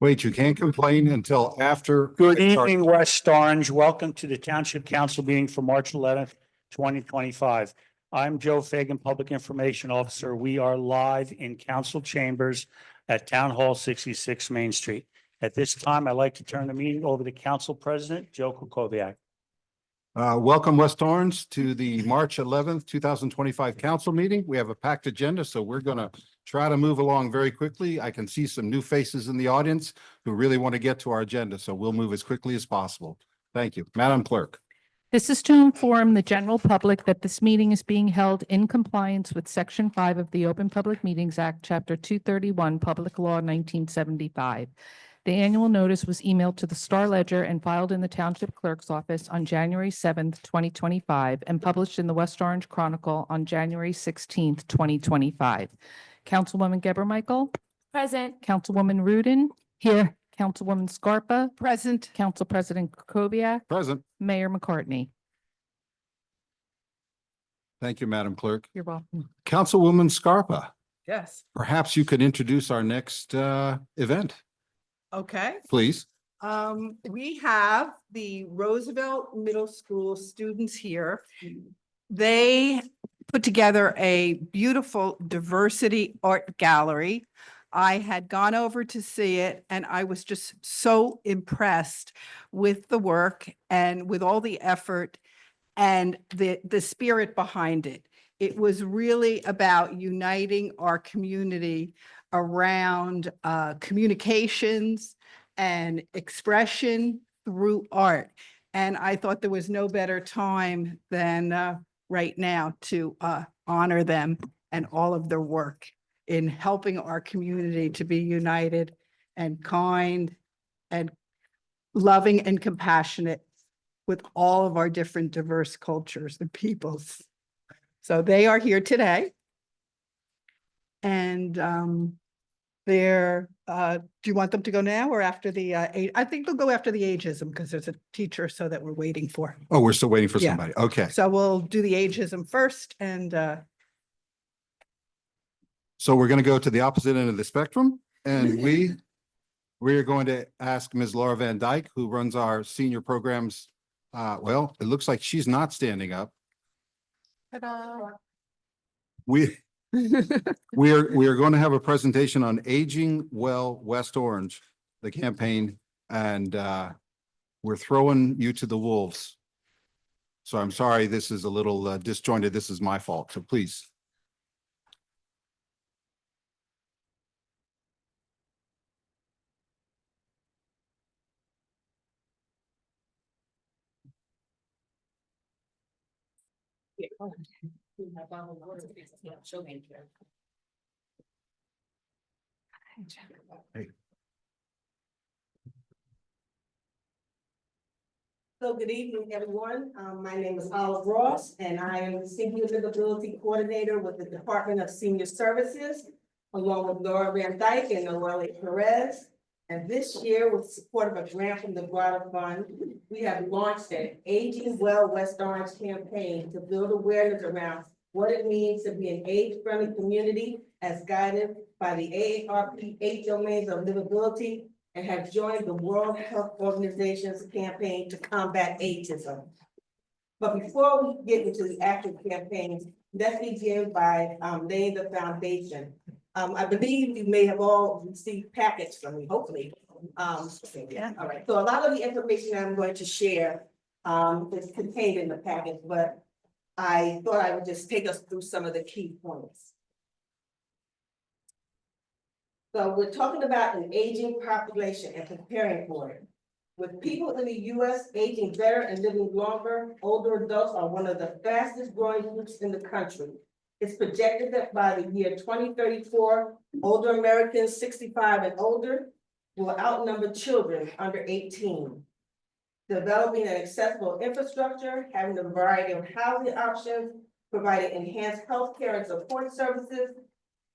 Wait, you can't complain until after. Good evening, West Orange. Welcome to the Township Council meeting for March 11th, 2025. I'm Joe Fagan, Public Information Officer. We are live in council chambers at Town Hall 66 Main Street. At this time, I'd like to turn the meeting over to Council President Joe Kukoviac. Welcome, West Orange, to the March 11th, 2025 council meeting. We have a packed agenda, so we're going to try to move along very quickly. I can see some new faces in the audience who really want to get to our agenda, so we'll move as quickly as possible. Thank you. Madam Clerk. This is to inform the general public that this meeting is being held in compliance with Section 5 of the Open Public Meetings Act, Chapter 231, Public Law 1975. The annual notice was emailed to the Star Ledger and filed in the Township Clerk's office on January 7th, 2025, and published in the West Orange Chronicle on January 16th, 2025. Councilwoman Geber Michael. Present. Councilwoman Rudin. Here. Councilwoman Scarpa. Present. Council President Kukoviac. Present. Mayor McCartney. Thank you, Madam Clerk. You're welcome. Councilwoman Scarpa, Yes. perhaps you could introduce our next event, Okay. please. We have the Roosevelt Middle School students here. They put together a beautiful diversity art gallery. I had gone over to see it and I was just so impressed with the work and with all the effort and the spirit behind it. It was really about uniting our community around communications and expression through art. And I thought there was no better time than right now to honor them and all of their work in helping our community to be united and kind and loving and compassionate with all of our different diverse cultures and peoples. So they are here today. And do you want them to go now or after the, I think they'll go after the ageism because there's a teacher so that we're waiting for. Oh, we're still waiting for Yeah. somebody. Okay. So we'll do the ageism first and So we're going to go to the opposite end of the spectrum, and we are going to ask Ms. Laura Van Dyke, who runs our senior programs. Well, it looks like she's not standing up. We are going to have a presentation on Aging Well West Orange, the campaign, and we're throwing you to the wolves. So I'm sorry, this is a little disjointed. This is my fault. So please. So good evening, everyone. My name is Olive Ross, and I am the Senior Livability Coordinator with the Department of Senior Services, along with Laura Van Dyke and Noelle Perez. And this year, with support of a grant from the Grotto Fund, we have launched an Aging Well West Orange campaign to build awareness around what it means to be an age-friendly community as guided by the AARP 8 domains of livability, and have joined the World Health Organization's campaign to combat ageism. But before we get into the actual campaigns, let's begin by laying the foundation. I believe you may have all received packets from me, hopefully. Yeah. All right. So a lot of the information I'm going to share is contained in the packet, but I thought I would just take us through some of the key points. So we're talking about an aging population and preparing for it. With people in the US aging better and living longer, older adults are one of the fastest growing groups in the country. It's projected that by the year 2034, older Americans 65 and older will outnumber children under 18. Developing an accessible infrastructure, having a variety of housing options, providing enhanced healthcare and support services,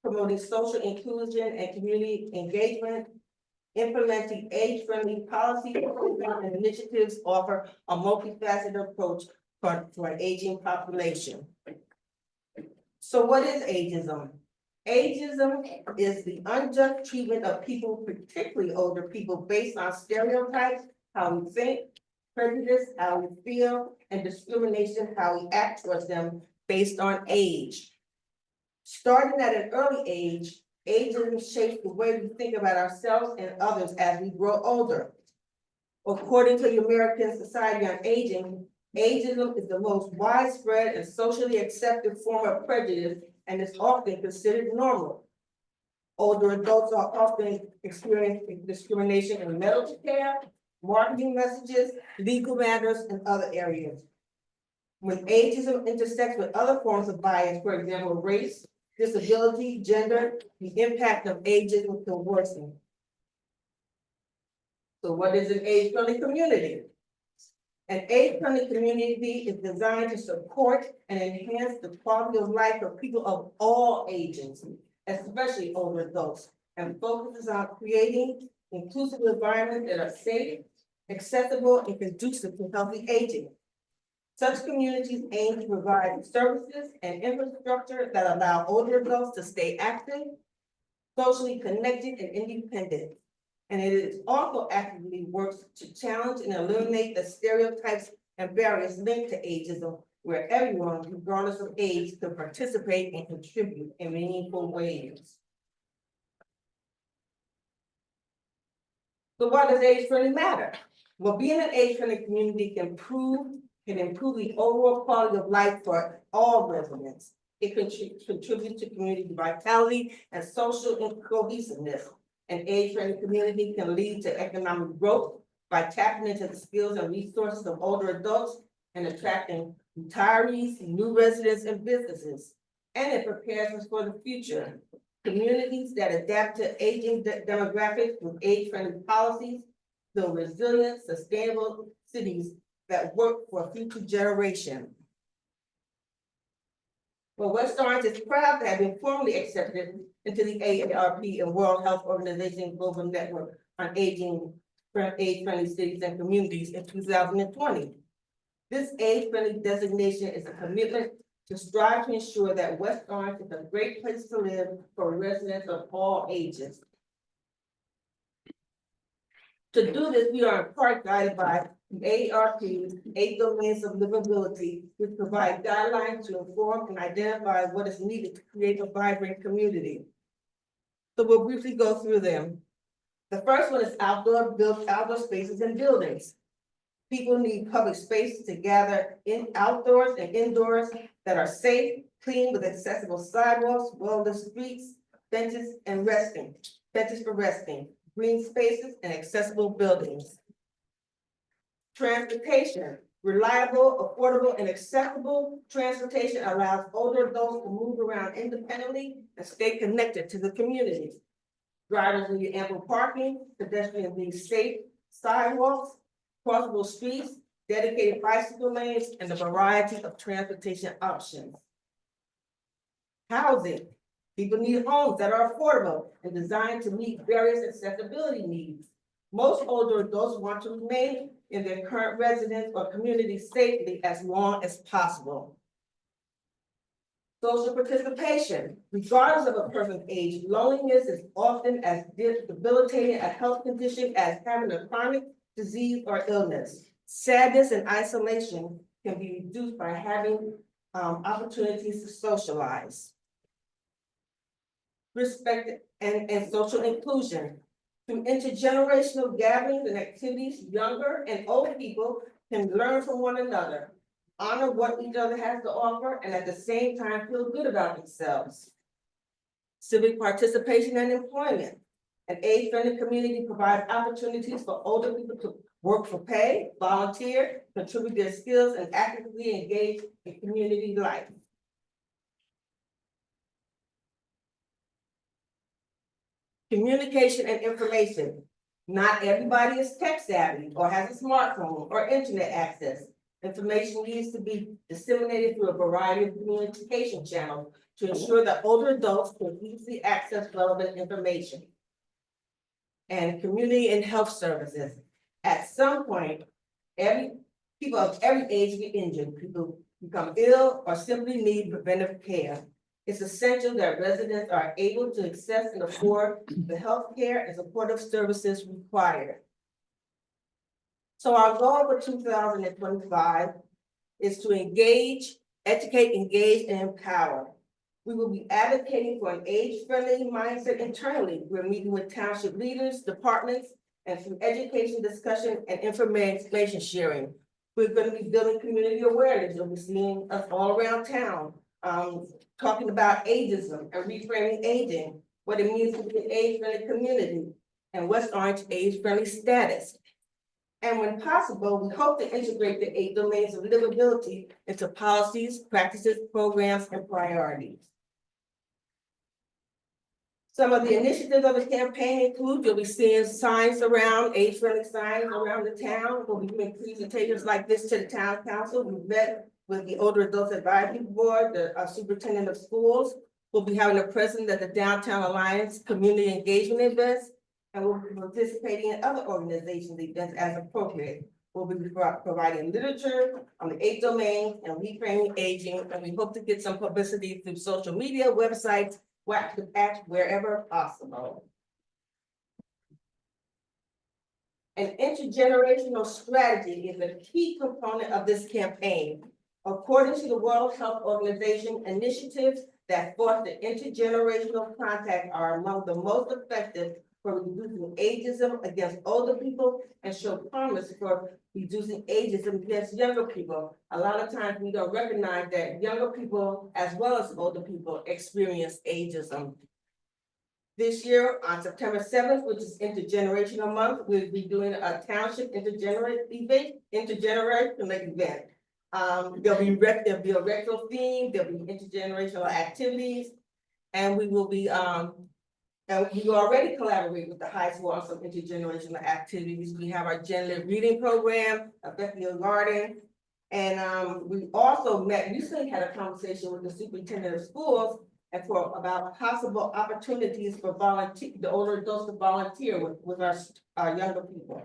promoting social inclusion and community engagement, implementing age-friendly policy programs and initiatives offer a multifaceted approach for an aging population. So what is ageism? Ageism is the unjust treatment of people, particularly older people, based on stereotypes, how we think, prejudice, how we feel, and discrimination, how we act towards them based on age. Starting at an early age, ageism shapes the way we think about ourselves and others as we grow older. According to the American Society on Aging, ageism is the most widespread and socially accepted form of prejudice and is often considered normal. Older adults are often experiencing discrimination in medical care, marketing messages, legal matters, and other areas. When ageism intersects with other forms of bias, for example, race, disability, gender, the impact of ageism can worsen. So what is an age-friendly community? An age-friendly community is designed to support and enhance the quality of life of people of all ages, especially older adults, and focuses on creating inclusive environments that are safe, accessible, and conducive to healthy aging. Such communities aim to provide services and infrastructure that allow older adults to stay active, socially connected, and independent. And it is also actively works to challenge and eliminate the stereotypes and barriers linked to ageism, where everyone, regardless of age, can participate and contribute in meaningful ways. So why does age friendly matter? Well, being an age friendly community can improve the overall quality of life for all residents. It contributes to community vitality and social cohesiveness. An age-friendly community can lead to economic growth by tapping into the skills and resources of older adults and attracting retirees, new residents, and businesses. And it prepares us for the future. Communities that adapt to aging demographics with age-friendly policies build resilient, sustainable cities that work for future generations. Well, West Orange is proud to have been formally accepted into the AARP and World Health Organization Global Network on Age-Friendly Cities and Communities in 2020. This age-friendly designation is a commitment to strive to ensure that West Orange is a great place to live for residents of all ages. To do this, we are in part guided by the AARP's 8 domains of livability, which provide guidelines to inform and identify what is needed to create a vibrant community. So we'll briefly go through them. The first one is outdoor spaces and buildings. People need public spaces to gather outdoors and indoors that are safe, clean, with accessible sidewalks, well-lit streets, benches for resting, green spaces, and accessible buildings. Transportation. Reliable, affordable, and accessible transportation allows older adults to move around independently and stay connected to the community. Drivers need ample parking, pedestrians need safe sidewalks, crossable streets, dedicated bicycle lanes, and a variety of transportation options. Housing. People need homes that are affordable and designed to meet various accessibility needs. Most older adults want to remain in their current residence or community safely as long as possible. Social participation. Regardless of a person's age, loneliness is often as debilitating a health condition as having a chronic disease or illness. Sadness and isolation can be reduced by having opportunities to socialize. Respect and social inclusion. Through intergenerational gatherings and activities, younger and old people can learn from one another, honor what each other has to offer, and at the same time feel good about themselves. Civic participation and employment. An age-friendly community provides opportunities for older people to work for pay, volunteer, contribute their skills, and actively engage in community life. Communication and information. Not everybody is tech savvy or has a smartphone or internet access. Information needs to be disseminated through a variety of communication channels to ensure that older adults can easily access relevant information. And community and health services. At some point, people of every age get injured. People become ill or simply need preventive care. It's essential that residents are able to access and afford the healthcare and supportive services required. So our goal for 2025 is to engage, educate, engage, and empower. We will be advocating for an age-friendly mindset internally. We're meeting with township leaders, departments, and through education, discussion, and information sharing. We're going to be building community awareness. You'll be seeing us all around town, talking about ageism and reframing aging, what it means to be an age-friendly community, and West Orange age-friendly status. And when possible, we hope to integrate the 8 domains of livability into policies, practices, programs, and priorities. Some of the initiatives of the campaign include, you'll be seeing signs around, age-friendly signs around the town. We'll be doing presentations like this to the town council. We've met with the Older Adults Advisory Board, the superintendent of schools. We'll be having a presence at the Downtown Alliance Community Engagement events, and we'll be participating in other organizations' events as appropriate. We'll be providing literature on the 8 domains and reframing aging, and we hope to get some publicity through social media, websites, wherever possible. An intergenerational strategy is a key component of this campaign. According to the World Health Organization, initiatives that foster intergenerational contact are among the most effective for reducing ageism against older people and show promise for reducing ageism against younger people. A lot of times we don't recognize that younger people as well as older people experience ageism. This year on September 7th, which is Intergenerational Month, we'll be doing a Township intergenerational event. There'll be a retro theme, there'll be intergenerational activities, and we will be and we already collaborate with the high school on some intergenerational activities. We have our Gen-Lit reading program, Bethlehem Garden. And we also recently had a conversation with the superintendent of schools and for about possible opportunities for the older adults to volunteer with our younger people.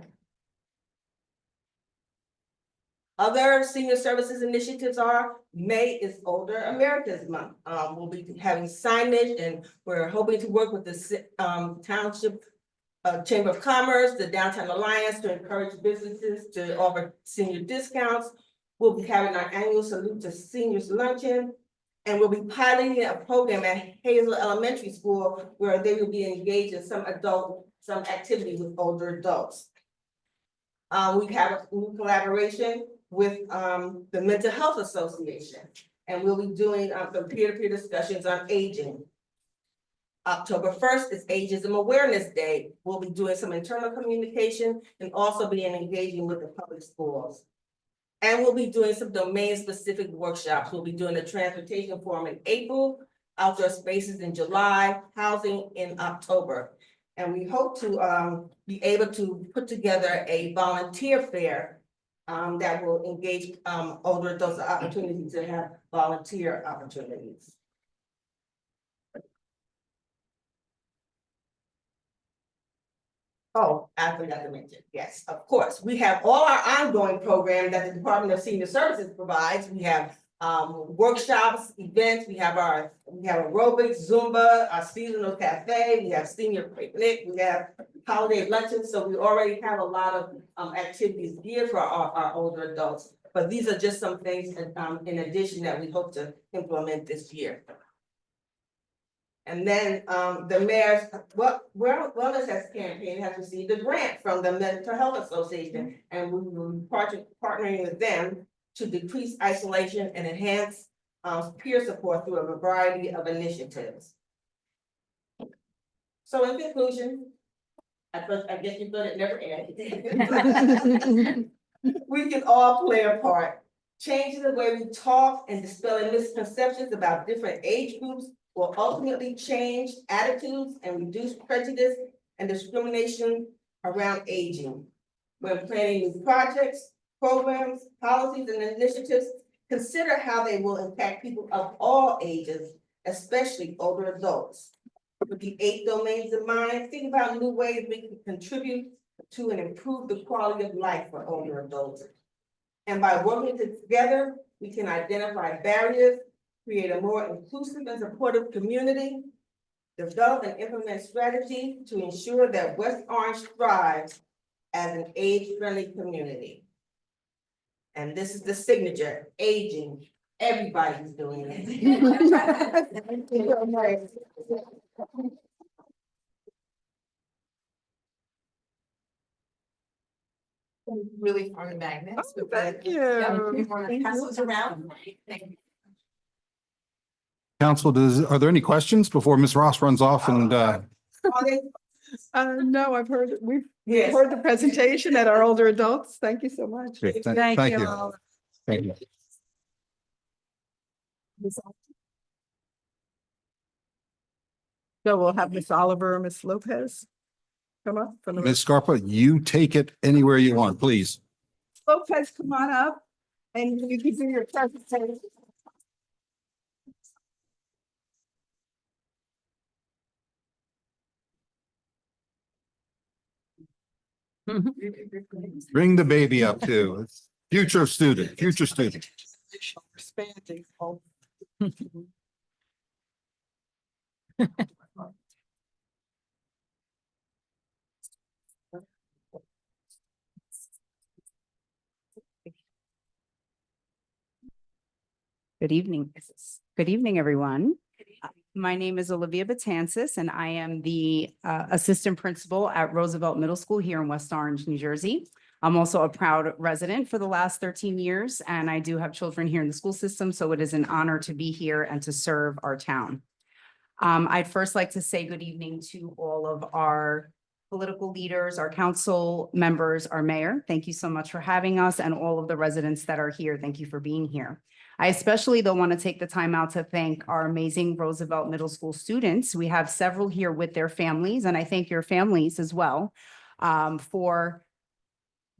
Other senior services initiatives are, May is Older Americans Month. We'll be having signage and we're hoping to work with the Township Chamber of Commerce, the Downtown Alliance to encourage businesses to offer senior discounts. We'll be having our annual Salute to Seniors Luncheon. And we'll be piloting a program at Hazel Elementary School where they will be engaged in some activity with older adults. We have a new collaboration with the Mental Health Association, and we'll be doing some peer-to-peer discussions on aging. October 1st is Ageism Awareness Day. We'll be doing some internal communication and also be engaging with the public schools. And we'll be doing some domain-specific workshops. We'll be doing a transportation forum in April, outdoor spaces in July, housing in October. And we hope to be able to put together a volunteer fair that will engage older adults opportunities to have volunteer opportunities. Oh, I forgot to mention, yes, of course, we have all our ongoing programs that the Department of Senior Services provides. We have workshops, events, we have aerobics, Zumba, our seasonal cafe, we have senior picnic, we have holiday luncheons, so we already have a lot of activities geared for our older adults. But these are just some things in addition that we hope to implement this year. And then the mayor's Wellness campaign has received a grant from the Mental Health Association, and we will be partnering with them to decrease isolation and enhance peer support through a variety of initiatives. So in conclusion, I guess you thought it never ended. We can all play a part. Changing the way we talk and dispelling misconceptions about different age groups will ultimately change attitudes and reduce prejudice and discrimination around aging. When planning new projects, programs, policies, and initiatives, consider how they will impact people of all ages, especially older adults. With the 8 domains in mind, think about new ways we can contribute to and improve the quality of life for older adults. And by working together, we can identify barriers, create a more inclusive and supportive community, develop and implement strategy to ensure that West Orange thrives as an age-friendly community. And this is the signature, aging. Everybody's doing it. Thank you so much. Really fun magnets. Oh, thank you. Yeah, we want to pass those around. Thank you. Council, are there any questions before Ms. Ross runs off and, Are they- No, we've Yes. heard the presentation at our older adults. Thank you so much. okay, Thank thank you you. all. Thank you. So we'll have Miss Oliver and Miss Lopez come up from the. Ms. Scarpa, you take it anywhere you want, please. Lopez, come on up and you can do your presentation. Bring the baby up too. Future student, future student. Expanding. Good evening. Good evening, everyone. My name is Olivia Batansis, and I am the Assistant Principal at Roosevelt Middle School here in West Orange, New Jersey. I'm also a proud resident for the last 13 years, and I do have children here in the school system, so it is an honor to be here and to serve our town. I'd first like to say good evening to all of our political leaders, our council members, our mayor. Thank you so much for having us, and all of the residents that are here. Thank you for being here. I especially though want to take the time out to thank our amazing Roosevelt Middle School students. We have several here with their families, and I thank your families as well for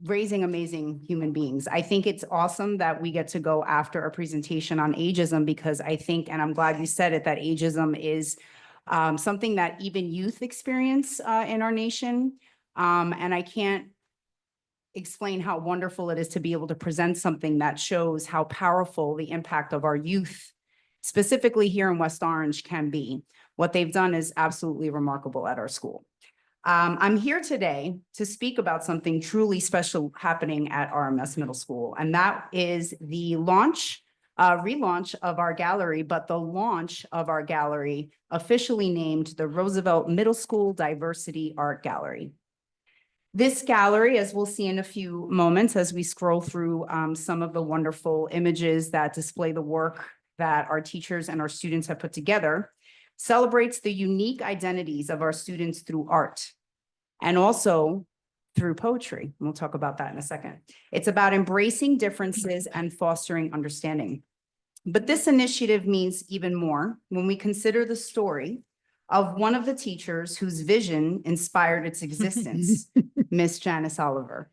raising amazing human beings. I think it's awesome that we get to go after a presentation on ageism, because I think, and I'm glad you said it, that ageism is something that even youth experience in our nation. And I can't explain how wonderful it is to be able to present something that shows how powerful the impact of our youth, specifically here in West Orange, can be. What they've done is absolutely remarkable at our school. I'm here today to speak about something truly special happening at RMS Middle School, and that is the relaunch of our gallery, but the launch of our gallery officially named the Roosevelt Middle School Diversity Art Gallery. This gallery, as we'll see in a few moments as we scroll through some of the wonderful images that display the work that our teachers and our students have put together, celebrates the unique identities of our students through art and also through poetry. And we'll talk about that in a second. It's about embracing differences and fostering understanding. But this initiative means even more when we consider the story of one of the teachers whose vision inspired its existence, Miss Janice Oliver.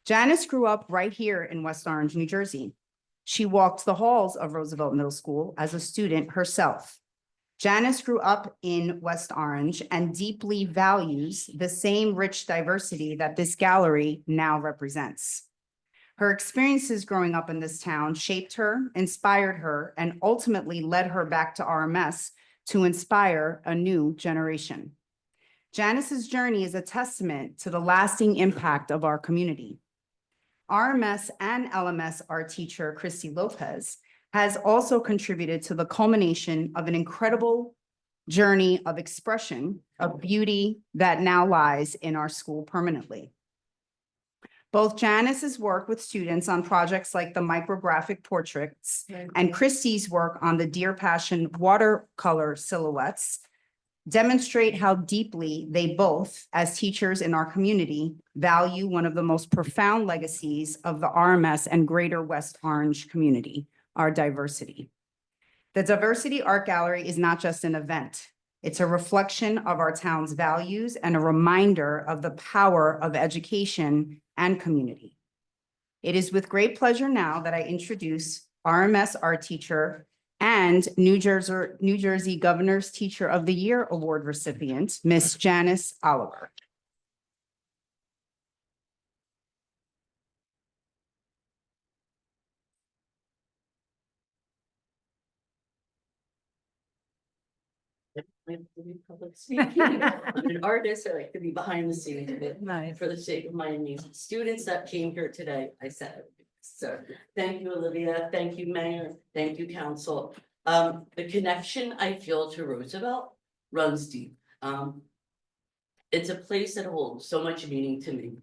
Janice grew up right here in West Orange, New Jersey. She walked the halls of Roosevelt Middle School as a student herself. Janice grew up in West Orange and deeply values the same rich diversity that this gallery now represents. Her experiences growing up in this town shaped her, inspired her, and ultimately led her back to RMS to inspire a new generation. Janice's journey is a testament to the lasting impact of our community. RMS and LMS art teacher, Christy Lopez, has also contributed to the culmination of an incredible journey of expression of beauty that now lies in our school permanently. Both Janice's work with students on projects like the micrographic portraits and Christie's work on the Dear Passion watercolor silhouettes demonstrate how deeply they both, as teachers in our community, value one of the most profound legacies of the RMS and Greater West Orange community, our diversity. The Diversity Art Gallery is not just an event. It's a reflection of our town's values and a reminder of the power of education and community. It is with great pleasure now that I introduce RMS art teacher and New Jersey Governor's Teacher of the Year Award recipient, Miss Janice Oliver. I have to be public speaking. I'm an artist. I like to be behind the scenes a bit. Nice. For the sake of my amazing students that came here today, I said it. So thank you, Olivia. Thank you, Mayor. Thank you, Council. The connection I feel to Roosevelt runs deep. It's a place that holds so much meaning to me.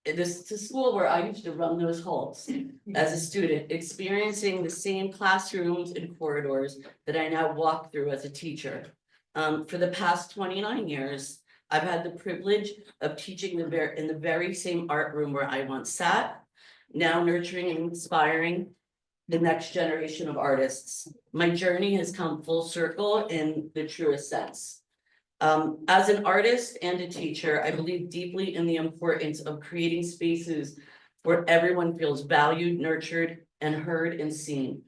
This is a school where I used to run those halls as a student, experiencing the same classrooms and corridors that I now walk through as a teacher. For the past 29 years, I've had the privilege of teaching in the very same art room where I once sat, now nurturing and inspiring the next generation of artists. My journey has come full circle in the truest sense. As an artist and a teacher, I believe deeply in the importance of creating spaces where everyone feels valued, nurtured, and heard and seen.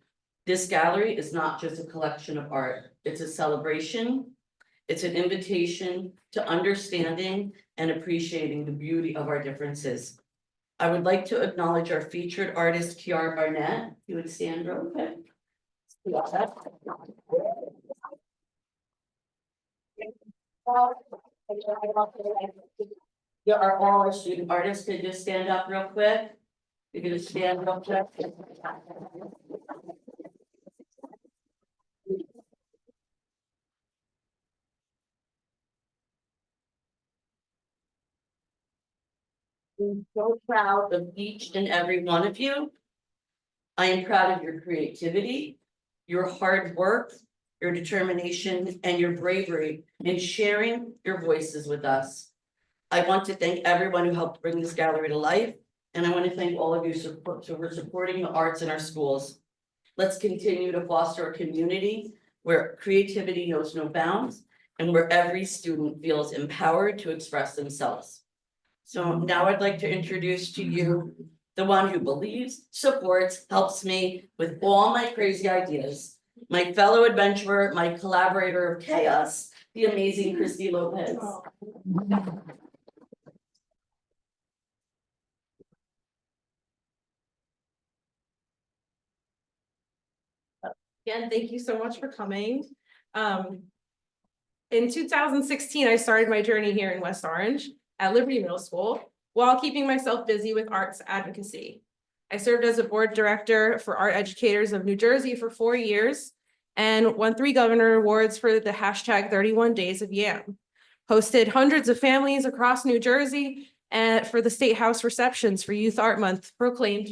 This gallery is not just a collection of art, it's a celebration. It's an invitation to understanding and appreciating the beauty of our differences. I would like to acknowledge our featured artist, Kiara Barnett. You would stand real quick. You are all our student artists. Could you just stand up real quick? You can just stand real quick. I'm so proud of each and every one of you. I am proud of your creativity, your hard work, your determination, and your bravery in sharing your voices with us. I want to thank everyone who helped bring this gallery to life, and I want to thank all of you for supporting the arts in our schools. Let's continue to foster a community where creativity knows no bounds and where every student feels empowered to express themselves. So now I'd like to introduce to you the one who believes, supports, helps me with all my crazy ideas, my fellow adventurer, my collaborator of chaos, the amazing Christy Lopez. Again, thank you so much for coming. In 2016, I started my journey here in West Orange at Liberty Middle School while keeping myself busy with arts advocacy. I served as a board director for Art Educators of New Jersey for 4 years and won 3 governor awards for the hashtag 31 Days of Yam. Hosted hundreds of families across New Jersey and for the State House receptions for Youth Art Month proclaimed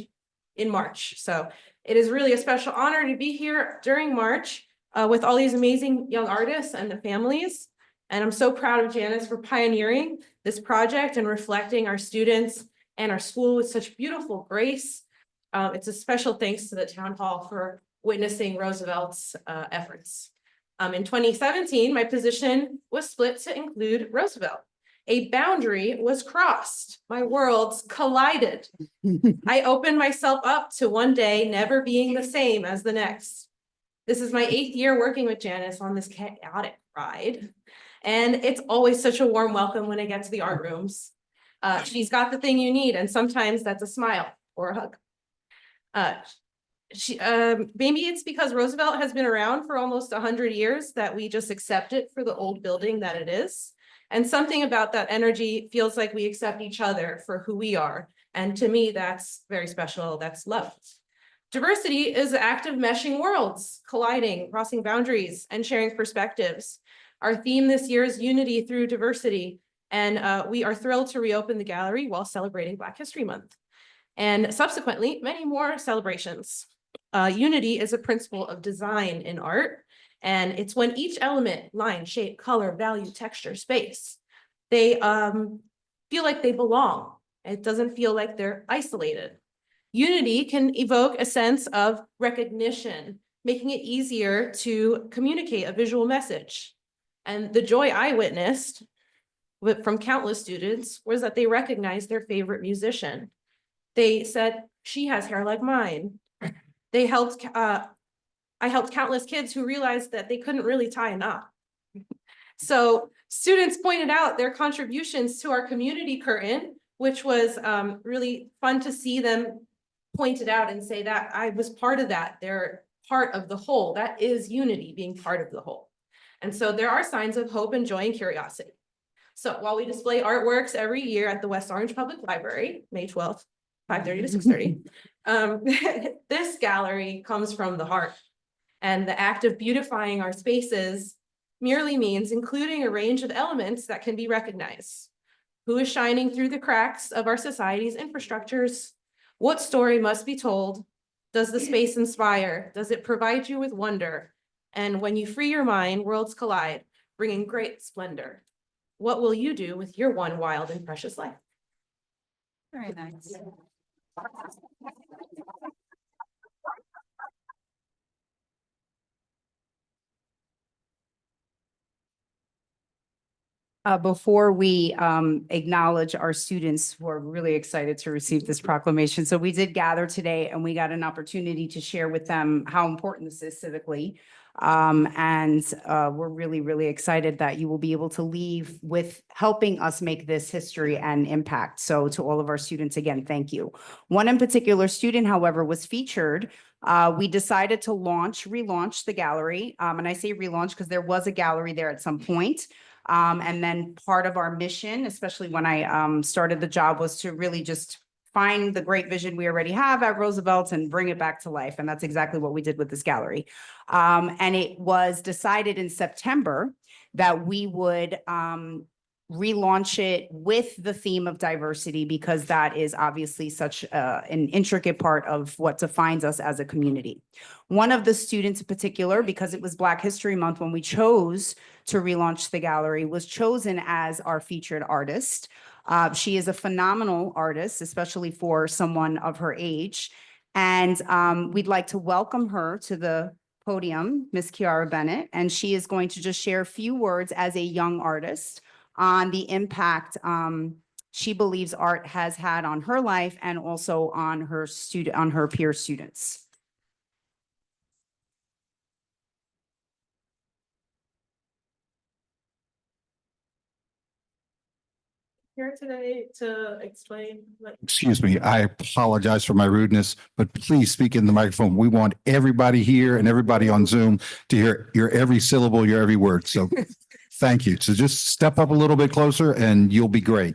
in March. So it is really a special honor to be here during March with all these amazing young artists and the families. And I'm so proud of Janice for pioneering this project and reflecting our students and our school with such beautiful grace. It's a special thanks to the town hall for witnessing Roosevelt's efforts. In 2017, my position was split to include Roosevelt. A boundary was crossed. My worlds collided. I opened myself up to one day never being the same as the next. This is my 8th year working with Janice on this chaotic ride. And it's always such a warm welcome when I get to the art rooms. She's got the thing you need, and sometimes that's a smile or a hug. Maybe it's because Roosevelt has been around for almost 100 years that we just accept it for the old building that it is. And something about that energy feels like we accept each other for who we are. And to me, that's very special. That's love. Diversity is the act of meshing worlds, colliding, crossing boundaries, and sharing perspectives. Our theme this year is unity through diversity. And we are thrilled to reopen the gallery while celebrating Black History Month. And subsequently, many more celebrations. Unity is a principle of design in art. And it's when each element, line, shape, color, value, texture, space, they feel like they belong. It doesn't feel like they're isolated. Unity can evoke a sense of recognition, making it easier to communicate a visual message. And the joy I witnessed from countless students was that they recognized their favorite musician. They said, she has hair like mine. They helped, I helped countless kids who realized that they couldn't really tie a knot. So students pointed out their contributions to our community curtain, which was really fun to see them pointed out and say that I was part of that. They're part of the whole. That is unity, being part of the whole. And so there are signs of hope and joy and curiosity. So while we display artworks every year at the West Orange Public Library, May 12th, 5:30 to 6:30, this gallery comes from the heart. And the act of beautifying our spaces merely means including a range of elements that can be recognized. Who is shining through the cracks of our society's infrastructures? What story must be told? Does the space inspire? Does it provide you with wonder? And when you free your mind, worlds collide, bringing great splendor. What will you do with your one wild and precious life? Very nice. Before we acknowledge our students who are really excited to receive this proclamation. So we did gather today and we got an opportunity to share with them how important this is civically. We're really, really excited that you will be able to leave with helping us make this history and impact. So to all of our students, again, thank you. One in particular student, however, was featured. We decided to relaunch the gallery. And I say relaunch because there was a gallery there at some point. And then part of our mission, especially when I started the job, was to really just find the great vision we already have at Roosevelt and bring it back to life. And that's exactly what we did with this gallery. And it was decided in September that we would relaunch it with the theme of diversity, because that is obviously such an intricate part of what defines us as a community. One of the students in particular, because it was Black History Month when we chose to relaunch the gallery, was chosen as our featured artist. She is a phenomenal artist, especially for someone of her age. And we'd like to welcome her to the podium, Miss Kiara Bennett, and she is going to just share a few words as a young artist on the impact she believes art has had on her life and also on her peer students. Here today to explain what. Excuse me, I apologize for my rudeness, but please speak in the microphone. We want everybody here and everybody on Zoom to hear your every syllable, your every word. So thank you. So just step up a little bit closer and you'll be great.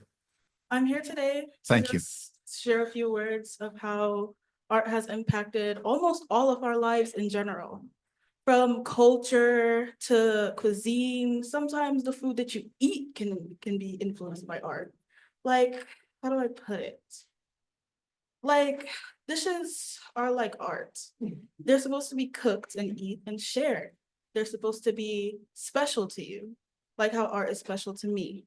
I'm here today. Thank you. Share a few words of how art has impacted almost all of our lives in general. From culture to cuisine, sometimes the food that you eat can be influenced by art. Like, how do I put it? Like, dishes are like art. They're supposed to be cooked and eat and shared. They're supposed to be special to you, like how art is special to me.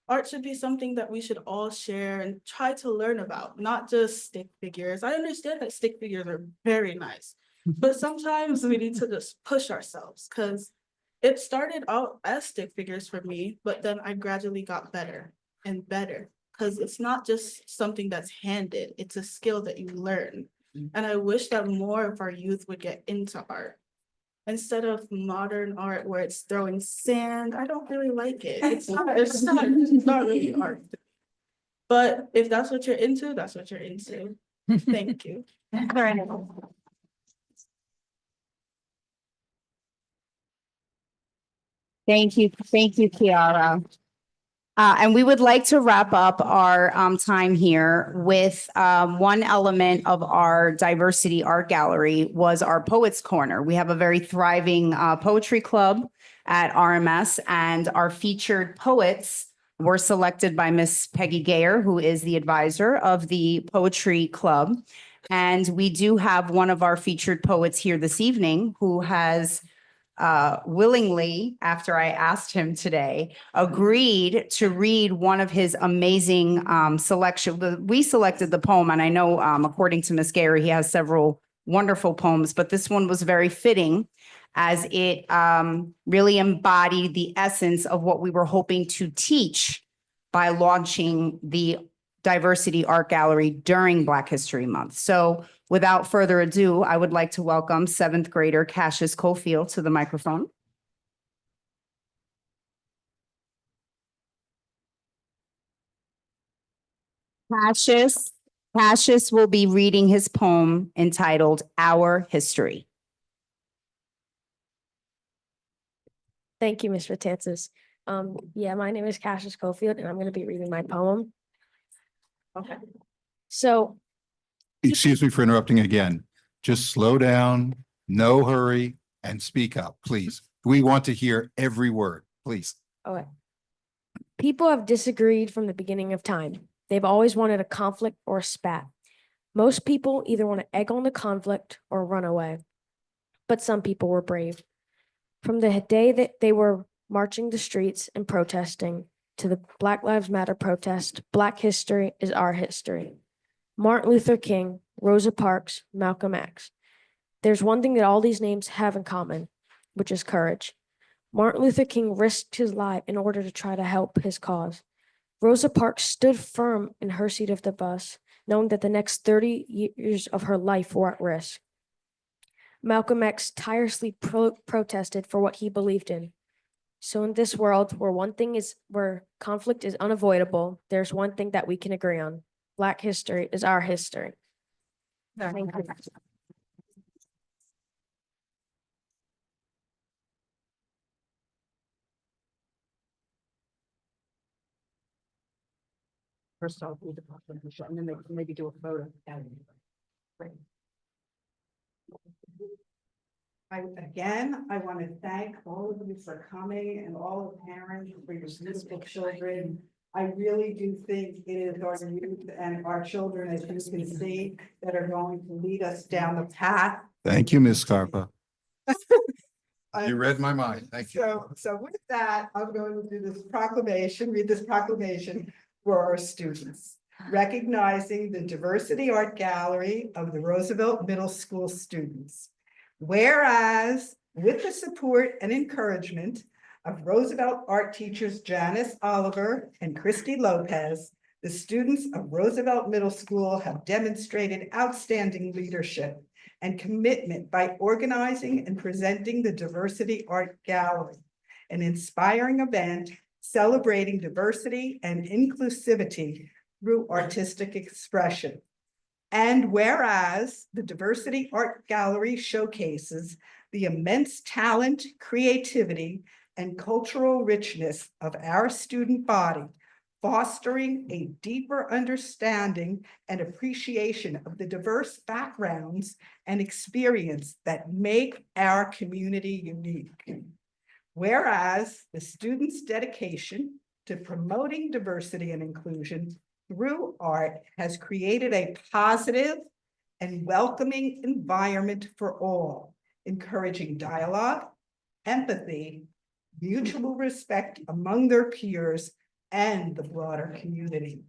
Art should be something that we should all share and try to learn about, not just stick figures. I understand that stick figures are very nice, but sometimes we need to just push ourselves, because it started out as stick figures for me, but then I gradually got better and better, because it's not just something that's handed, it's a skill that you learn. And I wish that more of our youth would get into art. Instead of modern art where it's throwing sand, I don't really like it. It's not really art. But if that's what you're into, that's what you're into. Thank you. Thank you, Kiara. And we would like to wrap up our time here with one element of our diversity art gallery was our Poets Corner. We have a very thriving poetry club at RMS, and our featured poets were selected by Miss Peggy Gayer, who is the advisor of the Poetry Club. And we do have one of our featured poets here this evening who has willingly, after I asked him today, agreed to read one of his amazing selection. We selected the poem, and I know according to Ms. Gayer, he has several wonderful poems, but this one was very fitting as it really embodied the essence of what we were hoping to teach by launching the Diversity Art Gallery during Black History Month. So without further ado, I would like to welcome seventh grader Cassius Cofield to the microphone. Cassius will be reading his poem entitled Our History. Thank you, Mr. Tansis. Yeah, my name is Cassius Cofield and I'm gonna be reading my poem. Okay. So, Excuse me for interrupting again. Just slow down, no hurry, and speak up, please. We want to hear every word, please. okay. People have disagreed from the beginning of time. They've always wanted a conflict or a spat. Most people either want to egg on the conflict or run away. But some people were brave. From the day that they were marching the streets and protesting to the Black Lives Matter protest, Black history is our history. Martin Luther King, Rosa Parks, Malcolm X. There's one thing that all these names have in common, which is courage. Martin Luther King risked his life in order to try to help his cause. Rosa Parks stood firm in her seat of the bus, knowing that the next 30 years of her life were at risk. Malcolm X tirelessly protested for what he believed in. So in this world where conflict is unavoidable, there's one thing that we can agree on. Black history is our history. Thank you. First I'll read the proclamation and then they can maybe do a photo. I want to thank all of you for coming and all the parents for your beautiful children. I really do think it is our youth and our children, as you can see, that are going to lead us down the path. Thank you, Ms. Scarpa. You read my mind. Thank you. So with that, I'm going to do this proclamation, read this proclamation for our students. Recognizing the Diversity Art Gallery of the Roosevelt Middle School students. Whereas, with the support and encouragement of Roosevelt art teachers Janice Oliver and Christy Lopez, the students of Roosevelt Middle School have demonstrated outstanding leadership and commitment by organizing and presenting the Diversity Art Gallery, an inspiring event celebrating diversity and inclusivity through artistic expression. And whereas the Diversity Art Gallery showcases the immense talent, creativity, and cultural richness of our student body, fostering a deeper understanding and appreciation of the diverse backgrounds and experience that make our community unique. Whereas the students' dedication to promoting diversity and inclusion through art has created a positive and welcoming environment for all, encouraging dialogue, empathy, mutual respect among their peers and the broader community.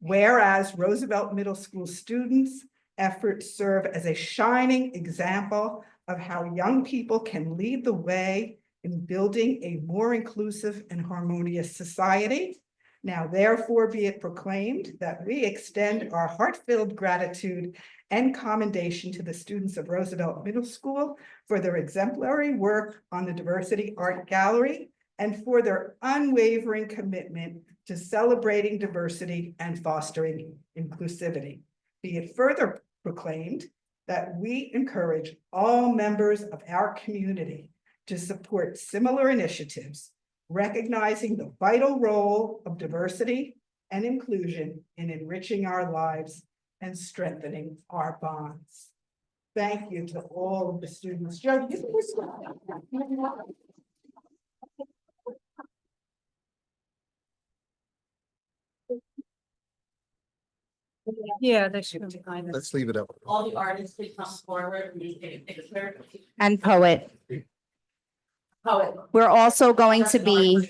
Whereas Roosevelt Middle School students' efforts serve as a shining example of how young people can lead the way in building a more inclusive and harmonious society. Now, therefore, be it proclaimed that we extend our heartfelt gratitude and commendation to the students of Roosevelt Middle School for their exemplary work on the Diversity Art Gallery and for their unwavering commitment to celebrating diversity and fostering inclusivity. Be it further proclaimed that we encourage all members of our community to support similar initiatives, recognizing the vital role of diversity and inclusion in enriching our lives and strengthening our bonds. Thank you to all of the students. Joe, you can start. Yeah, that should be fine. Let's leave it up. All the artists please come forward and take a picture. And poet. Poet. We're also going to be,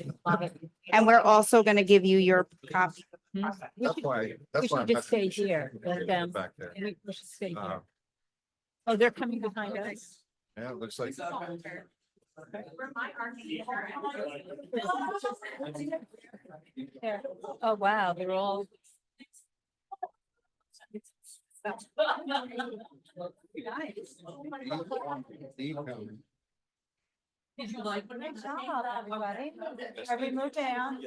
and we're also going to give you your copy. That's why I'm just stay here, back there. We should stay Uh, Oh, they're coming behind us. Yeah, it looks like. Oh, wow, they're all. Did you like? Nice job, everybody. Every move down.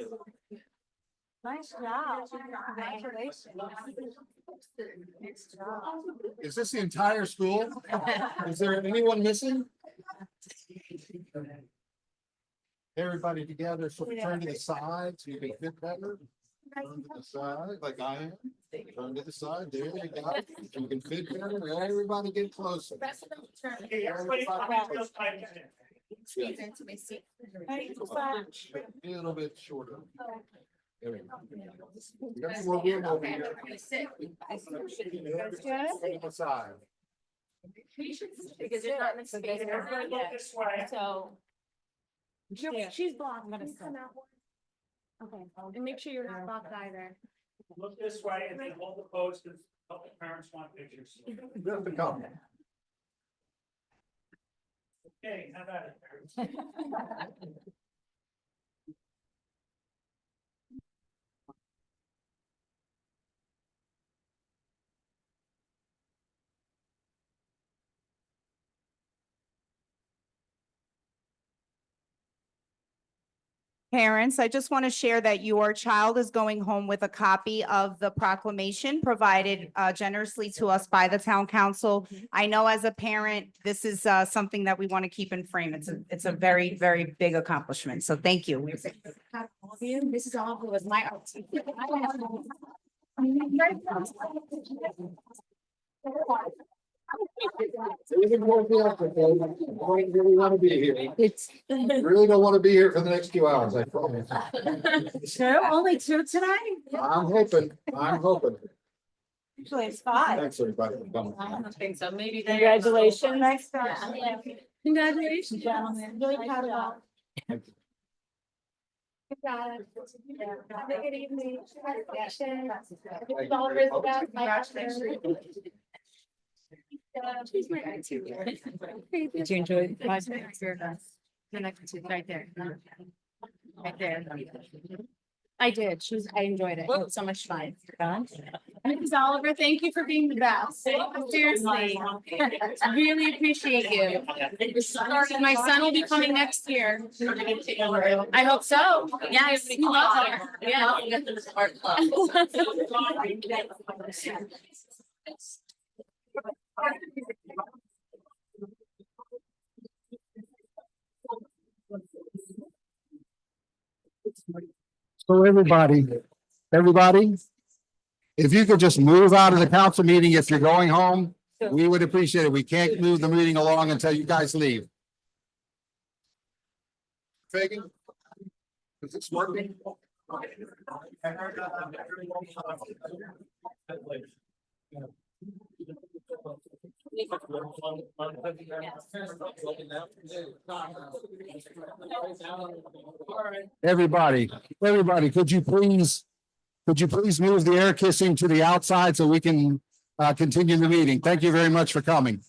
Nice job. Congratulations. Nice job. Is this the entire school? Is there anyone missing? Everybody together, so turn to the side so you can fit better. Turn to the side like I am. Turn to the side. There you go. You can fit better. Everybody get closer. A little bit shorter. There we go. We got some more room over here. Stay on the side. Because there's not much space. So. She's blocked. Okay, and make sure you're not blocked either. Look this way and then hold the post if parents want pictures. Just a couple. Okay, how about it? Parents, I just want to share that your child is going home with a copy of the proclamation provided generously to us by the town council. I know as a parent, this is something that we want to keep in frame. It's a very, very big accomplishment. So thank you. This is all was my art. Really want to be here. Really don't want to be here for the next 2 hours, I promise. Only two tonight? I'm hoping. Usually it's five. Thanks, everybody, for coming. I don't think so, maybe. Congratulations. Next Congratulations, gentlemen. Really proud of all. Thank you. Good job. Have a good evening. Congratulations. Thank All you. Roosevelt, my Did you enjoy? The next two, right there. Right there. I did. I enjoyed it. It was so much fun. Mrs. Oliver, thank you for being the best. Seriously, really appreciate you. My son will be coming next year. I hope so. Yes, he loves it. Yeah. So everybody, if you could just move out of the council meeting if you're going home, we would appreciate it. We can't move the meeting along until you guys leave. Fagan? Is this working? Everybody, could you please move the air kissing to the outside so we can continue the meeting? Thank you very much for coming.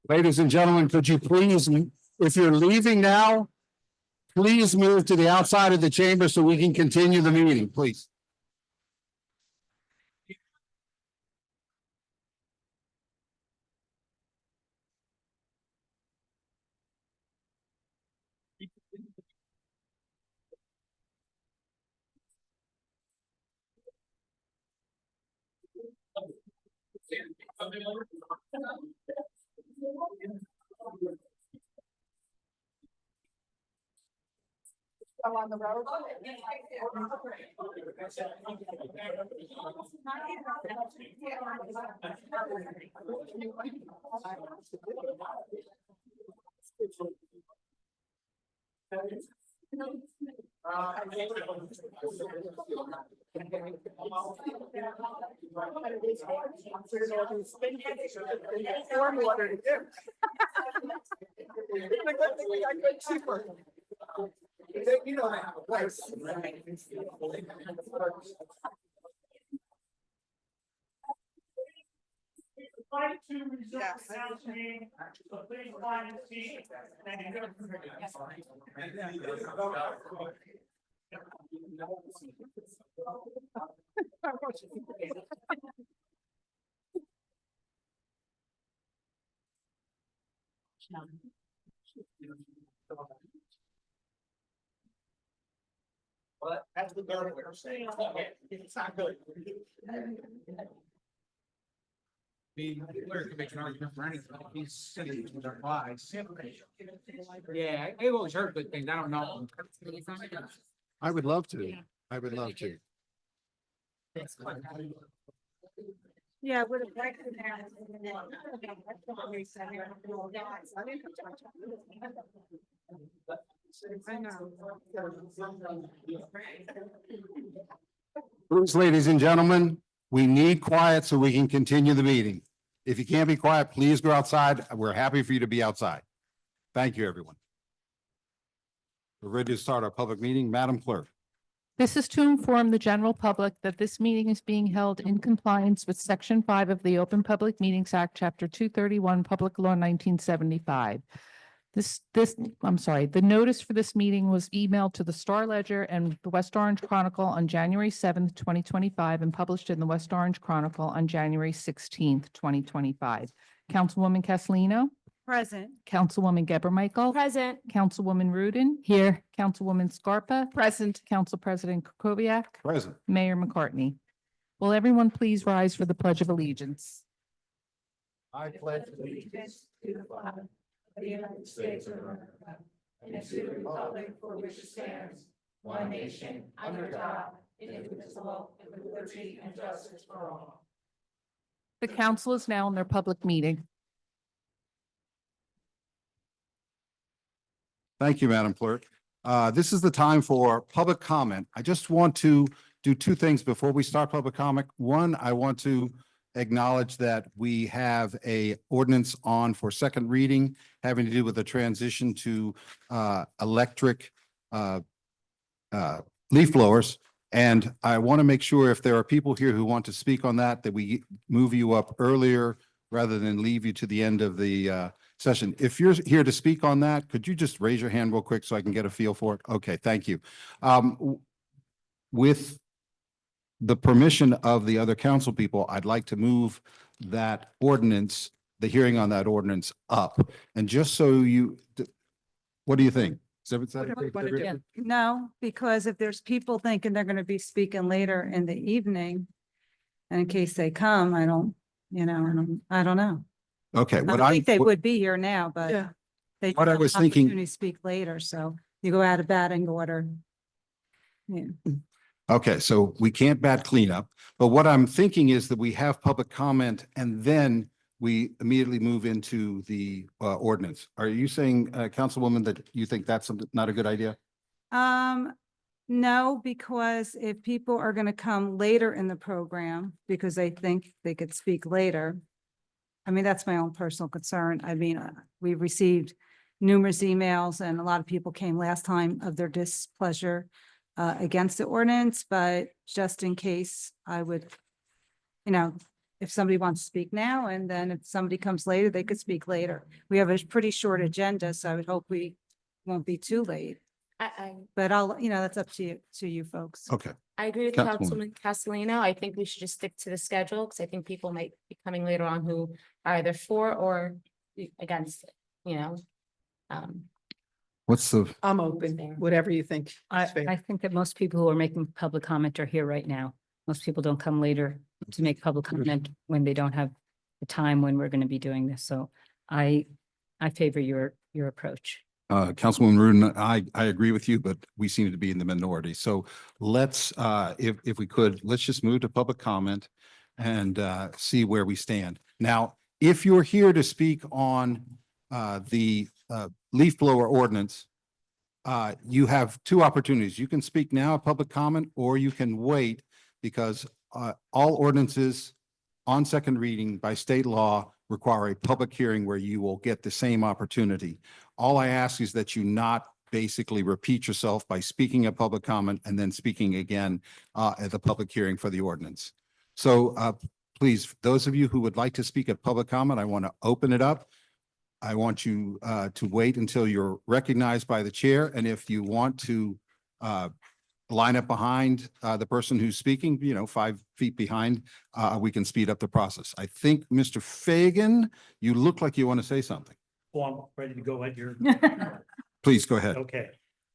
Ladies and gentlemen, could you please, if you're leaving now, please move to the outside of the chamber so we can continue the meeting, please. On the road. You know, I have a place. like to resume Yes. the council meeting, so please find a seat. But that's the third way of saying it's not good. Clear can make an argument for anything. He's sitting with our eyes. Yeah, I've always heard good things. I don't know. I would love to. I would love to. Yeah, would have liked to Please, ladies and gentlemen, we need quiet so we can continue the meeting. If you can't be quiet, please go outside. We're happy for you to be outside. Thank you, everyone. We're ready to start our public meeting. Madam Clerk. This is to inform the general public that this meeting is being held in compliance with Section 5 of the Open Public Meetings Act, Chapter 231, Public Law 1975. The notice for this meeting was emailed to the Star Ledger and the West Orange Chronicle on January 7th, 2025, and published in the West Orange Chronicle on January 16th, 2025. Councilwoman Castellino? Present. Councilwoman Geber Michael? Present. Councilwoman Rudin? Here. Councilwoman Scarpa? Present. Council President Kukoviac? Present. Mayor McCartney. Will everyone please rise for the Pledge of Allegiance? I pledge allegiance to the flag of the United States of America and to the republic for which it stands, one nation, under God, indivisible, with liberty and justice for all. The council is now in their public meeting. Thank you, Madam Clerk. This is the time for public comment. I just want to do two things before we start public comment. One, I want to acknowledge that we have a ordinance on for second reading having to do with the transition to electric leaf blowers. And I want to make sure if there are people here who want to speak on that, that we move you up earlier rather than leave you to the end of the session. If you're here to speak on that, could you just raise your hand real quick so I can get a feel for it? Okay, thank you. With the permission of the other council people, I'd like to move that ordinance, the hearing on that ordinance up. And just so you, what do you think? No, because if there's people thinking they're gonna be speaking later in the evening, and in case they come, I don't know. Okay, I think they would be here now, but Yeah. they. What I have was an thinking- opportunity to speak later, so you go out of batting order. Yeah. Okay, so we can't bat cleanup, but what I'm thinking is that we have public comment and then we immediately move into the ordinance. Are you saying, Councilwoman, that you think that's not a good idea? No, because if people are gonna come later in the program because they think they could speak later. I mean, that's my own personal concern. I mean, we received numerous emails and a lot of people came last time of their displeasure against the ordinance, but just in case I would, if somebody wants to speak now and then if somebody comes later, they could speak later. We have a pretty short agenda, so I would hope we won't be too late. But that's up to you folks. Okay, I agree with Councilwoman. Councilman Castellino. I think we should just stick to the schedule because I think people might be coming later on who are either for or against it, what's the, I'm open, whatever you think. is fair. I think that most people who are making public comment are here right now. Most people don't come later to make public comment when they don't have the time when we're going to be doing this. So I favor your approach. Councilwoman Rudin, I agree with you, but we seem to be in the minority. So let's, if we could, let's just move to public comment and see where we stand. Now, if you're here to speak on the leaf blower ordinance, you have two opportunities. You can speak now, public comment, or you can wait because all ordinances on second reading by state law require a public hearing where you will get the same opportunity. All I ask is that you not basically repeat yourself by speaking at public comment and then speaking again at the public hearing for the ordinance. So please, those of you who would like to speak at public comment, I want to open it up. I want you to wait until you're recognized by the chair. And if you want to line up behind the person who's speaking, 5 feet behind, we can speed up the process. I think, Mr. Fagan, you look like you want to say something. Well, I'm ready to go at your. Please go ahead. Okay.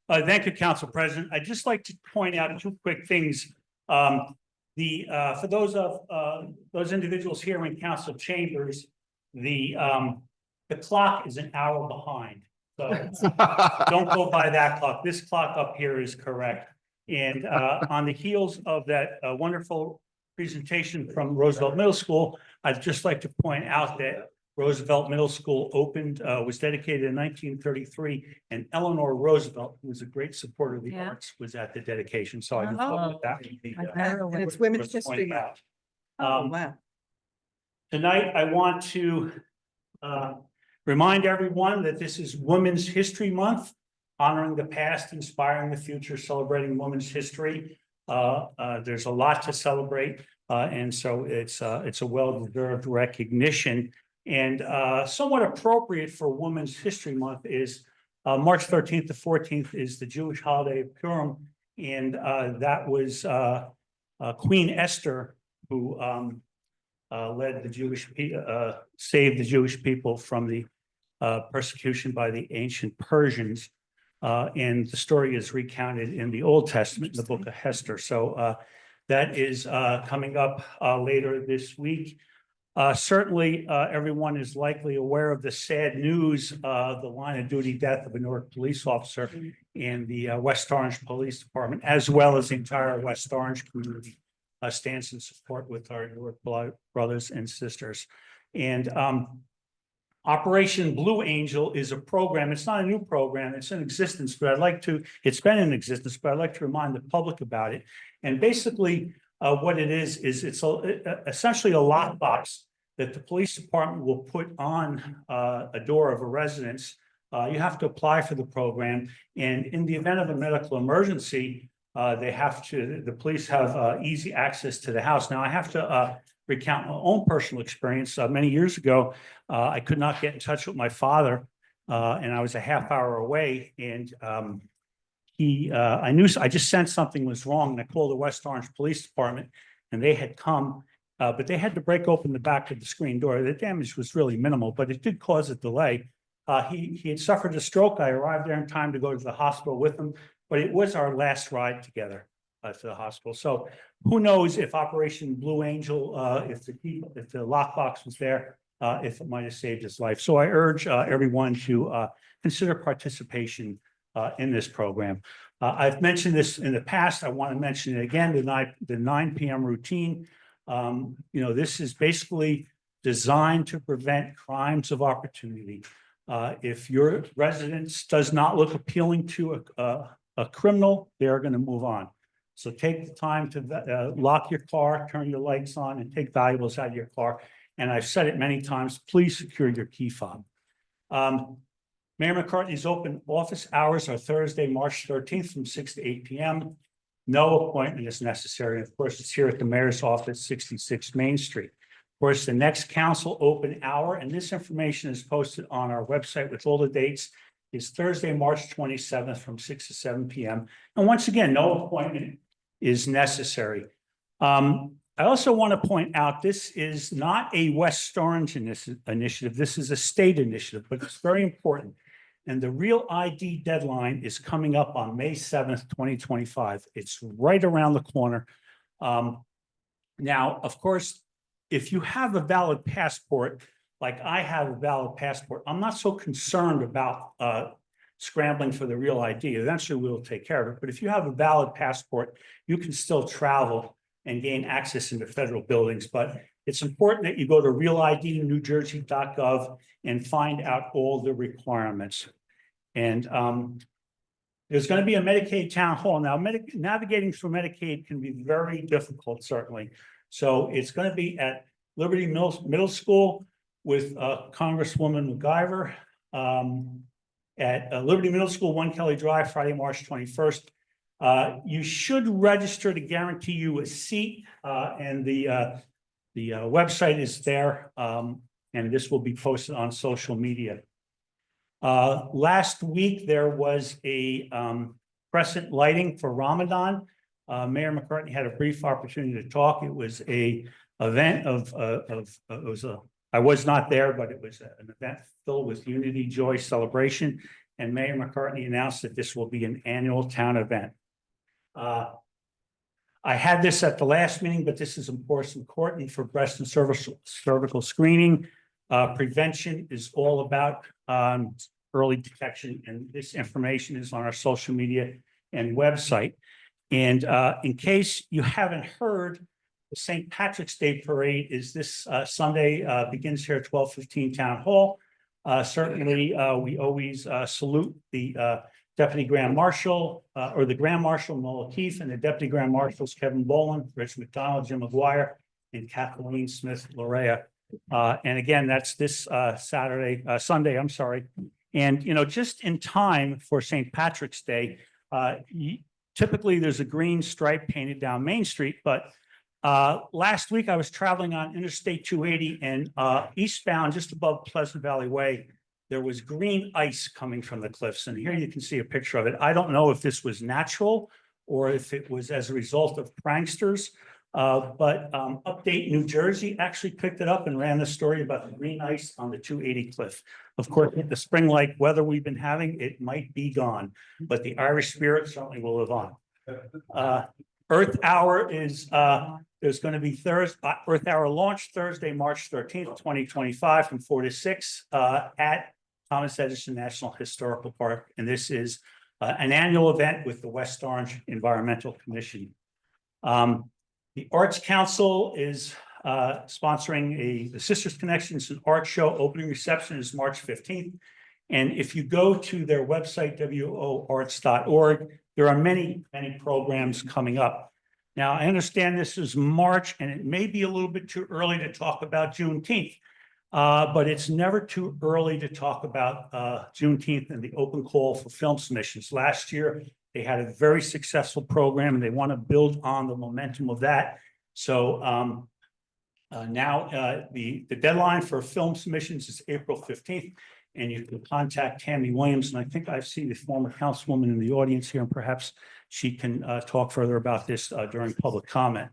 Thank you, Council President. I'd just like to point out two quick things. For those individuals here in council chambers, the clock is an hour behind. So don't go by that clock. This clock up here is correct. And on the heels of that wonderful presentation from Roosevelt Middle School, I'd just like to point out that Roosevelt Middle School was dedicated in 1933, and Eleanor Roosevelt, who was a great supporter of the arts, was at the dedication. So I just thought that would be. And it's Women's was History pointed Month. out. Oh, wow. Tonight, I want to remind everyone that this is Women's History Month, honoring the past, inspiring the future, celebrating women's history. There's a lot to celebrate, and so it's a well-deserved recognition. And somewhat appropriate for Women's History Month is March 13th to 14th is the Jewish holiday of Purim, and that was Queen Esther who led the saved the Jewish people from the persecution by the ancient Persians. And the story is recounted in the Old Testament, in the book of Hester. So that is coming up later this week. Certainly, everyone is likely aware of the sad news, the line of duty death of a Newark police officer in the West Orange Police Department, as well as the entire West Orange community stands in support with our Newark brothers and sisters. And Operation Blue Angel is a program. It's not a new program. It's in existence, but it's been in existence, but I'd like to remind the public about it. And basically, what it is it's essentially a lockbox that the police department will put on a door of a residence. You have to apply for the program, and in the event of a medical emergency, the police have easy access to the house. Now, I have to recount my own personal experience. Many years ago, I could not get in touch with my father, and I was a half hour away, and I just sensed something was wrong, and I called the West Orange Police Department, and they had come, but they had to break open the back of the screen door. The damage was really minimal, but it did cause a delay. He had suffered a stroke. I arrived there in time to go to the hospital with him, but it was our last ride together to the hospital. So who knows if Operation Blue Angel, if the lockbox was there, if it might have saved his life. So I urge everyone to consider participation in this program. I've mentioned this in the past. I want to mention it again, the 9 p.m. routine. This is basically designed to prevent crimes of opportunity. If your residence does not look appealing to a criminal, they're going to move on. So take the time to lock your car, turn your lights on, and take valuables out of your car. And I've said it many times, please secure your key fob. Mayor McCartney's open office hours are Thursday, March 13th from 6 to 8 p.m. No appointment is necessary. Of course, it's here at the mayor's office, 66 Main Street. Of course, the next council open hour, and this information is posted on our website with all the dates, is Thursday, March 27th from 6 to 7 p.m. And once again, no appointment is necessary. I also want to point out, this is not a West Orange initiative. This is a state initiative, but it's very important. And the real ID deadline is coming up on May 7th, 2025. It's right around the corner. Now, of course, if you have a valid passport, like I have a valid passport, I'm not so concerned about scrambling for the real ID. Eventually, we'll take care of it. But if you have a valid passport, you can still travel and gain access into federal buildings. But it's important that you go to realidnewjersey.gov and find out all the requirements. And there's going to be a Medicaid town hall. Now, navigating through Medicaid can be very difficult, certainly. So it's going to be at Liberty Middle School with Congresswoman McGyver at Liberty Middle School, 1 Kelly Drive, Friday, March 21st. You should register to guarantee you a seat, and the The website is there, and this will be posted on social media. Last week, there was a crescent lighting for Ramadan. Mayor McCartney had a brief opportunity to talk. It was a event I was not there, but it was an event filled with unity, joy, celebration. And Mayor McCartney announced that this will be an annual town event. I had this at the last meeting, but this is important for breast and cervical screening. Prevention is all about early detection, and this information is on our social media and website. And in case you haven't heard, the St. Patrick's Day Parade is this Sunday, begins here at 12:15 Town Hall. Certainly, we always salute the Deputy Grand Marshal, or the Grand Marshal Noel Keefe, and the Deputy Grand Marshals Kevin Boland, Rich McDonald, Jim McGuire, and Kathleen Smith Larea. And again, that's this Sunday, I'm sorry. And, you know, just in time for St. Patrick's Day, typically there's a green stripe painted down Main Street, but last week I was traveling on Interstate 280 and eastbound just above Pleasant Valley Way, there was green ice coming from the cliffs. And here you can see a picture of it. I don't know if this was natural or if it was as a result of pranksters, but Update New Jersey actually picked it up and ran the story about the green ice on the 280 cliff. Of course, with the spring-like weather we've been having, it might be gone, but the Irish spirit certainly will live on. Earth Hour is, there's going to be Earth Hour launch Thursday, March 13th, 2025 from 4 to 6 at Thomas Edison National Historical Park. And this is an annual event with the West Orange Environmental Commission. The Arts Council is sponsoring the Sisters Connections and Art Show. Opening reception is March 15th. And if you go to their website, woarts.org, there are many programs coming up. Now, I understand this is March, and it may be a little bit too early to talk about Juneteenth, but it's never too early to talk about Juneteenth and the open call for film submissions. Last year, they had a very successful program, and they want to build on the momentum of that. So now the deadline for film submissions is April 15th. And you can contact Tammy Williams. And I think I've seen the former councilwoman in the audience here, and perhaps she can talk further about this during public comment.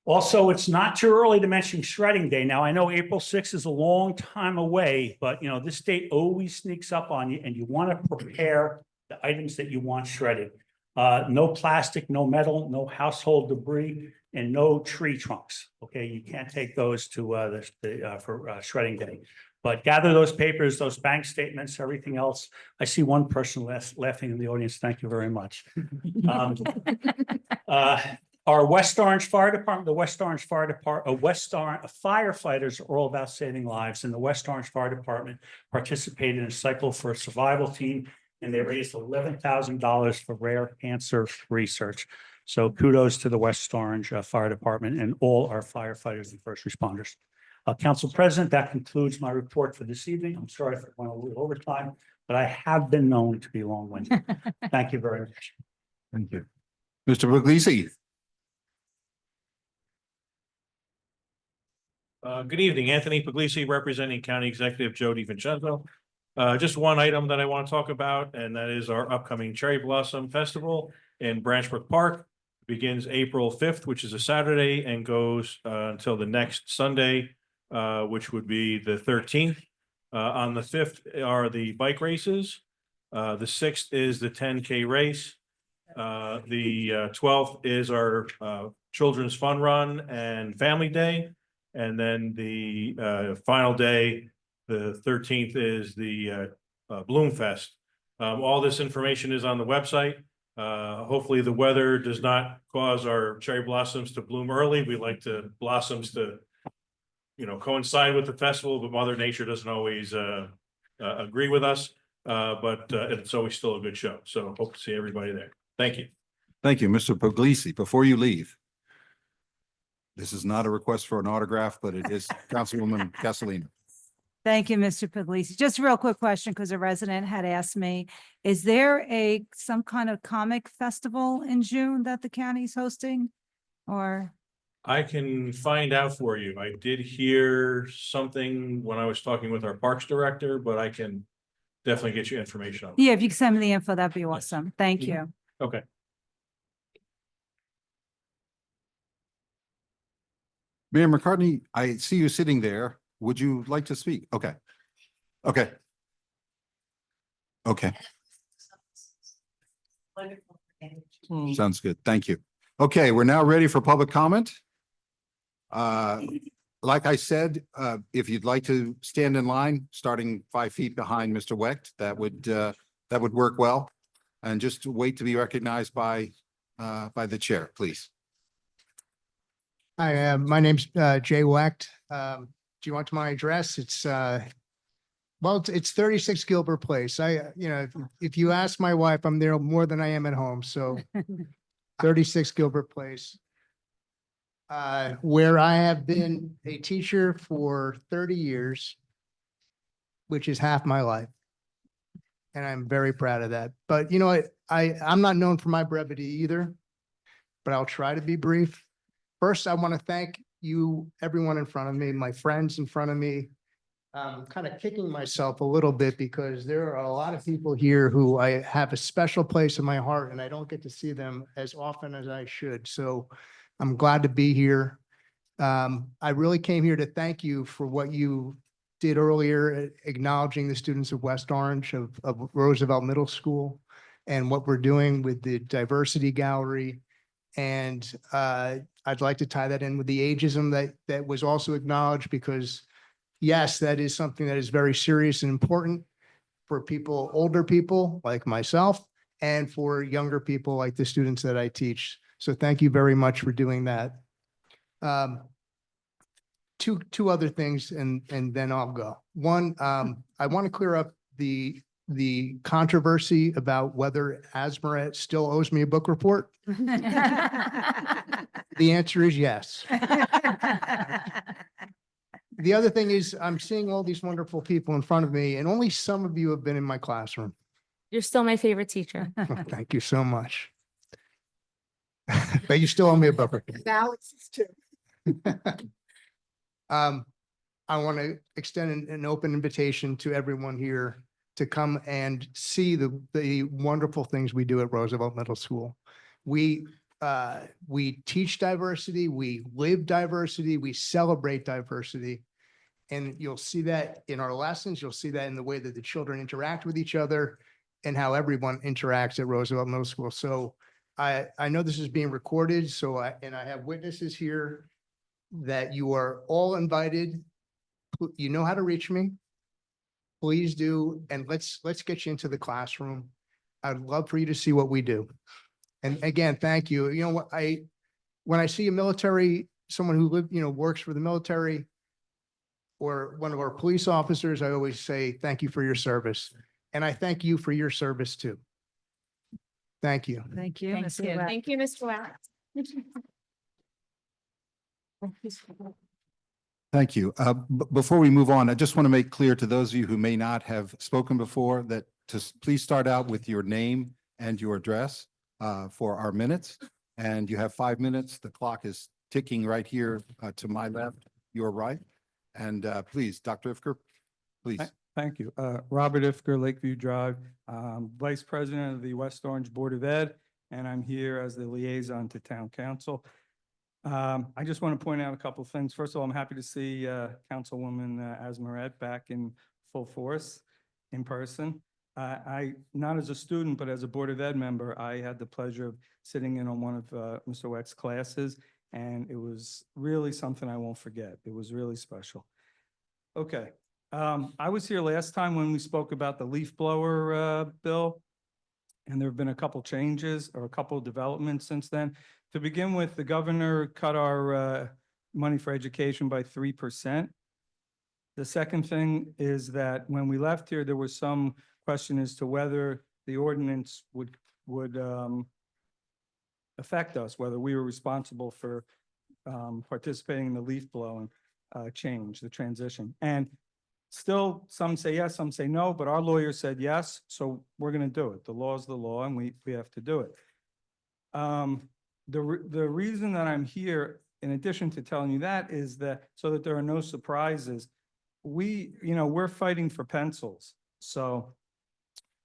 Also, it's not too early to mention Shredding Day. Now, I know April 6th is a long time away, but you know, this date always sneaks up on you, and you want to prepare the items that you want shredded. No plastic, no metal, no household debris, and no tree trunks. Okay, you can't take those to for Shredding Day. But gather those papers, those bank statements, everything else. I see one person laughing in the audience. Thank you very much. Our West Orange Fire Department, the West Orange Fire Department, firefighters are all about saving lives. And the West Orange Fire Department participated in a Cycle for Survival team, and they raised $11,000 for rare cancer research. So kudos to the West Orange Fire Department and all our firefighters and first responders. Council President, that concludes my report for this evening. I'm sorry if I went a little overtime, but I have been known to be long-winded. Thank you very much. Thank you. Mr. Puglisi. Good evening, Anthony Puglisi, representing County Executive Joe DiVincenzo. Just one item that I want to talk about, and that is our upcoming Cherry Blossom Festival in Branchbrook Park. It begins April 5th, which is a Saturday, and goes until the next Sunday, which would be the 13th. On the 5th are the bike races. The 6th is the 10K race. The 12th is our Children's Fun Run and Family Day. And then the final day, the 13th, is the Bloom Fest. All this information is on the website. Hopefully the weather does not cause our cherry blossoms to bloom early. We like the blossoms to, you know, coincide with the festival, but Mother Nature doesn't always agree with us. But it's always still a good show. So hope to see everybody there. Thank you. Thank you, Mr. Puglisi. Before you leave, this is not a request for an autograph, but it is Councilwoman Castellino. Thank you, Mr. Puglisi. Just a real quick question, because a resident had asked me, is there some kind of comic festival in June that the county's hosting? Or I can find out for you. I did hear something when I was talking with our Parks Director, but I can definitely get you information on it. Yeah, if you can send me the info, that'd be awesome. Thank you. Okay. Mayor McCartney, I see you sitting there. Would you like to speak? Okay. Okay. Okay. Sounds good. Thank you. Okay, we're now ready for public comment. Like I said, if you'd like to stand in line, starting 5 feet behind Mr. Wecht, that would work well. And just wait to be recognized by the chair, please. Hi, my name's Jay Wecht. Do you want my address? It's well, it's 36 Gilbert Place. If you ask my wife, I'm there more than I am at home. So 36 Gilbert Place. Where I have been a teacher for 30 years, which is half my life. And I'm very proud of that. But you know what? I'm not known for my brevity either, but I'll try to be brief. First, I want to thank you, everyone in front of me, my friends in front of me. I'm kind of kicking myself a little bit because there are a lot of people here who I have a special place in my heart and I don't get to see them as often as I should. So I'm glad to be here. I really came here to thank you for what you did earlier, acknowledging the students of West Orange of Roosevelt Middle School and what we're doing with the diversity gallery. And I'd like to tie that in with the ageism that was also acknowledged, because yes, that is something that is very serious and important for people, older people like myself, and for younger people like the students that I teach. So thank you very much for doing that. Two other things, and then I'll go. One, I want to clear up the controversy about whether Asmaret still owes me a book report. The answer is yes. The other thing is I'm seeing all these wonderful people in front of me, and only some of you have been in my classroom. You're still my favorite teacher. Thank you so much. But you still owe me a book report. Alex is too. I want to extend an open invitation to everyone here to come and see the wonderful things we do at Roosevelt Middle School. We teach diversity, we live diversity, we celebrate diversity. And you'll see that in our lessons, you'll see that in the way that the children interact with each other and how everyone interacts at Roosevelt Middle School. So I know this is being recorded, so I have witnesses here that you are all invited. You know how to reach me. Please do, and let's get you into the classroom. I'd love for you to see what we do. And again, thank you. You know what, when I see a military, someone who works for the military or one of our police officers, I always say, thank you for your service. And I thank you for your service too. Thank you. Thank you. Thank Ms. you. Wecht. Thank you, Mr. Wecht. Thank you. Before we move on, I just want to make clear to those of you who may not have spoken before that please start out with your name and your address for our minutes. And you have 5 minutes. The clock is ticking right here to my left, your right. And please, Dr. Ifker, please. Thank you. Robert Ifker, Lakeview Drive, Vice President of the West Orange Board of Ed, and I'm here as the liaison to Town Council. I just want to point out a couple of things. First of all, I'm happy to see Councilwoman Asmaret back in full force in person. Not as a student, but as a Board of Ed member, I had the pleasure of sitting in on one of Mr. Wecht's classes, and it was really something I won't forget. It was really special. Okay. I was here last time when we spoke about the leaf blower bill, and there have been a couple changes or a couple of developments since then. To begin with, the governor cut our money for education by 3%. The second thing is that when we left here, there was some question as to whether the ordinance would affect us, whether we were responsible for participating in the leaf blowing change, the transition. And still, some say yes, some say no, but our lawyer said yes, so we're going to do it. The law is the law, and we have to do it. The reason that I'm here in addition to telling you that, is that so that there are no surprises, we're fighting for pencils. So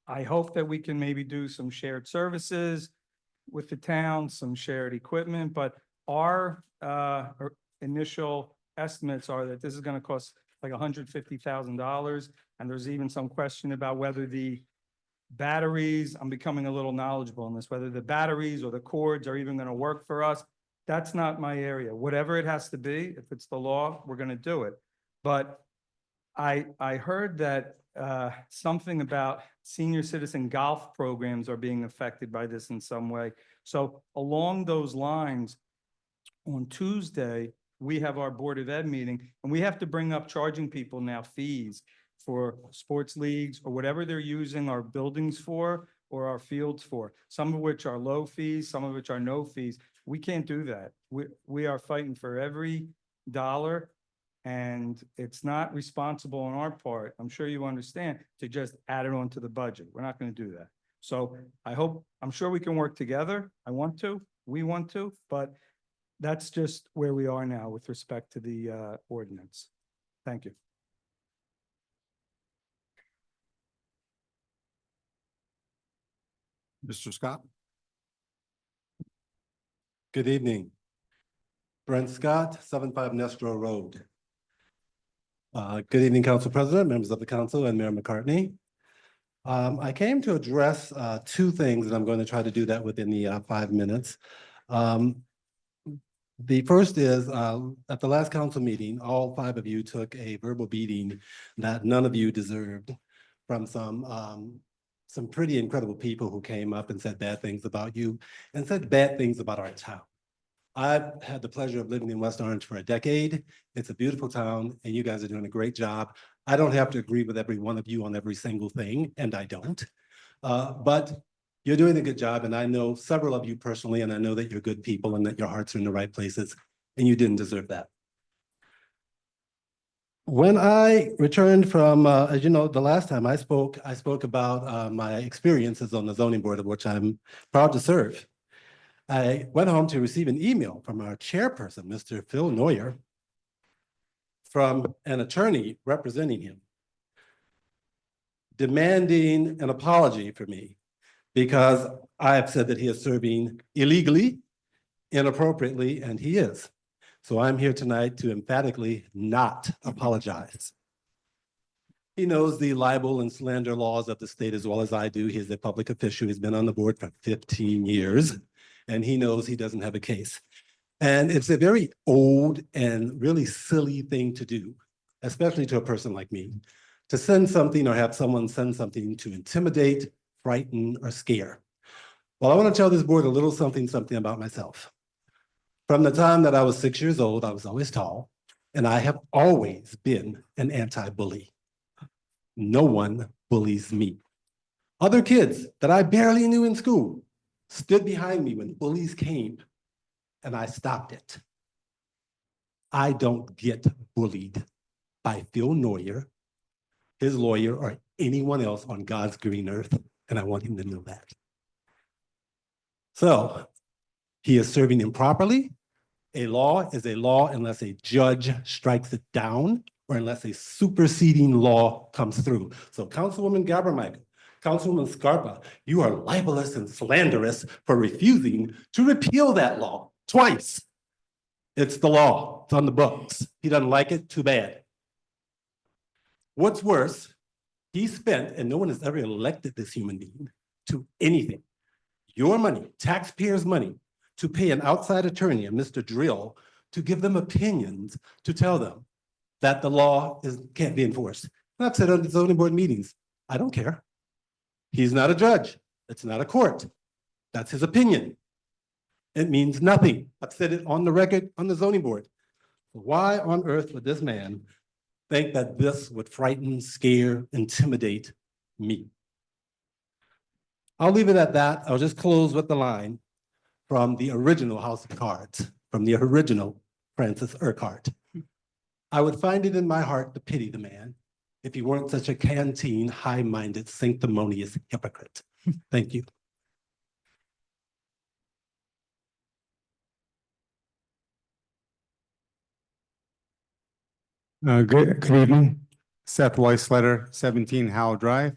I hope that we can maybe do some shared services with the town, some shared equipment, but our initial estimates are that this is going to cost like $150,000. And there's even some question about whether the batteries, I'm becoming a little knowledgeable in this, whether the batteries or the cords are even going to work for us. That's not my area. Whatever it has to be, if it's the law, we're going to do it. But I heard that something about senior citizen golf programs are being affected by this in some way. So along those lines, on Tuesday, we have our Board of Ed meeting, and we have to bring up charging people now fees for sports leagues or whatever they're using our buildings for or our fields for, some of which are low fees, some of which are no fees. We can't do that. We are fighting for every dollar, and it's not responsible on our part, I'm sure you understand, to just add it onto the budget. We're not going to do that. So I'm sure we can work together. We want to, but that's just where we are now with respect to the ordinance. Thank you. Mr. Scott? Good evening. Brent Scott, 75 Nestro Road. Good evening, Council President, members of the council, and Mayor McCartney. I came to address two things, and I'm going to try to do that within the 5 minutes. The first is, at the last council meeting, all 5 of you took a verbal beating that none of you deserved from some pretty incredible people who came up and said bad things about you and said bad things about our town. I've had the pleasure of living in West Orange for a decade. It's a beautiful town, and you guys are doing a great job. I don't have to agree with every one of you on every single thing, and I don't. But you're doing a good job, and I know several of you personally, and I know that you're good people and that your hearts are in the right places, and you didn't deserve that. When I returned from, as you know, the last time I spoke about my experiences on the zoning board, of which I'm proud to serve. I went home to receive an email from our chairperson, Mr. Phil Neuer, from an attorney representing him, demanding an apology for me because I have said that he is serving illegally, inappropriately, and he is. So I'm here tonight to emphatically not apologize. He knows the libel and slander laws of the state as well as I do. He's a public official. He's been on the board for 15 years, and he knows he doesn't have a case. And it's a very old and really silly thing to do, especially to a person like me, to send something or have someone send something to intimidate, frighten, or scare. Well, I want to tell this board a little something about myself. From the time that I was 6 years old, I was always tall, and I have always been an anti-bully. No one bullies me. Other kids that I barely knew in school stood behind me when bullies came, and I stopped it. I don't get bullied by Phil Neuer, his lawyer, or anyone else on God's green earth, and I want him to know that. So, he is serving improperly. A law is a law unless a judge strikes it down or unless a superseding law comes through. So Councilwoman Gabermichael, Councilwoman Scarpa, you are libelous and slanderous for refusing to repeal that law twice. It's the law, it's on the books. He doesn't like it, too bad. What's worse, he spent, and no one has ever elected this human being to anything, your money, taxpayers' money, to pay an outside attorney, a Mr. Drill, to give them opinions to tell them that the law can't be enforced. And I've said on the zoning board meetings, I don't care. He's not a judge. It's not a court. That's his opinion. It means nothing. I've said it on the record on the zoning board. Why on earth would this man think that this would frighten, scare, intimidate me? I'll leave it at that. I'll just close with the line from the original House of Cards, from the original Francis Urquhart. I would find it in my heart to pity the man if he weren't such a canteen, high-minded, sanctimonious hypocrite. Thank you. Good evening, Seth Weisletter, 17 Howell Drive.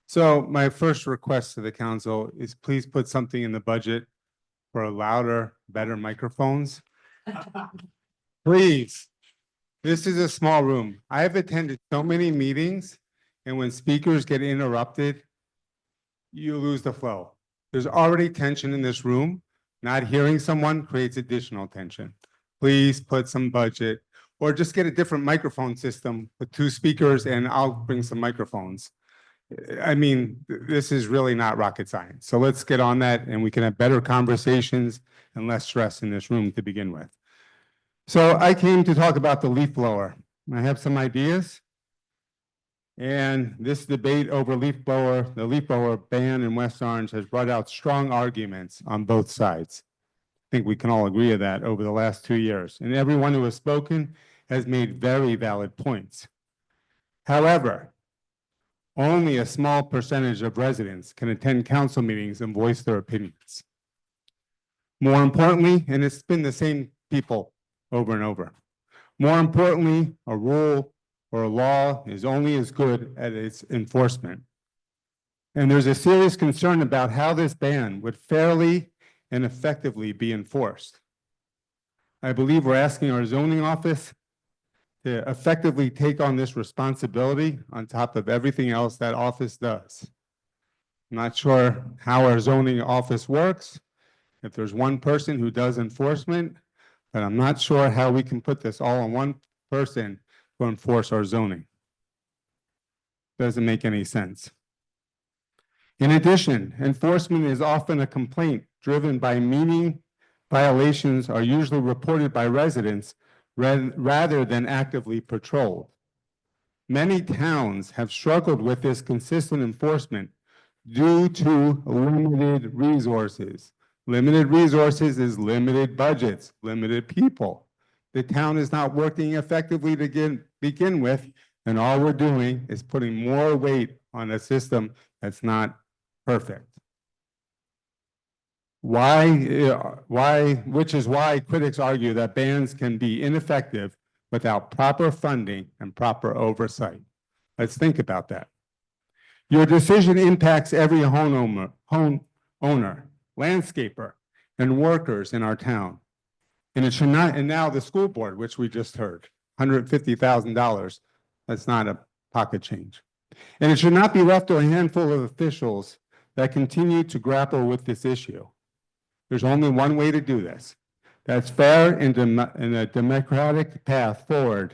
So my first request to the council is please put something in the budget for louder, better microphones. Please. This is a small room. I have attended so many meetings, and when speakers get interrupted, you lose the flow. There's already tension in this room. Not hearing someone creates additional tension. Please put some budget, or just get a different microphone system with 2 speakers, and I'll bring some microphones. I mean, this is really not rocket science. So let's get on that, and we can have better conversations and less stress in this room to begin with. So I came to talk about the leaf blower. I have some ideas. And this debate over the leaf blower ban in West Orange has brought out strong arguments on both sides. I think we can all agree on that over the last 2 years. And everyone who has spoken has made very valid points. However, only a small percentage of residents can attend council meetings and voice their opinions. More importantly, and it's been the same people over and over. More importantly, a rule or a law is only as good as its enforcement. And there's a serious concern about how this ban would fairly and effectively be enforced. I believe we're asking our zoning office to effectively take on this responsibility on top of everything else that office does. I'm not sure how our zoning office works, if there's one person who does enforcement, but I'm not sure how we can put this all on one person to enforce our zoning. Doesn't make any sense. In addition, enforcement is often a complaint driven by meaning violations are usually reported by residents rather than actively patrolled. Many towns have struggled with this consistent enforcement due to limited resources. Limited resources is limited budgets, limited people. The town is not working effectively to begin with, and all we're doing is putting more weight on a system that's not perfect. Which is why critics argue that bans can be ineffective without proper funding and proper oversight. Let's think about that. Your decision impacts every homeowner, landscaper, and workers in our town. And it should not, and now the school board, which we just heard, $150,000, that's not a pocket change. And it should not be left to a handful of officials that continue to grapple with this issue. There's only one way to do this. That's fair and a democratic path forward,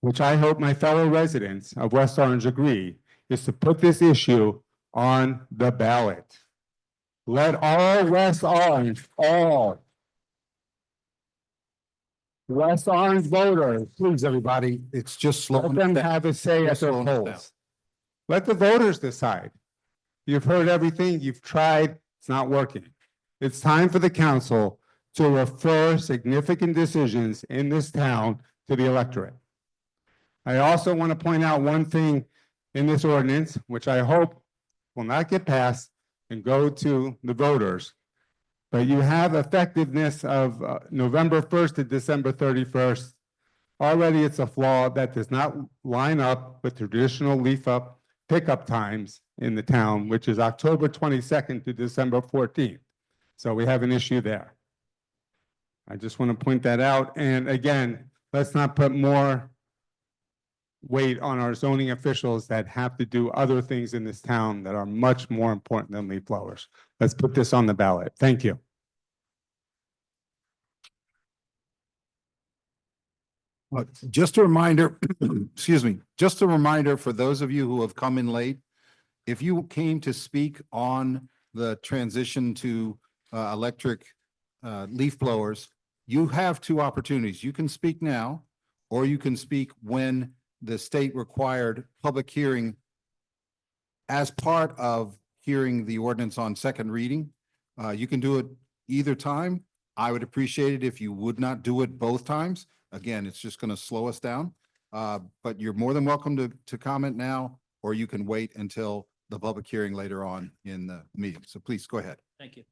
which I hope my fellow residents of West Orange agree, is to put this issue on the ballot. Let all West Orange voters, please, everybody, It's just let slowing them down. have a say at Just their slowing us down. polls. Let the voters decide. You've heard everything, you've tried, it's not working. It's time for the council to refer significant decisions in this town to the electorate. I also want to point out one thing in this ordinance, which I hope will not get passed and go to the voters. But you have effectiveness of November 1st to December 31st. Already it's a flaw that does not line up with traditional leaf up pickup times in the town, which is October 22nd to December 14th. So we have an issue there. I just want to point that out. And again, let's not put more weight on our zoning officials that have to do other things in this town that are much more important than leaf blowers. Let's put this on the ballot. Thank you. Just a reminder, excuse me, just a reminder for those of you who have come in late, if you came to speak on the transition to electric leaf blowers, you have 2 opportunities. You can speak now, or you can speak when the state required public hearing as part of hearing the ordinance on second reading. You can do it either time. I would appreciate it if you would not do it both times. Again, it's just going to slow us down. But you're more than welcome to comment now, or you can wait until the public hearing later on in the meeting. So please go ahead. Thank you.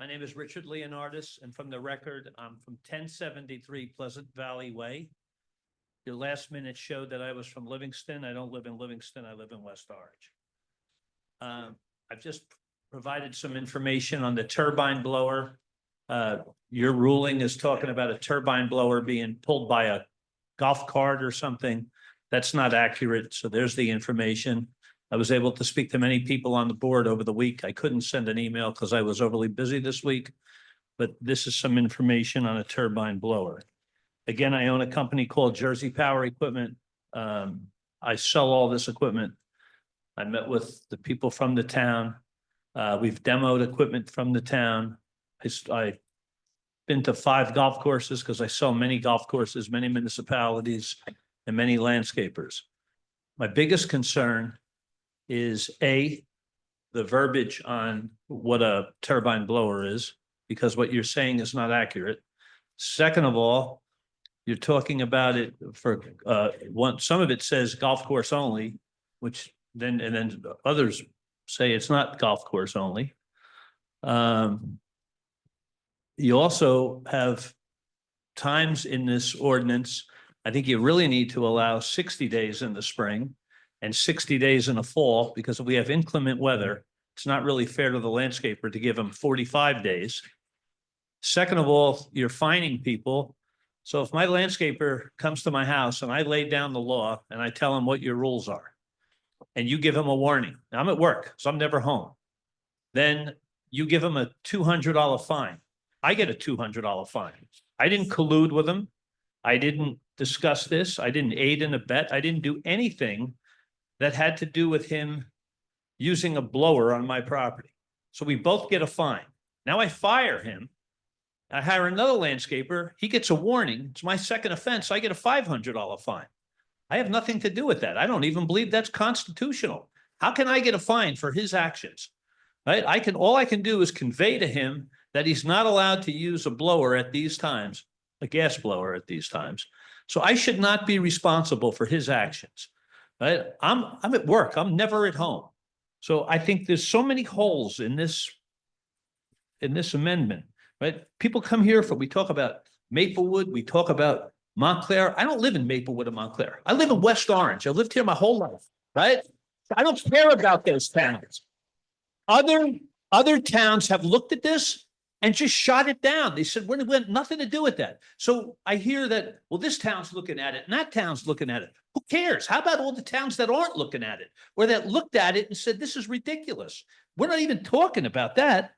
My name is Richard Leonardis, and from the record, I'm from 1073 Pleasant Valley Way. your last minute showed that I was from Livingston. I don't live in Livingston. I live in West Orange. I've just provided some information on the turbine blower. Your ruling is talking about a turbine blower being pulled by a golf cart or something. That's not accurate. So there's the information. I was able to speak to many people on the board over the week. I couldn't send an email because I was overly busy this week, but this is some information on a turbine blower. Again, I own a company called Jersey Power Equipment. I sell all this equipment. I met with the people from the town. We've demoed equipment from the town. I've been to 5 golf courses because I sell many golf courses, many municipalities, and many landscapers. My biggest concern is A, the verbiage on what a turbine blower is, because what you're saying is not accurate. Second of all, you're talking about it for some of it says golf course only, which then others say it's not golf course only. You also have times in this ordinance. I think you really need to allow 60 days in the spring and 60 days in the fall, because if we have inclement weather, it's not really fair to the landscaper to give them 45 days. Second of all, you're fining people. So if my landscaper comes to my house and I lay down the law and I tell him what your rules are, and you give him a warning, now I'm at work, so I'm never home, then you give him a $200 fine. I get a $200 fine. I didn't collude with him. I didn't discuss this. I didn't aid and abet. I didn't do anything that had to do with him using a blower on my property. So we both get a fine. Now I fire him. I hire another landscaper. He gets a warning. It's my second offense. I get a $500 fine. I have nothing to do with that. I don't even believe that's constitutional. How can I get a fine for his actions? Right? All I can do is convey to him that he's not allowed to use a blower at these times, a gas blower at these times. So I should not be responsible for his actions. Right? I'm at work. I'm never at home. So I think there's so many holes in this amendment. Right? People come here we talk about Maplewood, we talk about Montclair. I don't live in Maplewood or Montclair. I live in West Orange. I lived here my whole life, right? I don't care about those towns. Other towns have looked at this and just shot it down. They said, we had nothing to do with that. So I hear that, well, this town's looking at it and that town's looking at it. Who cares? How about all the towns that aren't looking at it, or that looked at it and said, this is ridiculous? We're not even talking about that.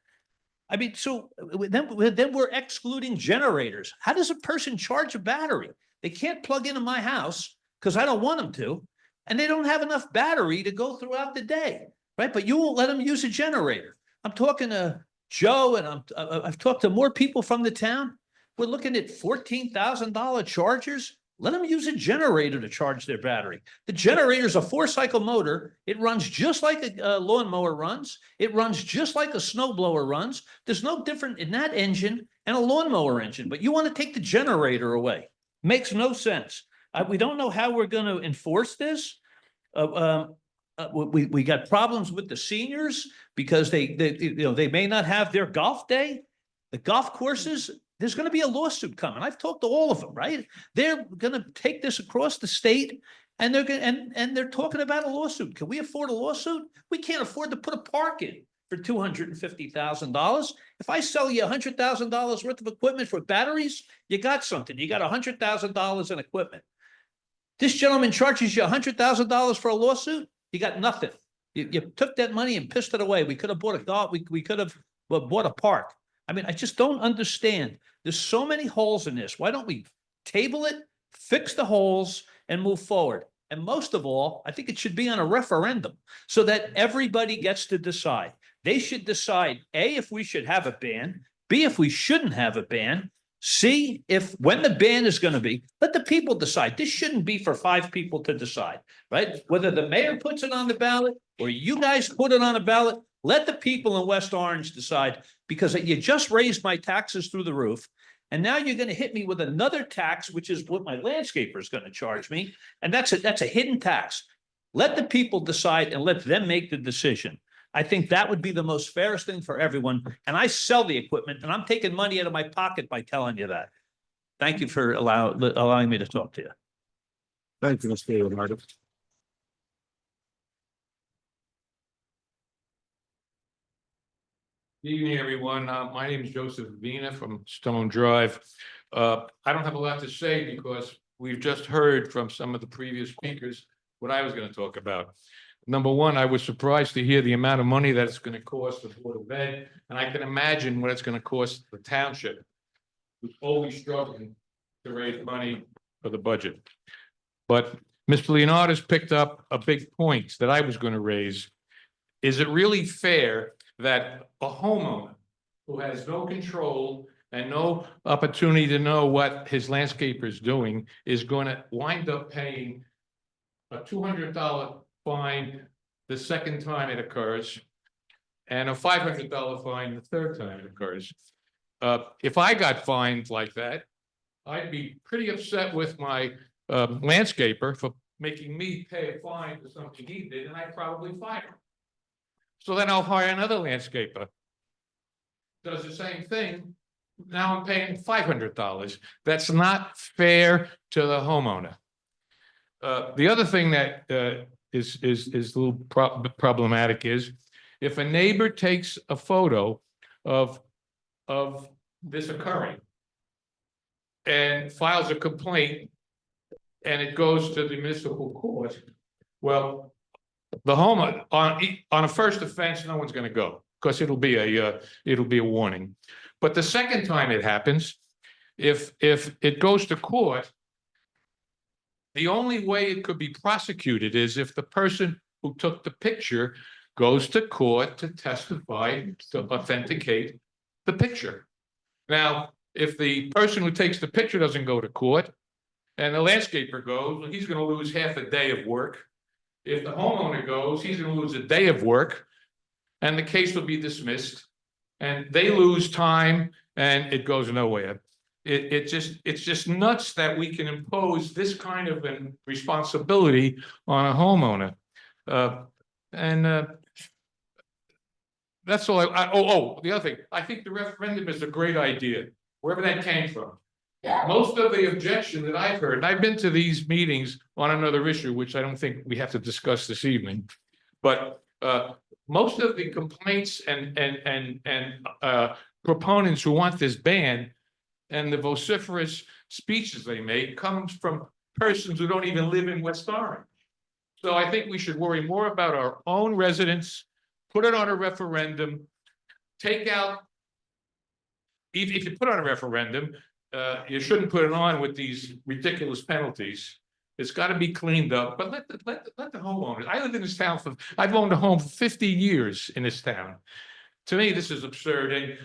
I mean, so then we're excluding generators. How does a person charge a battery? They can't plug into my house because I don't want them to, and they don't have enough battery to go throughout the day, right? But you won't let them use a generator. I'm talking to Joe, and I've talked to more people from the town. We're looking at $14,000 chargers. Let them use a generator to charge their battery. The generator is a 4-cycle motor. It runs just like a lawnmower runs. It runs just like a snowblower runs. There's no different in that engine and a lawnmower engine, but you want to take the generator away. Makes no sense. We don't know how we're going to enforce this. We got problems with the seniors because they may not have their golf day. The golf courses, there's going to be a lawsuit coming. I've talked to all of them, right? They're going to take this across the state, and they're talking about a lawsuit. Can we afford a lawsuit? We can't afford to put a park in for $250,000. If I sell you $100,000 worth of equipment for batteries, you got something. You got $100,000 in equipment. This gentleman charges you $100,000 for a lawsuit. You got nothing. You took that money and pissed it away. We could have bought a golf. We could have bought a park. I mean, I just don't understand. There's so many holes in this. Why don't we table it, fix the holes, and move forward? And most of all, I think it should be on a referendum so that everybody gets to decide. They should decide, A, if we should have a ban, B, if we shouldn't have a ban, C, when the ban is going to be. Let the people decide. This shouldn't be for 5 people to decide, right? Whether the mayor puts it on the ballot or you guys put it on a ballot, let the people in West Orange decide, because you just raised my taxes through the roof. And now you're going to hit me with another tax, which is what my landscaper is going to charge me. And that's a hidden tax. Let the people decide and let them make the decision. I think that would be the most fairest thing for everyone. And I sell the equipment, and I'm taking money out of my pocket by telling you that. Thank you for allowing me to talk to you. Thank you, Mr. Leonardo. Good evening, everyone. My name is Joseph Vina from Stone Drive. I don't have a lot to say because we've just heard from some of the previous speakers what I was going to talk about. Number one, I was surprised to hear the amount of money that it's going to cost the Board of Ed, and I can imagine what it's going to cost the township, who's always struggling to raise money for the budget. But Mr. Leonardo's picked up a big point that I was going to raise. Is it really fair that a homeowner who has no control and no opportunity to know what his landscaper is doing is going to wind up paying a $200 fine the second time it occurs and a $500 fine the third time it occurs? If I got fined like that, I'd be pretty upset with my landscaper for making me pay a fine for something he did, and I'd probably fire him. So then I'll hire another landscaper. Does the same thing. Now I'm paying $500. That's not fair to the homeowner. The other thing that is a little problematic is if a neighbor takes a photo of this occurring and files a complaint and it goes to the municipal court, well, the homeowner on a first offense, no one's going to go because it'll be a warning. But the second time it happens, if it goes to court, the only way it could be prosecuted is if the person who took the picture goes to court to testify to authenticate the picture. Now, if the person who takes the picture doesn't go to court and the landscaper goes, well, he's going to lose half a day of work. If the homeowner goes, he's going to lose a day of work and the case will be dismissed and they lose time and it goes nowhere. It's just nuts that we can impose this kind of a responsibility on a homeowner. That's all the other thing, I think the referendum is a great idea, wherever that came from. Most of the objection that I've heard, and I've been to these meetings on another issue, which I don't think we have to discuss this evening, but most of the complaints and proponents who want this ban and the vociferous speeches they make comes from persons who don't even live in West Orange. So I think we should worry more about our own residents, put it on a referendum, take out, if you put on a referendum, you shouldn't put it on with these ridiculous penalties. It's got to be cleaned up, but let the homeowners. I lived in this town I've owned a home for 50 years in this town. To me, this is absurd, and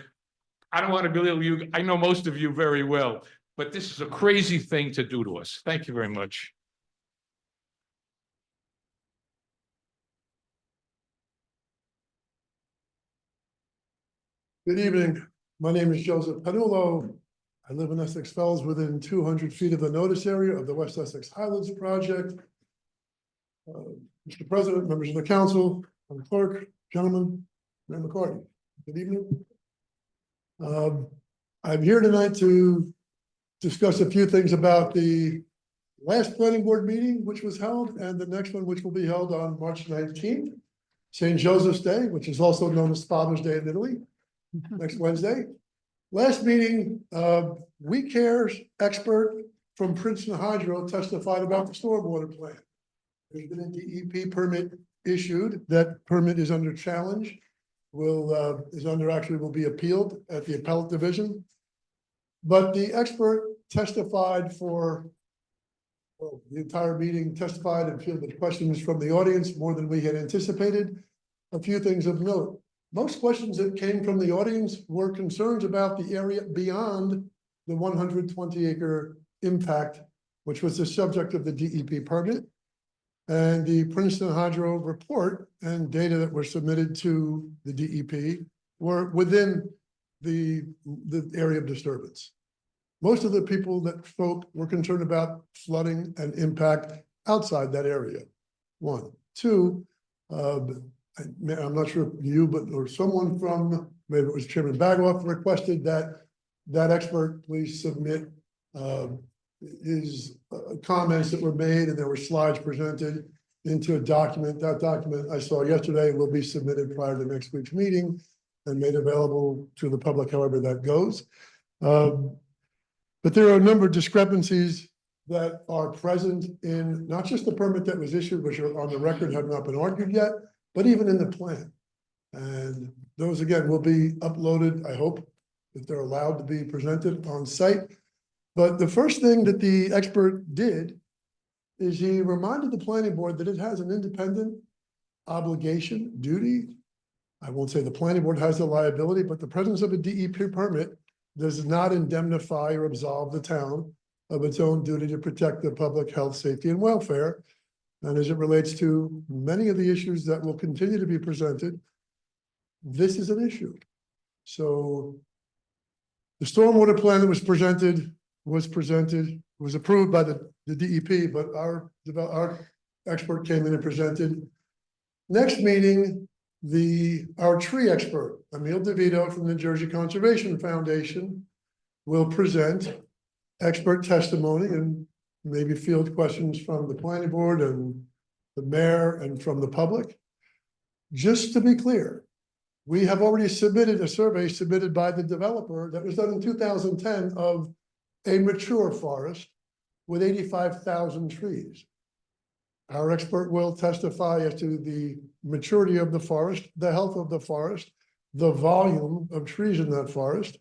I don't want to belittle you. I know most of you very well, but this is a crazy thing to do to us. Thank you very much. Good evening. My name is Joseph Panulo. I live in Essex Fells within 200 feet of the notice area of the West Essex Highlands project. Mr. President, members of the council, and clerk, gentlemen, Mayor McCartney, good evening. I'm here tonight to discuss a few things about the last planning board meeting, which was held, and the next one, which will be held on March 19th, St. Joseph's Day, which is also known as Father's Day in Italy, next Wednesday. Last meeting, We Care's expert from Princeton Hydro testified about the stormwater plan. There's been a DEP permit issued. That permit is under challenge. Will be appealed at the appellate division. But the expert testified for the entire meeting, testified and fielded questions from the audience more than we had anticipated. A few things of note. Most questions that came from the audience were concerns about the area beyond the 120-acre impact, which was the subject of the DEP permit. And the Princeton Hydro report and data that were submitted to the DEP were within the area of disturbance. Most of the people that spoke were concerned about flooding and impact outside that area. One. Two, I'm not sure if you, or someone from, maybe it was Chairman Bagoff, requested that expert please submit his comments that were made, and there were slides presented into a document. That document I saw yesterday will be submitted prior to next week's meeting and made available to the public, however that goes. But there are a number of discrepancies that are present in not just the permit that was issued, which are on the record, have not been argued yet, but even in the plan. And those again will be uploaded, I hope, if they're allowed to be presented on site. But the first thing that the expert did is he reminded the planning board that it has an independent obligation, duty. I won't say the planning board has the liability, but the presence of a DEP permit does not indemnify or absolve the town of its own duty to protect the public health, safety, and welfare. And as it relates to many of the issues that will continue to be presented, this is an issue. So the stormwater plan that was approved by the DEP, but our expert came in and presented. Next meeting, our tree expert, Emil DeVito from the Jersey Conservation Foundation, will present expert testimony and maybe field questions from the planning board and the mayor and from the public. Just to be clear, we have already submitted a survey submitted by the developer that was done in 2010 of a mature forest with 85,000 trees. Our expert will testify as to the maturity of the forest, the health of the forest, the volume of trees in that forest,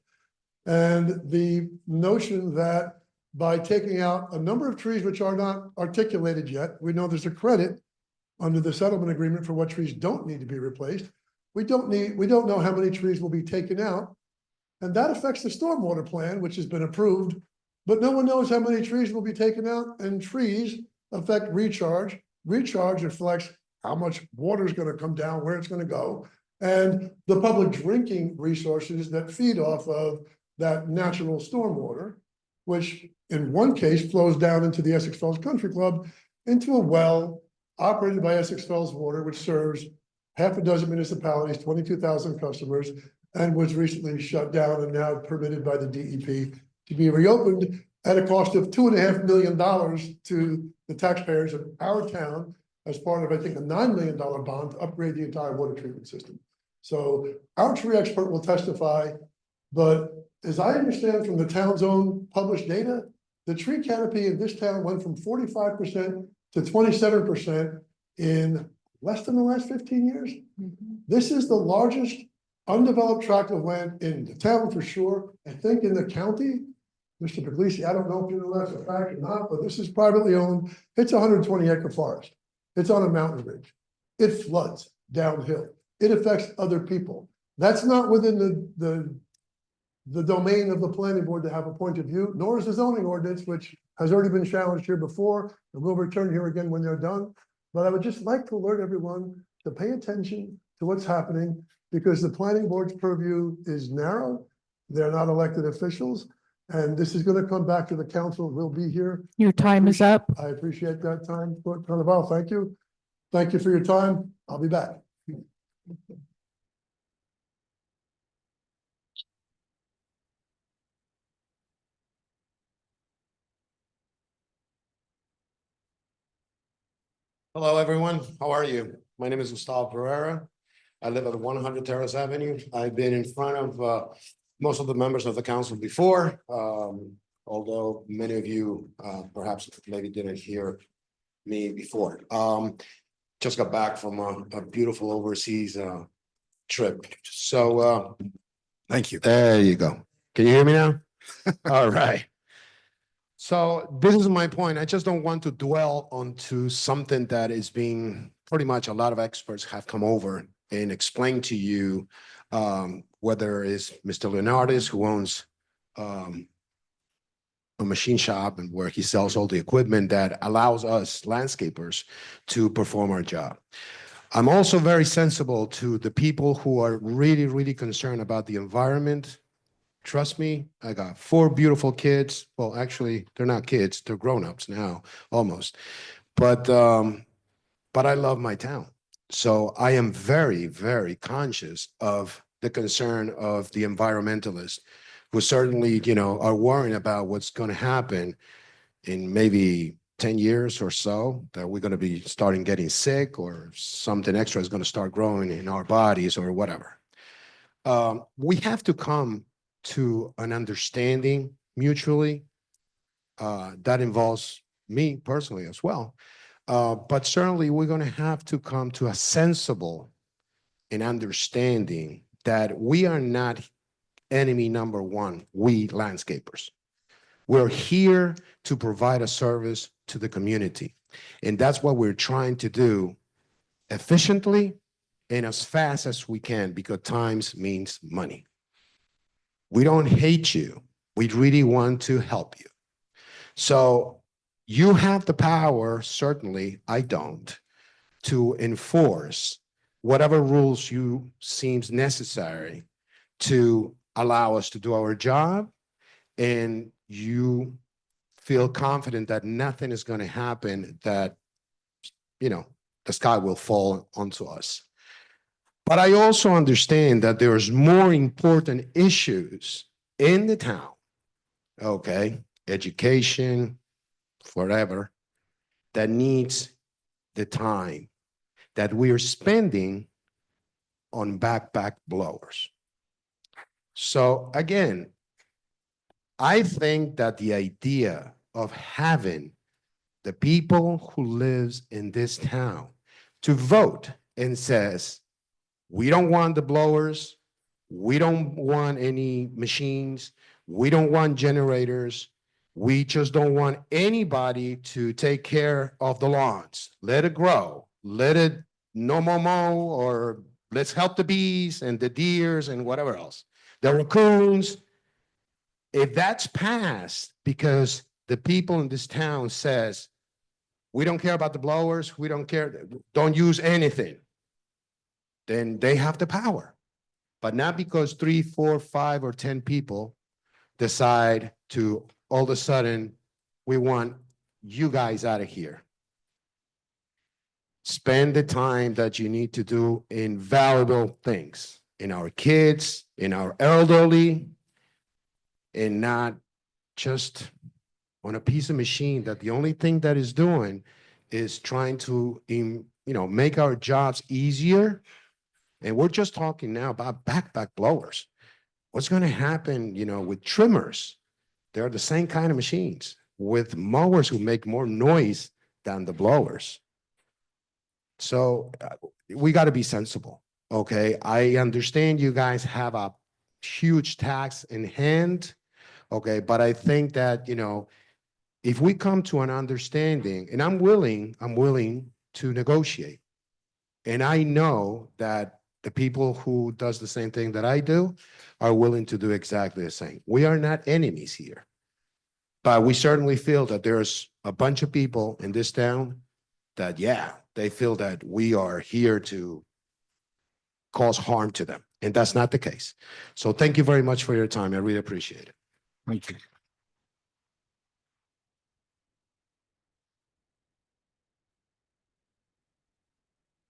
and the notion that by taking out a number of trees which are not articulated yet, we know there's a credit under the settlement agreement for what trees don't need to be replaced. We don't know how many trees will be taken out, and that affects the stormwater plan, which has been approved, but no one knows how many trees will be taken out, and trees affect recharge. Recharge reflects how much water is going to come down, where it's going to go, and the public drinking resources that feed off of that natural stormwater, which in one case flows down into the Essex Fells Country Club, into a well operated by Essex Fells Water, which serves half a dozen municipalities, 22,000 customers, and was recently shut down and now permitted by the DEP to be reopened at a cost of $2.5 million to the taxpayers of our town as part of, I think, a $9 million bond to upgrade the entire water treatment system. So our tree expert will testify, but as I understand from the town's own published data, the tree canopy in this town went from 45% to 27% in less than the last 15 years. This is the largest undeveloped tract of land in the town for sure. I think in the county, Mr. Puglisi, I don't know if you know that's a fact or not, but this is privately owned. It's a 120-acre forest. It's on a mountain ridge. It floods downhill. It affects other people. That's not within the domain of the planning board to have a point of view, nor is the zoning ordinance, which has already been challenged here before, and will return here again when they're done. But I would just like to alert everyone to pay attention to what's happening, because the planning board's purview is narrow. They're not elected officials, and this is going to come back to the council. We'll be here. Your time is up. I appreciate that time. Carnival, thank you. Thank you for your time. I'll be back. Hello, everyone. How are you? My name is Gustavo Pereira. I live at 100 Terrace Avenue. I've been in front of most of the members of the council before, although many of you perhaps maybe didn't hear me before. Just got back from a beautiful overseas trip. So thank you. There you go. Can you hear me now? All right. So this is my point. I just don't want to dwell onto something that is being pretty much a lot of experts have come over and explained to you, whether it's Mr. Leonardis, who owns a machine shop and where he sells all the equipment that allows us landscapers to perform our job. I'm also very sensible to the people who are really, really concerned about the environment. Trust me, I got 4 beautiful kids. Well, actually, they're not kids, they're grown-ups now, almost. But I love my town. So I am very, very conscious of the concern of the environmentalists who certainly, are worrying about what's going to happen in maybe 10 years or so that we're going to be starting getting sick or something extra is going to start growing in our bodies or whatever. We have to come to an understanding mutually. That involves me personally as well. But certainly we're going to have to come to a sensible and understanding that we are not enemy number one, we landscapers. We're here to provide a service to the community. And that's what we're trying to do efficiently and as fast as we can, because times means money. We don't hate you. We really want to help you. So you have the power, certainly I don't, to enforce whatever rules you seems necessary to allow us to do our job, and you feel confident that nothing is going to happen, that, you know, the sky will fall onto us. But I also understand that there's more important issues in the town, okay, education, forever, that needs the time that we are spending on backpack blowers. So again, I think that the idea of having the people who lives in this town to vote and says, we don't want the blowers, we don't want any machines, we don't want generators, we just don't want anybody to take care of the lawns. Let it grow, let it no mow, or let's help the bees and the deers and whatever else. The raccoons. If that's passed because the people in this town says, we don't care about the blowers, we don't care, don't use anything, then they have the power. But not because 3, 4, 5, or 10 people decide to all of a sudden, we want you guys out of here. Spend the time that you need to do in valuable things, in our kids, in our elderly, and not just on a piece of machine that the only thing that is doing is trying to, make our jobs easier. And we're just talking now about backpack blowers. What's going to happen, with trimmers? They're the same kind of machines with mowers who make more noise than the blowers. So we got to be sensible. Okay. I understand you guys have a huge tax in hand. Okay. But I think that, if we come to an understanding, and I'm willing to negotiate. And I know that the people who does the same thing that I do are willing to do exactly the same. We are not enemies here, but we certainly feel that there's a bunch of people in this town that, yeah, they feel that we are here to cause harm to them. And that's not the case. So thank you very much for your time. I really appreciate it. Thank you.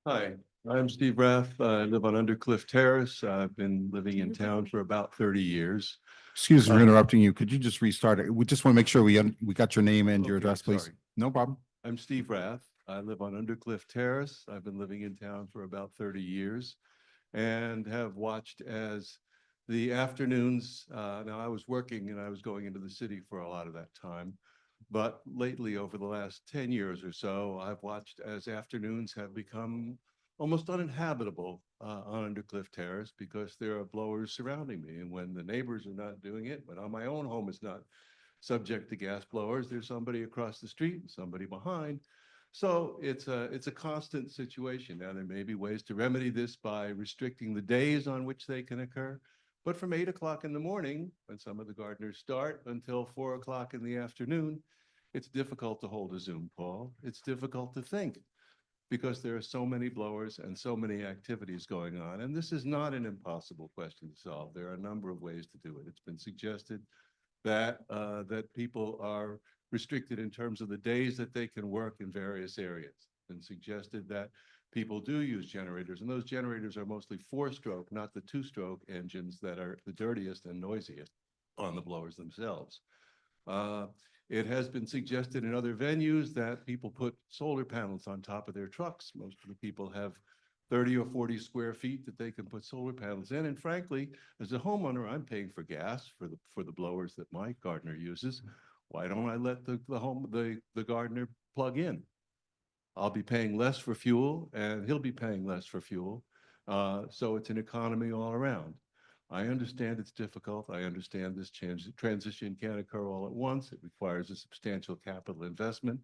Hi, I'm Steve Rath. I live on Undercliff Terrace. I've been living in town for about 30 years. Excuse me for interrupting you. Could you just restart it? We just want to make sure we got your name and your Okay, address, please. sorry. No problem. I'm Steve Rath. I live on Undercliff Terrace. I've been living in town for about 30 years and have watched as the afternoons, now I was working and I was going into the city for a lot of that time. But lately, over the last 10 years or so, I've watched as afternoons have become almost uninhabitable on Undercliff Terrace because there are blowers surrounding me. And when the neighbors are not doing it, when my own home is not subject to gas blowers, there's somebody across the street and somebody behind. So it's a constant situation. Now, there may be ways to remedy this by restricting the days on which they can occur. But from 8 o'clock in the morning, when some of the gardeners start, until 4 o'clock in the afternoon, it's difficult to hold a Zoom call. It's difficult to think because there are so many blowers and so many activities going on. And this is not an impossible question to solve. There are a number of ways to do it. It's been suggested that people are restricted in terms of the days that they can work in various areas, and suggested that people do use generators, and those generators are mostly 4-stroke, not the 2-stroke engines that are the dirtiest and noisiest on the blowers themselves. It has been suggested in other venues that people put solar panels on top of their trucks. Most of the people have 30 or 40 square feet that they can put solar panels in. And frankly, as a homeowner, I'm paying for gas for the blowers that my gardener uses. Why don't I let the gardener plug in? I'll be paying less for fuel and he'll be paying less for fuel. So it's an economy all around. I understand it's difficult. I understand this transition can't occur all at once. It requires a substantial capital investment.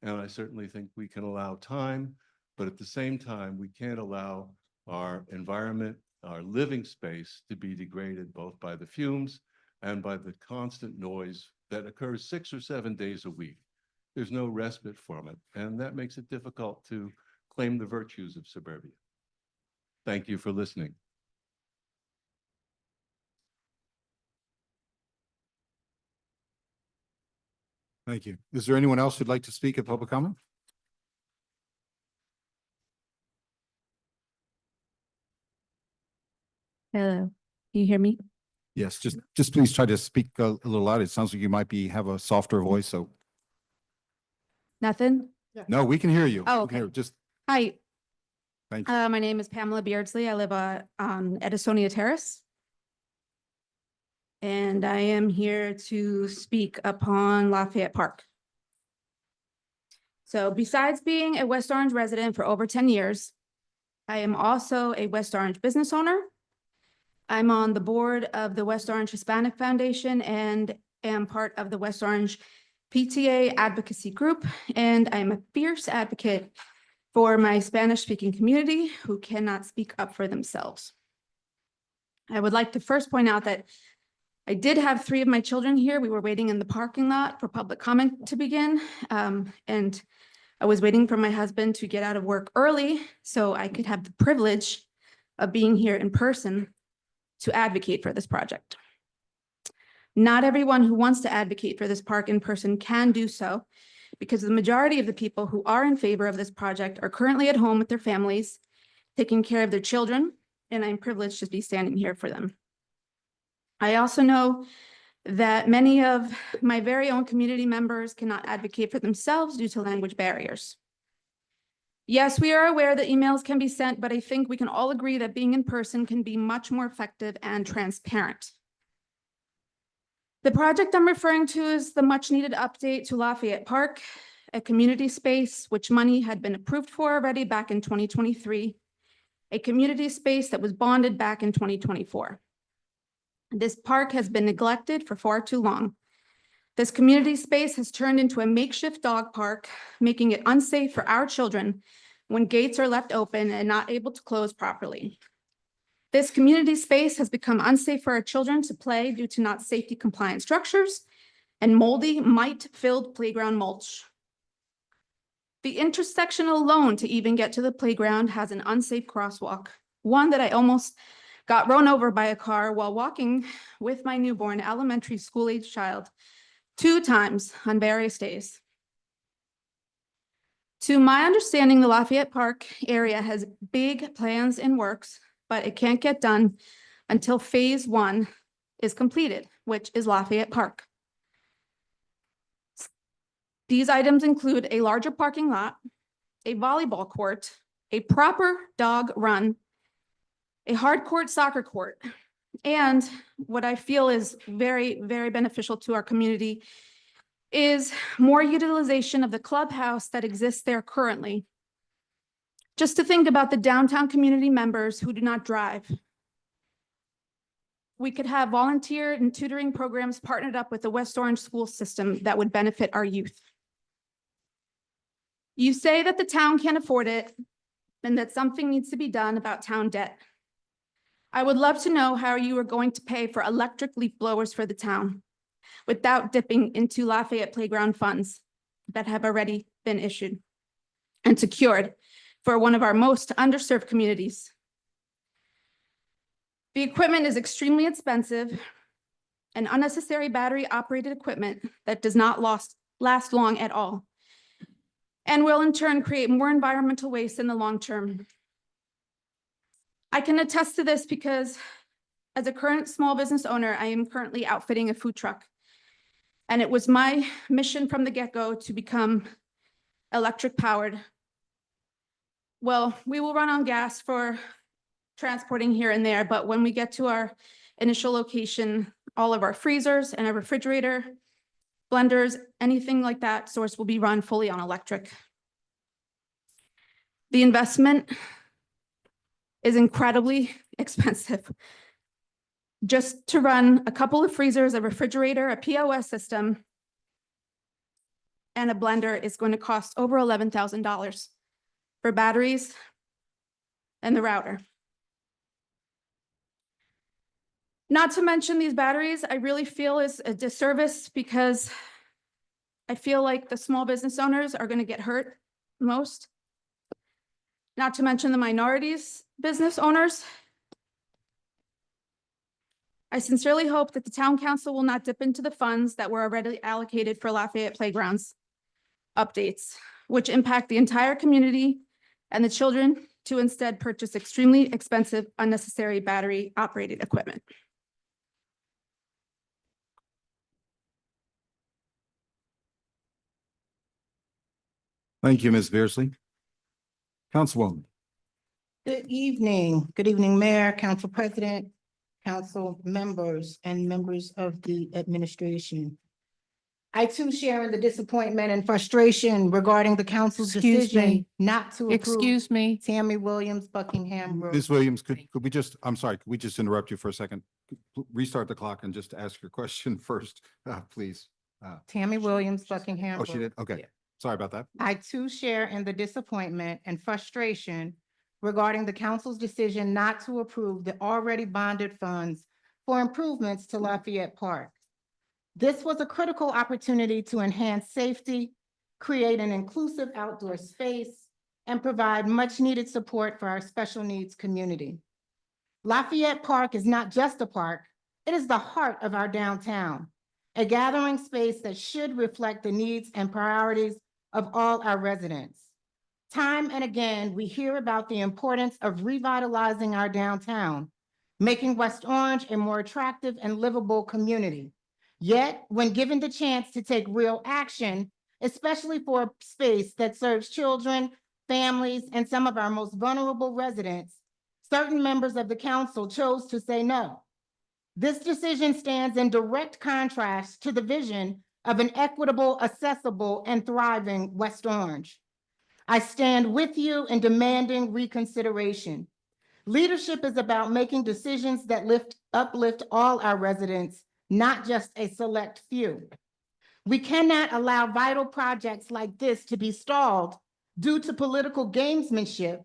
And I certainly think we can allow time, but at the same time, we can't allow our environment, our living space to be degraded both by the fumes and by the constant noise that occurs 6 or 7 days a week. There's no respite from it, and that makes it difficult to claim the virtues of suburbia. Thank you for listening. Thank you. Is there anyone else who'd like to speak at public comment? Hello, can you hear me? Yes, just please try to speak a little louder. It sounds like you might have a softer voice, so. Nothing? No, we can hear you. Oh, We can hear- okay. Just, Hi, thank you. my name is Pamela Beardsley. I live on Edisonia Terrace. And I am here to speak upon Lafayette Park. So besides being a West Orange resident for over 10 years, I am also a West Orange business owner. I'm on the board of the West Orange Hispanic Foundation and am part of the West Orange PTA advocacy group. And I'm a fierce advocate for my Spanish-speaking community who cannot speak up for themselves. I would like to first point out that I did have 3 of my children here. We were waiting in the parking lot for public comment to begin. And I was waiting for my husband to get out of work early so I could have the privilege of being here in person to advocate for this project. Not everyone who wants to advocate for this park in person can do so because the majority of the people who are in favor of this project are currently at home with their families, taking care of their children, and I'm privileged to be standing here for them. I also know that many of my very own community members cannot advocate for themselves due to language barriers. Yes, we are aware that emails can be sent, but I think we can all agree that being in person can be much more effective and transparent. The project I'm referring to is the much needed update to Lafayette Park, a community space which money had been approved for already back in 2023, a community space that was bonded back in 2024. This park has been neglected for far too long. This community space has turned into a makeshift dog park, making it unsafe for our children when gates are left open and not able to close properly. This community space has become unsafe for our children to play due to not safety compliant structures and moldy, mite-filled playground mulch. The intersection alone to even get to the playground has an unsafe crosswalk, one that I almost got run over by a car while walking with my newborn elementary school-age child 2 times on various days. To my understanding, the Lafayette Park area has big plans in works, but it can't get done until phase 1 is completed, which is Lafayette Park. These items include a larger parking lot, a volleyball court, a proper dog run, a hard court soccer court, and what I feel is very, very beneficial to our community is more utilization of the clubhouse that exists there currently. Just to think about the downtown community members who do not drive. We could have volunteer and tutoring programs partnered up with the West Orange school system that would benefit our youth. You say that the town can't afford it and that something needs to be done about town debt. I would love to know how you are going to pay for electric leaf blowers for the town without dipping into Lafayette playground funds that have already been issued and secured for one of our most underserved communities. The equipment is extremely expensive and unnecessary battery operated equipment that does not last long at all and will in turn create more environmental waste in the long term. I can attest to this because as a current small business owner, I am currently outfitting a food truck. And it was my mission from the get-go to become electric powered. Well, we will run on gas for transporting here and there, but when we get to our initial location, all of our freezers and our refrigerator, blenders, anything like that source will be run fully on electric. The investment is incredibly expensive. Just to run a couple of freezers, a refrigerator, a POS system, and a blender is going to cost over $11,000 for batteries and the router. Not to mention these batteries, I really feel is a disservice because I feel like the small business owners are going to get hurt most. Not to mention the minorities business owners. I sincerely hope that the town council will not dip into the funds that were already allocated for Lafayette Playgrounds updates, which impact the entire community and the children, to instead purchase extremely expensive, unnecessary battery operated equipment. Thank you, Ms. Beersley. Councilwoman. Good evening. Good evening, Mayor, Council President, council members, and members of the administration. I too share in the disappointment and frustration regarding the council's decision not to approve Excuse me. Tammy Williams, Buckingham Road. Ms. Williams, could we just, I'm sorry, could we just interrupt you for a second? Restart the clock and just ask your question first, please. Tammy Williams, Buckingham Oh, she Road. did? Okay. Yeah. Sorry about that. I too share in the disappointment and frustration regarding the council's decision not to approve the already bonded funds for improvements to Lafayette Park. This was a critical opportunity to enhance safety, create an inclusive outdoor space, and provide much-needed support for our special needs community. Lafayette Park is not just a park, it is the heart of our downtown, a gathering space that should reflect the needs and priorities of all our residents. Time and again, we hear about the importance of revitalizing our downtown, making West Orange a more attractive and livable community. Yet, when given the chance to take real action, especially for a space that serves children, families, and some of our most vulnerable residents, certain members of the council chose to say no. This decision stands in direct contrast to the vision of an equitable, accessible, and thriving West Orange. I stand with you in demanding reconsideration. Leadership is about making decisions that uplift all our residents, not just a select few. We cannot allow vital projects like this to be stalled due to political gamesmanship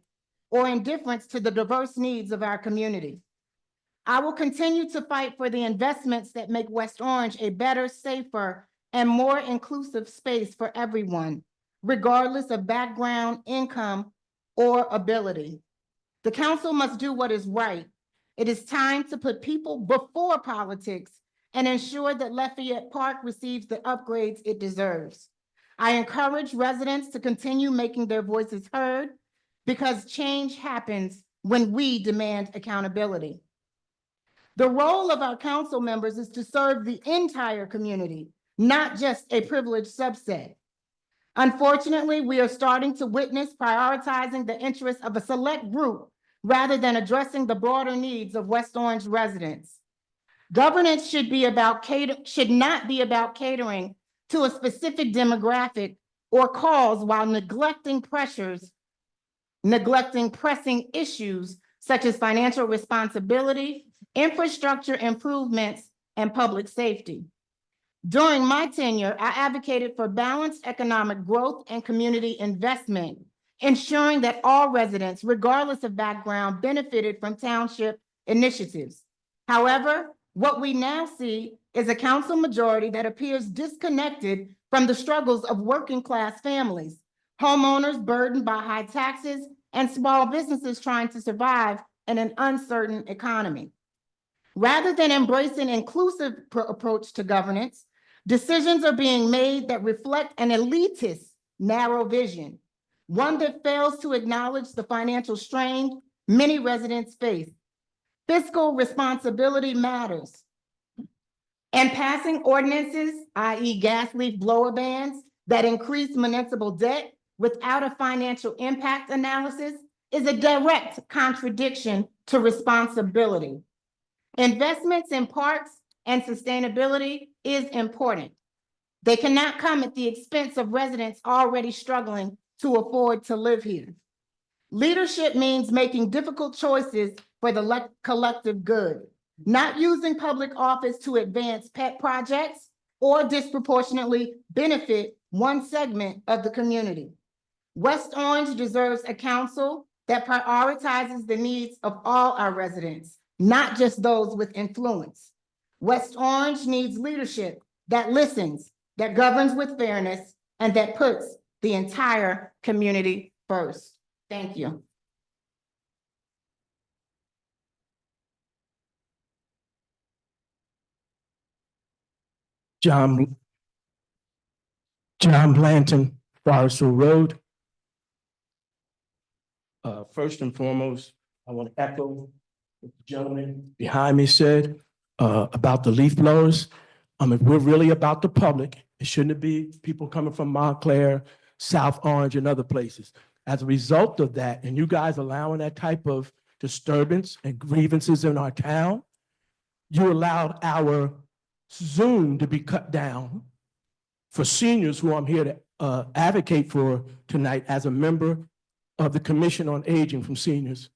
or indifference to the diverse needs of our community. I will continue to fight for the investments that make West Orange a better, safer, and more inclusive space for everyone, regardless of background, income, or ability. The council must do what is right. It is time to put people before politics and ensure that Lafayette Park receives the upgrades it deserves. I encourage residents to continue making their voices heard because change happens when we demand accountability. The role of our council members is to serve the entire community, not just a privileged subset. Unfortunately, we are starting to witness prioritizing the interests of a select group rather than addressing the broader needs of West Orange residents. Governance should not be about catering to a specific demographic or cause while neglecting pressing issues such as financial responsibility, infrastructure improvements, and public safety. During my tenure, I advocated for balanced economic growth and community investment, ensuring that all residents, regardless of background, benefited from township initiatives. However, what we now see is a council majority that appears disconnected from the struggles of working class families, homeowners burdened by high taxes, and small businesses trying to survive in an uncertain economy. Rather than embracing an inclusive approach to governance, decisions are being made that reflect an elitist, narrow vision, one that fails to acknowledge the financial strain many residents face. Fiscal responsibility matters. And passing ordinances, i.e. gas leaf blower bans, that increase municipal debt without a financial impact analysis is a direct contradiction to responsibility. Investments in parks and sustainability is important. They cannot come at the expense of residents already struggling to afford to live here. Leadership means making difficult choices for the collective good, not using public office to advance pet projects or disproportionately benefit one segment of the community. West Orange deserves a council that prioritizes the needs of all our residents, not just those with influence. West Orange needs leadership that listens, that governs with fairness, and that puts the entire community first. Thank you. John Blanton, Forest Hill Road. First and foremost, I want to echo what the gentleman behind me said about the leaf blowers. If we're really about the public, it shouldn't be people coming from Montclair, South Orange, and other places. As a result of that, and you guys allowing that type of disturbance and grievances in our town, you allowed our Zoom to be cut down for seniors who I'm here to advocate for tonight as a member of the Commission on Aging from Seniors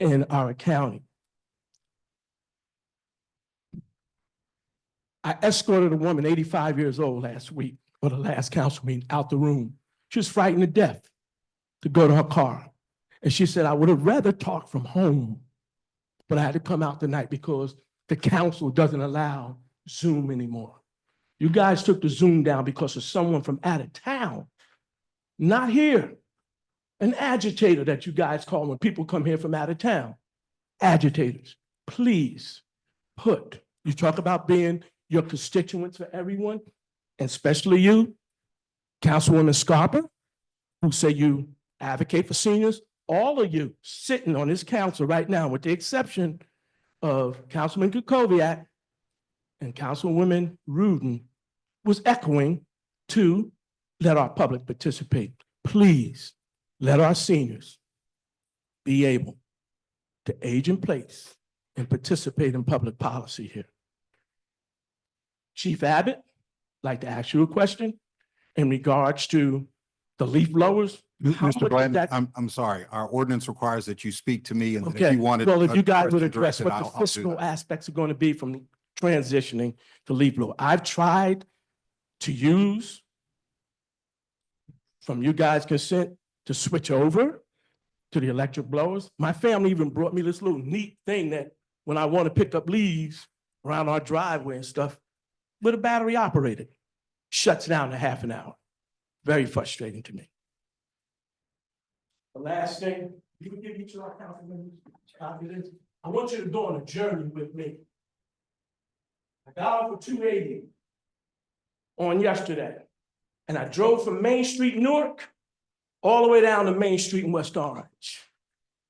in our county. I escorted a woman, 85 years old, last week, or the last council meeting, out the room. She was frightened to death to go to her car. And she said, I would have rather talked from home, but I had to come out tonight because the council doesn't allow Zoom anymore. You guys took the Zoom down because of someone from out of town, not here. An agitator that you guys call when people come here from out of town. Agitators, please you talk about being your constituents for everyone, and especially you, Councilwoman Scarpa, who say you advocate for seniors. All of you sitting on this council right now, with the exception of Councilman Kukoviac and Councilwoman Rudin, was echoing to let our public participate. Please let our seniors be able to age in place and participate in public policy here. Chief Abbott, I'd like to ask you a question in regards to the leaf blowers. Mr. Blanton, I'm sorry. Our ordinance requires that you speak to me, and then if Okay, you wanted. well, if you guys would question address directed, what I'll the do fiscal that. aspects are going to be from transitioning to leaf blower. I've tried to use from you guys' consent to switch over to the electric blowers. My family even brought me this little neat thing that when I want to pick up leaves around our driveway and stuff, with a battery operated, shuts down in half an hour. Very frustrating to me. The last thing, you can give each of our council members a copy of this. I want you to go on a journey with me. I got off of 280 on yesterday, and I drove from Main Street, Newark, all the way down to Main Street in West Orange.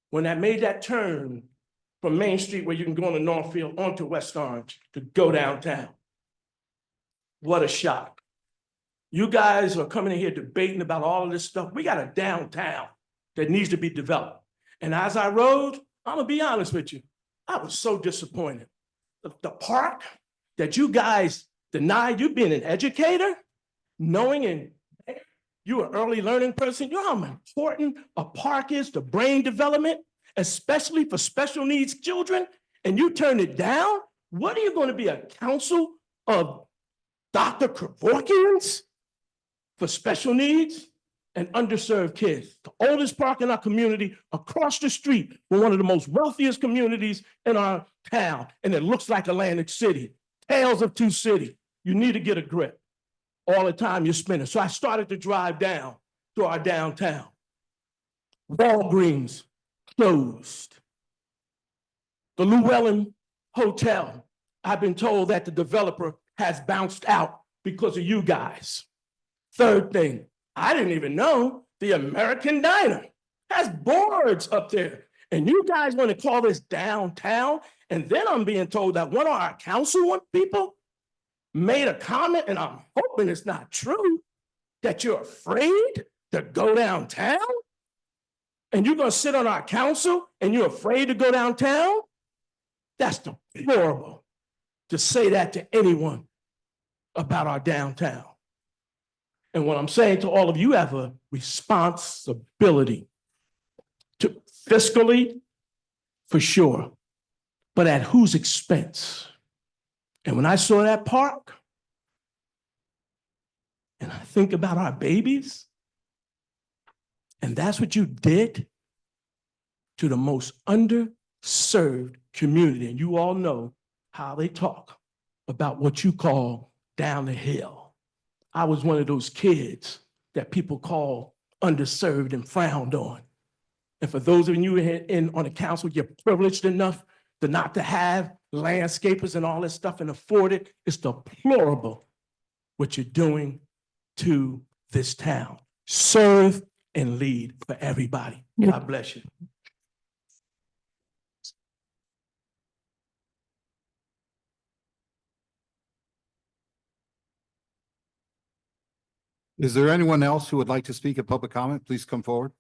When I made that turn from Main Street, where you can go on to Northfield onto West Orange to go downtown. What a shock. You guys are coming in here debating about all of this stuff. We got a downtown that needs to be developed. And as I rode, I'm gonna be honest with you, I was so disappointed. The park that you guys denied you being an educator, knowing and you're an early learning person, you know how important a park is to brain development, especially for special needs children, and you turn it down? What are you gonna be, a council of Dr. Kevorkians for special needs and underserved kids? The oldest park in our community, across the street from one of the most wealthiest communities in our town, and it looks like Atlantic City. Tales of two cities. You need to get a grip all the time you're spending. So I started to drive down to our downtown. Walgreens closed. The Llewellyn Hotel, I've been told that the developer has bounced out because of you guys. Third thing, I didn't even know the American Diner has boards up there. And you guys want to call this downtown? And then I'm being told that one of our council people made a comment, and I'm hoping it's not true, that you're afraid to go downtown? And you're gonna sit on our council and you're afraid to go downtown? That's deplorable to say that to anyone about our downtown. And what I'm saying to all of you have a responsibility to fiscally, for sure, but at whose expense? And when I saw that park, and I think about our babies, and that's what you did to the most underserved community. And you all know how they talk about what you call down the hill. I was one of those kids that people call underserved and frowned on. And for those of you on the council, you're privileged enough to not to have landscapers and all this stuff and afford it. It's deplorable what you're doing to this town. Serve and lead for everybody. God bless you. Is there anyone else who would like to speak at public comment? Please come forward.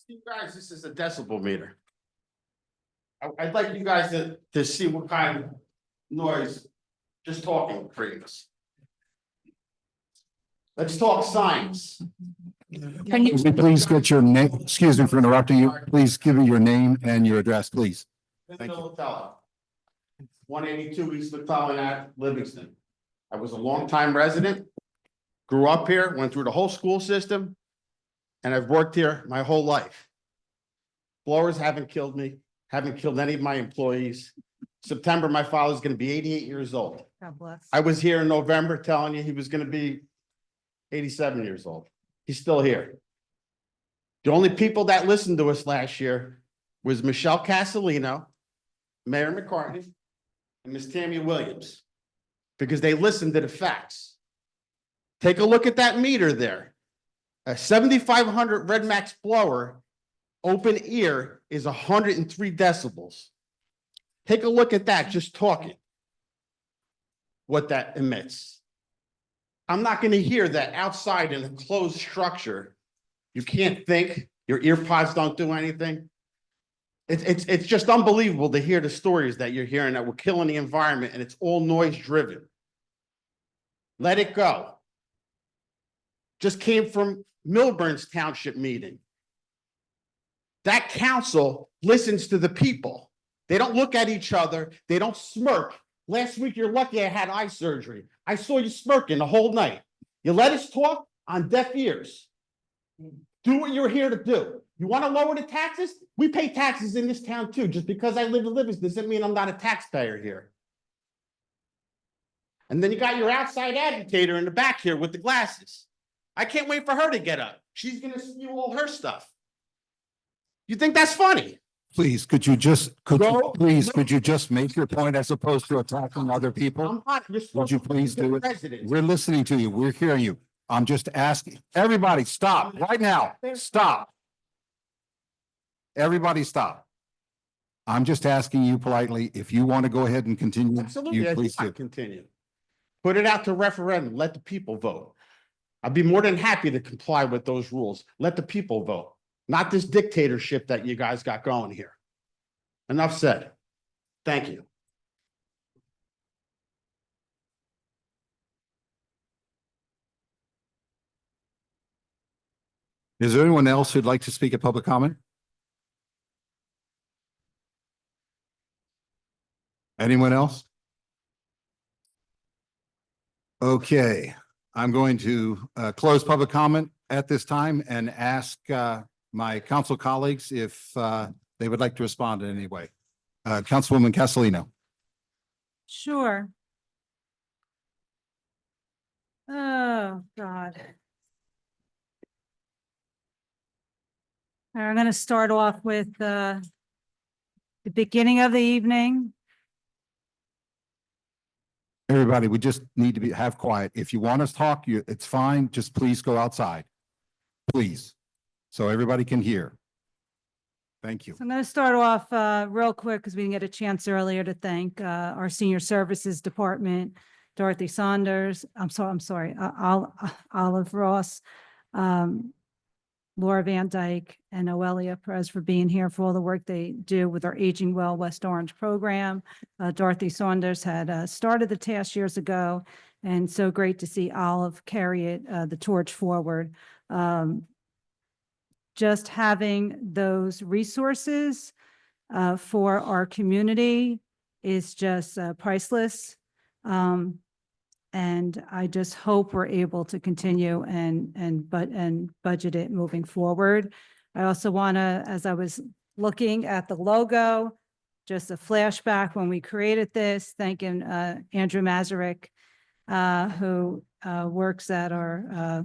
You guys, this is a decibel meter. I'd like you guys to see what kind of noise just talking creates. Let's talk science. Can you- Please get your name, excuse me for interrupting you. Please give me your name and your address, please. Thank you. 182 East McClellan at Livingston. I was a longtime resident, grew up here, went through the whole school system, and I've worked here my whole life. Blowers haven't killed me, haven't killed any of my employees. September, my father's gonna be 88 years old. God bless. I was here in November telling you he was gonna be 87 years old. He's still here. The only people that listened to us last year was Michelle Castellino, Mayor McCartney, and Miss Tammy Williams, because they listened to the facts. Take a look at that meter there. A 7,500 Red Max blower, open ear, is 103 decibels. Take a look at that, just talking. What that emits. I'm not gonna hear that outside in a closed structure. You can't think, your ear pods don't do anything. It's just unbelievable to hear the stories that you're hearing that we're killing the environment and it's all noise driven. Let it go. Just came from Milburn's Township meeting. That council listens to the people. They don't look at each other. They don't smirk. Last week, you're lucky I had eye surgery. I saw you smirking the whole night. You let us talk on deaf ears. Do what you're here to do. You want to lower the taxes? We pay taxes in this town too. Just because I live in Livingston doesn't mean I'm not a taxpayer here. And then you got your outside agitator in the back here with the glasses. I can't wait for her to get up. She's going to spew all her stuff. You think that's funny? Please, could you just make your point as opposed to attacking other people? I'm not. Would you please do it? President. We're listening to you. We're hearing you. I'm just asking. Everybody, stop right now. Stop. Everybody stop. I'm just asking you politely, if you want to go ahead and continue, Absolutely, you I please do do. continue. Put it out to referendum, let the people vote. I'd be more than happy to comply with those rules. Let the people vote, not this dictatorship that you guys got going here. Enough said. Thank you. Is there anyone else who'd like to speak at public comment? Anyone else? Okay, I'm going to close public comment at this time and ask my council colleagues if they would like to respond in any way. Councilwoman Castellino. Sure. Oh, God. I'm going to start off with the beginning of the evening. Everybody, we just need to have quiet. If you want us to talk, it's fine. Just please go outside. Please. So everybody can hear. Thank you. So I'm going to start off real quick because we didn't get a chance earlier to thank our Senior Services Department, Dorothy Saunders, I'm sorry, Olive Ross, Laura Van Dyke, and Noelia Perez for being here for all the work they do with our Aging Well West Orange program. Dorothy Saunders had started the task years ago, and so great to see Olive carry it, the torch forward. Just having those resources for our community is just priceless. And I just hope we're able to continue and budget it moving forward. I also want to, as I was looking at the logo, just a flashback when we created this, thanking Andrew Mazurek, who works at our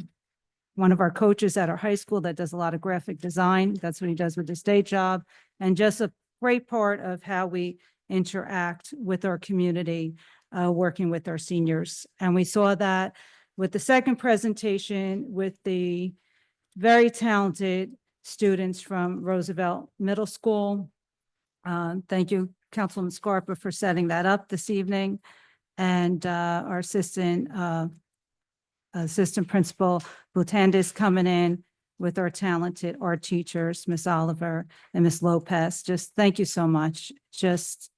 one of our coaches at our high school that does a lot of graphic design. That's what he does with his day job. And just a great part of how we interact with our community, working with our seniors. And we saw that with the second presentation with the very talented students from Roosevelt Middle School. Thank you, Councilman Scarpa, for setting that up this evening. And our assistant principal Butandis coming in with our talented art teachers, Miss Oliver and Miss Lopez. Just thank you so much. Just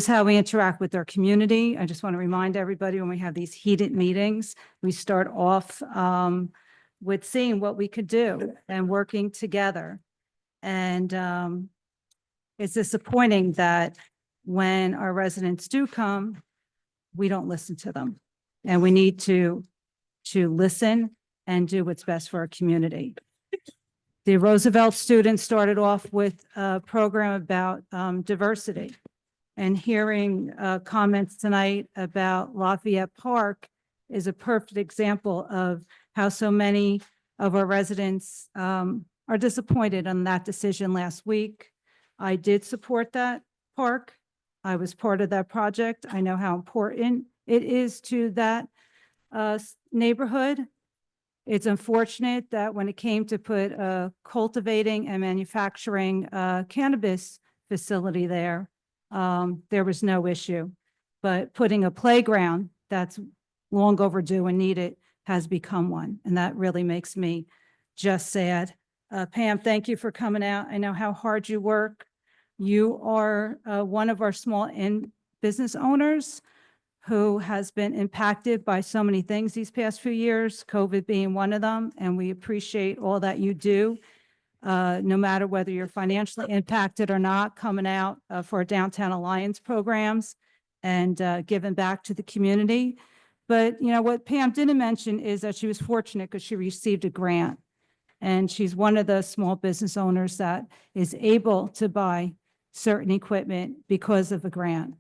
how we interact with our community. I just want to remind everybody when we have these heated meetings, we start off with seeing what we could do and working together. And it's disappointing that when our residents do come, we don't listen to them. And we need to listen and do what's best for our community. The Roosevelt students started off with a program about diversity, and hearing comments tonight about Lafayette Park is a perfect example of how so many of our residents are disappointed on that decision last week. I did support that park. I was part of that project. I know how important it is to that neighborhood. It's unfortunate that when it came to put a cultivating and manufacturing cannabis facility there was no issue. But putting a playground that's long overdue and needed has become one. And that really makes me just sad. Pam, thank you for coming out. I know how hard you work. You are one of our small business owners who has been impacted by so many things these past few years, COVID being one of them, and we appreciate all that you do, no matter whether you're financially impacted or not, coming out for our Downtown Alliance programs and giving back to the community. But you know what Pam didn't mention is that she was fortunate because she received a grant, and she's one of the small business owners that is able to buy certain equipment because of a grant.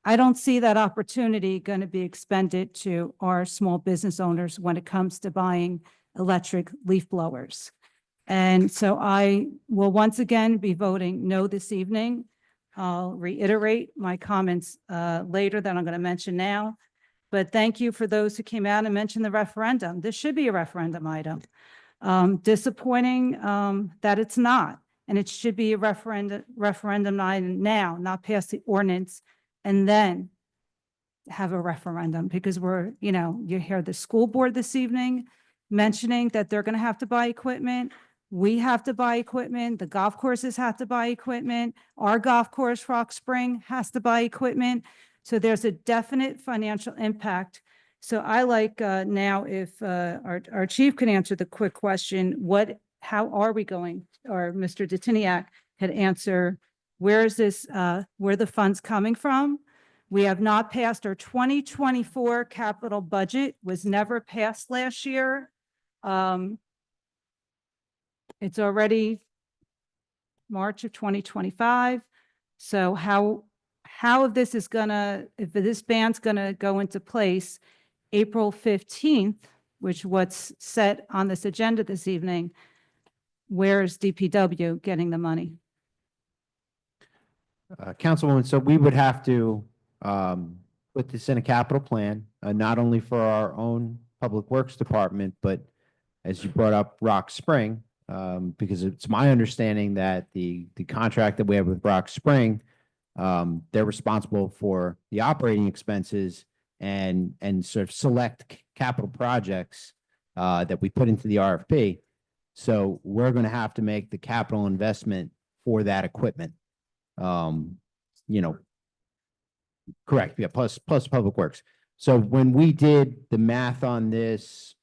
I don't see that opportunity going to be expended to our small business owners when it comes to buying electric leaf blowers. And so I will once again be voting no this evening. I'll reiterate my comments later that I'm going to mention now. But thank you for those who came out and mentioned the referendum. This should be a referendum item. Disappointing that it's not. And it should be a referendum item now, not pass the ordinance and then have a referendum, because you hear the school board this evening mentioning that they're going to have to buy equipment. We have to buy equipment. The golf courses have to buy equipment. Our golf course, Rock Spring, has to buy equipment. So there's a definite financial impact. So I like now if our chief can answer the quick question, how are we going, or Mr. Detiniak could answer, where is this, where the funds coming from? We have not passed our 2024 capital budget, was never passed last year. It's already March of 2025. So how this is if this ban's gonna go into place April 15th, which what's set on this agenda this evening, where's DPW getting the money? Councilwoman, so we would have to put this in a capital plan, not only for our own Public Works Department, but as you brought up Rock Spring, because it's my understanding that the contract that we have with Rock Spring, they're responsible for the operating expenses and sort of select capital projects that we put into the RFP. So we're going to have to make the capital investment for that equipment. You know, correct. Yeah. Plus Public Works. So when we did the math on this,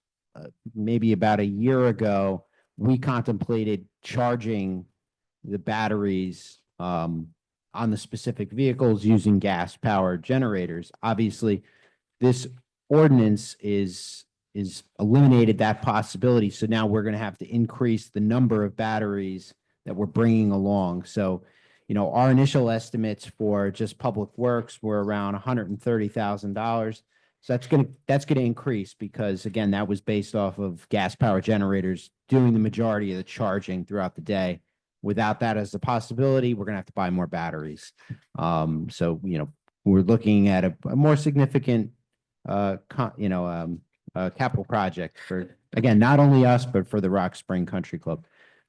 maybe about a year ago, we contemplated charging the batteries on the specific vehicles using gas powered generators. Obviously, this ordinance is eliminated that possibility. So now we're going to have to increase the number of batteries that we're bringing along. So, you know, our initial estimates for just Public Works were around $130,000. So that's gonna increase because again, that was based off of gas power generators doing the majority of the charging throughout the day. Without that as a possibility, we're gonna have to buy more batteries. So, you know, we're looking at a more significant, capital project for, again, not only us, but for the Rock Spring Country Club.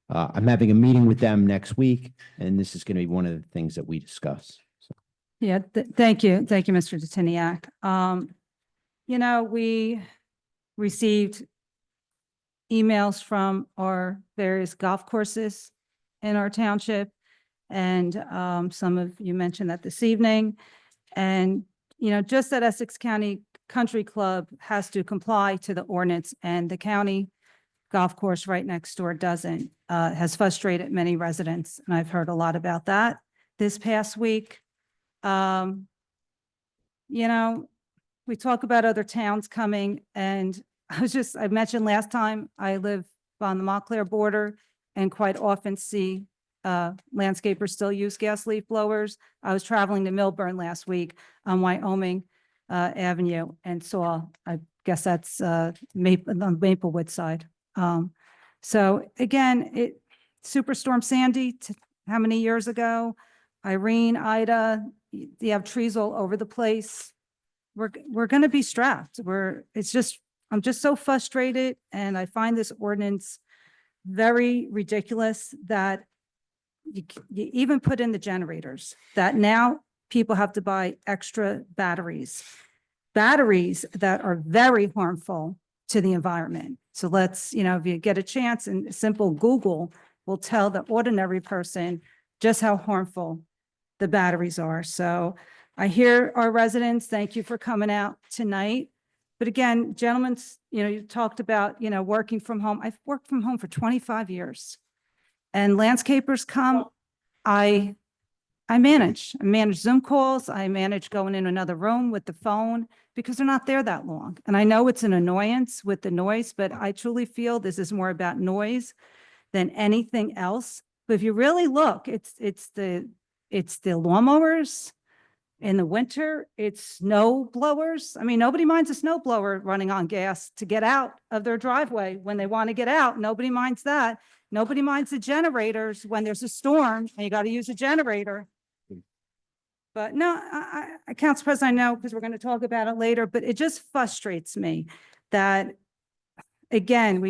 I'm having a meeting with them next week, and this is gonna be one of the things that we discuss. So. Yeah, thank you. Thank you, Mr. Detiniak. You know, we received emails from our various golf courses in our township. And some of you mentioned that this evening. And, you know, just that Essex County Country Club has to comply to the ordinance, and the county golf course right next door doesn't, has frustrated many residents. And I've heard a lot about that this past week. You know, we talk about other towns coming, and I mentioned last time, I live on the Montclair border and quite often see landscapers still use gas leaf blowers. I was traveling to Millburn last week on Wyoming Avenue and saw, I guess that's on the Maplewood side. So again, Superstorm Sandy, how many years ago? Irene, Ida, you have trees all over the place. We're going to be strapped. I'm just so frustrated, and I find this ordinance very ridiculous that you even put in the generators, that now people have to buy extra batteries that are very harmful to the environment. So let's, you know, if you get a chance, and simple Google will tell the ordinary person just how harmful the batteries are. So I hear our residents, thank you for coming out tonight. But again, gentlemen, you know, you talked about, you know, working from home. I've worked from home for 25 years. And landscapers come, I manage Zoom calls. I manage going in another room with the phone because they're not there that long. And I know it's an annoyance with the noise, but I truly feel this is more about noise than anything else. But if you really look, it's the lawnmowers. In the winter, it's snow blowers. I mean, nobody minds a snow blower running on gas to get out of their driveway when they want to get out. Nobody minds that. Nobody minds the generators when there's a storm and you got to use a generator. But no, Council President, I know, because we're going to talk about it later, but it just frustrates me that, again,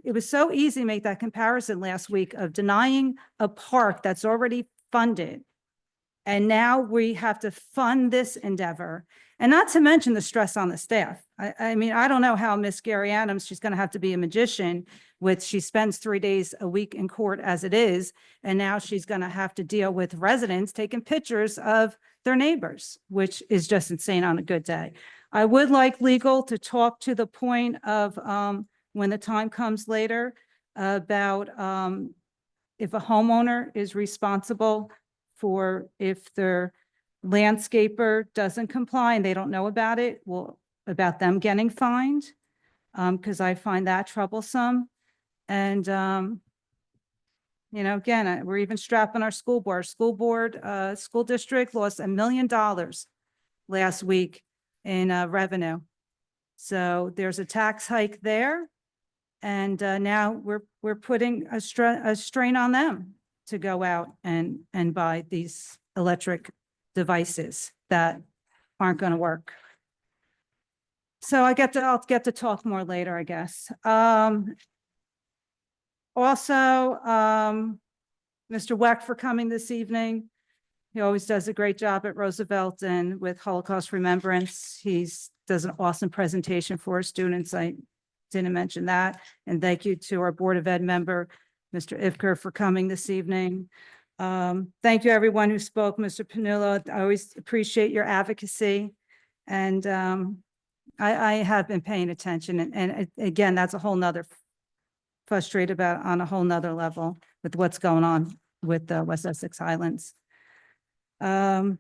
it was so easy to make that comparison last week of denying a park that's already funded. And now we have to fund this endeavor, and not to mention the stress on the staff. I mean, I don't know how Miss Gary Adams, she's going to have to be a magician she spends 3 days a week in court as it is. And now she's going to have to deal with residents taking pictures of their neighbors, which is just insane on a good day. I would like legal to talk to the point of when the time comes later about if a homeowner is responsible for if their landscaper doesn't comply and they don't know about it, well, about them getting fined, because I find that troublesome. And, you know, again, we're even strapping our school board. School district lost $1 million last week in revenue. So there's a tax hike there. And now we're putting a strain on them to go out and buy these electric devices that aren't going to work. So I'll get to talk more later, I guess. Also, Mr. Weck for coming this evening. He always does a great job at Roosevelt and with Holocaust Remembrance. Does an awesome presentation for our students. I didn't mention that. And thank you to our Board of Ed member, Mr. Ifker, for coming this evening. Thank you, everyone who spoke. Mr. Panula, I always appreciate your advocacy. And I have been paying attention. And again, that's a whole nother frustrated about on a whole nother level with what's going on with the West Essex Highlands. I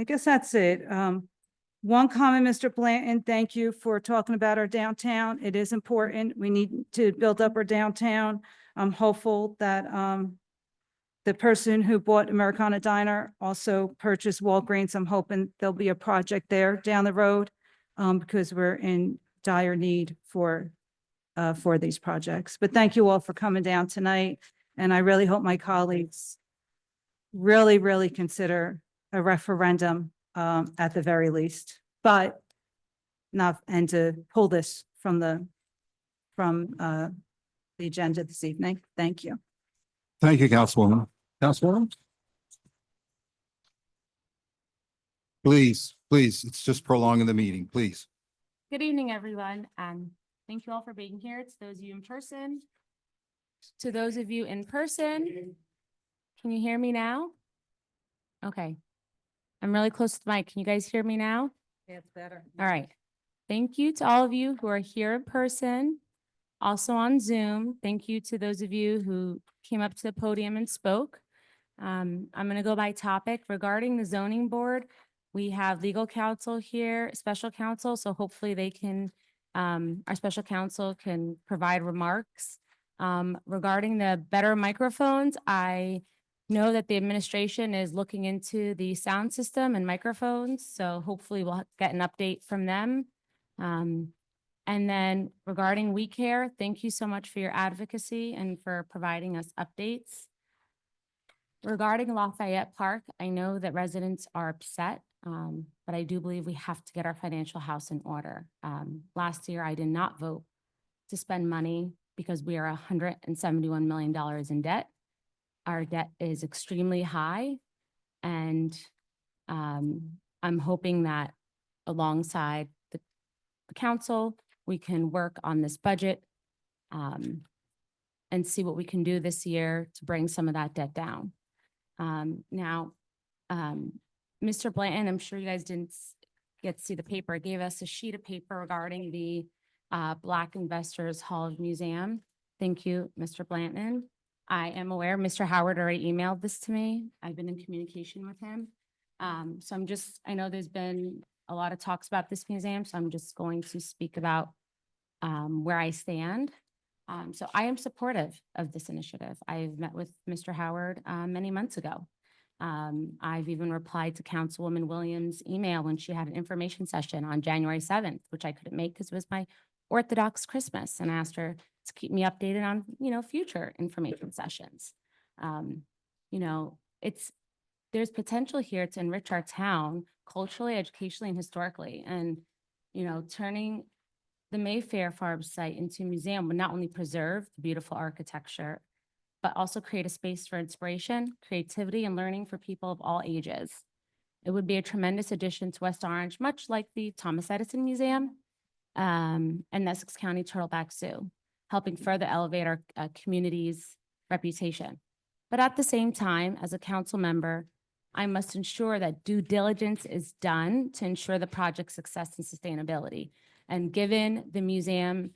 guess that's it. One comment, Mr. Blanton, thank you for talking about our downtown. It is important. We need to build up our downtown. I'm hopeful that the person who bought Americana Diner also purchased Walgreens. I'm hoping there'll be a project there down the road because we're in dire need for these projects. But thank you all for coming down tonight. And I really hope my colleagues really consider a referendum at the very least, but not, and to pull this from the agenda this evening. Thank you. Thank you, Councilwoman. Councilwoman? Please, it's just prolonging the meeting, please. Good evening, everyone. Thank you all for being here. It's those of you in person. To those of you in person, can you hear me now? Okay. I'm really close to the mic. Can you guys hear me now? Yeah, it's better. All right. Thank you to all of you who are here in person, also on Zoom. Thank you to those of you who came up to the podium and spoke. I'm going to go by topic. Regarding the zoning board, we have legal counsel here, special counsel, so hopefully they can, our special counsel can provide remarks. Regarding the better microphones, I know that the administration is looking into the sound system and microphones, so hopefully we'll get an update from them. And then regarding We Care, thank you so much for your advocacy and for providing us updates. Regarding Lafayette Park, I know that residents are upset, but I do believe we have to get our financial house in order. Last year, I did not vote to spend money because we are $171 million in debt. Our debt is extremely high, and I'm hoping that alongside the council, we can work on this budget and see what we can do this year to bring some of that debt down. Now, Mr. Blanton, I'm sure you guys didn't get to see the paper. It gave us a sheet of paper regarding the Black Investors Hall of Museum. Thank you, Mr. Blanton. I am aware Mr. Howard already emailed this to me. I've been in communication with him. So I know there's been a lot of talks about this museum, so I'm just going to speak about where I stand. So I am supportive of this initiative. I've met with Mr. Howard many months ago. I've even replied to Councilwoman Williams' email when she had an information session on January 7th, which I couldn't make because it was my Orthodox Christmas, and asked her to keep me updated on, future information sessions. There's potential here to enrich our town culturally, educationally, and historically. And, turning the Mayfair Farm site into a museum would not only preserve the beautiful architecture, but also create a space for inspiration, creativity, and learning for people of all ages. It would be a tremendous addition to West Orange, much like the Thomas Edison Museum and Essex County Turtleback Zoo, helping further elevate our community's reputation. But at the same time, as a council member, I must ensure that due diligence is done to ensure the project's success and sustainability. And given that the museum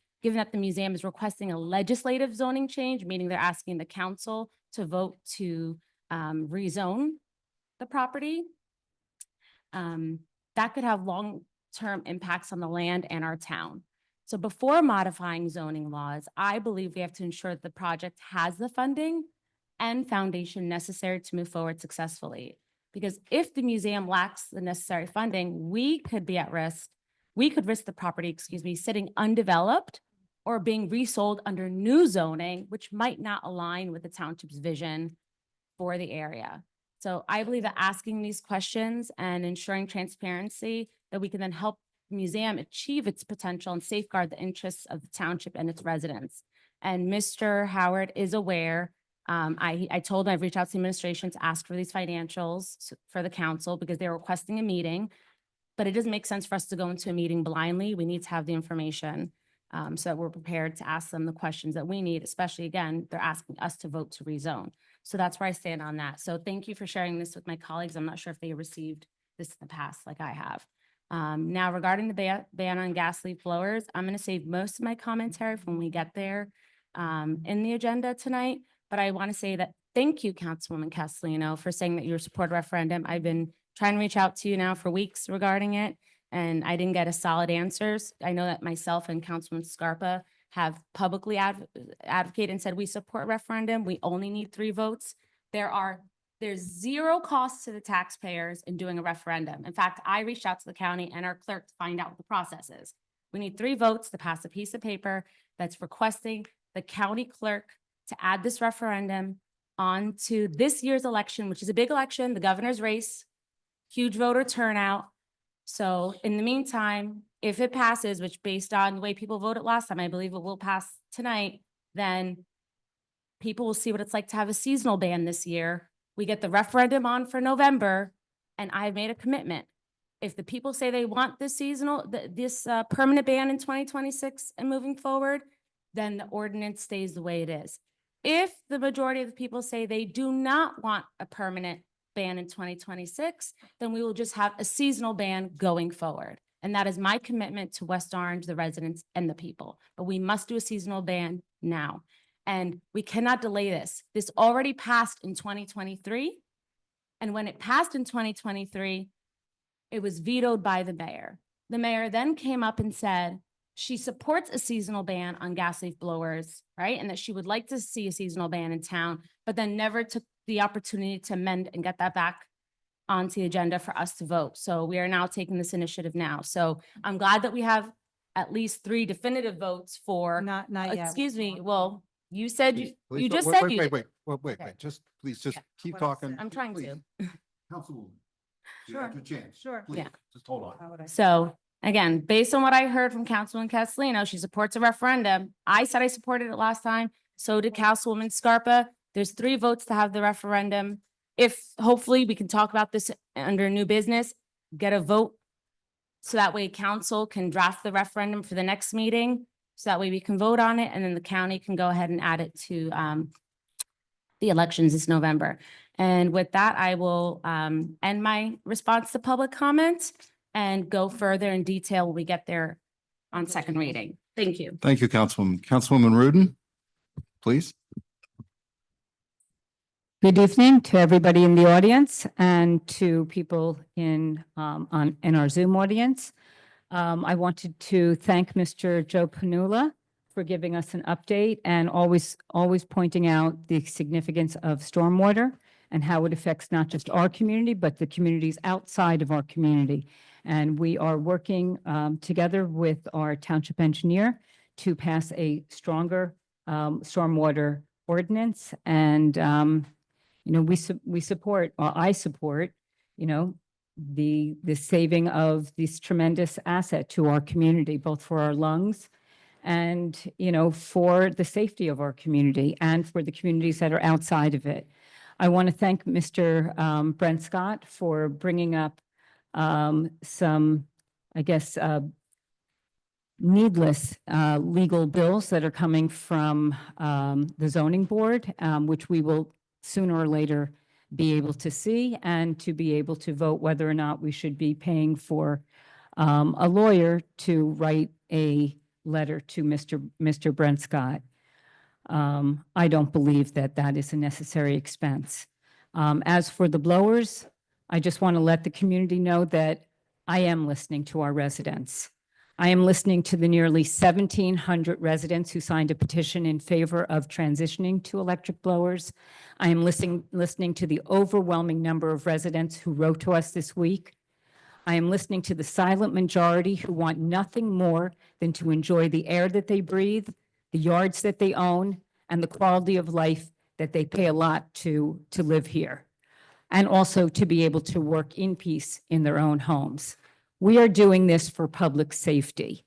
is requesting a legislative zoning change, meaning they're asking the council to vote to rezone the property, that could have long-term impacts on the land and our town. So before modifying zoning laws, I believe we have to ensure that the project has the funding and foundation necessary to move forward successfully. Because if the museum lacks the necessary funding, we could risk the property, sitting undeveloped or being resold under new zoning, which might not align with the township's vision for the area. So I believe that asking these questions and ensuring transparency, that we can then help museum achieve its potential and safeguard the interests of the township and its residents. And Mr. Howard is aware. I told him I've reached out to the administration to ask for these financials for the council because they're requesting a meeting. But it doesn't make sense for us to go into a meeting blindly. We need to have the information so that we're prepared to ask them the questions that we need, especially again, they're asking us to vote to rezone. So that's where I stand on that. So thank you for sharing this with my colleagues. I'm not sure if they received this in the past like I have. Now regarding the ban on gas leaf blowers, I'm going to save most of my commentary for when we get there in the agenda tonight. But I want to say that thank you, Councilwoman Castellino, for saying that you support referendum. I've been trying to reach out to you now for weeks regarding it, and I didn't get a solid answers. I know that myself and Councilman Scarpa have publicly advocated and said we support referendum. We only need 3 votes. There's zero cost to the taxpayers in doing a referendum. In fact, I reached out to the county and our clerk to find out what the process is. We need 3 votes to pass a piece of paper that's requesting the county clerk to add this referendum onto this year's election, which is a big election, the governor's race, huge voter turnout. So in the meantime, if it passes, which based on the way people voted last time, I believe it will pass tonight, then people will see what it's like to have a seasonal ban this year. We get the referendum on for November, and I've made a commitment. If the people say they want this permanent ban in 2026 and moving forward, then the ordinance stays the way it is. If the majority of the people say they do not want a permanent ban in 2026, then we will just have a seasonal ban going forward. And that is my commitment to West Orange, the residents and the people. But we must do a seasonal ban now. And we cannot delay this. This already passed in 2023. And when it passed in 2023, it was vetoed by the mayor. The mayor then came up and said she supports a seasonal ban on gas leaf blowers, right? And that she would like to see a seasonal ban in town, but then never took the opportunity to amend and get that back onto the agenda for us to vote. So we are now taking this initiative now. So I'm glad that we have at least 3 definitive votes for, Not yet. excuse me, well, you said, you Please, just wait, said wait, you. wait, just, please, just Yeah, keep what else? talking. I'm trying Please. to. Councilwoman, you Sure. have your chance. Sure. Please, Yeah. just hold on. So again, based on what I heard from Councilwoman Castellino, she supports a referendum. I said I supported it last time. So did Councilwoman Scarpa. There's 3 votes to have the referendum. If hopefully we can talk about this under new business, get a vote. So that way council can draft the referendum for the next meeting. So that way we can vote on it and then the county can go ahead and add it to the elections this November. And with that, I will end my response to public comment and go further in detail when we get there on second reading. Thank you. Thank you, Councilwoman. Councilwoman Rudin, please. Good evening to everybody in the audience and to people in our Zoom audience. I wanted to thank Mr. Joe Panula for giving us an update and always pointing out the significance of stormwater and how it affects not just our community, but the communities outside of our community. And we are working together with our township engineer to pass a stronger stormwater ordinance. And we support, or I support, the saving of this tremendous asset to our community, both for our lungs and, for the safety of our community and for the communities that are outside of it. I want to thank Mr. Brent Scott for bringing up some, I guess, needless legal bills that are coming from the zoning board, which we will sooner or later be able to see and to be able to vote whether or not we should be paying for a lawyer to write a letter to Mr. Brent Scott. I don't believe that that is a necessary expense. As for the blowers, I just want to let the community know that I am listening to our residents. I am listening to the nearly 1,700 residents who signed a petition in favor of transitioning to electric blowers. I am listening to the overwhelming number of residents who wrote to us this week. I am listening to the silent majority who want nothing more than to enjoy the air that they breathe, the yards that they own, and the quality of life that they pay a lot to live here, and also to be able to work in peace in their own homes. We are doing this for public safety.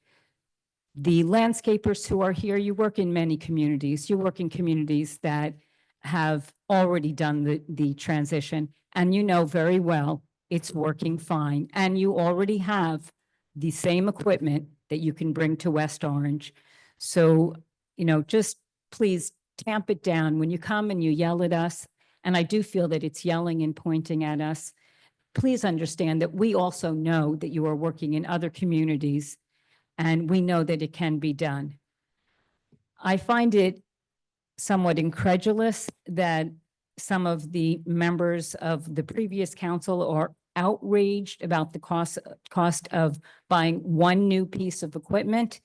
The landscapers who are here, you work in many communities. You work in communities that have already done the transition, and you know very well it's working fine. And you already have the same equipment that you can bring to West Orange. So, just please tamp it down when you come and you yell at us. And I do feel that it's yelling and pointing at us. Please understand that we also know that you are working in other communities, and we know that it can be done. I find it somewhat incredulous that some of the members of the previous council are outraged about the cost of buying one new piece of equipment.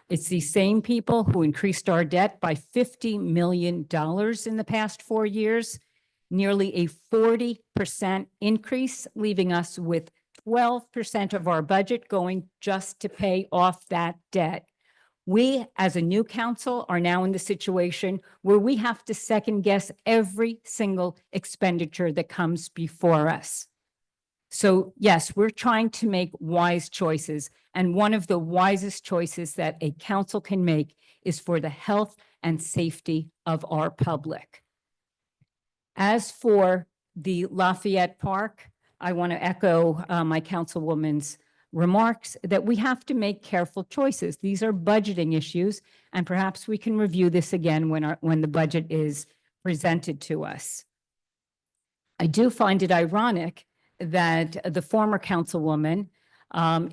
It's the same people who increased our debt by $50 million in the past 4 years, nearly a 40% increase, leaving us with 12% of our budget going just to pay off that debt. We, as a new council, are now in the situation where we have to second guess every single expenditure that comes before us. So yes, we're trying to make wise choices. And one of the wisest choices that a council can make is for the health and safety of our public. As for the Lafayette Park, I want to echo my councilwoman's remarks that we have to make careful choices. These are budgeting issues, and perhaps we can review this again when the budget is presented to us. I do find it ironic that the former councilwoman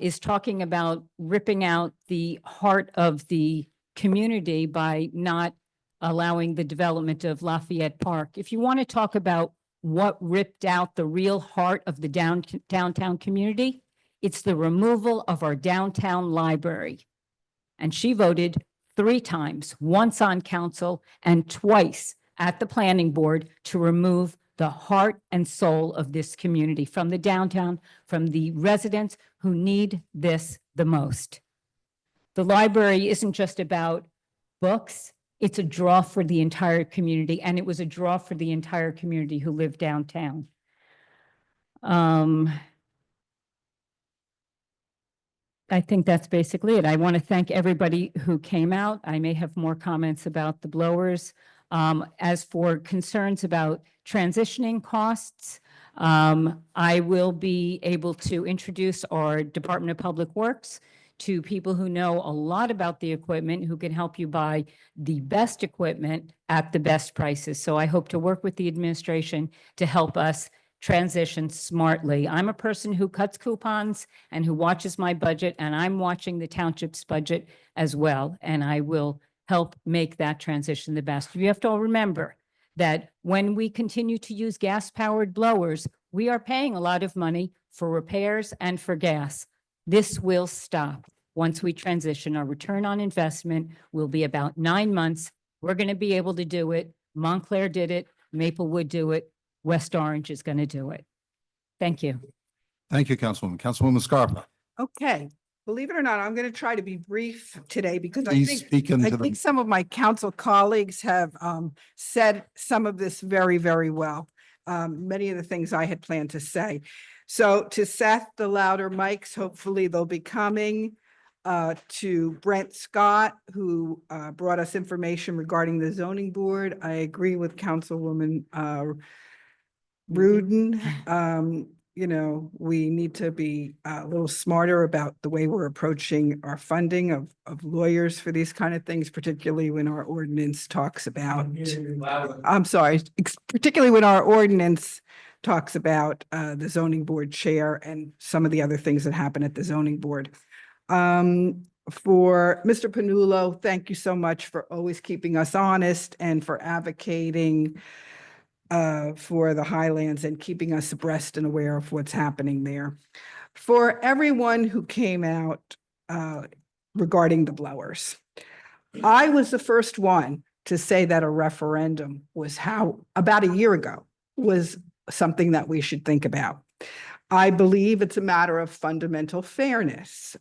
is talking about ripping out the heart of the community by not allowing the development of Lafayette Park. If you want to talk about what ripped out the real heart of the downtown community, it's the removal of our downtown library. And she voted 3 times, once on council and twice at the planning board, to remove the heart and soul of this community from the downtown, from the residents who need this the most. The library isn't just about books. It's a draw for the entire community, and it was a draw for the entire community who live downtown. I think that's basically it. I want to thank everybody who came out. I may have more comments about the blowers. As for concerns about transitioning costs, I will be able to introduce our Department of Public Works to people who know a lot about the equipment, who can help you buy the best equipment at the best prices. So I hope to work with the administration to help us transition smartly. I'm a person who cuts coupons and who watches my budget, and I'm watching the township's budget as well, and I will help make that transition the best. You have to all remember that when we continue to use gas-powered blowers, we are paying a lot of money for repairs and for gas. This will stop once we transition. Our return on investment will be about 9 months. We're going to be able to do it. Montclair did it. Maplewood do it. West Orange is going to do it. Thank you. Thank you, Councilwoman. Councilwoman Scarpa. Okay, believe it or not, I'm going to try to be brief today because I Please speak into I the- think some of my council colleagues have said some of this very, very well. Many of the things I had planned to say. So to Seth, the louder mics, hopefully they'll be coming. To Brent Scott, who brought us information regarding the zoning board. I agree with Councilwoman Rudin. We need to be a little smarter about the way we're approaching our funding of lawyers for these kind of things, particularly when our ordinance talks about, particularly when our ordinance talks about the zoning board chair and some of the other things that happen at the zoning board. For Mr. Panulo, thank you so much for always keeping us honest and for advocating for the Highlands and keeping us abreast and aware of what's happening there. For everyone who came out regarding the blowers, I was the first one to say that a referendum was about a year ago, was something that we should think about. I believe it's a matter of fundamental fairness.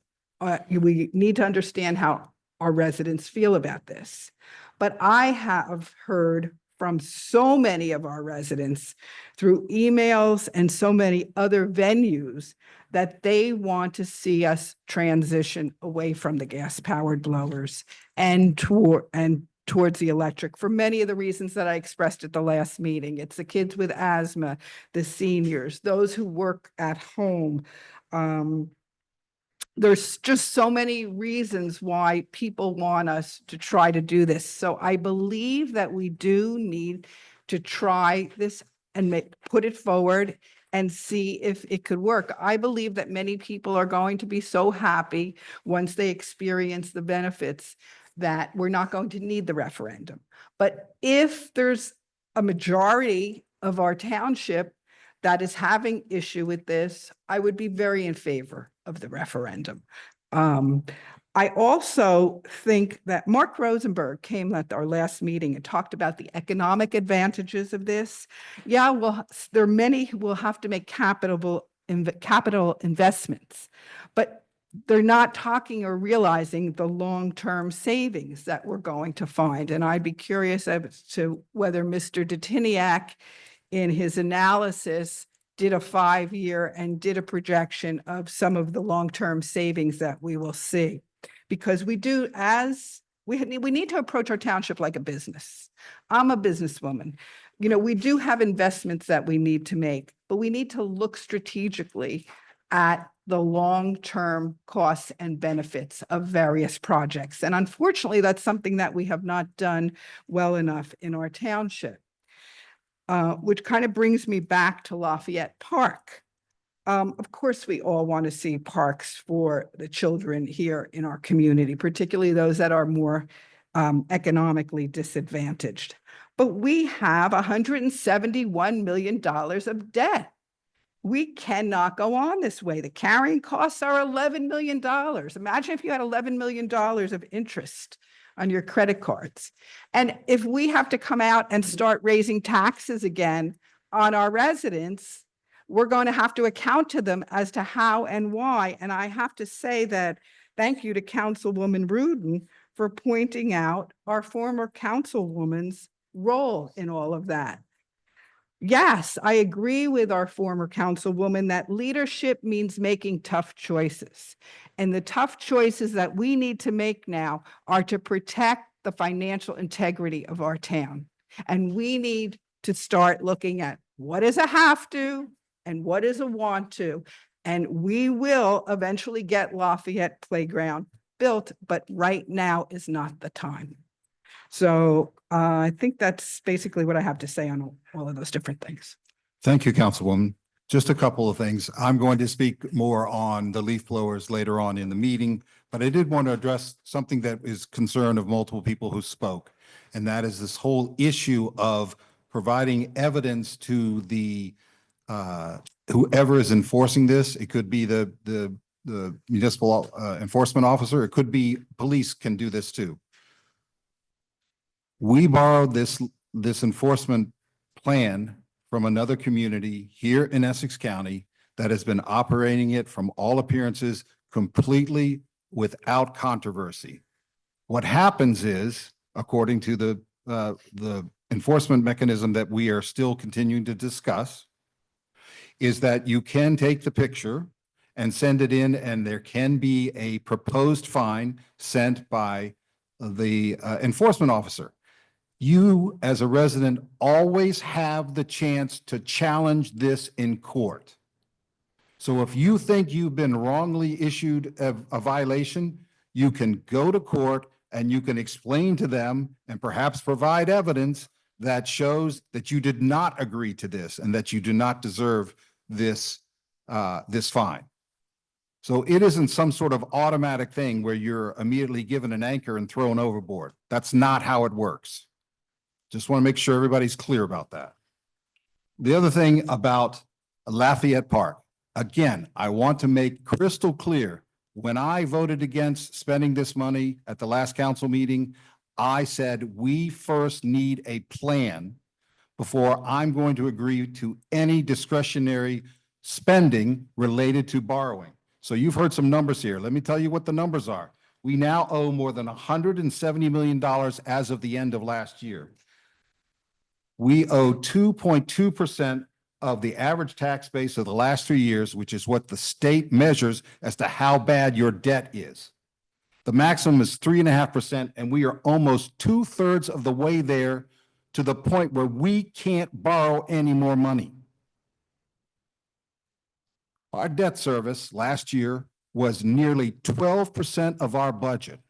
We need to understand how our residents feel about this. But I have heard from so many of our residents through emails and so many other venues that they want to see us transition away from the gas-powered blowers and towards the electric for many of the reasons that I expressed at the last meeting. It's the kids with asthma, the seniors, those who work at home. There's just so many reasons why people want us to try to do this. So I believe that we do need to try this and put it forward and see if it could work. I believe that many people are going to be so happy once they experience the benefits that we're not going to need the referendum. But if there's a majority of our township that is having issue with this, I would be very in favor of the referendum. I also think that Mark Rosenberg came at our last meeting and talked about the economic advantages of this. Yeah, well, there are many who will have to make capital investments, but they're not talking or realizing the long-term savings that we're going to find. And I'd be curious as to whether Mr. Detiniak in his analysis did a 5-year and did a projection of some of the long-term savings that we will see. Because we do, as we need to approach our township like a business. I'm a businesswoman. You know, we do have investments that we need to make, but we need to look strategically at the long-term costs and benefits of various projects. And unfortunately, that's something that we have not done well enough in our township. Which kind of brings me back to Lafayette Park. Of course, we all want to see parks for the children here in our community, particularly those that are more economically disadvantaged. But we have $171 million of debt. We cannot go on this way. The carrying costs are $11 million. Imagine if you had $11 million of interest on your credit cards. And if we have to come out and start raising taxes again on our residents, we're going to have to account to them as to how and why. And I have to say that thank you to Councilwoman Rudin for pointing out our former councilwoman's role in all of that. Yes, I agree with our former councilwoman that leadership means making tough choices. And the tough choices that we need to make now are to protect the financial integrity of our town. And we need to start looking at what is a have to and what is a want to. And we will eventually get Lafayette Playground built, but right now is not the time. So I think that's basically what I have to say on all of those different things. Thank you, Councilwoman. Just a couple of things. I'm going to speak more on the leaf blowers later on in the meeting, but I did want to address something that is concern of multiple people who spoke. And that is this whole issue of providing evidence to the whoever is enforcing this. It could be the municipal enforcement officer. It could be police can do this too. We borrowed this enforcement plan from another community here in Essex County that has been operating it from all appearances completely without controversy. What happens is, according to the enforcement mechanism that we are still continuing to discuss, is that you can take the picture and send it in, and there can be a proposed fine sent by the enforcement officer. You, as a resident, always have the chance to challenge this in court. So if you think you've been wrongly issued a violation, you can go to court and you can explain to them and perhaps provide evidence that shows that you did not agree to this and that you do not deserve this fine. So it isn't some sort of automatic thing where you're immediately given an anchor and thrown overboard. That's not how it works. Just want to make sure everybody's clear about that. The other thing about Lafayette Park, again, I want to make crystal clear, when I voted against spending this money at the last council meeting, I said we first need a plan before I'm going to agree to any discretionary spending related to borrowing. So you've heard some numbers here. Let me tell you what the numbers are. We now owe more than $170 million as of the end of last year. We owe 2.2% of the average tax base of the last 3 years, which is what the state measures as to how bad your debt is. The maximum is 3.5%, and we are almost 2/3 of the way there to the point where we can't borrow any more money. Our debt service last year was nearly 12% of our budget.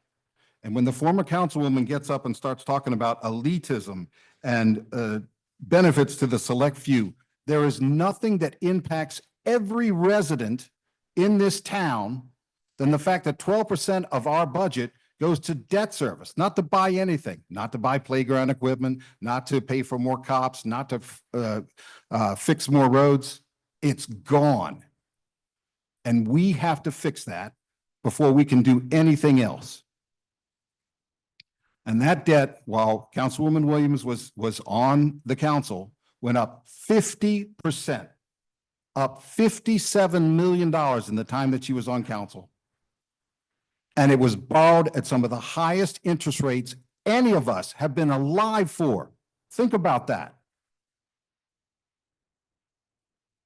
And when the former councilwoman gets up and starts talking about elitism and benefits to the select few, there is nothing that impacts every resident in this town than the fact that 12% of our budget goes to debt service, not to buy anything, not to buy playground equipment, not to pay for more cops, not to fix more roads. It's gone. And we have to fix that before we can do anything else. And that debt, while Councilwoman Williams was on the council, went up 50%, up $57 million in the time that she was on council. And it was borrowed at some of the highest interest rates any of us have been alive for. Think about that.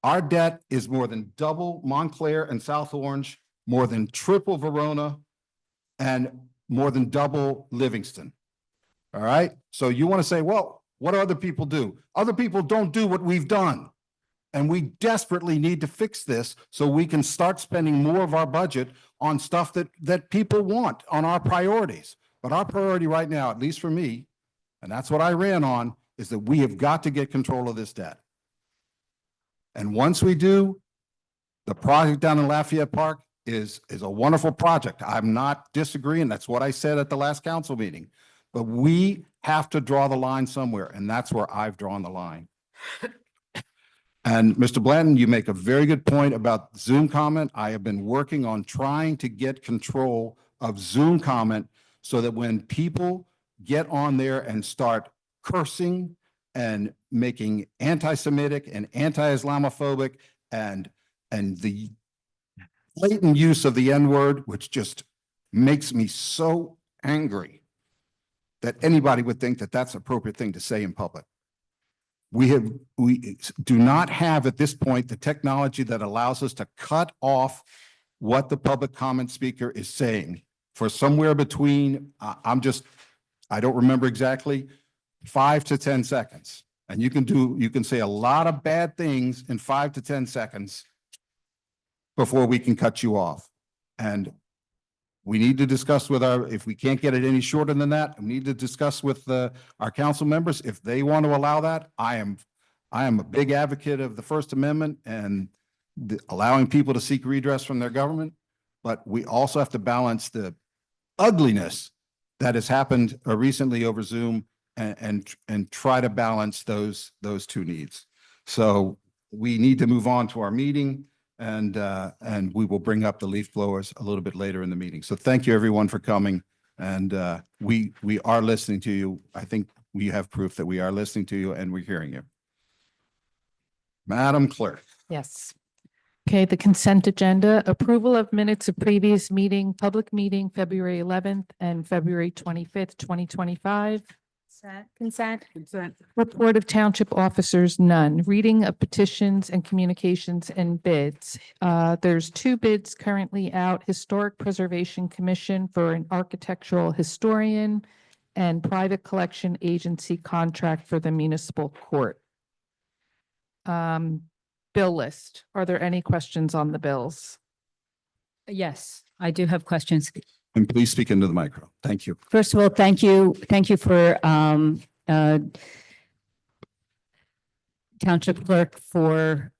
Our debt is more than double Montclair and South Orange, more than triple Verona, and more than double Livingston. All right? So you want to say, well, what do other people do? Other people don't do what we've done. And we desperately need to fix this so we can start spending more of our budget on stuff that people want, on our priorities. But our priority right now, at least for me, and that's what I ran on, is that we have got to get control of this debt. And once we do, the project down in Lafayette Park is a wonderful project. I'm not disagreeing. That's what I said at the last council meeting. But we have to draw the line somewhere, and that's where I've drawn the line. And Mr. Blanton, you make a very good point about Zoom comment. I have been working on trying to get control of Zoom comment so that when people get on there and start cursing and making anti-Semitic and anti-Islamophobic and the blatant use of the N-word, which just makes me so angry that anybody would think that that's an appropriate thing to say in public. We do not have at this point the technology that allows us to cut off what the public comment speaker is saying for somewhere between, I don't remember exactly, 5 to 10 seconds. And you can say a lot of bad things in 5 to 10 seconds before we can cut you off. And we need to discuss with if we can't get it any shorter than that, we need to discuss with our council members if they want to allow that. I am a big advocate of the First Amendment and allowing people to seek redress from their government, but we also have to balance the ugliness that has happened recently over Zoom and try to balance those two needs. So we need to move on to our meeting. And we will bring up the leaf blowers a little bit later in the meeting. So thank you everyone for coming. And we are listening to you. I think we have proof that we are listening to you and we're hearing you. Madam Clerk. Yes. Okay, the consent agenda, approval of minutes of previous meeting, public meeting, February 11th and February 25th, 2025. Consent. Report of township officers, none. Reading of petitions and communications and bids. There's 2 bids currently out, Historic Preservation Commission for an architectural historian and private collection agency contract for the municipal court. Bill list. Are there any questions on the bills? Yes, I do have questions. And please speak into the micro. Thank you. First of all, thank you. Thank you for Township Clerk for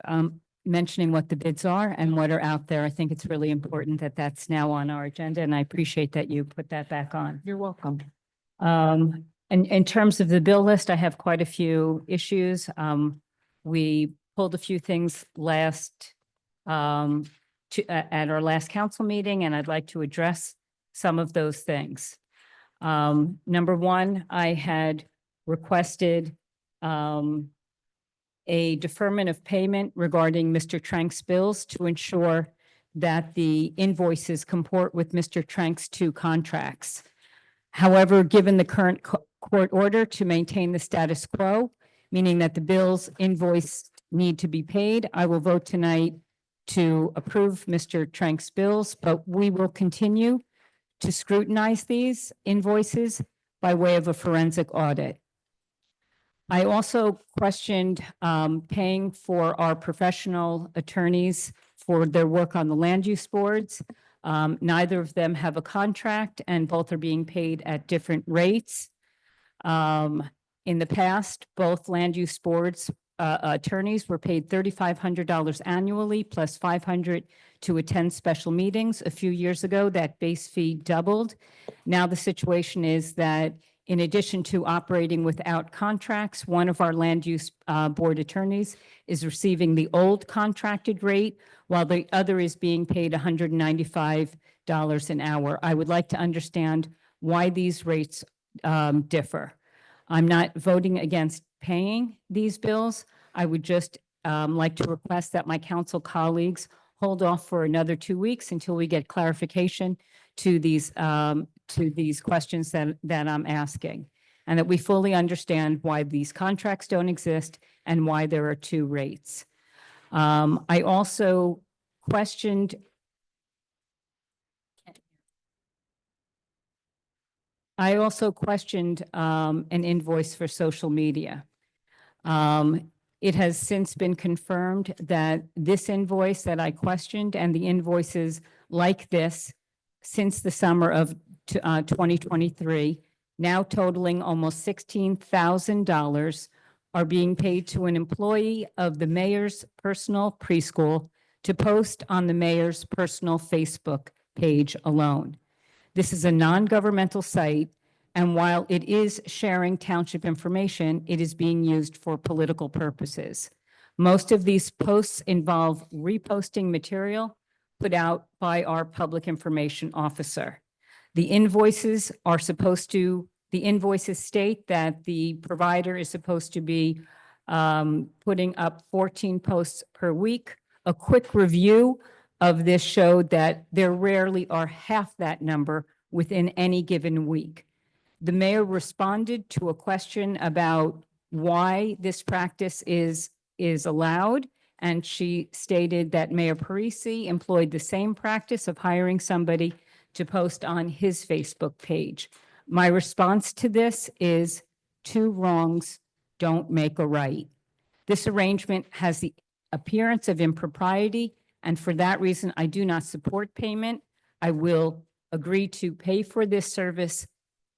mentioning what the bids are and what are out there. I think it's really important that that's now on our agenda, and I appreciate that you put that back on. You're welcome. And in terms of the bill list, I have quite a few issues. We pulled a few things at our last council meeting, and I'd like to address some of those things. Number one, I had requested a deferment of payment regarding Mr. Trank's bills to ensure that the invoices comport with Mr. Trank's 2 contracts. However, given the current court order to maintain the status quo, meaning that the bills invoiced need to be paid. I will vote tonight to approve Mr. Trank's bills, but we will continue to scrutinize these invoices by way of a forensic audit. I also questioned paying for our professional attorneys for their work on the land use boards. Neither of them have a contract and both are being paid at different rates. In the past, both land use boards attorneys were paid $3,500 annually plus $500 to attend special meetings. A few years ago, that base fee doubled. Now the situation is that in addition to operating without contracts, one of our land use board attorneys is receiving the old contracted rate, while the other is being paid $195 an hour. I would like to understand why these rates differ. I'm not voting against paying these bills. I would just like to request that my council colleagues hold off for another 2 weeks until we get clarification to these questions that I'm asking, and that we fully understand why these contracts don't exist and why there are two rates. I also questioned an invoice for social media. It has since been confirmed that this invoice that I questioned and the invoices like this since the summer of 2023, now totaling almost $16,000, are being paid to an employee of the mayor's personal preschool to post on the mayor's personal Facebook page alone. This is a non-governmental site, and while it is sharing township information, it is being used for political purposes. Most of these posts involve reposting material put out by our public information officer. The invoices state that the provider is supposed to be putting up 14 posts per week. A quick review of this showed that there rarely are half that number within any given week. The mayor responded to a question about why this practice is allowed, and she stated that Mayor Parisi employed the same practice of hiring somebody to post on his Facebook page. My response to this is two wrongs don't make a right. This arrangement has the appearance of impropriety, and for that reason, I do not support payment. I will agree to pay for this service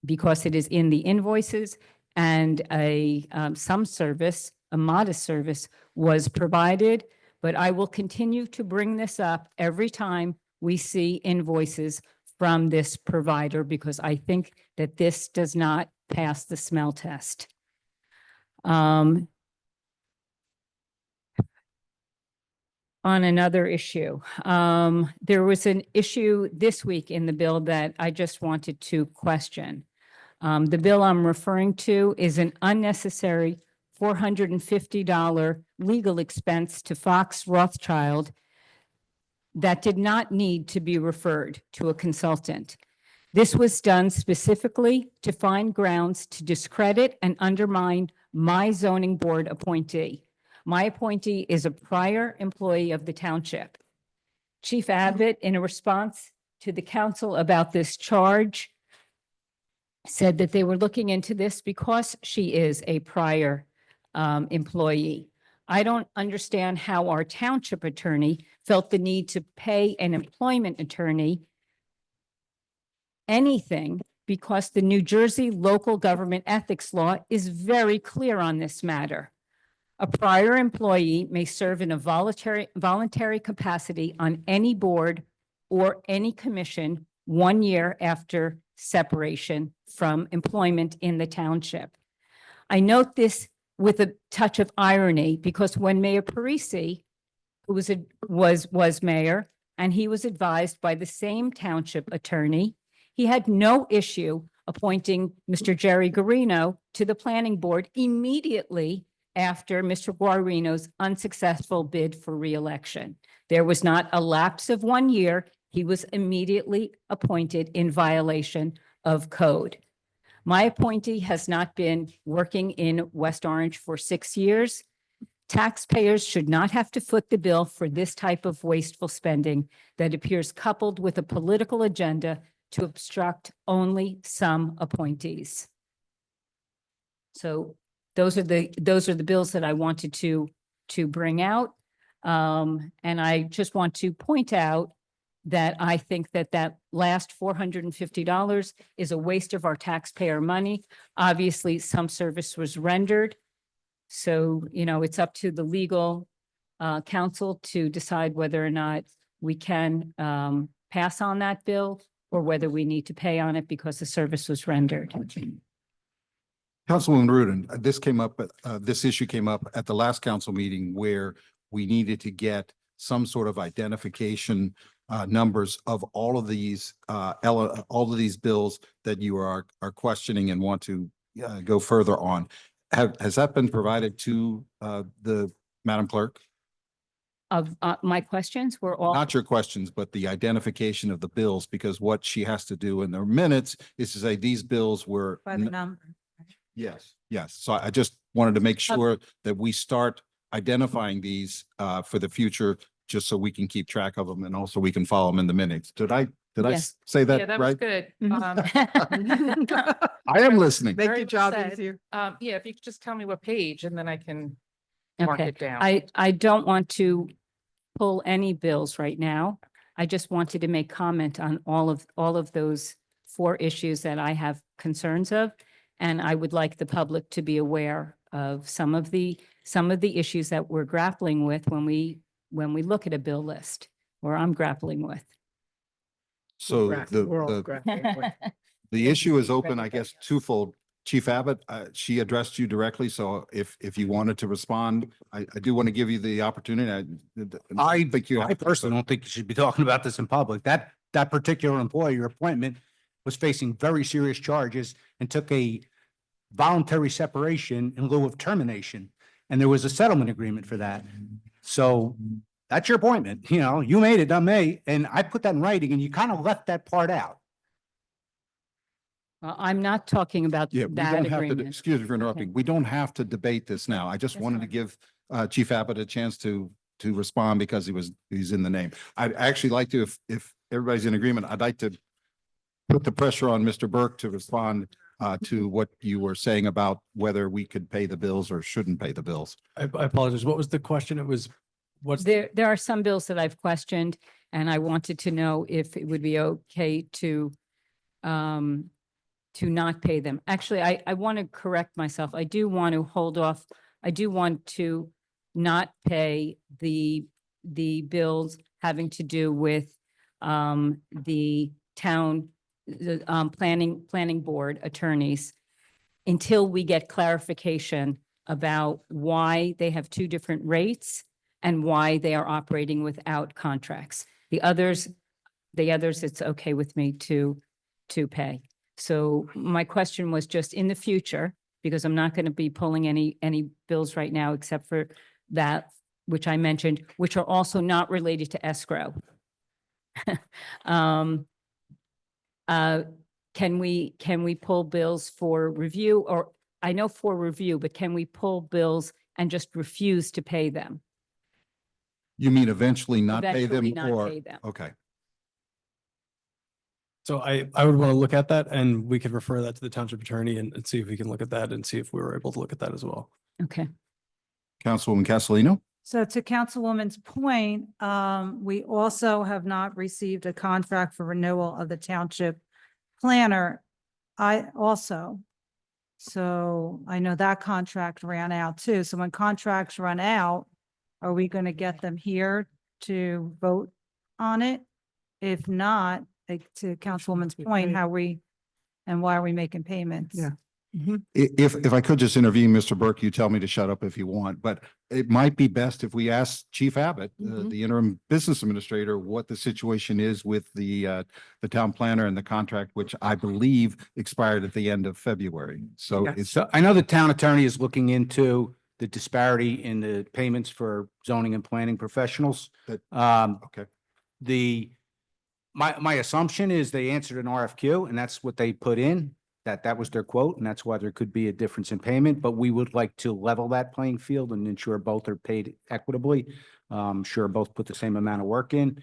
because it is in the invoices, and some service, a modest service, was provided, but I will continue to bring this up every time we see invoices from this provider because I think that this does not pass the smell test. On another issue, there was an issue this week in the bill that I just wanted to question. The bill I'm referring to is an unnecessary $450 legal expense to Fox Rothschild that did not need to be referred to a consultant. This was done specifically to find grounds to discredit and undermine my zoning board appointee. My appointee is a prior employee of the township. Chief Abbott, in a response to the council about this charge, said that they were looking into this because she is a prior employee. I don't understand how our township attorney felt the need to pay an employment attorney anything because the New Jersey local government ethics law is very clear on this matter. A prior employee may serve in a voluntary capacity on any board or any commission 1 year after separation from employment in the township. I note this with a touch of irony because when Mayor Parisi, who was mayor, and he was advised by the same township attorney, he had no issue appointing Mr. Jerry Guarino to the planning board immediately after Mr. Guarino's unsuccessful bid for reelection. There was not a lapse of 1 year. He was immediately appointed in violation of code. My appointee has not been working in West Orange for 6 years. Taxpayers should not have to foot the bill for this type of wasteful spending that appears coupled with a political agenda to obstruct only some appointees. So those are the bills that I wanted to bring out. And I just want to point out that I think that last $450 is a waste of our taxpayer money. Obviously, some service was rendered. So, it's up to the legal counsel to decide whether or not we can pass on that bill or whether we need to pay on it because the service was rendered. Councilwoman Rudin, this issue came up at the last council meeting where we needed to get some sort of identification numbers of all of these bills that you are questioning and want to go further on. Has that been provided to the Madam Clerk? Of my questions were all. Not your questions, but the identification of the bills, because what she has to do in their minutes is to say these bills were. By the number. Yes, yes. So I just wanted to make sure that we start identifying these for the future, just so we can keep track of them and also we can follow them in the minutes. Did I Yes. say that Yeah, that was right? good. I am listening. Make Very your job well said. easier. Yeah, if you could just tell me what page and then I can mark Okay. it down. I don't want to pull any bills right now. I just wanted to make comment on all of those 4 issues that I have concerns of. And I would like the public to be aware of some of the issues that we're grappling with when we look at a bill list, or I'm grappling with. So The the issue is open, I guess, twofold. Chief Abbott, she addressed you directly, so if you wanted to respond, I do want to give you the opportunity. I think you. I personally don't think you should be talking about this in public. That particular employee, your appointment, was facing very serious charges and took a voluntary separation in lieu of termination. And there was a settlement agreement for that. So that's your appointment. You made it, not me. And I put that in writing and you kind of left that part out. I'm not talking about Yeah, we that don't have to, agreement. excuse me for interrupting. We don't have to debate this now. I just That's wanted to fine. give Chief Abbott a chance to respond because he's in the name. I'd actually like to, if everybody's in agreement, I'd like to put the pressure on Mr. Burke to respond to what you were saying about whether we could pay the bills or shouldn't pay the bills. I apologize. What was the question? It was, what's? There are some bills that I've questioned, and I wanted to know if it would be okay to not pay them. Actually, I want to correct myself. I do want to hold off. I do want to not pay the bills having to do with the town, planning board attorneys until we get clarification about why they have 2 different rates and why they are operating without contracts. The others, it's okay with me to pay. So my question was just in the future, because I'm not going to be pulling any bills right now, except for that, which I mentioned, which are also not related to escrow. Can we pull bills for review, or I know for review, but can we pull bills and just refuse to pay them? You mean eventually not pay them Eventually not or? pay them. Okay. So I would want to look at that and we could refer that to the township attorney and see if we can look at that and see if we were able to look at that as well. Okay. Councilwoman Castellino? So to Councilwoman's point, we also have not received a contract for renewal of the township planner. So I know that contract ran out too. So when contracts run out, are we going to get them here to vote on it? If not, like to Councilwoman's point, why are we making payments? Yeah. If I could just intervene, Mr. Burke, you tell me to shut up if you want, but it might be best if we ask Chief Abbott, the interim business administrator, what the situation is with the town planner and the contract, which I believe expired at the end of February. So it's, So I know the town attorney is looking into the disparity in the payments for zoning and planning professionals. okay. My assumption is they answered an RFQ and that's what they put in. that was their quote, and that's why there could be a difference in payment, but we would like to level that playing field and ensure both are paid equitably. Sure, both put the same amount of work in.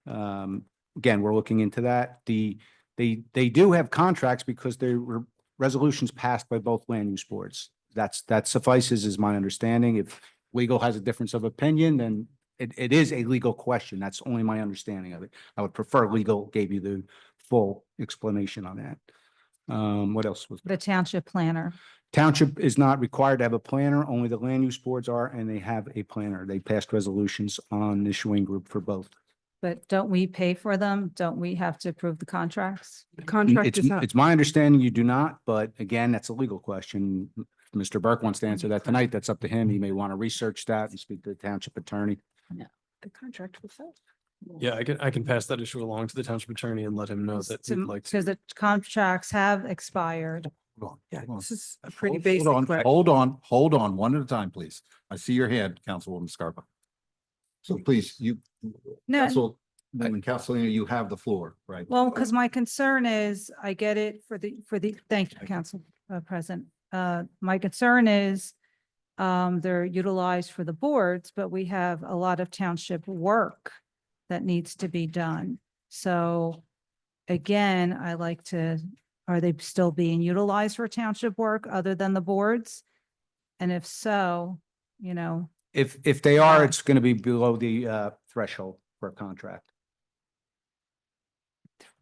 Again, we're looking into that. They do have contracts because there were resolutions passed by both land use boards. That suffices, is my understanding. If legal has a difference of opinion, then it is a legal question. That's only my understanding of it. I would prefer legal gave you the full explanation on that. What else was? The township planner. Township is not required to have a planner, only the land use boards are, and they have a planner. They passed resolutions on the issuing group for both. But don't we pay for them? Don't we have to approve the contracts? The contract is up. It's my understanding you do not, but again, that's a legal question. If Mr. Burke wants to answer that tonight, that's up to him. He may want to research that and speak to the township attorney. The contract was up. Yeah, I can pass that issue along to the township attorney and let him know that we'd like to. Because the contracts have expired. Yeah, Hold on. this is a pretty Hold basic on, question. hold on, one at a time, please. I see your hand, Councilwoman Scarpa. So please, No, Councilwoman Castellino, you have the floor, right? well, because my concern is, I get it thank you, Council President. My concern is, they're utilized for the boards, but we have a lot of township work that needs to be done. So again, are they still being utilized for township work other than the boards? And if so, If they are, it's going to be below the threshold for a contract.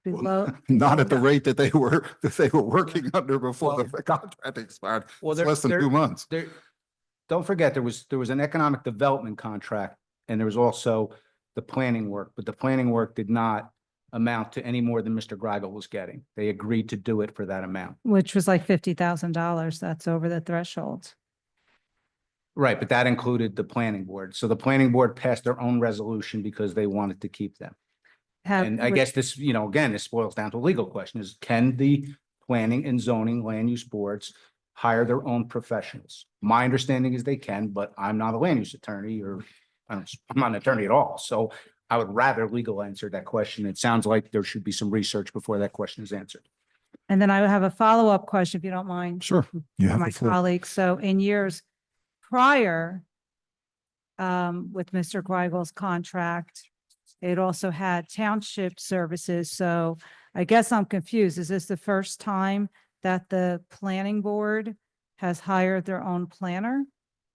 below, Not at the rate that they were working under before the contract expired. Well, It's less than 2 months. Don't forget, there was an economic development contract and there was also the planning work, but the planning work did not amount to any more than Mr. Greigel was getting. They agreed to do it for that amount. which was like $50,000. That's over the threshold. Right, but that included the planning board. So the planning board passed their own resolution because they wanted to keep them. And I guess this, again, this boils down to a legal question is, can the planning and zoning land use boards hire their own professionals? My understanding is they can, but I'm not a land use attorney I'm not an attorney at all. So I would rather legal answer that question. It sounds like there should be some research before that question is answered. And then I would have a follow-up question, if you don't mind. Sure. You have My the floor. colleagues. So in years prior, with Mr. Weigel's contract, it also had township services. So I guess I'm confused. Is this the first time that the planning board has hired their own planner?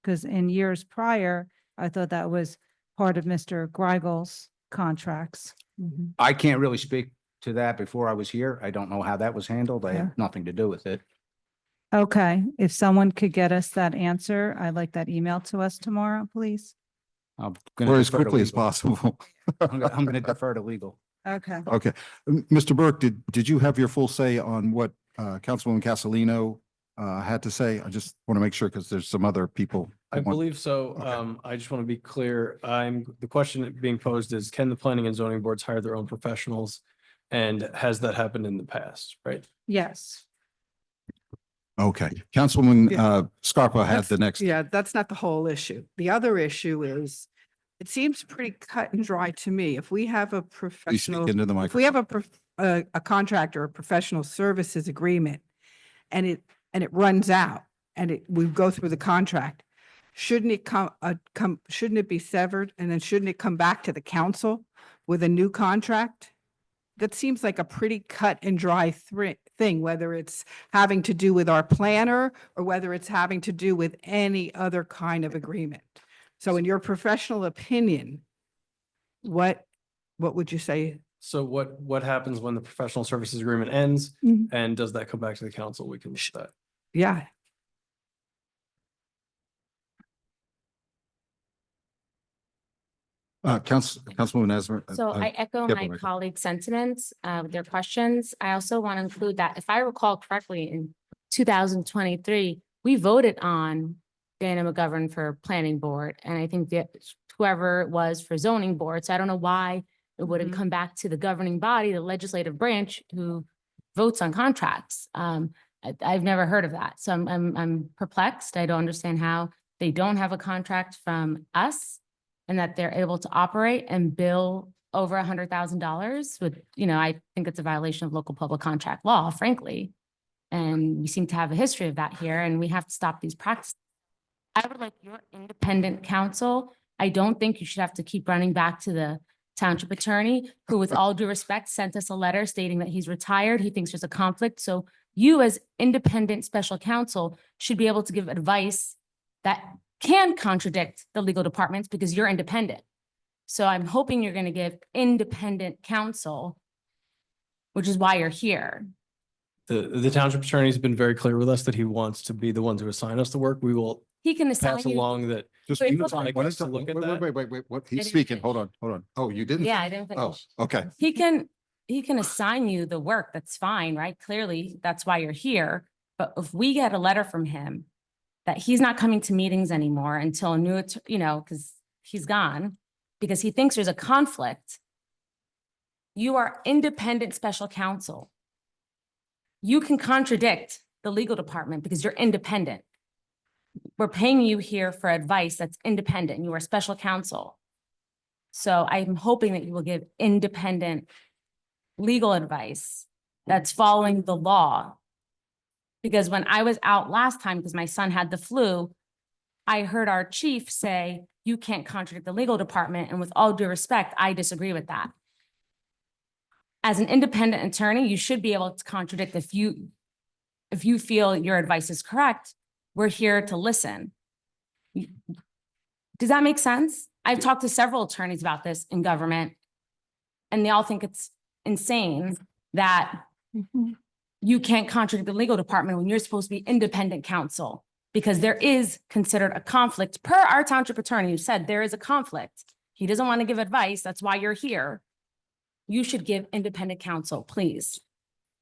Because in years prior, I thought that was part of Mr. Weigel's contracts. I can't really speak to that before I was here. I don't know how that was handled. I Yeah. have nothing to do with it. Okay, if someone could get us that answer, I'd like that emailed to us tomorrow, please. I'm gonna Or as defer to quickly as legal. possible. I'm going to defer to legal. Okay. Okay. Mr. Burke, did you have your full say on what Councilwoman Castellino had to say? I just want to make sure because there's some other people. I who want- believe so. I just want to be clear. The question being posed is, can the planning and zoning boards hire their own professionals? And has that happened in the past, right? Yes. Okay. Councilwoman Scarpa had the next. Yeah, that's not the whole issue. The other issue is, it seems pretty cut and dry to me. If we have a Please professional, speak into the if we have microphone. a contract or a professional services agreement and it runs out and we go through the contract, shouldn't it shouldn't it be severed and then shouldn't it come back to the council with a new contract? That seems like a pretty cut and dry thing, whether it's having to do with our planner or whether it's having to do with any other kind of agreement. So in your professional opinion, what would you say? So what happens when the professional services agreement ends? Mhm. And does that come back to the council? We can look at that. Yeah. Councilwoman Esmer. So I echo yeah, my Rebecca. colleagues' sentiments with their questions. I also want to include that if I recall correctly, in 2023, we voted on Dana McGovern for planning board. And I think that whoever it was for zoning board. So I don't know why it wouldn't come back to the governing body, the legislative branch who votes on contracts. I've never heard of that. So I'm perplexed. I don't understand how they don't have a contract from us and that they're able to operate and bill over $100,000 with, I think it's a violation of local public contract law, frankly. And we seem to have a history of that here, and we have to stop these practices. I would like your independent counsel. I don't think you should have to keep running back to the township attorney, who with all due respect, sent us a letter stating that he's retired. He thinks there's a conflict. So you as independent special counsel should be able to give advice that can contradict the legal departments because you're independent. So I'm hoping you're going to give independent counsel, which is why you're here. The township attorney's been very clear with us that he wants to be the one to assign us the work. We will He can assign pass you. along that. Just, Wait, you know, hold on. what is to the- look at wait, that. wait, what, I he's didn't speaking, finish. hold on. Oh, you didn't? Yeah, I didn't Oh, finish. okay. He can assign you the work. That's fine, right? Clearly, that's why you're here. But if we get a letter from him that he's not coming to meetings anymore until a new, because he's gone, because he thinks there's a conflict, you are independent special counsel. You can contradict the legal department because you're independent. We're paying you here for advice that's independent. You are special counsel. So I'm hoping that you will give independent legal advice that's following the law. Because when I was out last time, because my son had the flu, I heard our chief say, you can't contradict the legal department. And with all due respect, I disagree with that. As an independent attorney, you should be able to contradict if you feel your advice is correct. We're here to listen. Does that make sense? I've talked to several attorneys about this in government, and they all think it's insane that you can't contradict the legal department when you're supposed to be independent counsel, because there is considered a conflict per our township attorney who said there is a conflict. He doesn't want to give advice. That's why you're here. You should give independent counsel, please.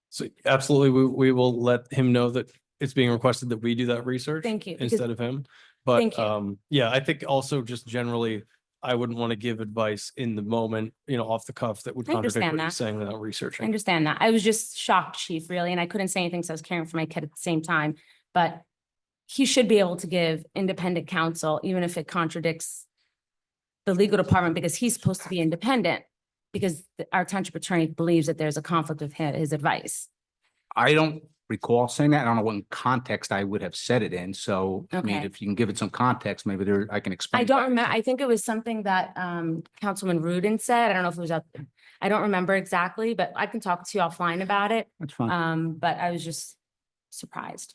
So absolutely, we will let him know that it's being requested that we do that research. Thank you, because- Instead of him. But Thank you. yeah, I think also just generally, I wouldn't want to give advice in the moment, off the cuff that would I contradict understand what he's that. saying without I researching. understand that. I was just shocked, chief, really, and I couldn't say anything, so I was caring for my kid at the same time. But he should be able to give independent counsel, even if it contradicts the legal department, because he's supposed to be independent, because our township attorney believes that there's a conflict with his advice. I don't recall saying that. I don't know what context I would have said it in. So, I mean, Okay. if you can give it some context, maybe I can explain. I don't remember. I think it was something that Councilman Rudin said. I don't know if it was up. I don't remember exactly, but I can talk to you offline about it. That's fine. But I was just surprised.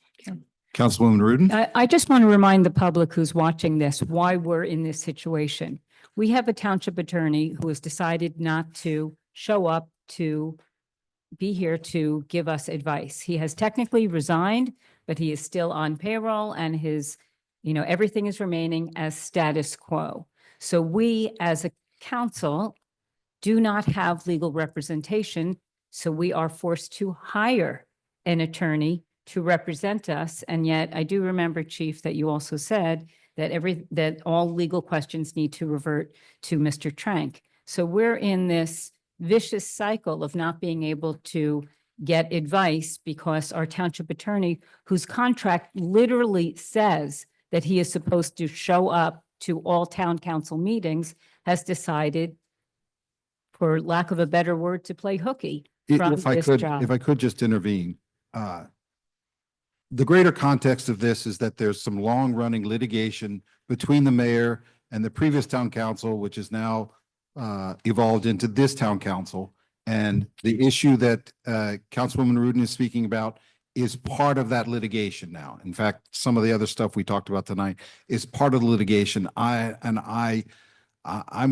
Councilwoman Rudin? I just want to remind the public who's watching this why we're in this situation. We have a township attorney who has decided not to show up to be here to give us advice. He has technically resigned, but he is still on payroll, and his, everything is remaining as status quo. So we, as a council, do not have legal representation. So we are forced to hire an attorney to represent us. And yet I do remember, Chief, that you also said that all legal questions need to revert to Mr. Trank. So we're in this vicious cycle of not being able to get advice because our township attorney, whose contract literally says that he is supposed to show up to all town council meetings, has decided, for lack of a better word, to play hooky from If I this could, job. if I could just intervene. The greater context of this is that there's some long-running litigation between the mayor and the previous town council, which is now evolved into this town council. And the issue that Councilwoman Rudin is speaking about is part of that litigation now. In fact, some of the other stuff we talked about tonight is part of the litigation. I'm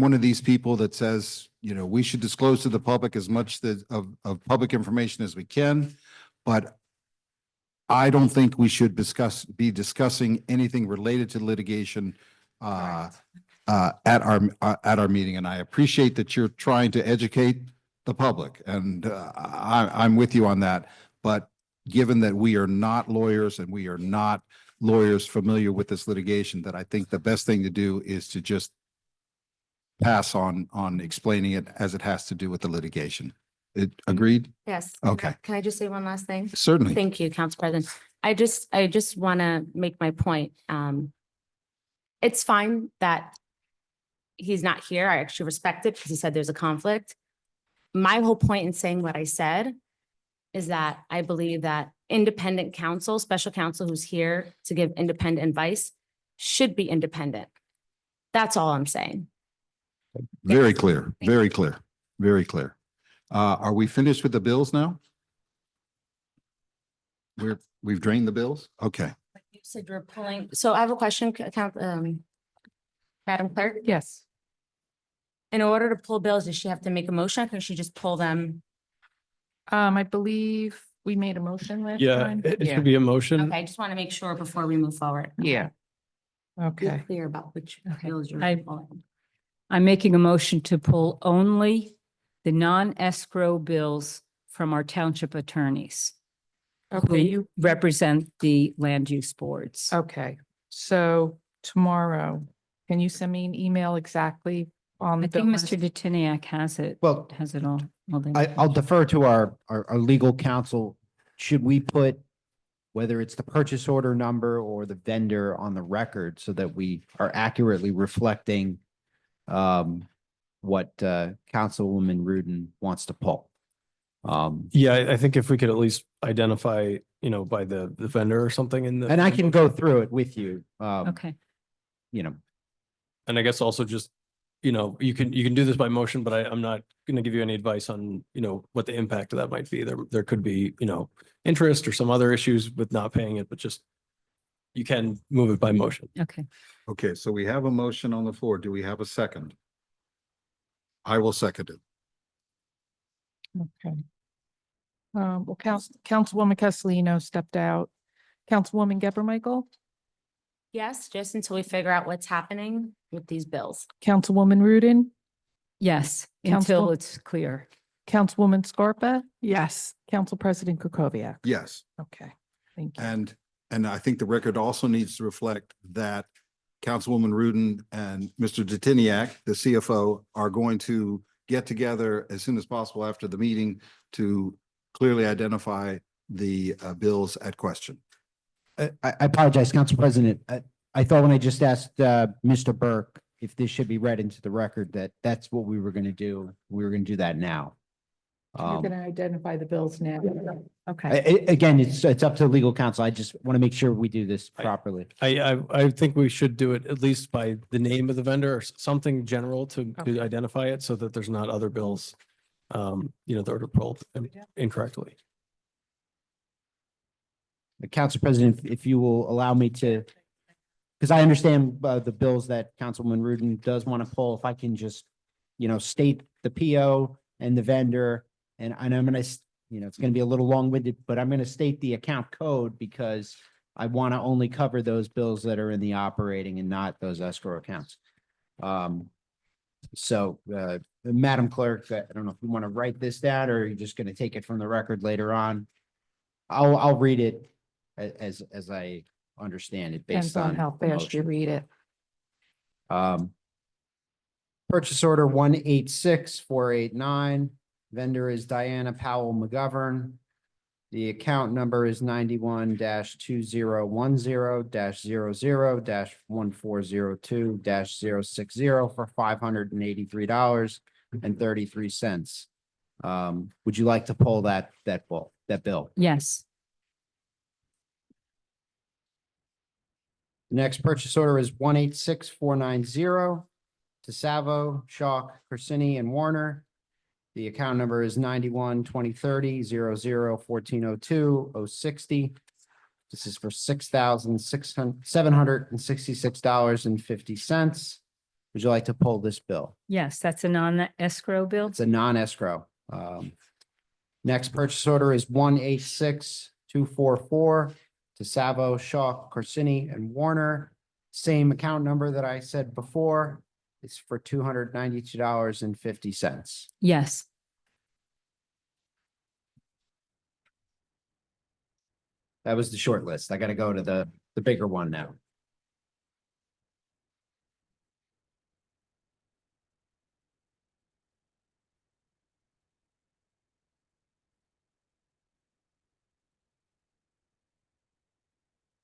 one of these people that says, we should disclose to the public as much of public information as we can, but I don't think we should be discussing anything related to litigation at our meeting. And I appreciate that you're trying to educate the public, and I'm with you on that. But given that we are not lawyers and we are not lawyers familiar with this litigation, that I think the best thing to do is to just pass on explaining it as it has to do with the litigation. Agreed? Yes. Okay. Can I just say one last thing? Certainly. Thank you, Council President. I just want to make my point. It's fine that he's not here. I actually respect it because he said there's a conflict. My whole point in saying what I said is that I believe that independent counsel, special counsel who's here to give independent advice should be independent. That's all I'm saying. Very clear, very clear, very clear. Are we finished with the bills now? We've drained the bills? Okay. You said you're pulling, so I have a question, Madam Clerk. Yes. In order to pull bills, does she have to make a motion or can she just pull them? I believe we made a motion last Yeah, time. it should be a motion. Okay, I just want to make sure before we move forward. Yeah. Be Okay. clear about which Okay. bills you're I- pulling. I'm making a motion to pull only the non-escrow bills from our township attorneys. Okay, who represent the land use boards. Okay, so tomorrow, can you send me an email exactly on the I think bill Mr. list? Detiniak has it. Well, Has it all. the I'll defer to our legal counsel. Should we put, whether it's the purchase order number or the vendor on the record so that we are accurately reflecting what Councilwoman Rudin wants to pull? Yeah, I think if we could at least identify, by the vendor or something in the. And I can go through it with you. Okay. And I guess also just, you can do this by motion, but I'm not going to give you any advice on, what the impact of that might be. There could be, interest or some other issues with not paying it, but just you can move it by motion. Okay. Okay, so we have a motion on the floor. Do we have a second? I will second it. Okay. Well, Councilwoman Castellino stepped out. Councilwoman Geber Michael, Yes, just until we figure out what's happening with these bills. Councilwoman Rudin, Yes, Council- until it's clear. Councilwoman Scarpa, Yes. Council President Kukoviac. Yes. Okay, thank you. And I think the record also needs to reflect that Councilwoman Rudin and Mr. Detiniak, the CFO, are going to get together as soon as possible after the meeting to clearly identify the bills at question. I apologize, Council President. I thought when I just asked Mr. Burke if this should be read into the record, that's what we were going to do. We were going to do that now. You're gonna identify the bills now. Okay. Again, it's up to legal counsel. I just want to make sure we do this properly. I think we should do it at least by the name of the vendor or something general to identify it so that there's not other bills, that are pulled incorrectly. Council President, if you will allow me to, because I understand the bills that Councilwoman Rudin does want to pull, if I can just, state the PO and the vendor, and I'm going to, it's going to be a little long-winded, but I'm going to state the account code because I want to only cover those bills that are in the operating and not those escrow accounts. So, Madam Clerk, I don't know if you want to write this down or you're just going to take it from the record later on. I'll read it as I understand it Depends based on on how the fast you motion. read it. Purchase order 186-489. Vendor is Diana Powell McGovern. The account number is 91-2010-00-1402-060 for $583.33. Would you like to pull that bill? Yes. The next purchase order is 186-490 to Savo, Shaw, Corsini, and Warner. The account number is 91-2030-00-1402-060. This is for $6,766.50. Would you like to pull this bill? Yes, that's a non-escrow bill. It's a non-escrow. Next purchase order is 186-244 to Savo, Shaw, Corsini, and Warner. Same account number that I said before. It's for $292.50. Yes. That was the short list. I got to go to the bigger one now.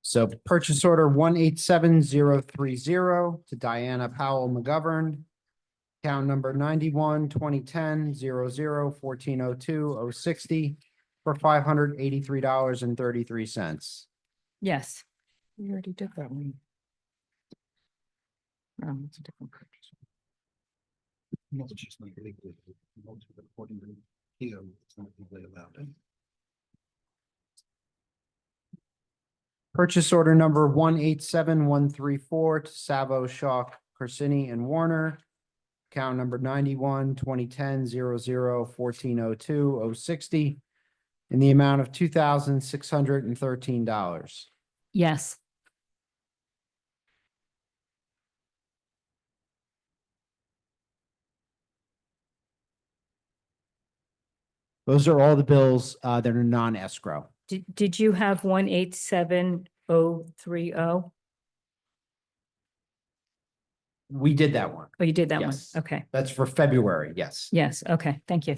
So purchase order 187-030 to Diana Powell McGovern. Account number 91-2010-00-1402-060. for $583.33. Yes. We already did that one. It's a different purchase. Purchase order number 187134 to Savo, Shaw, Corsini and Warner. Account number 91-2010-00-1402-060 in the amount of $2,613. Yes. Those are all the bills that are non-escrow. Did you have 187030? We did that one. Oh, you did that one? Yes. Okay. That's for February, yes. Yes, okay, thank you.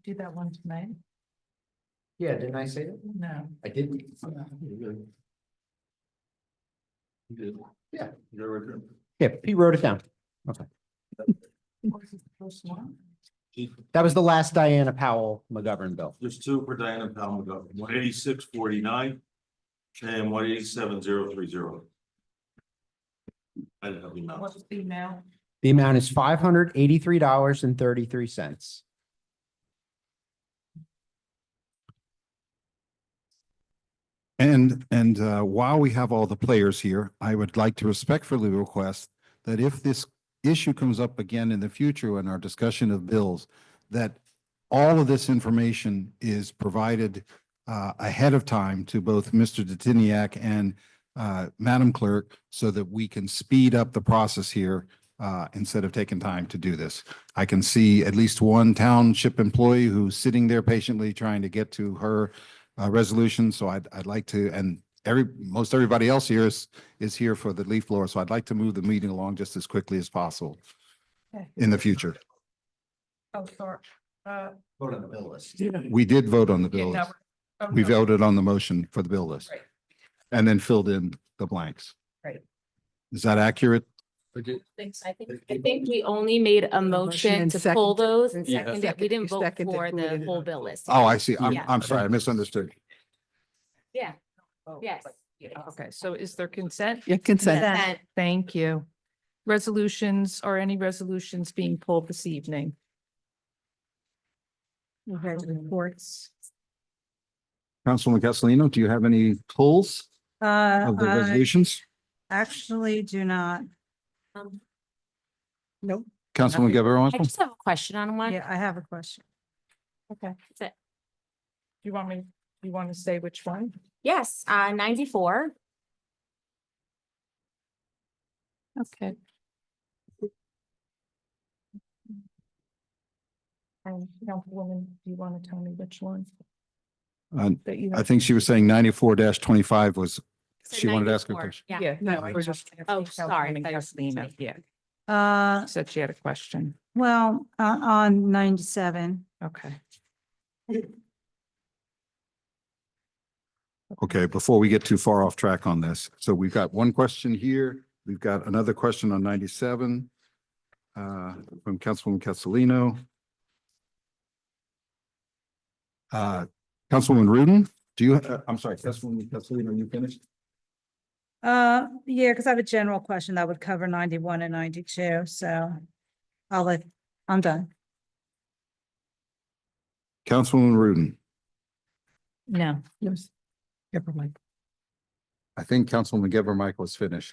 Do that one tonight? Yeah, didn't I say that? No. I didn't. Yeah. Yeah, Pete wrote it down. Okay. That was the last Diana Powell McGovern bill. There's two for Diana Powell McGovern, 18649 and 187,030. I didn't have the amount. What's the email? The amount is $583.33. And while we have all the players here, I would like to respectfully request that if this issue comes up again in the future in our discussion of bills, that all of this information is provided ahead of time to both Mr. Detiniak and Madam Clerk, so that we can speed up the process here instead of taking time to do this. I can see at least one township employee who's sitting there patiently trying to get to her resolution. So I'd like to, and most everybody else here is here for the leaf blower. So I'd like to move the meeting along just as quickly as possible Okay. in the future. Oh, sorry. Vote on the bill list. We did vote on the Yeah, bill no, list. oh, We no. voted on the motion for the bill list. Right. And then filled in the blanks. Right. Is that accurate? I think we only made a motion and to pull those and Yeah. second it. We didn't vote Seconded, for we the didn't. whole bill list. Oh, I see. Yeah. I'm sorry. I misunderstood. Yeah, yes. Okay, so is there consent? Yeah, consent. Consent. Thank you. Resolutions or any resolutions being pulled this evening? Okay, reports. Councilwoman Castellino, do you have any pulls of the I resolutions? actually do not. Nope. Councilwoman Geber I Michael? just have a question on one. Yeah, I have a question. Okay. That's it. You want to say which one? Yes, 94. Okay. Councilwoman, do you want to tell me which one? That you I have? think she was saying 94-25 was, Said she wanted to ask a 94. question. Yeah. No, we're just. Oh, sorry. Councilwoman Castellino, yeah, said she had a question. Well, on 97. Okay. Okay, before we get too far off track on this. So we've got one question here. We've got another question on 97 from Councilwoman Castellino. Councilwoman Rudin, do you, I'm sorry, Councilwoman Castellino, are you finished? Yeah, because I have a general question that would cover 91 and 92, so I'm done. Councilwoman Rudin, No. Yes. I think Councilwoman Geber Michael is finished.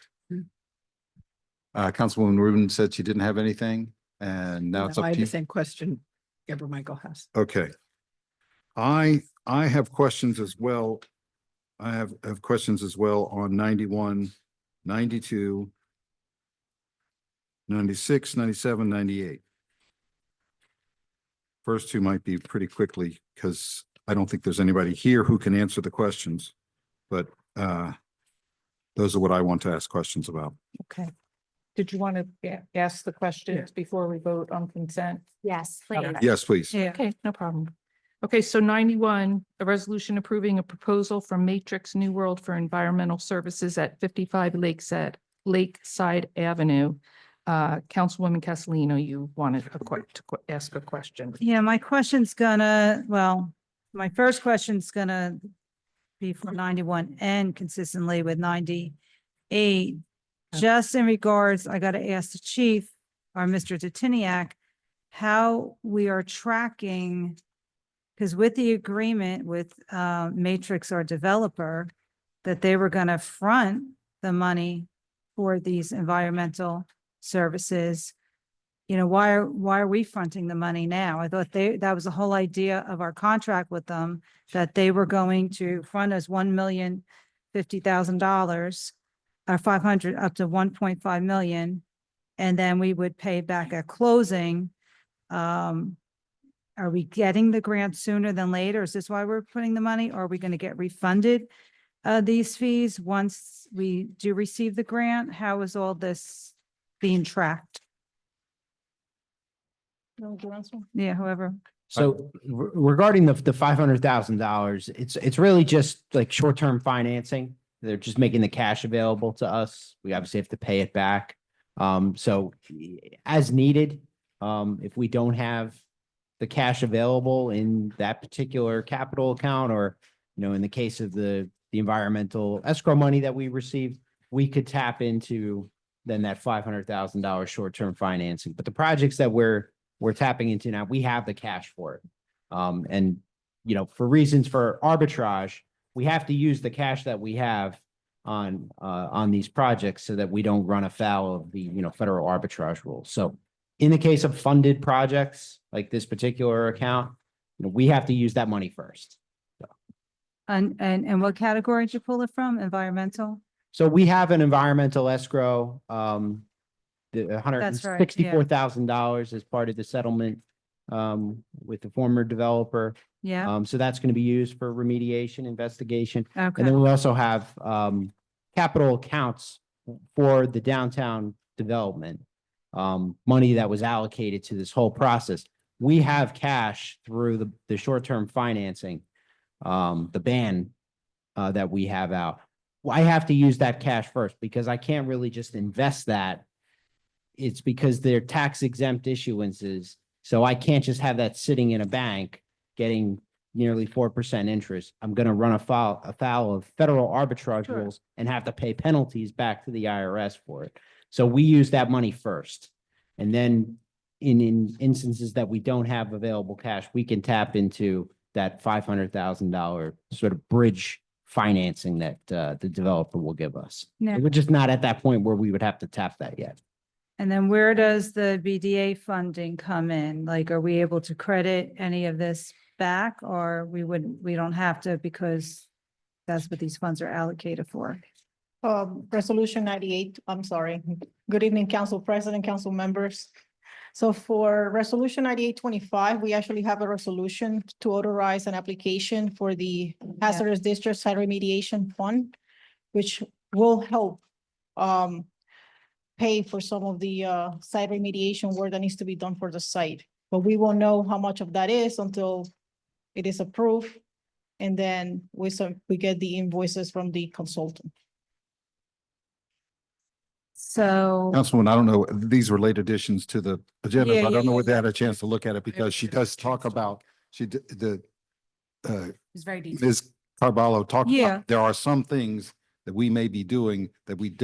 Councilwoman Rudin said she didn't have anything, and now it's I up have to the you. same question Deborah Michael has. Okay. I have questions as well. I have questions as well on 91, 92, 96, 97, 98. First two might be pretty quickly because I don't think there's anybody here who can answer the questions, but those are what I want to ask questions about. Okay. Did you want to ask the questions before we vote on consent? Yes, please. Yes, please. Yeah. Okay, no problem. Okay, so 91, a resolution approving a proposal from Matrix New World for environmental services at 55 Lakeside Avenue. Councilwoman Castellino, you wanted to ask a question. Yeah, my question's gonna, well, my first question's gonna be for 91 and consistently with 98. Just in regards, I gotta ask the chief or Mr. Titiniak, how we are tracking, because with the agreement with Matrix, our developer, that they were gonna front the money for these environmental services. You know, why are we fronting the money now? I thought that was the whole idea of our contract with them, that they were going to front us $1,050,000 or 500 up to 1.5 million. And then we would pay back at closing. Are we getting the grant sooner than later? Is this why we're putting the money? Or are we going to get refunded these fees once we do receive the grant? How is all this being tracked? Yeah, whoever. So regarding the $500,000, it's really just like short-term financing. They're just making the cash available to us. We obviously have to pay it back. So as needed, if we don't have the cash available in that particular capital account, or, you know, in the case of the environmental escrow money that we received, we could tap into then that $500,000 short-term financing. But the projects that we're tapping into now, we have the cash for it. And, you know, for reasons for arbitrage, we have to use the cash that we have on these projects so that we don't run afoul of the, you know, federal arbitrage rules. So in the case of funded projects like this particular account, you know, we have to use that money first. And what category did you pull it from? Environmental? So we have an environmental escrow, the $164,000 as part of the settlement with the former developer. Yeah, So that's going to be used for remediation, investigation. And okay. then we also have capital accounts for the downtown development, money that was allocated to this whole process. We have cash through the short-term financing, the ban that we have out. Well, I have to use that cash first because I can't really just invest that. It's because they're tax exempt issuances. So I can't just have that sitting in a bank getting nearly 4% interest. I'm going to run afoul of federal arbitrage rules and have to pay penalties back to the IRS for it. So we use that money first. And then in instances that we don't have available cash, we can tap into that $500,000 sort of bridge financing that the developer will give us. Yeah. We're just not at that point where we would have to tap that yet. And then where does the BDA funding come in? Like, are we able to credit any of this back, or we don't have to because that's what these funds are allocated for? Resolution 98, I'm sorry. Good evening, Council President, Council members. So for Resolution 9825, we actually have a resolution to authorize an application for the Hazardous District Site Remediation Fund, which will help pay for some of the site remediation work that needs to be done for the site. But we won't know how much of that is until it is approved. And then we get the invoices from the consultant. So. Councilwoman, I don't know, these were late additions to the agenda. Yeah, So I don't know yeah, whether they had a chance to look at it because she does talk about, It's very detailed. Ms. Carballo talked Yeah. about, there are some things that we may be doing that we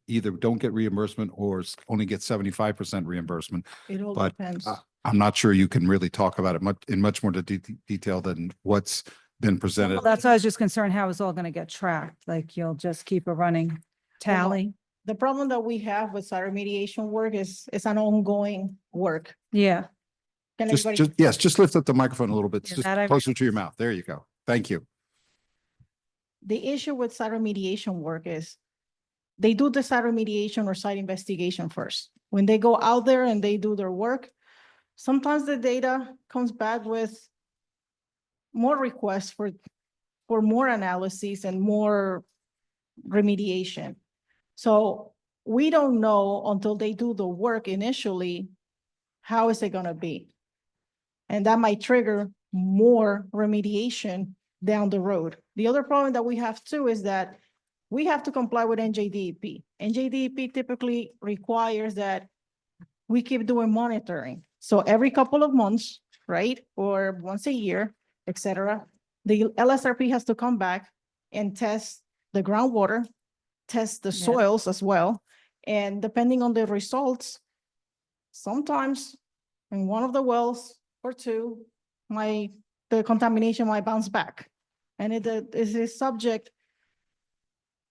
either don't get reimbursement or only get 75% reimbursement. It all But depends. I'm not sure you can really talk about it in much more detail than what's been presented. Well, that's why I was just concerned how it's all going to get tracked. Like you'll just keep a running tally. The problem that we have with site remediation work is it's an ongoing work. Yeah. Can everybody- Just lift up the microphone a little bit, Yeah, just that I- closer to your mouth. There you go. Thank you. The issue with site remediation work is they do the site remediation or site investigation first. When they go out there and they do their work, sometimes the data comes back with more requests for more analyses and more remediation. So we don't know until they do the work initially, how is it gonna be? And that might trigger more remediation down the road. The other problem that we have too is that we have to comply with NJDEP. NJDEP typically requires that we keep doing monitoring. So every couple of months, right, or once a year, et cetera, the LSRP has to come back and test the groundwater, test the soils as well. And depending on the results, sometimes in one of the wells or two, the contamination might bounce back. And it is subject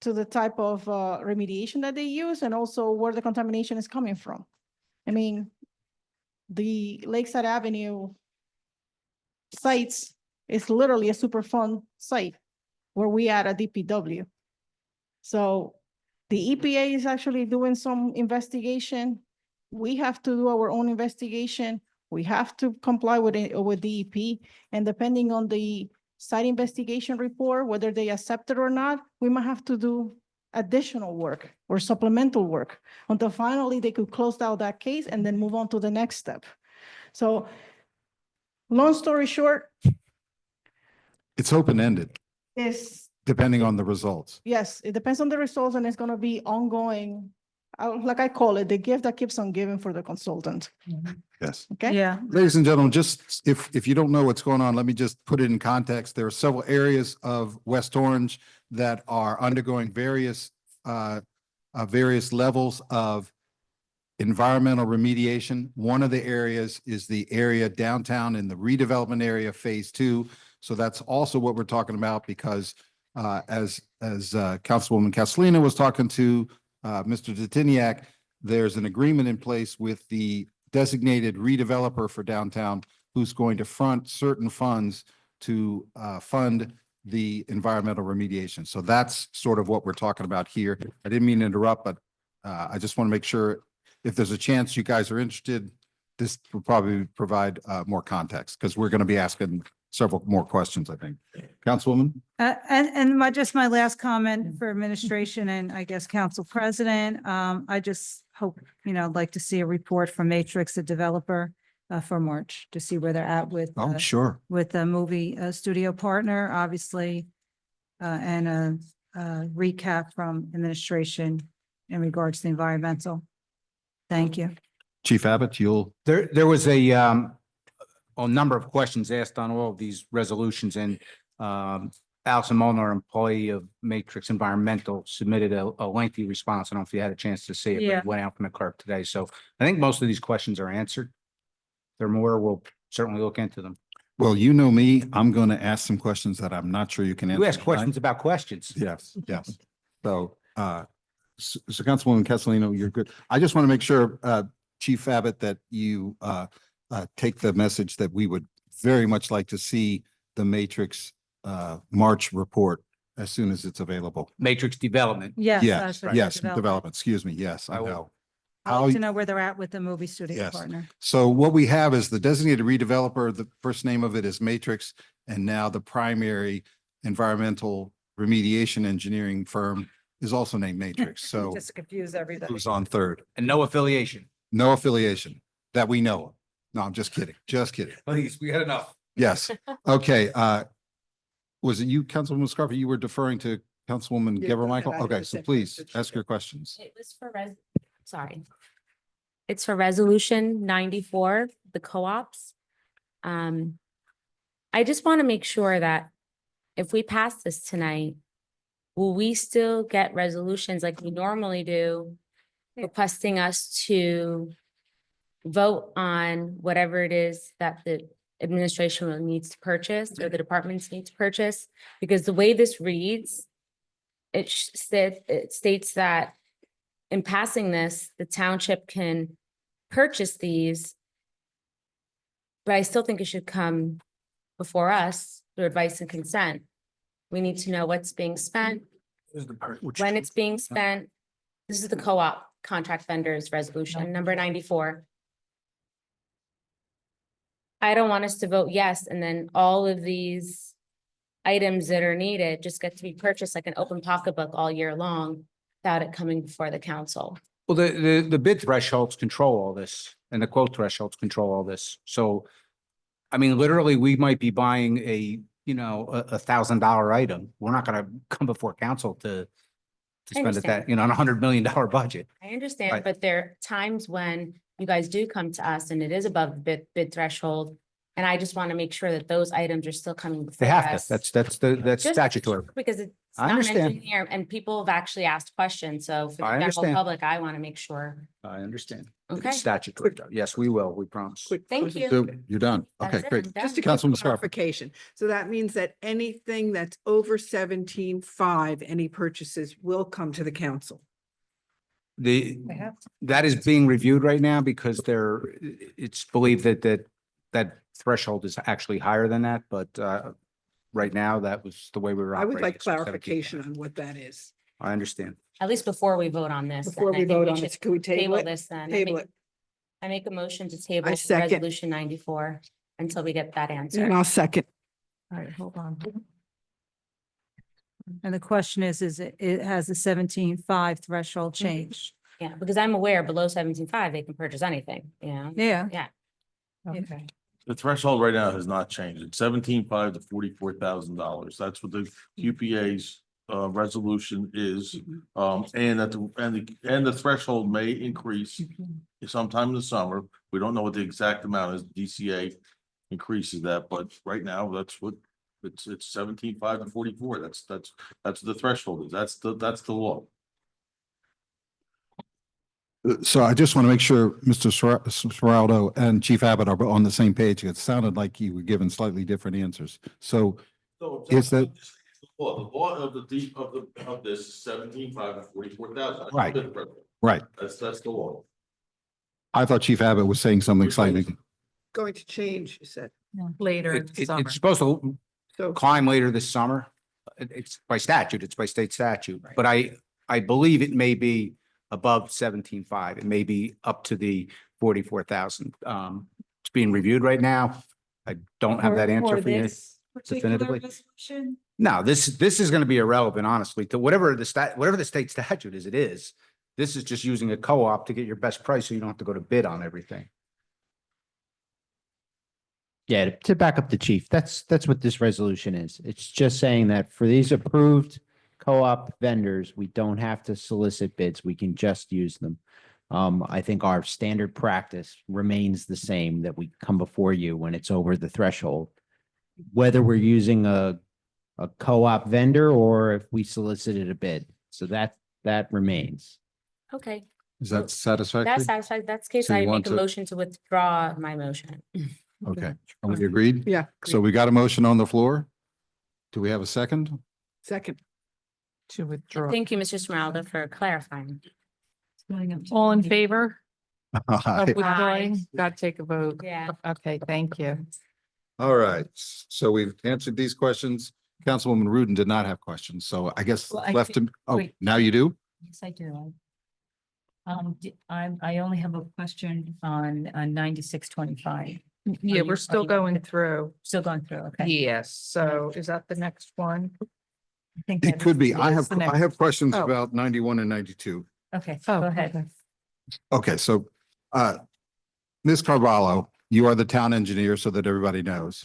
to the type of remediation that they use and also where the contamination is coming from. I mean, the Lakeside Avenue sites is literally a Superfund site where we add a DPW. So the EPA is actually doing some investigation. We have to do our own investigation. We have to comply with it, with DEP, and depending on the site investigation report, whether they accept it or not, we might have to do additional work or supplemental work until finally they could close out that case and then move on to the next step. So long story short, It's open-ended, is, depending on the results. yes, it depends on the results and it's gonna be ongoing. Like I call it, the gift that keeps on giving for the consultant. Yes. Okay? Yeah. Ladies and gentlemen, just if you don't know what's going on, let me just put it in context. There are several areas of West Orange that are undergoing various levels of environmental remediation. One of the areas is the area downtown in the redevelopment area, phase 2. So that's also what we're talking about because as Councilwoman Castellino was talking to Mr. Detiniak, there's an agreement in place with the designated redeveloper for downtown who's going to front certain funds to fund the environmental remediation. So that's sort of what we're talking about here. I didn't mean to interrupt, but I just want to make sure if there's a chance you guys are interested, this will probably provide more context because we're going to be asking several more questions, I think. Councilwoman? And just my last comment for administration and I guess council president, I just hope, I'd like to see a report from Matrix, the developer, for March to see where they're at with. Oh, sure. With the movie studio partner, obviously, and a recap from administration in regards to the environmental. Thank you. Chief Abbott, you'll. There was a number of questions asked on all of these resolutions and Allison Molnar, employee of Matrix Environmental, submitted a lengthy response. I don't know if you had a chance to see it, but Yeah. it went out from the clerk today. So I think most of these questions are answered. If there are more, we'll certainly look into them. Well, you know me, I'm going to ask some questions that I'm not sure you can answer. You ask questions about questions. Yes, yes. So, so Councilwoman Castellino, you're good. I just want to make sure, Chief Abbott, that you take the message that we would very much like to see the Matrix March report as soon as it's available. Matrix Development. Yes. Yes, that's what yes, development. development, excuse me. Yes, I I will. know. I'd like to know where they're at with the movie studio Yes. partner. So what we have is the designated redeveloper, the first name of it is Matrix, and now the primary environmental remediation engineering firm is also named Matrix. So Just to confuse everybody. who's on third? And no affiliation. No affiliation that we know of. No, I'm just kidding. Just kidding. Please, we had enough. Yes. Okay. Was it you, Councilwoman Scarpa? You were deferring to Councilwoman Yeah, Geber go ahead. Michael? I had Okay, the so same please message. ask your questions. It was for sorry. It's for resolution 94, the co-ops. I just want to make sure that if we pass this tonight, will we still get resolutions like we normally do, requesting us to vote on whatever it is that the administration needs to purchase or the departments need to purchase? Because the way this reads, it states that in passing this, the township can purchase these. But I still think it should come before us through advice and consent. We need to know what's being spent, when it's being spent. This is the co-op contract vendors resolution, number 94. I don't want us to vote yes, and then all of these items that are needed just get to be purchased like an open pocketbook all year long without it coming before the council. Well, the bid thresholds control all this and the quote thresholds control all this. So, I mean, literally, we might be buying a $1,000 item. We're not going to come before council to to I spend at that, understand. you know, on $100 million budget. I understand, Right. but there are times when you guys do come to us and it is above the bid threshold. And I just want to make sure that those items are still coming They before have us. to. That's Just statutory. Because it's I not understand. mentioned here and people have actually asked questions. So for the I general understand. public, I want to make sure. I understand. Okay. It's statutory. though. Yes, we will. We promise. Thank you. So you're done. That's Okay, it, great. I'm done. Just a Councilwoman quick Scarpa. clarification. So that means that anything that's over 17.5, any purchases will come to the council. That is being reviewed right now because it's believed that threshold is actually higher than that, but right now that was the way we were I would operating. like It's 17. clarification on what that is. I understand. At least before we vote on this. Before then I we think vote on should it, can we table it? This then. Table it. I make a motion to table second. resolution 94 until we get that answer. And I'll second. All right, hold on. And the question is it has the 17.5 threshold changed? Yeah, because I'm aware below 17.5, they can purchase anything, you know? Yeah. Yeah. Okay. The threshold right now has not changed. It's 17.5 to $44,000. That's what the QPA's resolution is. And the threshold may increase sometime in the summer. We don't know what the exact amount is. DCA increases that, but right now that's what it's 17.5 to 44. That's the threshold is. That's the law. So I just want to make sure Mr. Seraldo and Chief Abbott are on the same page. It sounded like you were given slightly different answers. So is that, The law of this is 17.5 to 44,000. Right. Right. That's the law. I thought Chief Abbott was saying something slightly. Going to change, you said. Later in It- the it- summer. It's supposed to So climb later this summer. It's by statute, it's by state statute, but I believe it may be above 17.5. It may be up to the 44,000. It's being reviewed right now. I don't have that answer for you definitively. No, this is going to be irrelevant, honestly, to whatever the state statute is, it is. This is just using a co-op to get your best price so you don't have to go to bid on everything. Yeah, to back up the chief, that's what this resolution is. It's just saying that for these approved co-op vendors, we don't have to solicit bids. We can just use them. I think our standard practice remains the same, that we come before you when it's over the threshold. Whether we're using a co-op vendor or if we solicited a bid. So that remains. Okay, Is that satisfactory? that's satisfied. That's the case. So you I want make a to- motion to withdraw my motion. Okay. Are we agreed? yeah. So we got a motion on the floor. Do we have a second? Second. To withdraw. Thank you, Mr. Smeralda, for clarifying. All in favor of Aye. withdrawing? Got to take a vote. Yeah. Okay, thank you. All right. So we've answered these questions. Councilwoman Rudin did not have questions. So I guess Well, I left to, oh, wait. now you do? Yes, I do. I only have a question on 9625. Yeah, you- we're are still you- going through. Still going through, okay. Yes, so is that the next one? I think It that could is- be. it I is have, the next- I have questions Oh. about 91 and 92. Okay, Oh, go ahead. okay. Okay, so Ms. Carvalho, you are the town engineer so that everybody knows.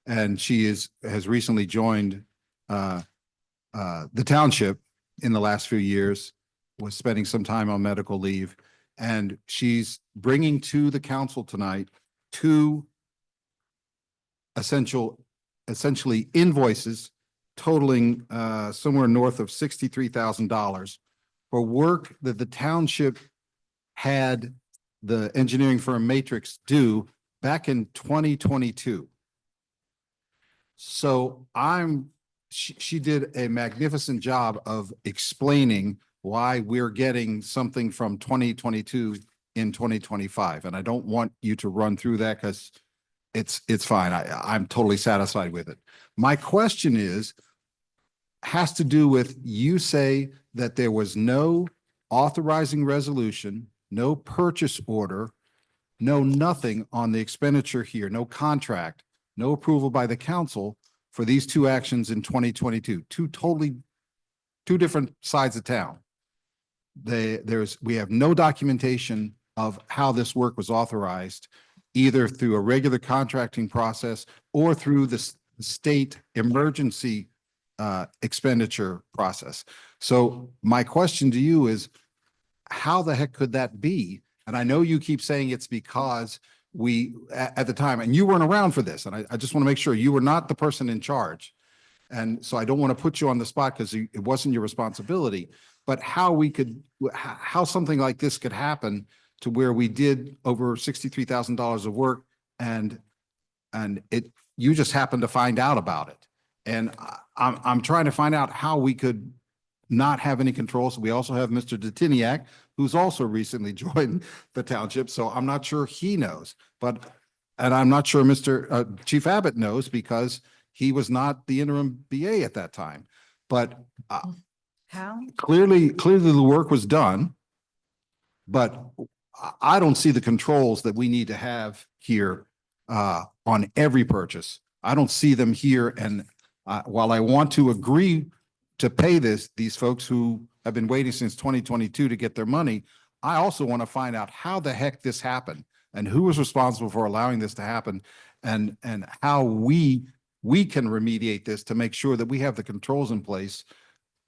And she has recently joined the township in the last few years, was spending some time on medical leave. And she's bringing to the council tonight two essentially invoices totaling somewhere north of $63,000 for work that the township had the engineering firm Matrix do back in 2022. So she did a magnificent job of explaining why we're getting something from 2022 in 2025. And I don't want you to run through that because it's fine. I'm totally satisfied with it. My question has to do with, you say that there was no authorizing resolution, no purchase order, no nothing on the expenditure here, no contract, no approval by the council for these two actions in 2022, two different sides of town. We have no documentation of how this work was authorized, either through a regular contracting process or through the state emergency expenditure process. So my question to you is, how the heck could that be? And I know you keep saying it's because we, at the time, and you weren't around for this, and I just want to make sure you were not the person in charge. And so I don't want to put you on the spot because it wasn't your responsibility, but how we could, how something like this could happen to where we did over $63,000 of work and you just happened to find out about it. And I'm trying to find out how we could not have any controls. We also have Mr. Detiniak, who's also recently joined the township. So I'm not sure he knows, and I'm not sure Mr. Chief Abbott knows because he was not the interim BA at that time. But How? clearly the work was done, but I don't see the controls that we need to have here on every purchase. I don't see them here. And while I want to agree to pay these folks who have been waiting since 2022 to get their money, I also want to find out how the heck this happened and who was responsible for allowing this to happen and how we can remediate this to make sure that we have the controls in place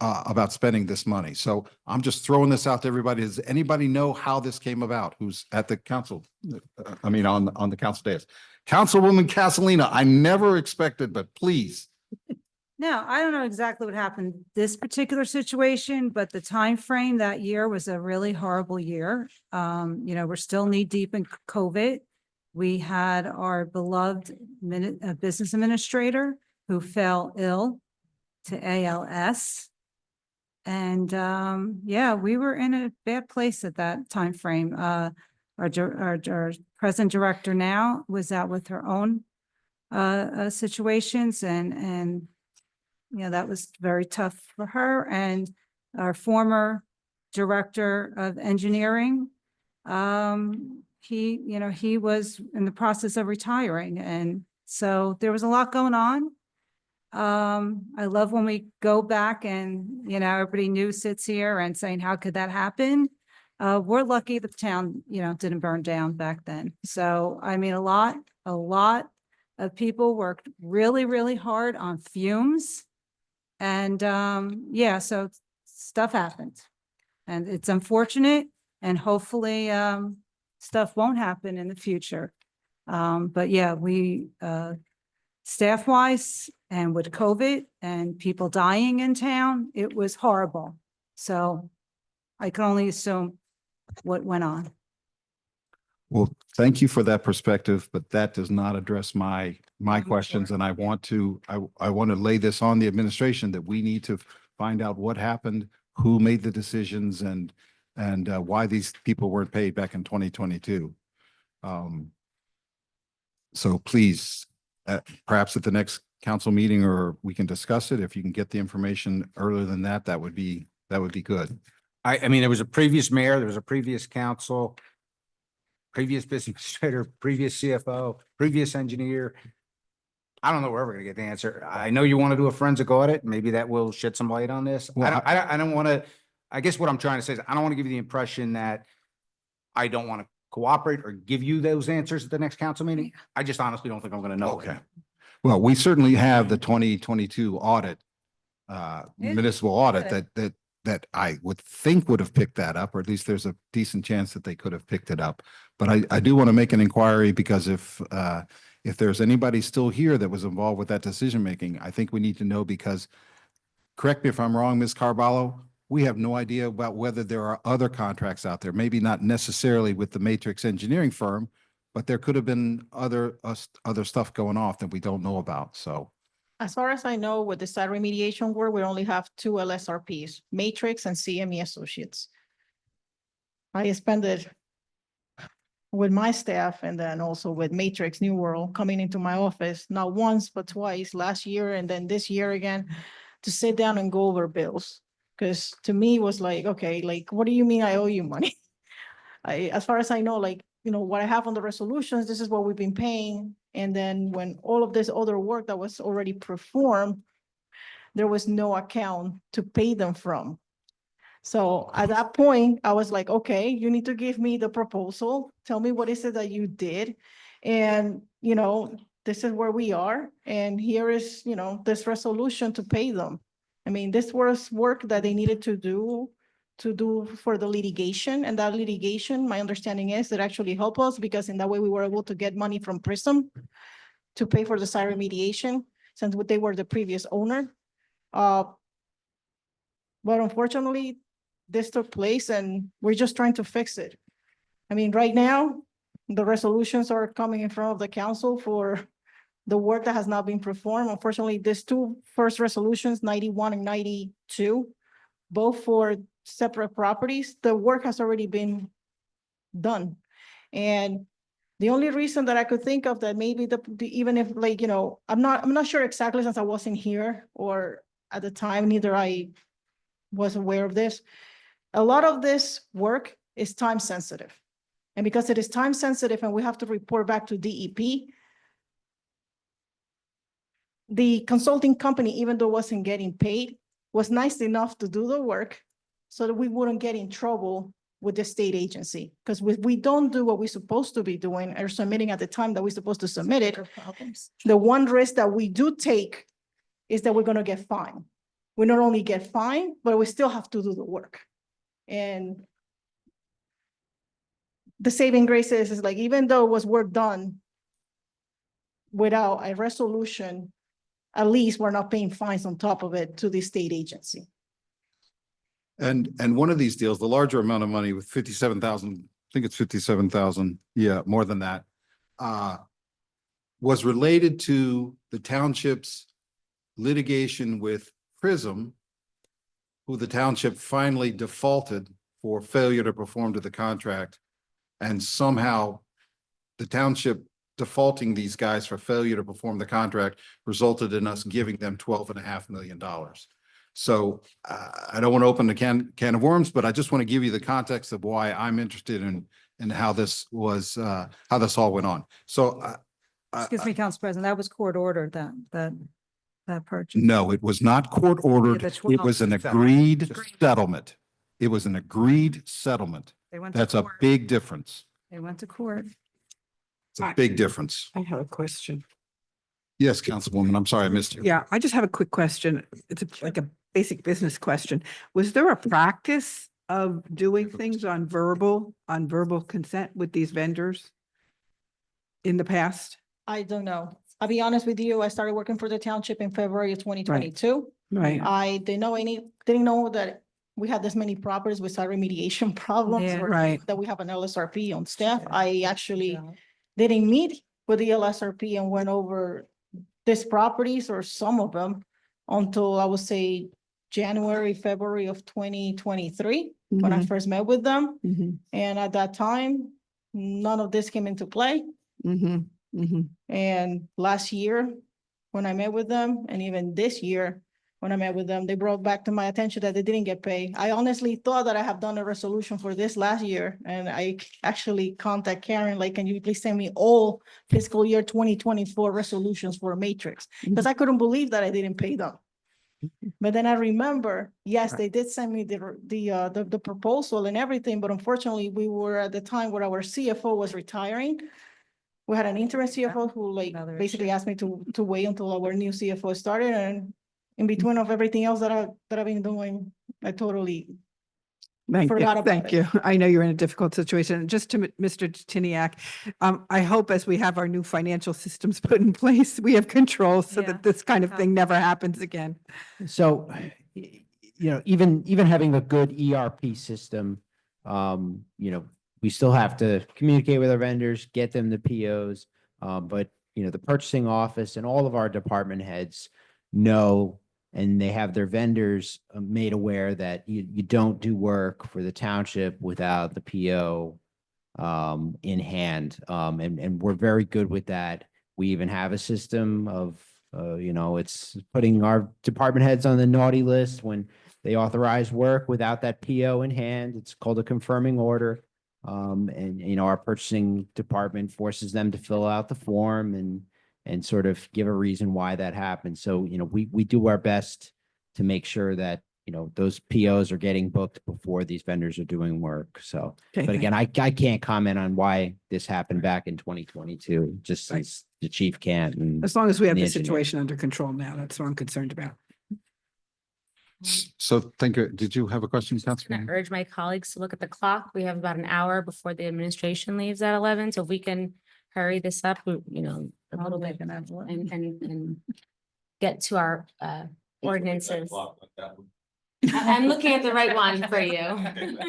about spending this money. So I'm just throwing this out to everybody. Does anybody know how this came about? Who's at the council? I mean, on the council dais. Councilwoman Castellina, I never expected, but please. No, I don't know exactly what happened this particular situation, but the time frame that year was a really horrible year. We're still knee deep in COVID. We had our beloved business administrator who fell ill to ALS. And we were in a bad place at that time frame. Our present director now was out with her own situations and that was very tough for her. And our former director of engineering, he was in the process of retiring. And so there was a lot going on. I love when we go back and, everybody new sits here and saying, how could that happen? We're lucky the town, didn't burn down back then. So, I mean, a lot of people worked really, really hard on fumes. And, so stuff happened and it's unfortunate and hopefully, stuff won't happen in the future. But yeah, we, staff wise and with COVID and people dying in town, it was horrible. So I can only assume what went on. Well, thank you for that perspective, but that does not address my questions. And I want to lay this on the administration that we need to find out what happened, who made the decisions and why these people weren't paid back in 2022. So please, perhaps at the next council meeting, or we can discuss it. If you can get the information earlier than that, that would be good. I mean, there was a previous mayor, there was a previous council, previous business administrator, previous CFO, previous engineer. I don't know where we're gonna get the answer. I know you want to do a forensic audit. Maybe that will shed some light on this. Well, I don't want to, I guess what I'm trying to say is I don't want to give you the impression that I don't want to cooperate or give you those answers at the next council meeting. I just honestly don't think I'm going to know. Okay. Well, we certainly have the 2022 audit, municipal audit that I would think would have picked that up, or at least there's a decent chance that they could have picked it up. But I do want to make an inquiry because if there's anybody still here that was involved with that decision-making, I think we need to know because, correct me if I'm wrong, Ms. Carballo, we have no idea about whether there are other contracts out there, maybe not necessarily with the Matrix engineering firm, but there could have been other stuff going off that we don't know about. So As far as I know, with the site remediation work, we only have 2 LSRPs, Matrix and CME Associates. I spent it with my staff and then also with Matrix New World coming into my office, not once, but twice last year and then this year again, to sit down and go over bills. Because to me it was like, okay, like, what do you mean I owe you money? As far as I know, like, what I have on the resolutions, this is what we've been paying. And then when all of this other work that was already performed, there was no account to pay them from. So at that point, I was like, okay, you need to give me the proposal. Tell me what is it that you did. And, this is where we are, and here is, this resolution to pay them. I mean, this was work that they needed to do for the litigation, and that litigation, my understanding is it actually helped us because in that way we were able to get money from Prism to pay for the site remediation since they were the previous owner. But unfortunately, this took place and we're just trying to fix it. I mean, right now, the resolutions are coming in front of the council for the work that has not been performed. Unfortunately, these two first resolutions, 91 and 92, both for separate properties, the work has already been done. And the only reason that I could think of that maybe even if like, I'm not sure exactly since I wasn't here or at the time, neither I was aware of this. A lot of this work is time sensitive. And because it is time sensitive and we have to report back to DEP, the consulting company, even though it wasn't getting paid, was nice enough to do the work so that we wouldn't get in trouble with the state agency. Because we don't do what we're supposed to be doing or submitting at the time that we're supposed to submit it. The one risk that we do take is that we're going to get fined. We not only get fined, but we still have to do the work. And the saving grace is like, even though it was work done without a resolution, at least we're not paying fines on top of it to the state agency. And one of these deals, the larger amount of money with 57,000, I think it's 57,000. Yeah, more than that, was related to the township's litigation with Prism, who the township finally defaulted for failure to perform to the contract. And somehow the township defaulting these guys for failure to perform the contract resulted in us giving them $12.5 million. So I don't want to open the can of worms, but I just want to give you the context of why I'm interested in how this was, how this all went on. So Excuse me, Council President, that was court ordered, that purchase. no, it was not court ordered. the It was an agreed settlement. It was an agreed settlement. They went to That's a court. big difference. They went to court. It's a big difference. I have a question. Yes, Councilwoman, I'm sorry I missed you. Yeah, I just have a quick question. It's like a basic business question. Was there a practice of doing things on verbal consent with these vendors in the past? I don't know. I'll be honest with you. I started working for the township in February of 2022. Right. I didn't know that we had this many properties with site remediation problems. Yeah. or Right. That we have an LSRP on staff. I actually didn't meet with the LSRP and went over these properties or some of them until I would say January, February of 2023, when I first met with them. And at that time, none of this came into play. And last year, when I met with them, and even this year, when I met with them, they brought back to my attention that they didn't get paid. I honestly thought that I have done a resolution for this last year, and I actually contact Karen, like, can you please send me all fiscal year 2024 resolutions for Matrix? Because I couldn't believe that I didn't pay them. But then I remember, yes, they did send me the proposal and everything, but unfortunately, we were at the time where our CFO was retiring. We had an interim CFO who basically asked me to wait until our new CFO started, and in between of everything else that I've been doing, I totally forgot about Thank it. you. I know you're in a difficult situation. Just to Mr. Tiniak, I hope as we have our new financial systems put in place, we have control so Yeah. that this kind of thing never happens again. So, even having a good ERP system, we still have to communicate with our vendors, get them the POs. But, the purchasing office and all of our department heads know, and they have their vendors made aware that you don't do work for the township without the PO in hand. And we're very good with that. We even have a system of, it's putting our department heads on the naughty list when they authorize work without that PO in hand. It's called a confirming order. And our purchasing department forces them to fill out the form and sort of give a reason why that happened. So, we do our best to make sure that, those POs are getting booked before these vendors are doing work. So, Okay, but again, I can't comment on why this happened back in 2022, just since the chief can't. And as long as we have the the engineer. situation under control now, that's what I'm concerned about. So thank you. Did you have a question, I'm gonna Councilman? urge my colleagues to look at the clock. We have about an hour before the administration leaves at 11. So if we can hurry this up, a little bit and get to our ordinances. I'm looking at the right one for you.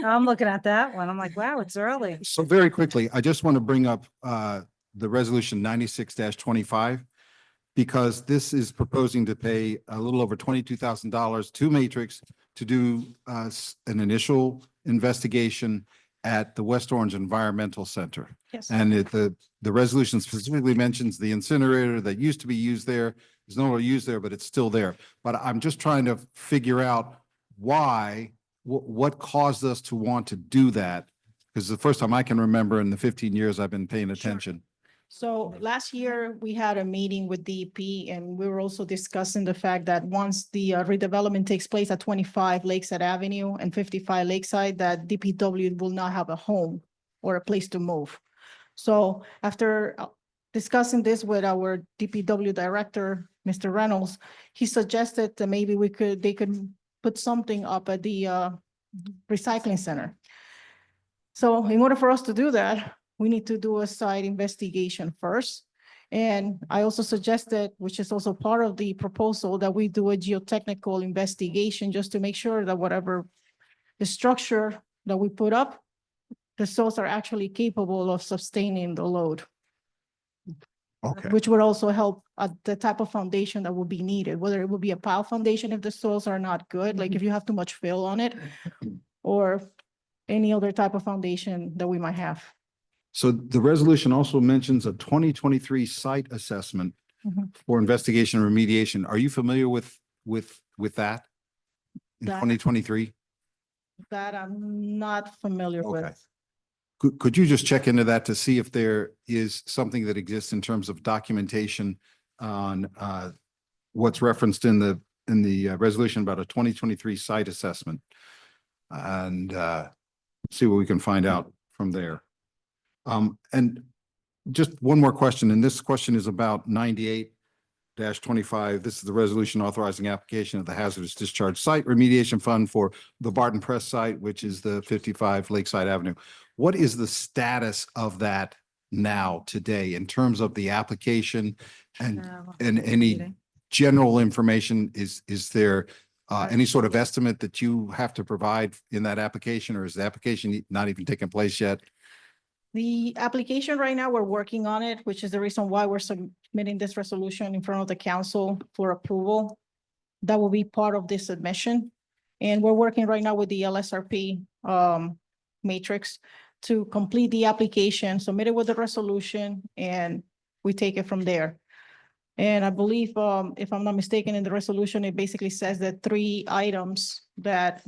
I'm looking at that one. I'm like, wow, it's early. So very quickly, I just want to bring up the resolution 96-25 because this is proposing to pay a little over $22,000 to Matrix to do an initial investigation at the West Orange Environmental Center. Yes. And the resolution specifically mentions the incinerator that used to be used there is no longer used there, but it's still there. But I'm just trying to figure out why, what caused us to want to do that? Because the first time I can remember in the 15 years I've been paying attention. So last year, we had a meeting with DEP and we were also discussing the fact that once the redevelopment takes place at 25 Lakeside Avenue and 55 Lakeside, that DPW will not have a home or a place to move. So after discussing this with our DPW director, Mr. Reynolds, he suggested that maybe they could put something up at the recycling center. So in order for us to do that, we need to do a site investigation first. And I also suggested, which is also part of the proposal, that we do a geotechnical investigation just to make sure that whatever the structure that we put up, the soils are actually capable of sustaining the load. Okay. Which would also help the type of foundation that will be needed, whether it will be a pile foundation if the soils are not good, like if you have too much fill on it, or any other type of foundation that we might have. So the resolution also mentions a 2023 site assessment Mhm. for investigation and remediation. Are you familiar with that? In That- 2023? That I'm not familiar Okay. with. Could you just check into that to see if there is something that exists in terms of documentation on what's referenced in the resolution about a 2023 site assessment? And see what we can find out from there. And just one more question, and this question is about 98-25. This is the resolution authorizing application of the hazardous discharge site remediation fund for the Barton Press site, which is the 55 Lakeside Avenue. What is the status of that now today in terms of the application and any general information? Is there any sort of estimate that you have to provide in that application, or is the application not even taking place yet? The application right now, we're working on it, which is the reason why we're submitting this resolution in front of the council for approval. That will be part of this submission. And we're working right now with the LSRP matrix to complete the application, submit it with the resolution, and we take it from there. And I believe, if I'm not mistaken, in the resolution, it basically says that 3 items that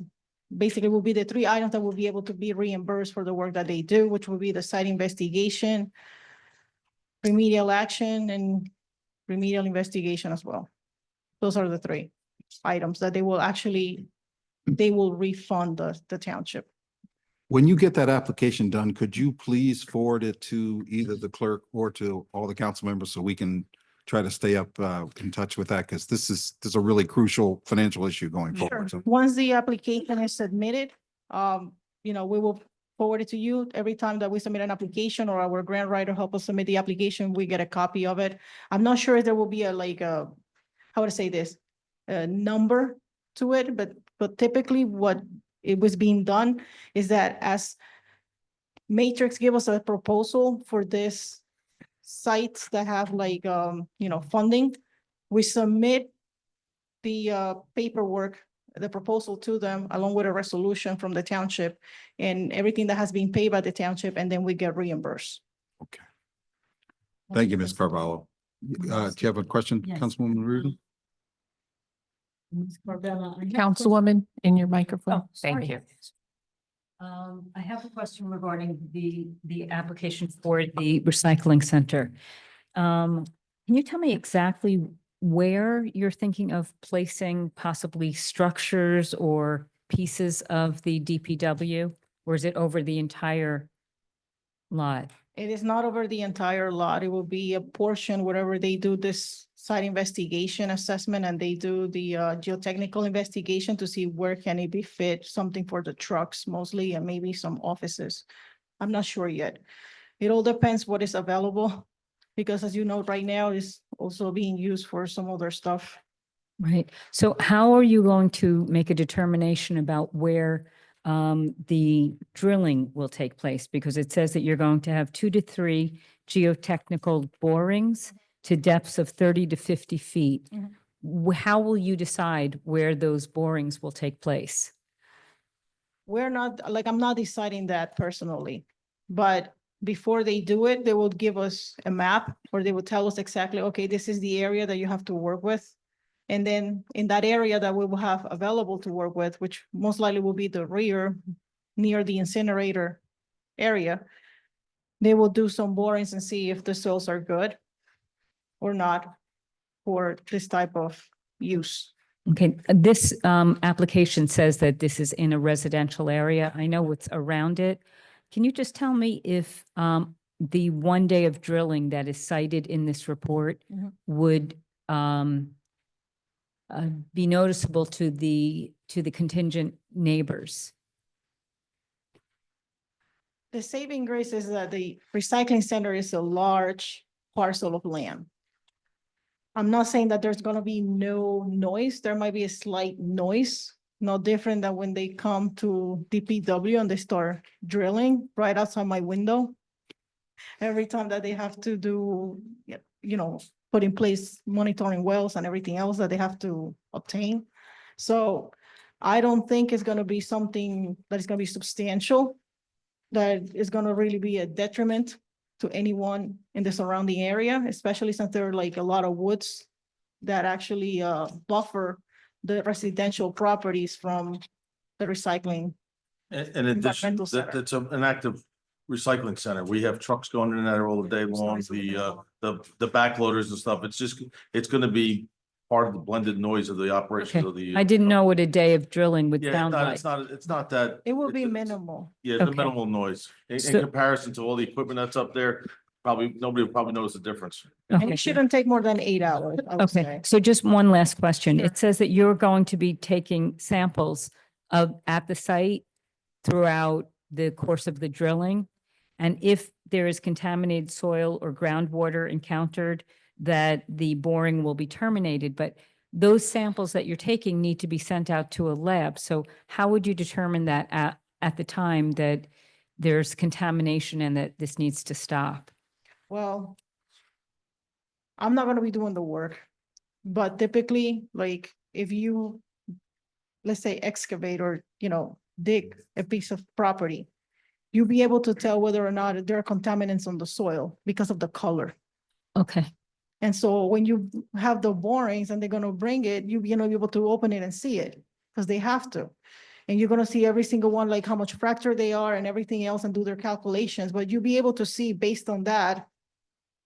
basically will be the 3 items that will be able to be reimbursed for the work that they do, which will be the site investigation, remedial action, and remedial investigation as well. Those are the 3 items that they will refund the township. When you get that application done, could you please forward it to either the clerk or to all the council members so we can try to stay up in touch with that? Because this is a really crucial financial issue going forward. So Once the application is submitted, we will forward it to you. Every time that we submit an application or our grant writer help us submit the application, we get a copy of it. I'm not sure if there will be a how would I say this, a number to it, but typically what it was being done is that as Matrix gave us a proposal for this sites that have funding, we submit the paperwork, the proposal to them along with a resolution from the township and everything that has been paid by the township, and then we get reimbursed. okay. Thank you, Ms. Carvalho. Do you have a question, Yes. Councilwoman Reardon? Ms. Corbella, I have a Councilwoman, in your microphone. Oh, Thank sorry. you. I have a question regarding the application for the recycling center. Can you tell me exactly where you're thinking of placing possibly structures or pieces of the DPW? Or is it over the entire lot? It is not over the entire lot. It will be a portion wherever they do this site investigation assessment and they do the geotechnical investigation to see where can it be fit, something for the trucks mostly, and maybe some offices. I'm not sure yet. It all depends what is available, because as you know, right now is also being used for some other stuff. Right. So how are you going to make a determination about where the drilling will take place? Because it says that you're going to have 2 to 3 geotechnical borings to depths of 30 to 50 feet. How will you decide where those borings will take place? We're not, like, I'm not deciding that personally, but before they do it, they will give us a map, or they will tell us exactly, okay, this is the area that you have to work with. And then in that area that we will have available to work with, which most likely will be the rear near the incinerator area, they will do some borings and see if the soils are good or not for this type of use. Okay, this application says that this is in a residential area. I know what's around it. Can you just tell me if the 1 day of drilling that is cited in this report would be noticeable to the contingent neighbors? The saving grace is that the recycling center is a large parcel of land. I'm not saying that there's gonna be no noise. There might be a slight noise, no different than when they come to DPW and they start drilling right outside my window. Every time that they have to do, put in place monitoring wells and everything else that they have to obtain. So I don't think it's gonna be something that is gonna be substantial, that is gonna really be a detriment to anyone in the surrounding area, especially since there are like a lot of woods that actually buffer the residential properties from the recycling. In addition, Environmental center. that's an active recycling center. We have trucks going in and out all the day long, the backloaders and stuff. It's gonna be part of the blended noise of the operations of the. I didn't know what a day of drilling would Yeah, sound like. it's not that. It will be it's- minimal. Yeah, the Okay. minimal noise. In So- comparison to all the equipment that's up there, nobody will probably notice the difference. And Okay. it shouldn't take more than 8 hours, I would Okay, say. so just one last question. Sure. It says that you're going to be taking samples at the site throughout the course of the drilling. And if there is contaminated soil or groundwater encountered, that the boring will be terminated. But those samples that you're taking need to be sent out to a lab. So how would you determine that at the time that there's contamination and that this needs to stop? Well, I'm not gonna be doing the work, but typically, like, if you, let's say, excavate or, dig a piece of property, you'll be able to tell whether or not there are contaminants on the soil because of the color. Okay, And so when you have the borings and they're gonna bring it, you're be able to open it and see it, because they have to. And you're gonna see every single one, like how much fracture they are and everything else, and do their calculations, but you'll be able to see based on that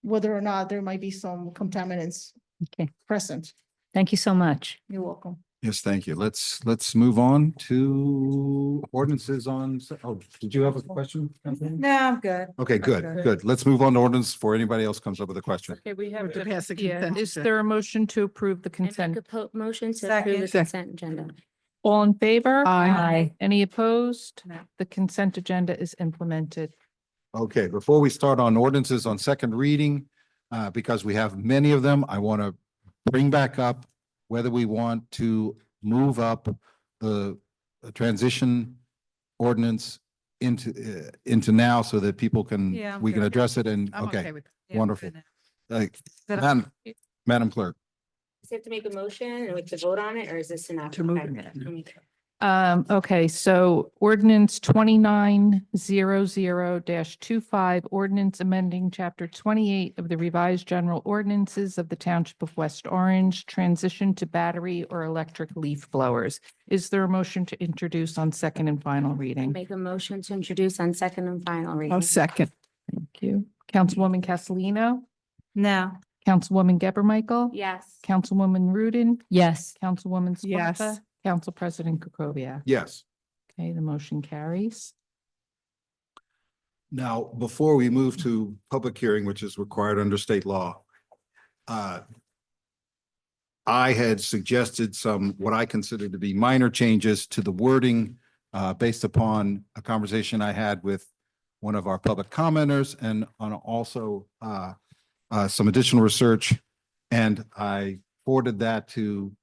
whether or not there might be some contaminants okay. present. Thank you so much. You're welcome. Yes, thank you. Let's move on to ordinances on, did you have a question? Councilwoman? No, I'm good. Okay, I'm good, good. Let's move on to ordinance before anybody else comes up with a question. Okay, we have, To pass the yeah, consent is agenda. there a motion to approve the And make consent? a motion to Second. approve the consent agenda. All in favor? Aye. Any opposed? No. The consent agenda is implemented. Okay, before we start on ordinances on second reading, because we have many of them, I want to bring back up whether we want to move up the transition ordinance into now so that people Yeah, I'm we can good. address it and, I'm okay okay, with that. Yeah, I'm wonderful. good now. But Madam Clerk. Does he have to make a motion and we have to vote on it, or is this enough? To move Okay. it. Okay, so ordinance 2900-25, ordinance amending chapter 28 of the revised general ordinances of the Township of West Orange, transition to battery or electric leaf blowers. Is there a motion to introduce on second and final reading? Make a motion to introduce on second and final reading. I'll second. Thank you. Councilwoman Castellino, No, Councilwoman Geber Michael. Yes. Councilwoman Rudin. Yes. Councilwoman Yes. Scarpa. Council President Kukovia. Yes. Okay, the motion carries. Now, before we move to public hearing, which is required under state law, I had suggested some, what I consider to be minor changes to the wording based upon a conversation I had with one of our public commenters and on also some additional research. And I forwarded that to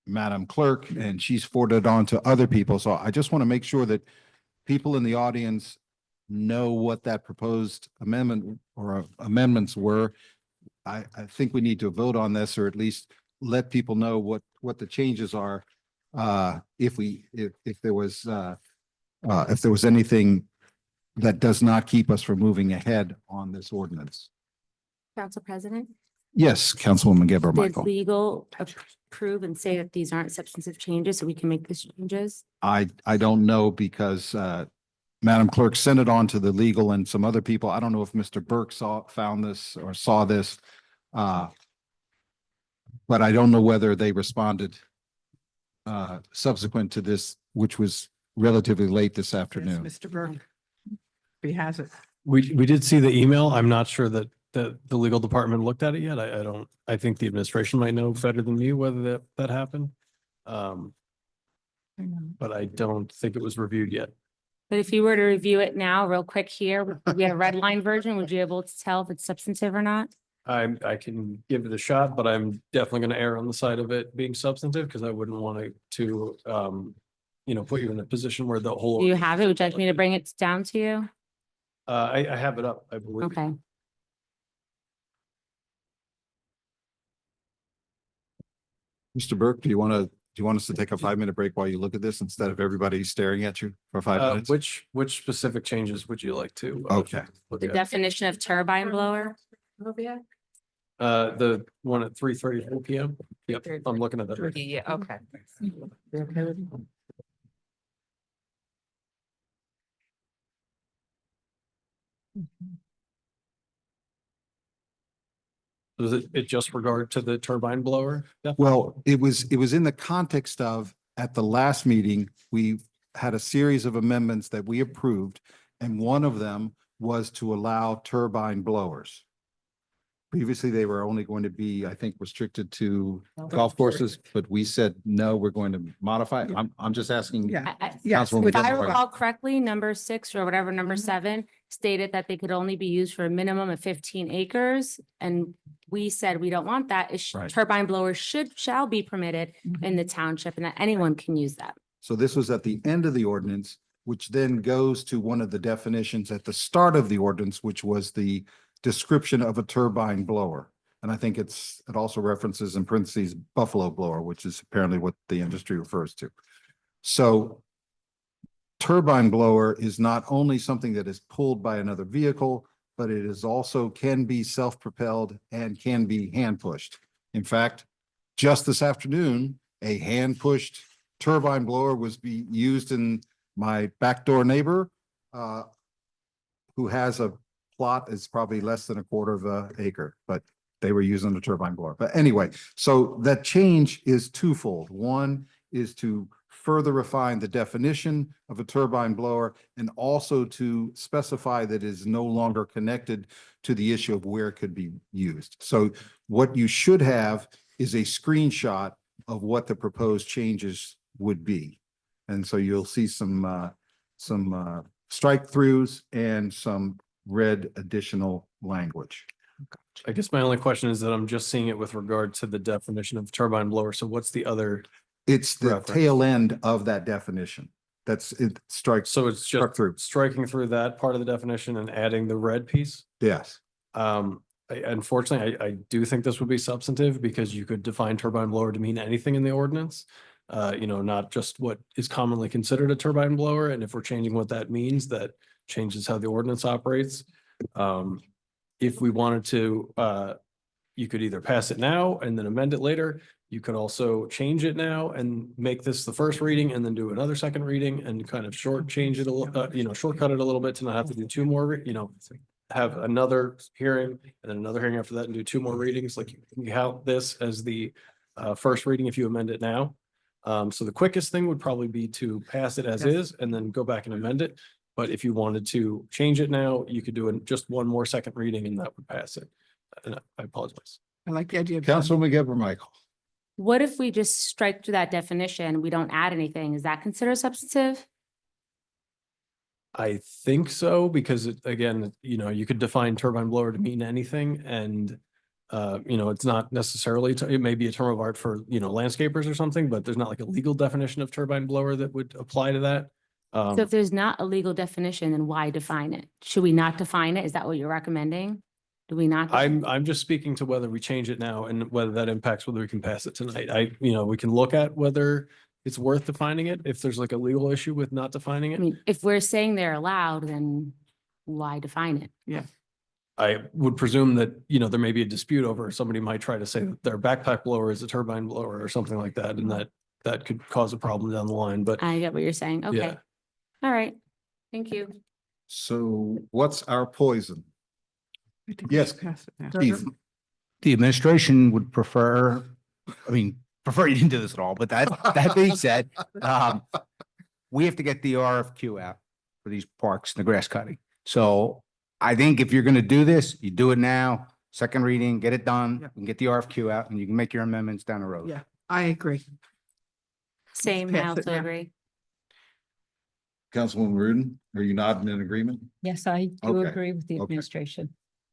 Madam Clerk, and she's forwarded on to other people. So I just want to make sure that people in the audience know what that proposed amendment or amendments were. I think we need to vote on this, or at least let people know what the changes are. If there was anything that does not keep us from moving ahead on this ordinance. Council President, Yes, Councilwoman Geber did Michael. legal approve and say that these aren't substantive changes, so we can make these changes? I don't know because Madam Clerk sent it on to the legal and some other people. I don't know if Mr. Burke found this or saw this. But I don't know whether they responded subsequent to this, which was relatively late this afternoon. Mr. Burke. He has it. We did see the email. I'm not sure that the legal department looked at it yet. I think the administration might know better than me whether that happened. But I don't think it was reviewed yet. But if you were to review it now, real quick here, we have a red line version, would you be able to tell if it's substantive or not? I can give it a shot, but I'm definitely going to err on the side of it being substantive because I wouldn't want to put you in a position where the whole. Do you have it? Would you like me to bring it down to you? I have it up, I believe. Okay. Mr. Burke, do you want us to take a 5-minute break while you look at this instead of everybody staring at you for 5 minutes? Which specific changes would you like to? Okay. Look The at? definition of turbine blower? The one at 3:34 PM. Yep, I'm looking at that. Yeah, okay. Does it just regard to the turbine blower? Well, it was in the context of, at the last meeting, we had a series of amendments that we approved, and one of them was to allow turbine blowers. Previously, they were only going to be, I think, restricted to golf courses, but we said, no, we're going to modify. I'm just asking. Yeah. Yes, Councilwoman if I Geber. recall correctly, number 6 or whatever, number 7 stated that they could only be used for a minimum of 15 acres. And we said, we don't want that. Right. Turbine blowers shall be permitted in the township and that anyone can use that. So this was at the end of the ordinance, which then goes to one of the definitions at the start of the ordinance, which was the description of a turbine blower. And I think it also references in parentheses buffalo blower, which is apparently what the industry refers to. So turbine blower is not only something that is pulled by another vehicle, but it is also can be self-propelled and can be hand pushed. In fact, just this afternoon, a hand pushed turbine blower was being used in my backdoor neighbor who has a plot is probably less than 1/4 of an acre, but they were using the turbine blower. But anyway, so that change is twofold. One is to further refine the definition of a turbine blower and also to specify that it is no longer connected to the issue of where it could be used. So what you should have is a screenshot of what the proposed changes would be. And so you'll see some strike throughs and some red additional language. I guess my only question is that I'm just seeing it with regard to the definition of turbine blower. So what's the other? It's the reference? tail end of that definition. That's it strikes. So it's struck just through. striking through that part of the definition and adding the red piece? Yes. Unfortunately, I do think this would be substantive because you could define turbine blower to mean anything in the ordinance. Not just what is commonly considered a turbine blower. And if we're changing what that means, that changes how the ordinance operates. If we wanted to, you could either pass it now and then amend it later. You could also change it now and make this the first reading and then do another second reading and kind of shortcut it a little bit to not have to do 2 more, have another hearing and then another hearing after that and do 2 more readings, like you can count this as the first reading if you amend it now. So the quickest thing would probably be to pass it as is and then go back and amend it. But if you wanted to change it now, you could do just 1 more second reading and that would pass it. And I apologize. I like the idea of. Councilwoman Geber Michael. What if we just strike through that definition? We don't add anything. Is that considered substantive? I think so, because again, you could define turbine blower to mean anything and it's not necessarily, it may be a term of art for, landscapers or something, but there's not like a legal definition of turbine blower that would apply to that. So if there's not a legal definition, then why define it? Should we not define it? Is that what you're recommending? Do we not? I'm just speaking to whether we change it now and whether that impacts whether we can pass it tonight. We can look at whether it's worth defining it, if there's like a legal issue with not defining I it. mean, if we're saying they're allowed, then why define it? Yeah. I would presume that, there may be a dispute over, somebody might try to say that their backpack blower is a turbine blower or something like that, and that could cause a problem down the line, but I get what you're saying. Okay. yeah. All right. Thank you. So what's our poison? I think we Yes, should pass it now. Steve, the administration would prefer you didn't do this at all, but that being said, we have to get the RFQ out for these parks and the grass cutting. So I think if you're going to do this, you do it now, second reading, get it done, Yeah. and get the RFQ out, and you can make your amendments down the road. Yeah, I agree. Same, I pass it also now. agree. Councilwoman Rudin, are you nodding in agreement? Yes, I do Okay, agree with the okay. administration.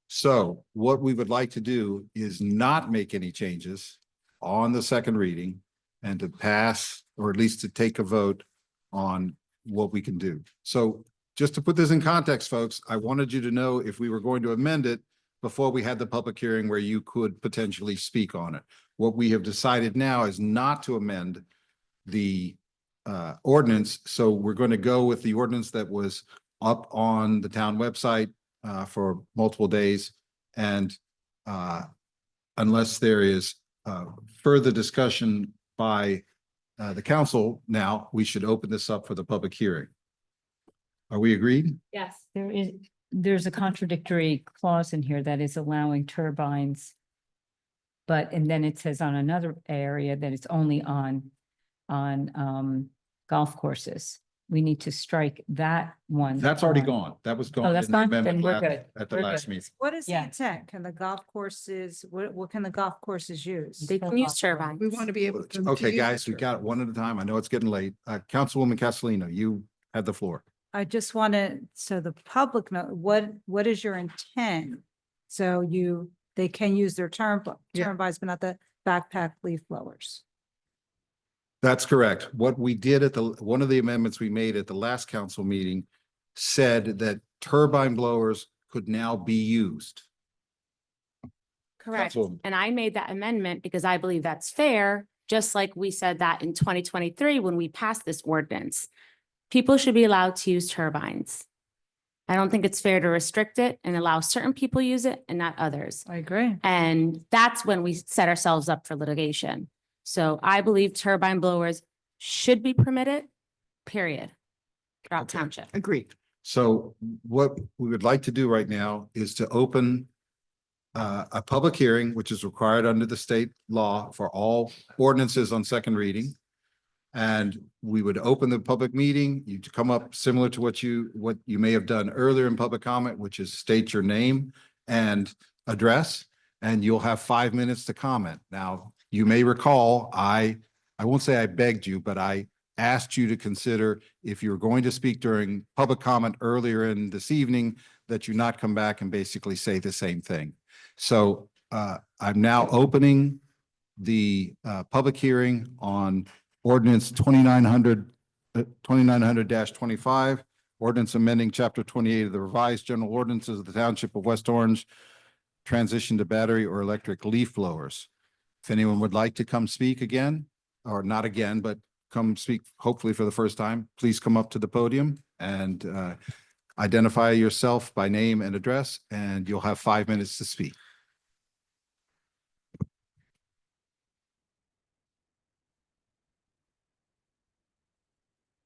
So what we would like to do is not make any changes on the second reading and to pass, or at least to take a vote on what we can do. So just to put this in context, folks, I wanted you to know if we were going to amend it before we had the public hearing where you could potentially speak on it. What we have decided now is not to amend the ordinance. So we're going to go with the ordinance that was up on the town website for multiple days. And unless there is further discussion by the council now, we should open this up for the public hearing. Are we agreed? Yes. There's a contradictory clause in here that is allowing turbines. And then it says on another area that it's only on golf courses. We need to strike that one. That's already gone. That was gone. Oh, that's in the gone? amendment Then we're last- good. At the We're last good. meeting. What is the Yeah. intent? Can the golf courses, what can the golf courses use? They can use turbines. We want to be able to. Okay, use guys, it. we got it one at a time. I know it's getting late. Councilwoman Castellino, you had the floor. I just want to, so the public know, what is your intent? So they can use their Yeah. turbines, but not the backpack leaf blowers. That's correct. What we did one of the amendments we made at the last council meeting said that turbine blowers could now be used. Correct. Councilwoman. And I made that amendment because I believe that's fair, just like we said that in 2023 when we passed this ordinance. People should be allowed to use turbines. I don't think it's fair to restrict it and allow certain people use it and not others. I agree. And that's when we set ourselves up for litigation. So I believe turbine blowers should be permitted, period, throughout Okay. township. Agreed. So what we would like to do right now is to open a public hearing, which is required under the state law for all ordinances on second reading. And we would open the public meeting, you to come up similar to what you may have done earlier in public comment, which is state your name and address, and you'll have 5 minutes to comment. Now, you may recall, I won't say I begged you, but I asked you to consider if you're going to speak during public comment earlier in this evening, that you not come back and basically say the same thing. So I'm now opening the public hearing on ordinance 2900-25, ordinance amending chapter 28 of the revised general ordinances of the Township of West Orange, transition to battery or electric leaf blowers. If anyone would like to come speak again, or not again, but come speak hopefully for the first time, please come up to the podium and identify yourself by name and address, and you'll have 5 minutes to speak.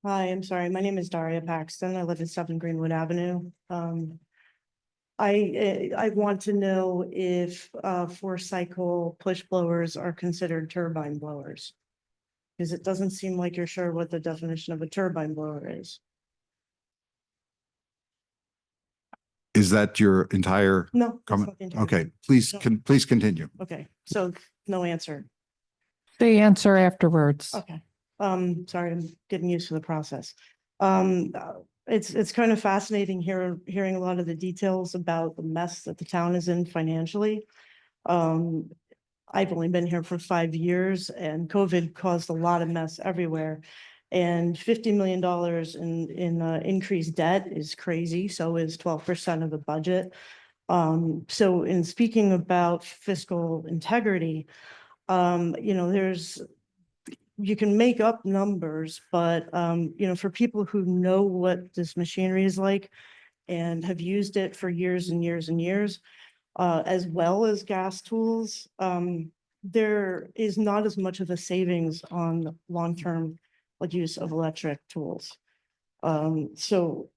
Hi, I'm sorry. My name is Daria Paxton. I live at 7 Greenwood Avenue. I want to know if, four-cycle push blowers are considered turbine blowers. Because it doesn't seem like you're sure what the definition of a turbine blower is. Is that your entire No, that's comment? not the entire. Okay, please, No. please continue. Okay, so no answer. The answer afterwards. Okay, sorry, I'm getting used to the process. It's kind of fascinating hearing a lot of the details about the mess that the town is in financially. I've only been here for 5 years and COVID caused a lot of mess everywhere. And $50 million in increased debt is crazy. So is 12% of the budget. So in speaking about fiscal integrity, you can make up numbers, but, for people who know what this machinery is like and have used it for years and years and years, as well as gas tools, there is not as much of a savings on long-term use of electric tools. So,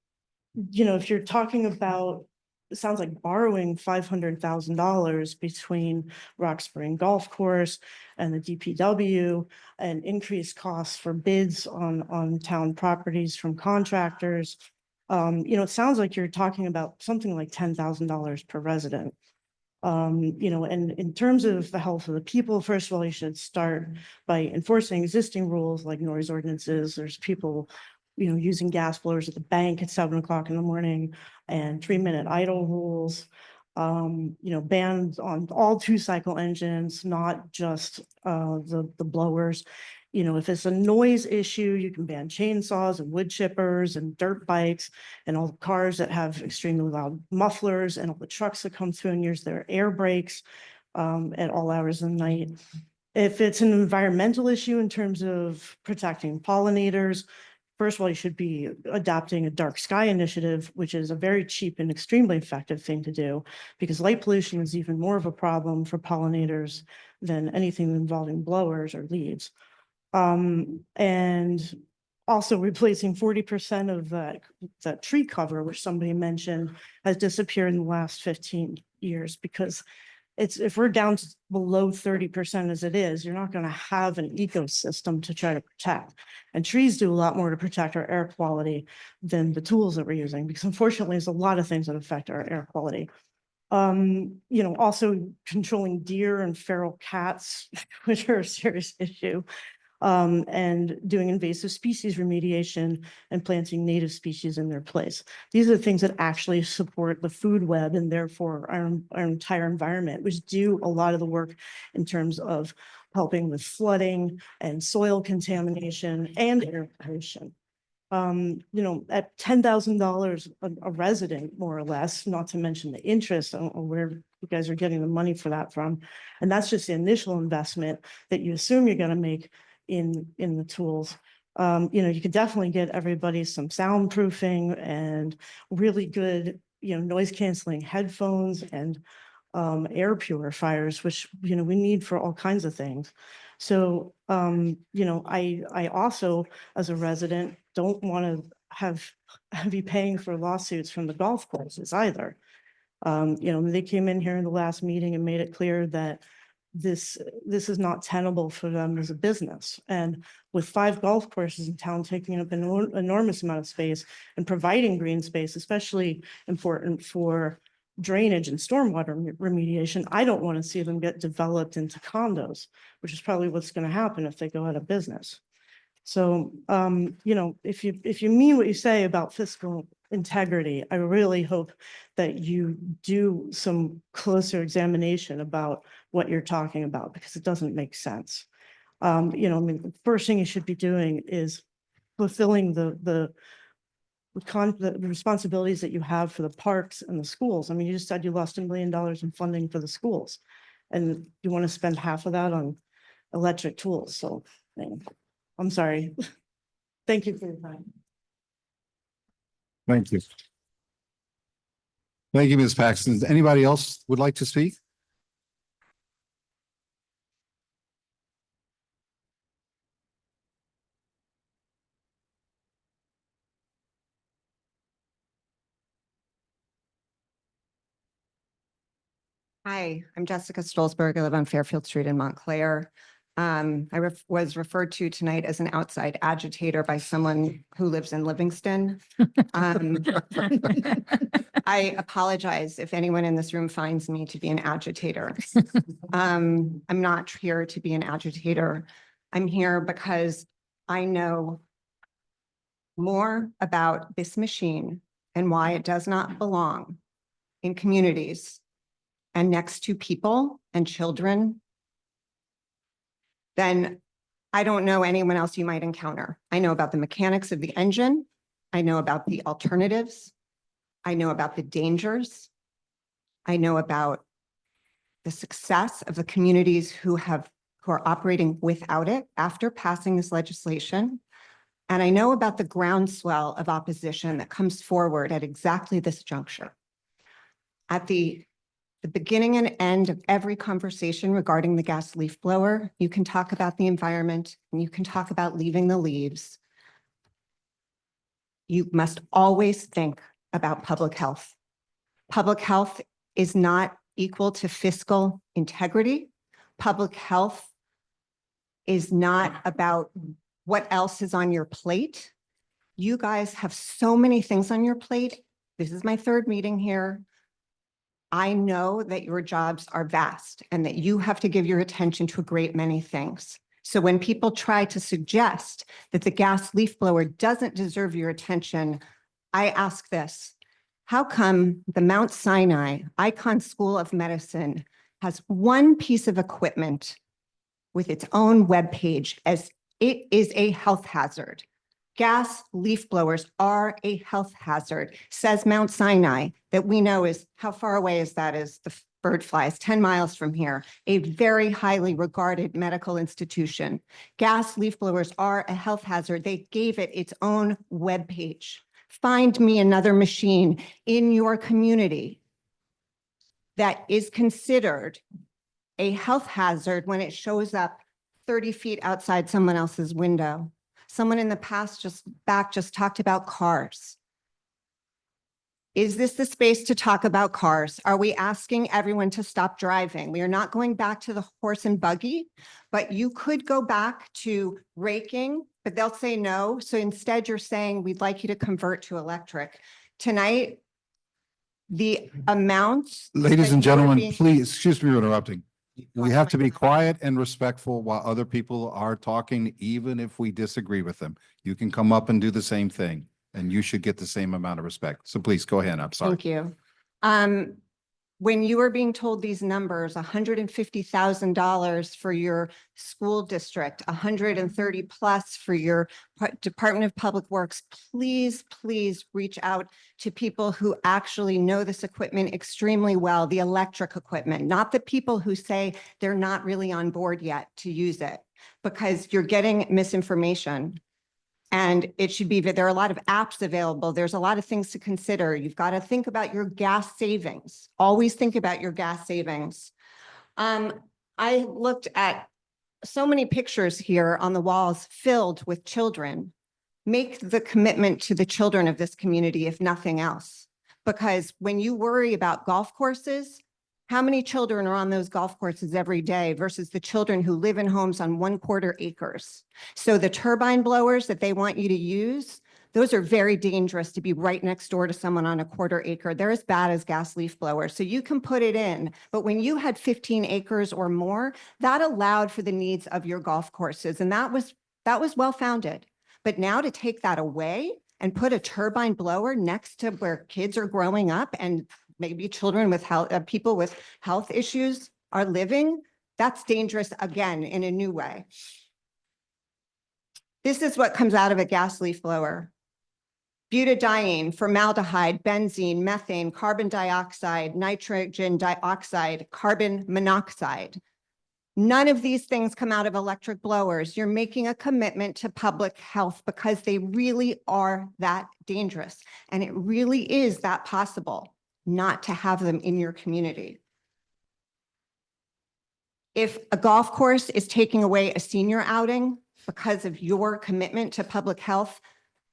if you're talking about, it sounds like borrowing $500,000 between Rock Spring Golf Course and the DPW and increased costs for bids on town properties from contractors. It sounds like you're talking about something like $10,000 per resident. And in terms of the health of the people, first of all, you should start by enforcing existing rules like noise ordinances. There's people, using gas blowers at the bank at 7 o'clock in the morning and 3-minute idle rules. Bans on all 2-cycle engines, not just the blowers. If it's a noise issue, you can ban chainsaws and wood chippers and dirt bikes and all the cars that have extremely loud mufflers and all the trucks that come through and use their air brakes at all hours of the night. If it's an environmental issue in terms of protecting pollinators, first of all, you should be adopting a dark sky initiative, which is a very cheap and extremely effective thing to do because light pollution is even more of a problem for pollinators than anything involving blowers or leaves. And also replacing 40% of that tree cover, which somebody mentioned, has disappeared in the last 15 years because if we're down to below 30% as it is, you're not going to have an ecosystem to try to protect. And trees do a lot more to protect our air quality than the tools that we're using, because unfortunately, there's a lot of things that affect our air quality. Also controlling deer and feral cats, which are a serious issue. And doing invasive species remediation and planting native species in their place. These are the things that actually support the food web and therefore our entire environment, which do a lot of the work in terms of helping with flooding and soil contamination and air pollution. At $10,000 a resident, more or less, not to mention the interest on where you guys are getting the money for that from. And that's just the initial investment that you assume you're going to make in the tools. You could definitely get everybody some soundproofing and really good, noise canceling headphones and air purifiers, which, we need for all kinds of things. So, I also, as a resident, don't want to be paying for lawsuits from the golf courses either. They came in here in the last meeting and made it clear that this is not tenable for them as a business. And with 5 golf courses in town taking up an enormous amount of space and providing green space, especially important for drainage and stormwater remediation, I don't want to see them get developed into condos, which is probably what's going to happen if they go out of business. So, if you mean what you say about fiscal integrity, I really hope that you do some closer examination about what you're talking about, because it doesn't make sense. The first thing you should be doing is fulfilling the responsibilities that you have for the parks and the schools. You just said you lost $1 million in funding for the schools, and you want to spend half of that on electric tools. So, I'm sorry. Thank you for your time. Thank you. Thank you, Ms. Paxton. Anybody else would like to speak? Hi, I'm Jessica Stolzberg. I live on Fairfield Street in Montclair. Was referred to tonight as an outside agitator by someone who lives in Livingston. I apologize if anyone in this room finds me to be an agitator. I'm not here to be an agitator. I'm here because I know more about this machine and why it does not belong in communities and next to people and children then I don't know anyone else you might encounter. I know about the mechanics of the engine. I know about the alternatives. I know about the dangers. I know about the success of the communities who are operating without it after passing this legislation. And I know about the groundswell of opposition that comes forward at exactly this juncture. At the beginning and end of every conversation regarding the gas leaf blower, you can talk about the environment and you can talk about leaving the leaves. You must always think about public health. Public health is not equal to fiscal integrity. Public health is not about what else is on your plate. You guys have so many things on your plate. This is my third meeting here. I know that your jobs are vast and that you have to give your attention to a great many things. So when people try to suggest that the gas leaf blower doesn't deserve your attention, I ask this: how come the Mount Sinai Icahn School of Medicine has one piece of equipment with its own webpage as it is a health hazard? Gas leaf blowers are a health hazard, says Mount Sinai, that we know is, how far away is that as the bird flies? 10 miles from here, a very highly regarded medical institution. Gas leaf blowers are a health hazard. They gave it its own webpage. Find me another machine in your community that is considered a health hazard when it shows up 30 feet outside someone else's window. Someone in the past just talked about cars. Is this the space to talk about cars? Are we asking everyone to stop driving? We are not going back to the horse and buggy, but you could go back to raking, but they'll say no. So instead you're saying, we'd like you to convert to electric. Tonight, the amounts. Ladies that and you are gentlemen, being- please, excuse me for interrupting. We have to be quiet and respectful while other people are talking, even if we disagree with them. You can come up and do the same thing, and you should get the same amount of respect. So please go ahead. I'm sorry. Thank you. When you are being told these numbers, $150,000 for your school district, 130 plus for your Department of Public Works, please, please reach out to people who actually know this equipment extremely well, the electric equipment, not the people who say they're not really on board yet to use it, because you're getting misinformation. And it should be that there are a lot of apps available. There's a lot of things to consider. You've got to think about your gas savings. Always think about your gas savings. I looked at so many pictures here on the walls filled with children. Make the commitment to the children of this community, if nothing else. Because when you worry about golf courses, how many children are on those golf courses every day versus the children who live in homes on 1/4 acres? So the turbine blowers that they want you to use, those are very dangerous to be right next door to someone on 1/4 acre. They're as bad as gas leaf blowers. So you can put it in, but when you had 15 acres or more, that allowed for the needs of your golf courses. And that was well-founded. But now to take that away and put a turbine blower next to where kids are growing up and maybe children with health, people with health issues are living, that's dangerous again in a new way. This is what comes out of a gas leaf blower: butadiene, formaldehyde, benzene, methane, carbon dioxide, nitrogen dioxide, carbon monoxide. None of these things come out of electric blowers. You're making a commitment to public health because they really are that dangerous. And it really is that possible not to have them in your community. If a golf course is taking away a senior outing because of your commitment to public health,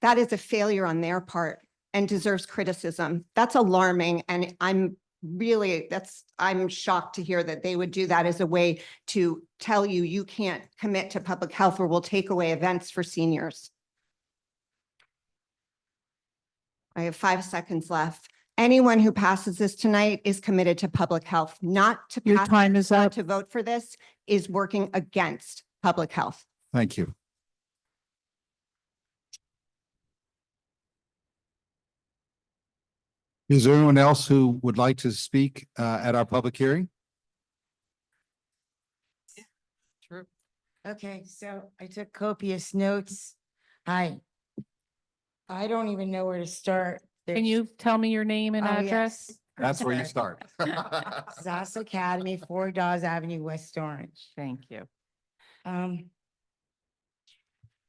that is a failure on their part and deserves criticism. That's alarming. And I'm really, I'm shocked to hear that they would do that as a way to tell you, you can't commit to public health or we'll take away events for seniors. I have 5 seconds left. Anyone who passes this tonight is committed to public health, not to Your pass, time is not up. to vote for this, is working against public health. Thank you. Is there anyone else who would like to speak at our public hearing? True. Okay, so I took copious notes. I don't even know where to start. Can you tell me your name and Oh, address? yes. That's where you Sorry. start. Zas Academy, 4 Dawes Avenue, West Orange. Thank you.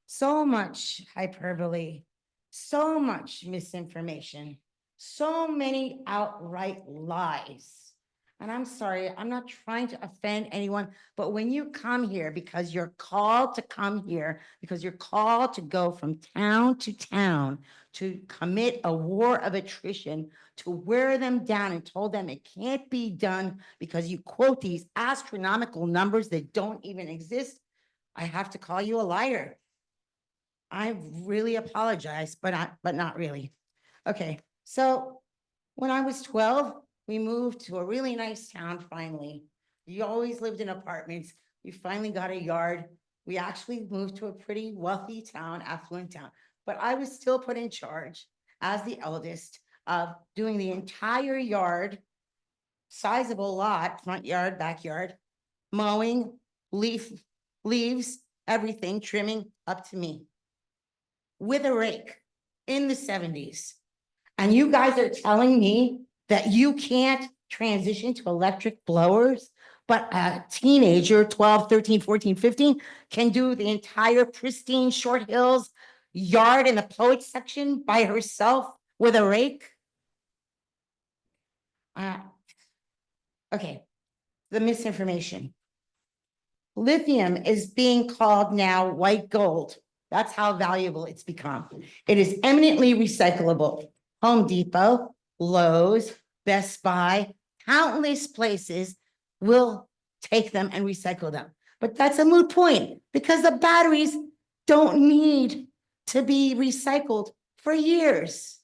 So much hyperbole, so much misinformation, so many outright lies. And I'm sorry, I'm not trying to offend anyone, but when you come here, because you're called to come here, because you're called to go from town to town, to commit a war of attrition, to wear them down and told them it can't be done because you quote these astronomical numbers that don't even exist, I have to call you a liar. I really apologize, but not really. Okay, so when I was 12, we moved to a really nice town finally. You always lived in apartments. We finally got a yard. We actually moved to a pretty wealthy town, affluent town. But I was still put in charge as the eldest of doing the entire yard, sizable lot, front yard, backyard, mowing, leaves, everything, trimming, up to me. With a rake in the 70s. And you guys are telling me that you can't transition to electric blowers, but a teenager, 12, 13, 14, 15, can do the entire pristine Short Hills yard in the poet section by herself with a rake? Okay, the misinformation. Lithium is being called now white gold. That's how valuable it's become. It is eminently recyclable. Home Depot, Lowe's, Best Buy, countless places will take them and recycle them. But that's a moot point because the batteries don't need to be recycled for years.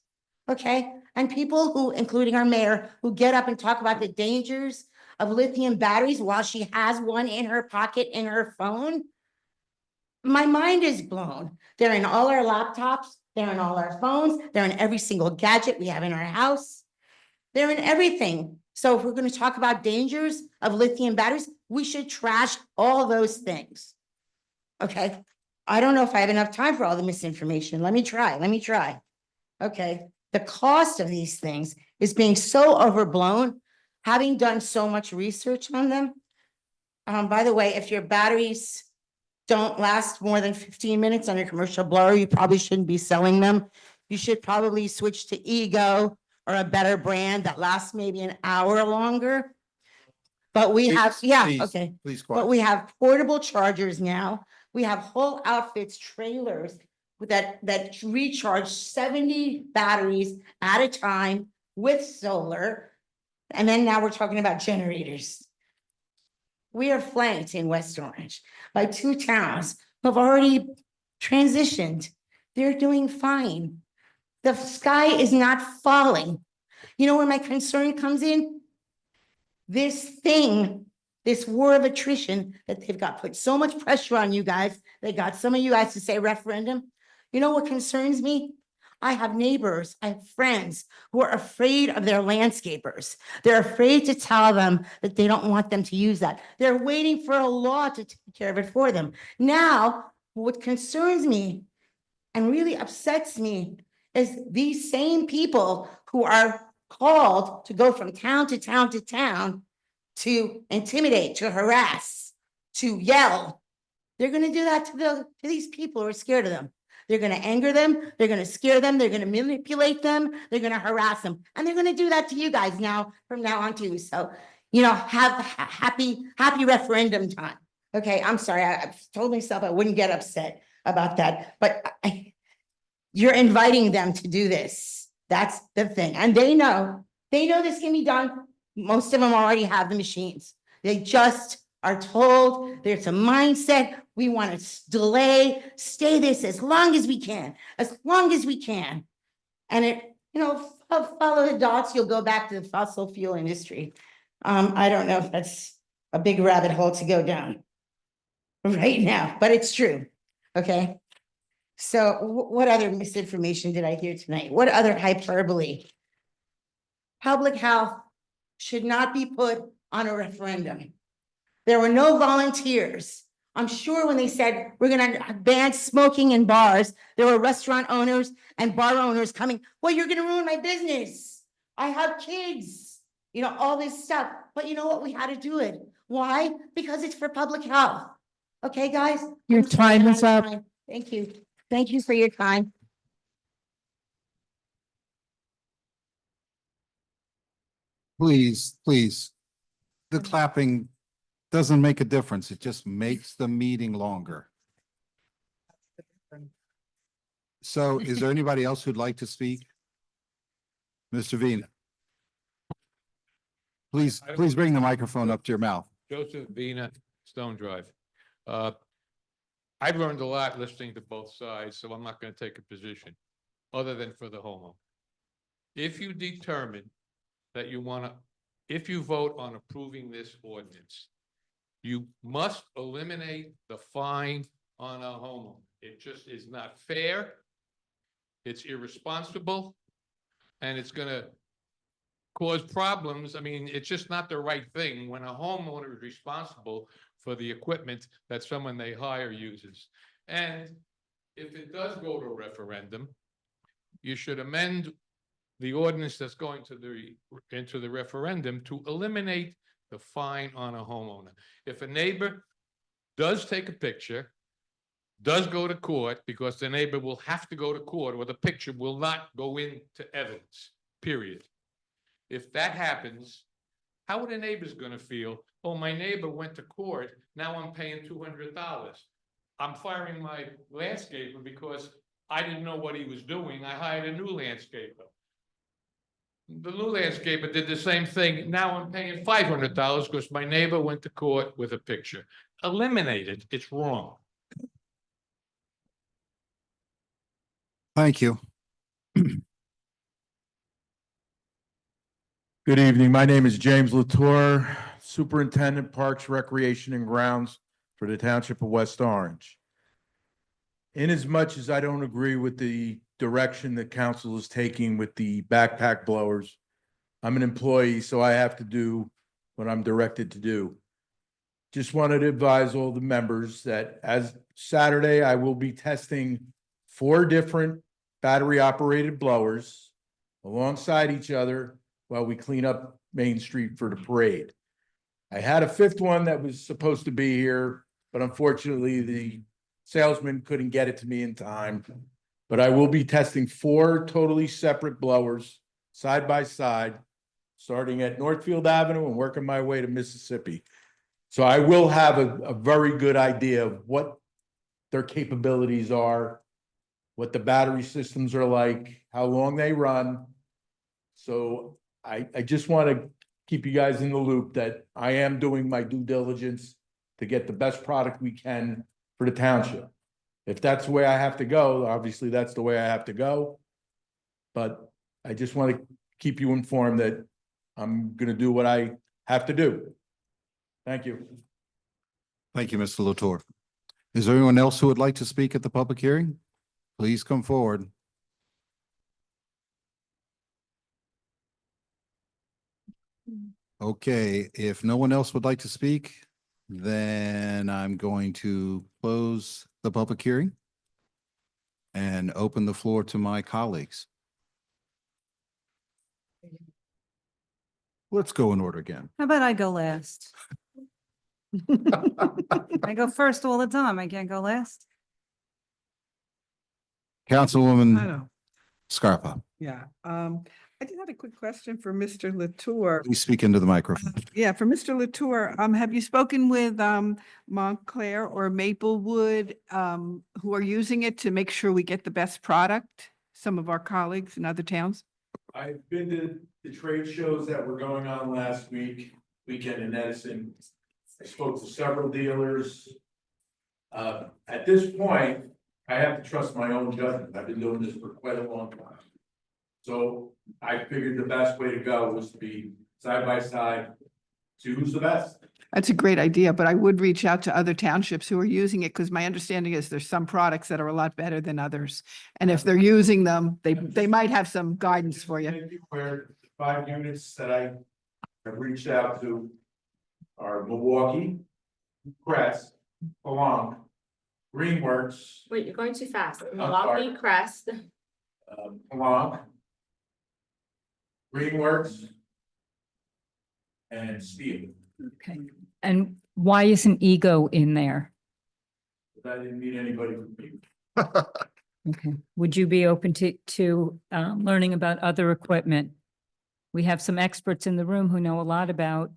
Okay, and people who, including our mayor, who get up and talk about the dangers of lithium batteries while she has one in her pocket in her phone, my mind is blown. They're in all our laptops, they're in all our phones, they're in every single gadget we have in our house. They're in everything. So if we're going to talk about dangers of lithium batteries, we should trash all those things. Okay, I don't know if I have enough time for all the misinformation. Let me try. Okay, the cost of these things is being so overblown, having done so much research on them. By the way, if your batteries don't last more than 15 minutes on your commercial blower, you probably shouldn't be selling them. You should probably switch to Ego or a better brand that lasts maybe an hour longer. But we have, okay. Please. But we have portable chargers now. We have whole outfits, trailers that recharge 70 batteries at a time with solar. And then now we're talking about generators. We are flanked in West Orange by 2 towns who have already transitioned. They're doing fine. The sky is not falling. You know where my concern comes in? This war of attrition that they've got put so much pressure on you guys. They got some of you guys to say referendum. You know what concerns me? I have neighbors, I have friends who are afraid of their landscapers. They're afraid to tell them that they don't want them to use that. They're waiting for a law to take care of it for them. Now, what concerns me and really upsets me is these same people who are called to go from town to town to town to intimidate, to harass, to yell. They're going to do that to these people who are scared of them. They're going to anger them. They're going to scare them. They're going to manipulate them. They're going to harass them. And they're going to do that to you guys now, from now on too. So, have happy referendum time. Okay, I'm sorry. I've told myself I wouldn't get upset about that. But you're inviting them to do this. That's the thing. And they know this can be done. Most of them already have the machines. They just are told there's a mindset. We want to delay, stay this as long as we can, as long as we can. And follow the dots, you'll go back to the fossil fuel industry. I don't know if that's a big rabbit hole to go down right now, but it's true. Okay. So what other misinformation did I hear tonight? What other hyperbole? Public health should not be put on a referendum. There were no volunteers. I'm sure when they said we're gonna ban smoking in bars, there were restaurant owners and bar owners coming, well, you're gonna ruin my business. I have kids, all this stuff. But you know what? We had to do it. Why? Because it's for public health. Okay, guys? Your I'm sorry, time I'm is out of up. time. Thank you. Thank you for your time. Please, please. The clapping doesn't make a difference. It just makes the meeting longer. So is there anybody else who'd like to speak? Mr. Vina. Please bring the microphone up to your mouth. Joseph Vina, Stone Drive. I've learned a lot listening to both sides, so I'm not going to take a position other than for the homeowner. If you determine that if you vote on approving this ordinance, you must eliminate the fine on a homeowner. It just is not fair. It's irresponsible, and it's going to cause problems. I mean, it's just not the right thing when a homeowner is responsible for the equipment that someone they hire uses. And if it does go to a referendum, you should amend the ordinance that's going into the referendum to eliminate the fine on a homeowner. If a neighbor does take a picture, does go to court, because the neighbor will have to go to court or the picture will not go into evidence, period. If that happens, how are the neighbors going to feel? Oh, my neighbor went to court. Now I'm paying $200. I'm firing my landscaper because I didn't know what he was doing. I hired a new landscaper. The new landscaper did the same thing. Now I'm paying $500 because my neighbor went to court with a picture. Eliminate it. It's wrong. Thank you. Good evening. My name is James Latour, Superintendent Parks, Recreation and Grounds for the Township of West Orange. Inasmuch as I don't agree with the direction that council is taking with the backpack blowers, I'm an employee, so I have to do what I'm directed to do. Just wanted to advise all the members that as Saturday, I will be testing 4 different battery-operated blowers alongside each other while we clean up Main Street for the parade. I had a 5th one that was supposed to be here, but unfortunately the salesman couldn't get it to me in time. But I will be testing 4 totally separate blowers side by side, starting at Northfield Avenue and working my way to Mississippi. So I will have a very good idea of what their capabilities are, what the battery systems are like, how long they run. So I just want to keep you guys in the loop that I am doing my due diligence to get the best product we can for the township. If that's the way I have to go, obviously that's the way I have to go. But I just want to keep you informed that I'm going to do what I have to do. Thank you. Thank you, Mr. Latour. Is there anyone else who would like to speak at the public hearing? Please come forward. Okay, if no one else would like to speak, then I'm going to close the public hearing and open the floor to my colleagues. Let's go in order again. How about I go last? I go first all the time. I can't go last. Councilwoman Hello. Scarpa, Yeah, I just had a quick question for Mr. Latour. please speak into the microphone. Yeah, for Mr. Latour, have you spoken with Montclair or Maplewood who are using it to make sure we get the best product? Some of our colleagues in other towns? I've been to the trade shows that were going on last weekend in Edison. I spoke to several dealers. At this point, I have to trust my own judgment. I've been doing this for quite a long time. So I figured the best way to go was to be side by side, see who's the best. That's a great idea, but I would reach out to other townships who are using it because my understanding is there's some products that are a lot better than others. And if they're using them, they might have some guidance for you. Where 5 units that I have reached out to are Milwaukee, Crest, Along, Greenworks, Wait, you're going too fast. sorry. Milwaukee, Crest. Along, Greenworks, and Steel. Okay. And why isn't Ego in there? But I didn't meet anybody from me. Okay. Would you be open to learning about other equipment? We have some experts in the room who know a lot about.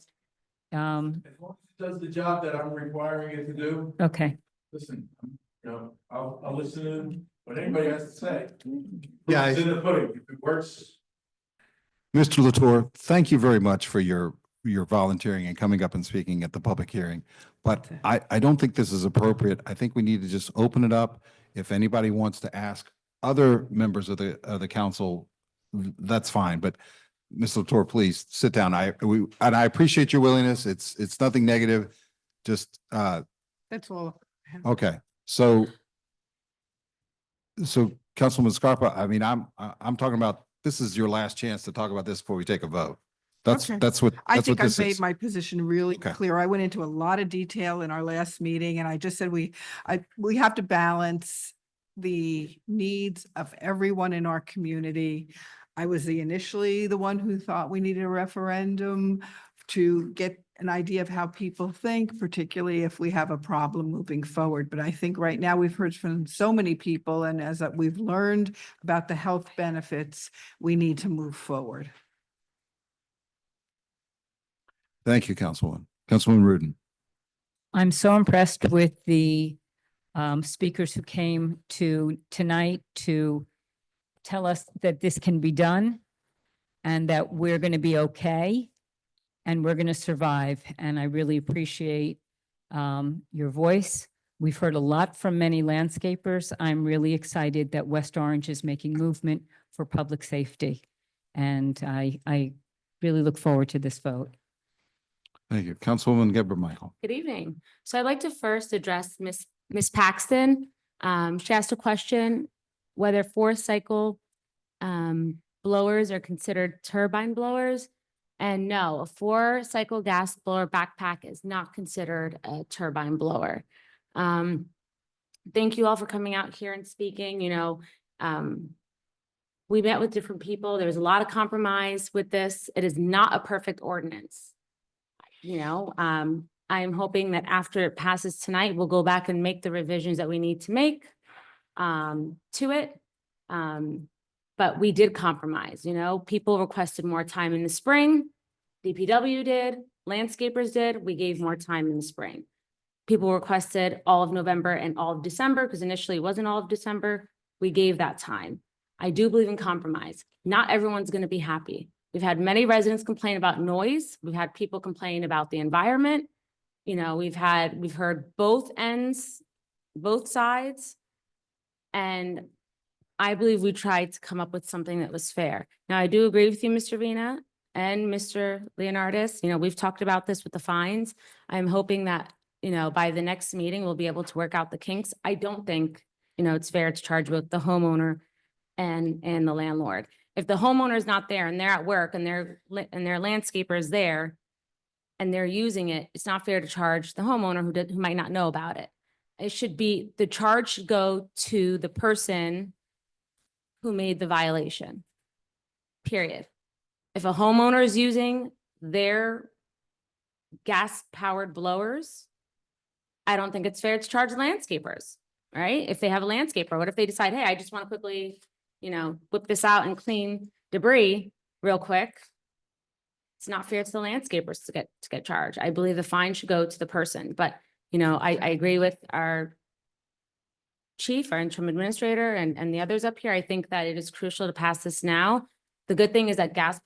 As long as it does the job that I'm requiring it to do, Okay. listen, I'll listen to what anybody has to say. Yeah, It's in the pudding. If it works, Mr. Latour, thank you very much for your volunteering and coming up and speaking at the public hearing. But I don't think this is appropriate. I think we need to just open it up. If anybody wants to ask other members of the council, that's fine. But Mr. Latour, please sit down. I appreciate your willingness. It's nothing negative. Just, That's all. okay. So Councilman Scarpa, I mean, I'm talking about, this is your last chance to talk about this before we take a vote. Okay. That's what I think I've this made is. my position really Okay. clear. I went into a lot of detail in our last meeting and I just said we have to balance the needs of everyone in our community. I was initially the one who thought we needed a referendum to get an idea of how people think, particularly if we have a problem moving forward. But I think right now we've heard from so many people, and as we've learned about the health benefits, we need to move forward. Thank you, Councilwoman Rudin. I'm so impressed with the speakers who came tonight to tell us that this can be done and that we're going to be okay and we're going to survive. And I really appreciate your voice. We've heard a lot from many landscapers. I'm really excited that West Orange is making movement for public safety. And I really look forward to this vote. Thank you. Councilwoman Geber Michael. Good evening. So I'd like to first address Miss Paxton. She asked a question whether 4-cycle blowers are considered turbine blowers. And no, a 4-cycle gas blower backpack is not considered a turbine blower. Thank you all for coming out here and speaking. We met with different people. There was a lot of compromise with this. It is not a perfect ordinance. I am hoping that after it passes tonight, we'll go back and make the revisions that we need to make to it. But we did compromise, people requested more time in the spring. DPW did, landscapers did, we gave more time in the spring. People requested all of November and all of December, because initially it wasn't all of December. We gave that time. I do believe in compromise. Not everyone's going to be happy. We've had many residents complain about noise. We've had people complain about the environment. We've heard both ends, both sides. And I believe we tried to come up with something that was fair. Now, I do agree with you, Mr. Vina and Mr. Leonardis. We've talked about this with the fines. I'm hoping that, by the next meeting, we'll be able to work out the kinks. I don't think, it's fair to charge both the homeowner and the landlord. If the homeowner is not there and they're at work and their landscaper is there and they're using it, it's not fair to charge the homeowner who might not know about it. It should be, the charge should go to the person who made the violation, period. If a homeowner is using their gas-powered blowers, I don't think it's fair to charge landscapers, right? If they have a landscaper, what if they decide, hey, I just want to quickly, whip this out and clean debris real quick? It's not fair to the landscapers to get charged. I believe the fine should go to the person, but I agree with our chief, our interim administrator, and the others up here. I think that it is crucial to pass this now. The good thing is that gas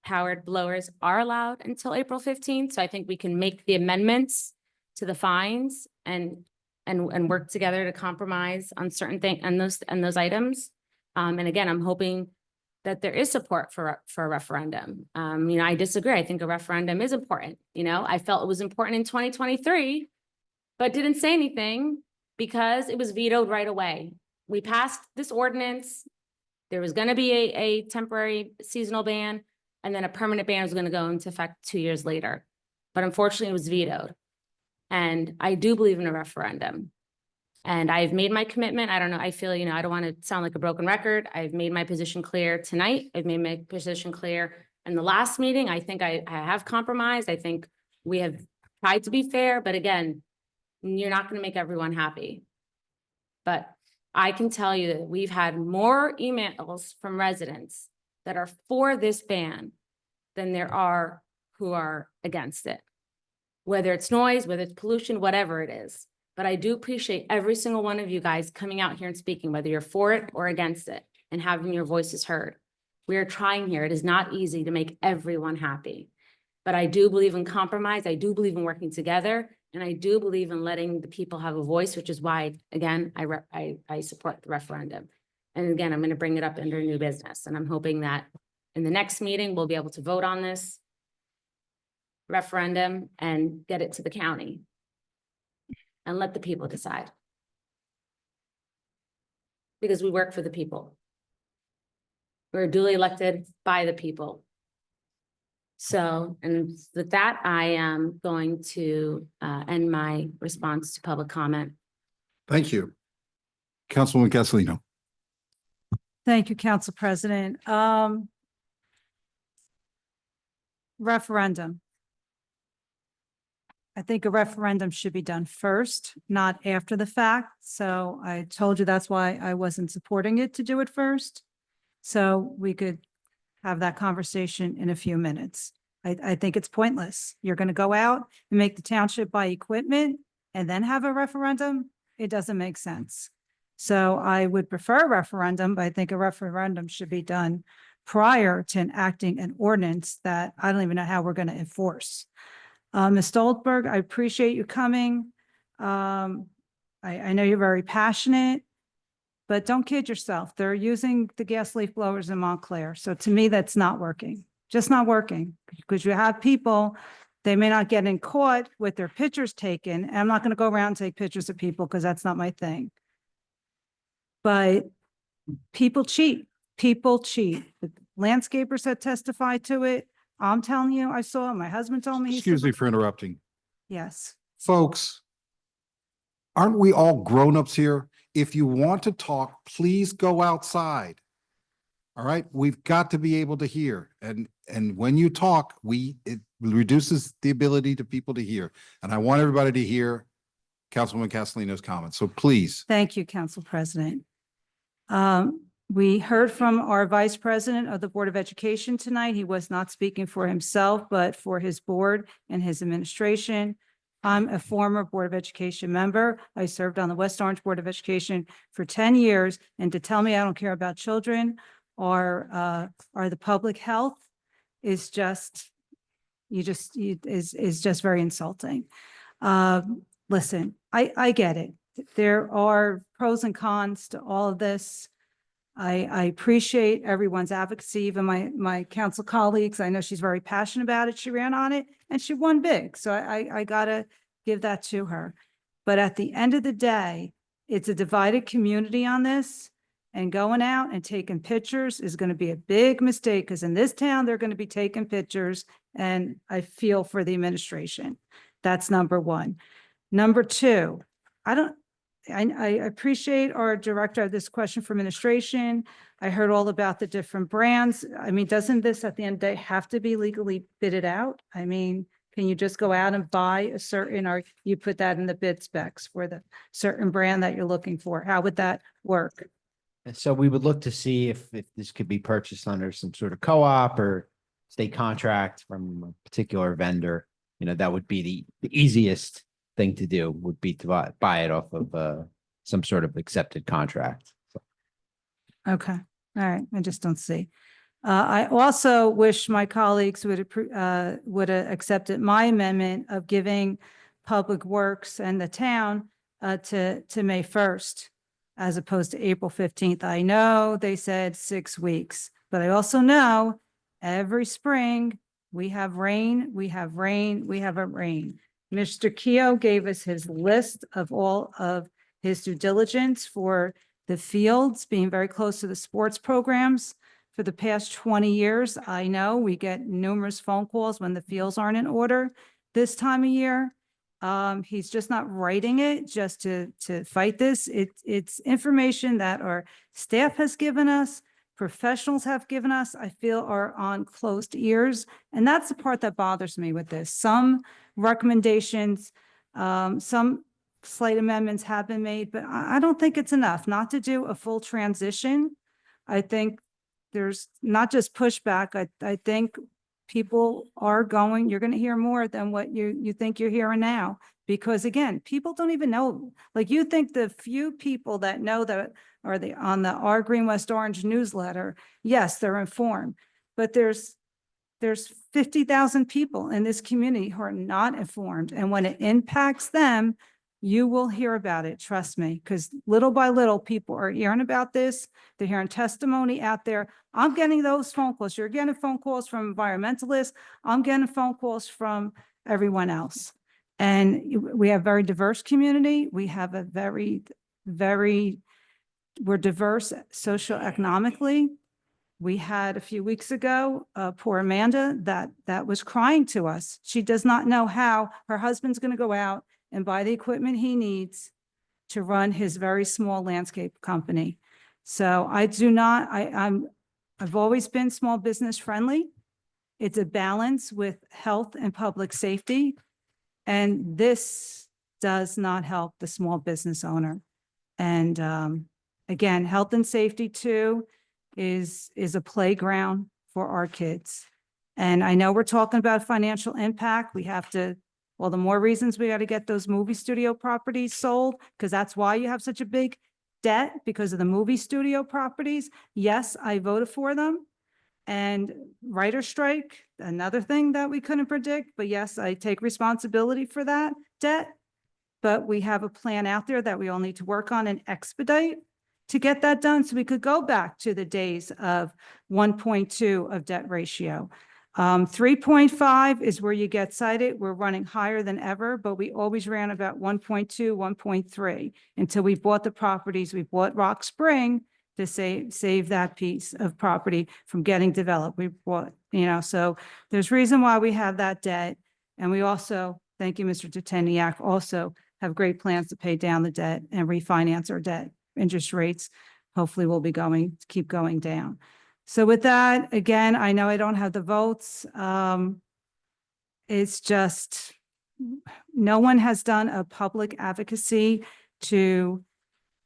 powered blowers are allowed until April 15th. So I think we can make the amendments to the fines and work together to compromise on certain things and those items. And again, I'm hoping that there is support for a referendum. I disagree. I think a referendum is important. I felt it was important in 2023, but didn't say anything because it was vetoed right away. We passed this ordinance. There was going to be a temporary seasonal ban, and then a permanent ban was going to go into effect 2 years later. But unfortunately, it was vetoed. And I do believe in a referendum. And I've made my commitment. I don't know. I feel, I don't want to sound like a broken record. I've made my position clear tonight. I've made my position clear in the last meeting. I think I have compromised. I think we have tried to be fair, but again, you're not going to make everyone happy. But I can tell you that we've had more emails from residents that are for this ban than there are who are against it. Whether it's noise, whether it's pollution, whatever it is. But I do appreciate every single one of you guys coming out here and speaking, whether you're for it or against it, and having your voices heard. We are trying here. It is not easy to make everyone happy. But I do believe in compromise. I do believe in working together. And I do believe in letting the people have a voice, which is why, again, I support the referendum. And again, I'm going to bring it up under new business. And I'm hoping that in the next meeting, we'll be able to vote on this referendum and get it to the county and let the people decide. Because we work for the people. We're duly elected by the people. So, and with that, I am going to end my response to public comment. Thank you. Councilwoman Castellino. Thank you, Council President. Referendum. I think a referendum should be done first, not after the fact. So I told you that's why I wasn't supporting it to do it first. So we could have that conversation in a few minutes. I think it's pointless. You're going to go out and make the township buy equipment and then have a referendum. It doesn't make sense. So I would prefer a referendum, but I think a referendum should be done prior to enacting an ordinance that I don't even know how we're going to enforce. Ms. Stoltenberg, I appreciate you coming. I know you're very passionate, but don't kid yourself. They're using the gas leaf blowers in Montclair. So to me, that's not working, just not working, because you have people, they may not get in caught with their pictures taken. And I'm not going to go around and take pictures of people because that's not my thing. But people cheat. People cheat. The landscapers that testified to it. I'm telling you, I saw it. My husband told me. Excuse me for interrupting. Yes. Folks, aren't we all grown-ups here? If you want to talk, please go outside. All right? We've got to be able to hear. And when you talk, it reduces the ability to people to hear. And I want everybody to hear Councilwoman Castellino's comments. So please. Thank you, Council President. We heard from our Vice President of the Board of Education tonight. He was not speaking for himself, but for his board and his administration. I'm a former Board of Education member. I served on the West Orange Board of Education for 10 years. And to tell me I don't care about children or the public health is just, is just very insulting. Listen, I get it. There are pros and cons to all of this. I appreciate everyone's advocacy, even my council colleagues. I know she's very passionate about it. She ran on it and she won big. So I gotta give that to her. But at the end of the day, it's a divided community on this, and going out and taking pictures is going to be a big mistake, because in this town, they're going to be taking pictures, and I feel for the administration. That's number one. Number two, I appreciate our director of this question for administration. I heard all about the different brands. I mean, doesn't this at the end of the day have to be legally bidded out? I mean, can you just go out and buy a certain, or you put that in the bid specs for the certain brand that you're looking for? How would that work? And so we would look to see if this could be purchased under some sort of co-op or state contract from a particular vendor. That would be the easiest thing to do, would be to buy it off of some sort of accepted contract. Okay. All right, I just don't see. I also wish my colleagues would have accepted my amendment of giving Public Works and the town to May 1st as opposed to April 15th. I know they said 6 weeks, but I also know every spring we have rain, we have rain, we have a rain. Mr. Keough gave us his list of all of his due diligence for the fields being very close to the sports programs. For the past 20 years, I know we get numerous phone calls when the fields aren't in order this time of year. He's just not writing it just to fight this. It's information that our staff has given us, professionals have given us, I feel are on closed ears. And that's the part that bothers me with this. Some recommendations, some slight amendments have been made, but I don't think it's enough not to do a full transition. I think there's not just pushback. I think people are going, you're going to hear more than what you think you're hearing now. Because again, people don't even know, like you think the few people that know that are on the Our Green West Orange newsletter, yes, they're informed, but there's 50,000 people in this community who are not informed. And when it impacts them, you will hear about it, trust me, because little by little, people are hearing about this. They're hearing testimony out there. I'm getting those phone calls. You're getting phone calls from environmentalists. I'm getting phone calls from everyone else. And we have very diverse community. We have a we're diverse socioeconomically. We had a few weeks ago, poor Amanda that was crying to us. She does not know how her husband's going to go out and buy the equipment he needs to run his very small landscape company. So I've always been small business friendly. It's a balance with health and public safety. And this does not help the small business owner. And again, health and safety too is a playground for our kids. And I know we're talking about financial impact. We have to, well, the more reasons we got to get those movie studio properties sold, because that's why you have such a big debt, because of the movie studio properties. Yes, I voted for them. And writer strike, another thing that we couldn't predict, but yes, I take responsibility for that debt. But we have a plan out there that we all need to work on and expedite to get that done. So we could go back to the days of 1.2 of debt ratio. 3.5 is where you get cited. We're running higher than ever, but we always ran about 1.2, 1.3 until we bought the properties. We bought Rock Spring to save that piece of property from getting developed. We bought, so there's reason why we have that debt. And we also, thank you, Mr. Teteniak, also have great plans to pay down the debt and refinance our debt. Interest rates hopefully will be keep going down. So with that, again, I know I don't have the votes. It's just, no one has done a public advocacy to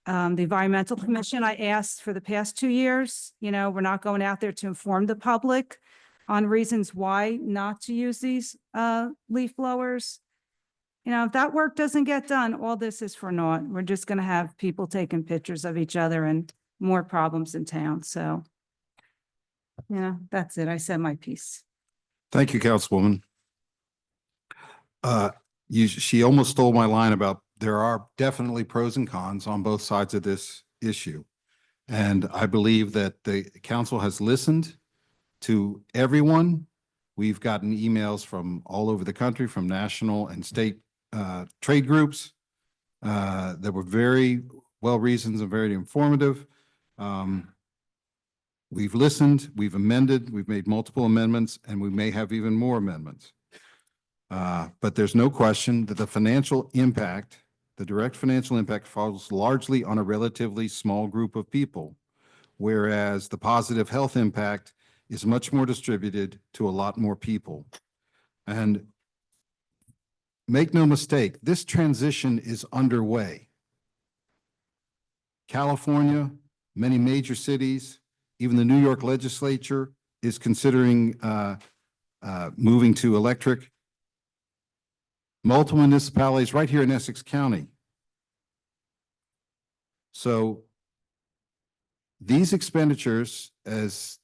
the Environmental Commission. I asked for the past 2 years, we're not going out there to inform the public on reasons why not to use these leaf blowers. If that work doesn't get done, all this is for naught. We're just going to have people taking pictures of each other and more problems in town. So, that's it. I said my piece. Thank you, Councilwoman. She almost stole my line about there are definitely pros and cons on both sides of this issue. And I believe that the council has listened to everyone. We've gotten emails from all over the country, from national and state trade groups that were very well reasoned and very informative. We've listened, we've amended, we've made multiple amendments, and we may have even more amendments. But there's no question that the financial impact, the direct financial impact, falls largely on a relatively small group of people, whereas the positive health impact is much more distributed to a lot more people. And make no mistake, this transition is underway. California, many major cities, even the New York legislature is considering moving to electric. Multiple municipalities right here in Essex County. So these expenditures, as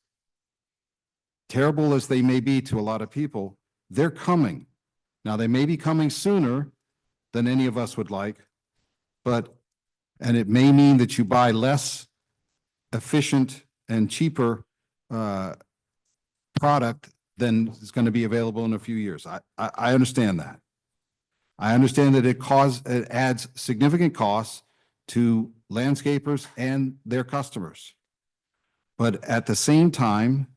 terrible as they may be to a lot of people, they're coming. Now, they may be coming sooner than any of us would like, and it may mean that you buy less efficient and cheaper product than is going to be available in a few years. I understand that. I understand that it adds significant costs to landscapers and their customers. But at the same time,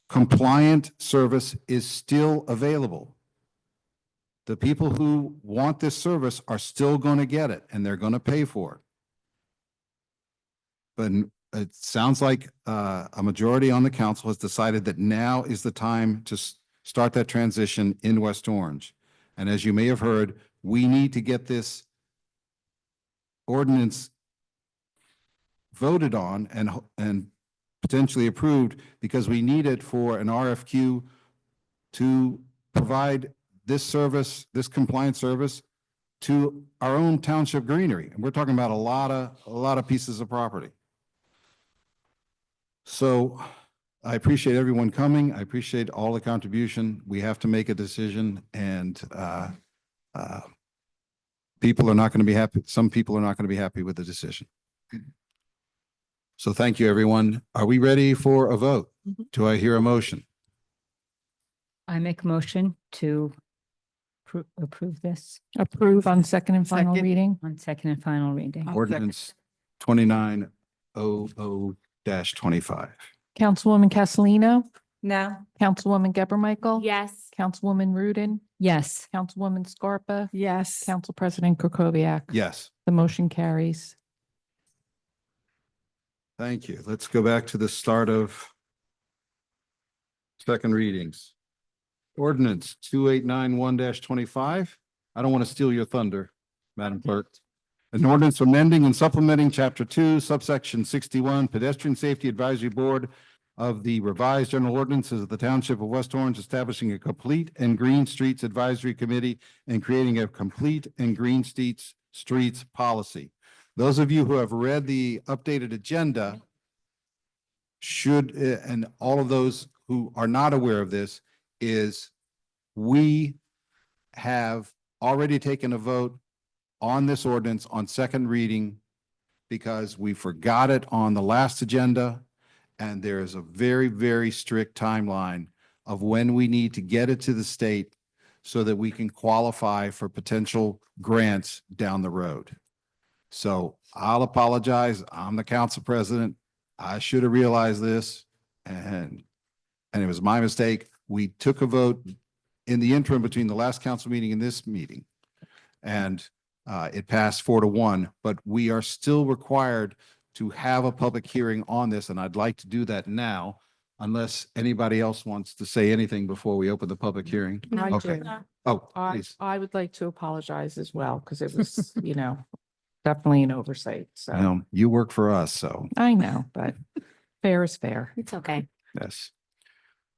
compliant service is still available. The people who want this service are still going to get it, and they're going to pay for it. But it sounds like a majority on the council has decided that now is the time to start that transition in West Orange. And as you may have heard, we need to get this ordinance voted on and potentially approved, because we need it for an RFQ to provide this service, this compliance service, to our own township greenery. And we're talking about a lot of pieces of property. So I appreciate everyone coming. I appreciate all the contribution. We have to make a decision, and people are not going to be happy. Some people are not going to be happy with the decision. So thank you, everyone. Are we ready for a vote? Do I hear a motion? I make a motion to approve this Approve on second and final Second. reading. on second and final reading. Ordinance 2900-25. Councilwoman Castellino, No. Councilwoman Geber Michael. Yes. Councilwoman Rudin, Yes. Councilwoman Scarpa, Yes. Council President Krokoviac. Yes, The motion carries. thank you. Let's go back to the start of second readings. Ordinance 2891-25. I don't want to steal your thunder, Madam Clerk. An ordinance amending and supplementing Chapter 2, subsection 61, Pedestrian Safety Advisory Board of the revised general ordinances of the Township of West Orange, establishing a complete and green streets advisory committee and creating a complete and green streets policy. Those of you who have read the updated agenda should, and all of those who are not aware of this, is we have already taken a vote on this ordinance on second reading because we forgot it on the last agenda. And there is a very, very strict timeline of when we need to get it to the state so that we can qualify for potential grants down the road. So I'll apologize. I'm the council president. I should have realized this, and it was my mistake. We took a vote in the interim between the last council meeting and this meeting, and it passed 4-1, but we are still required to have a public hearing on this, and I'd like to do that now, unless anybody else wants to say anything before we open the public hearing. I Okay. do. Oh, please. I would like to apologize as well, because it was, definitely an oversight. So You work for us, so I know, but fair is fair. It's okay. yes.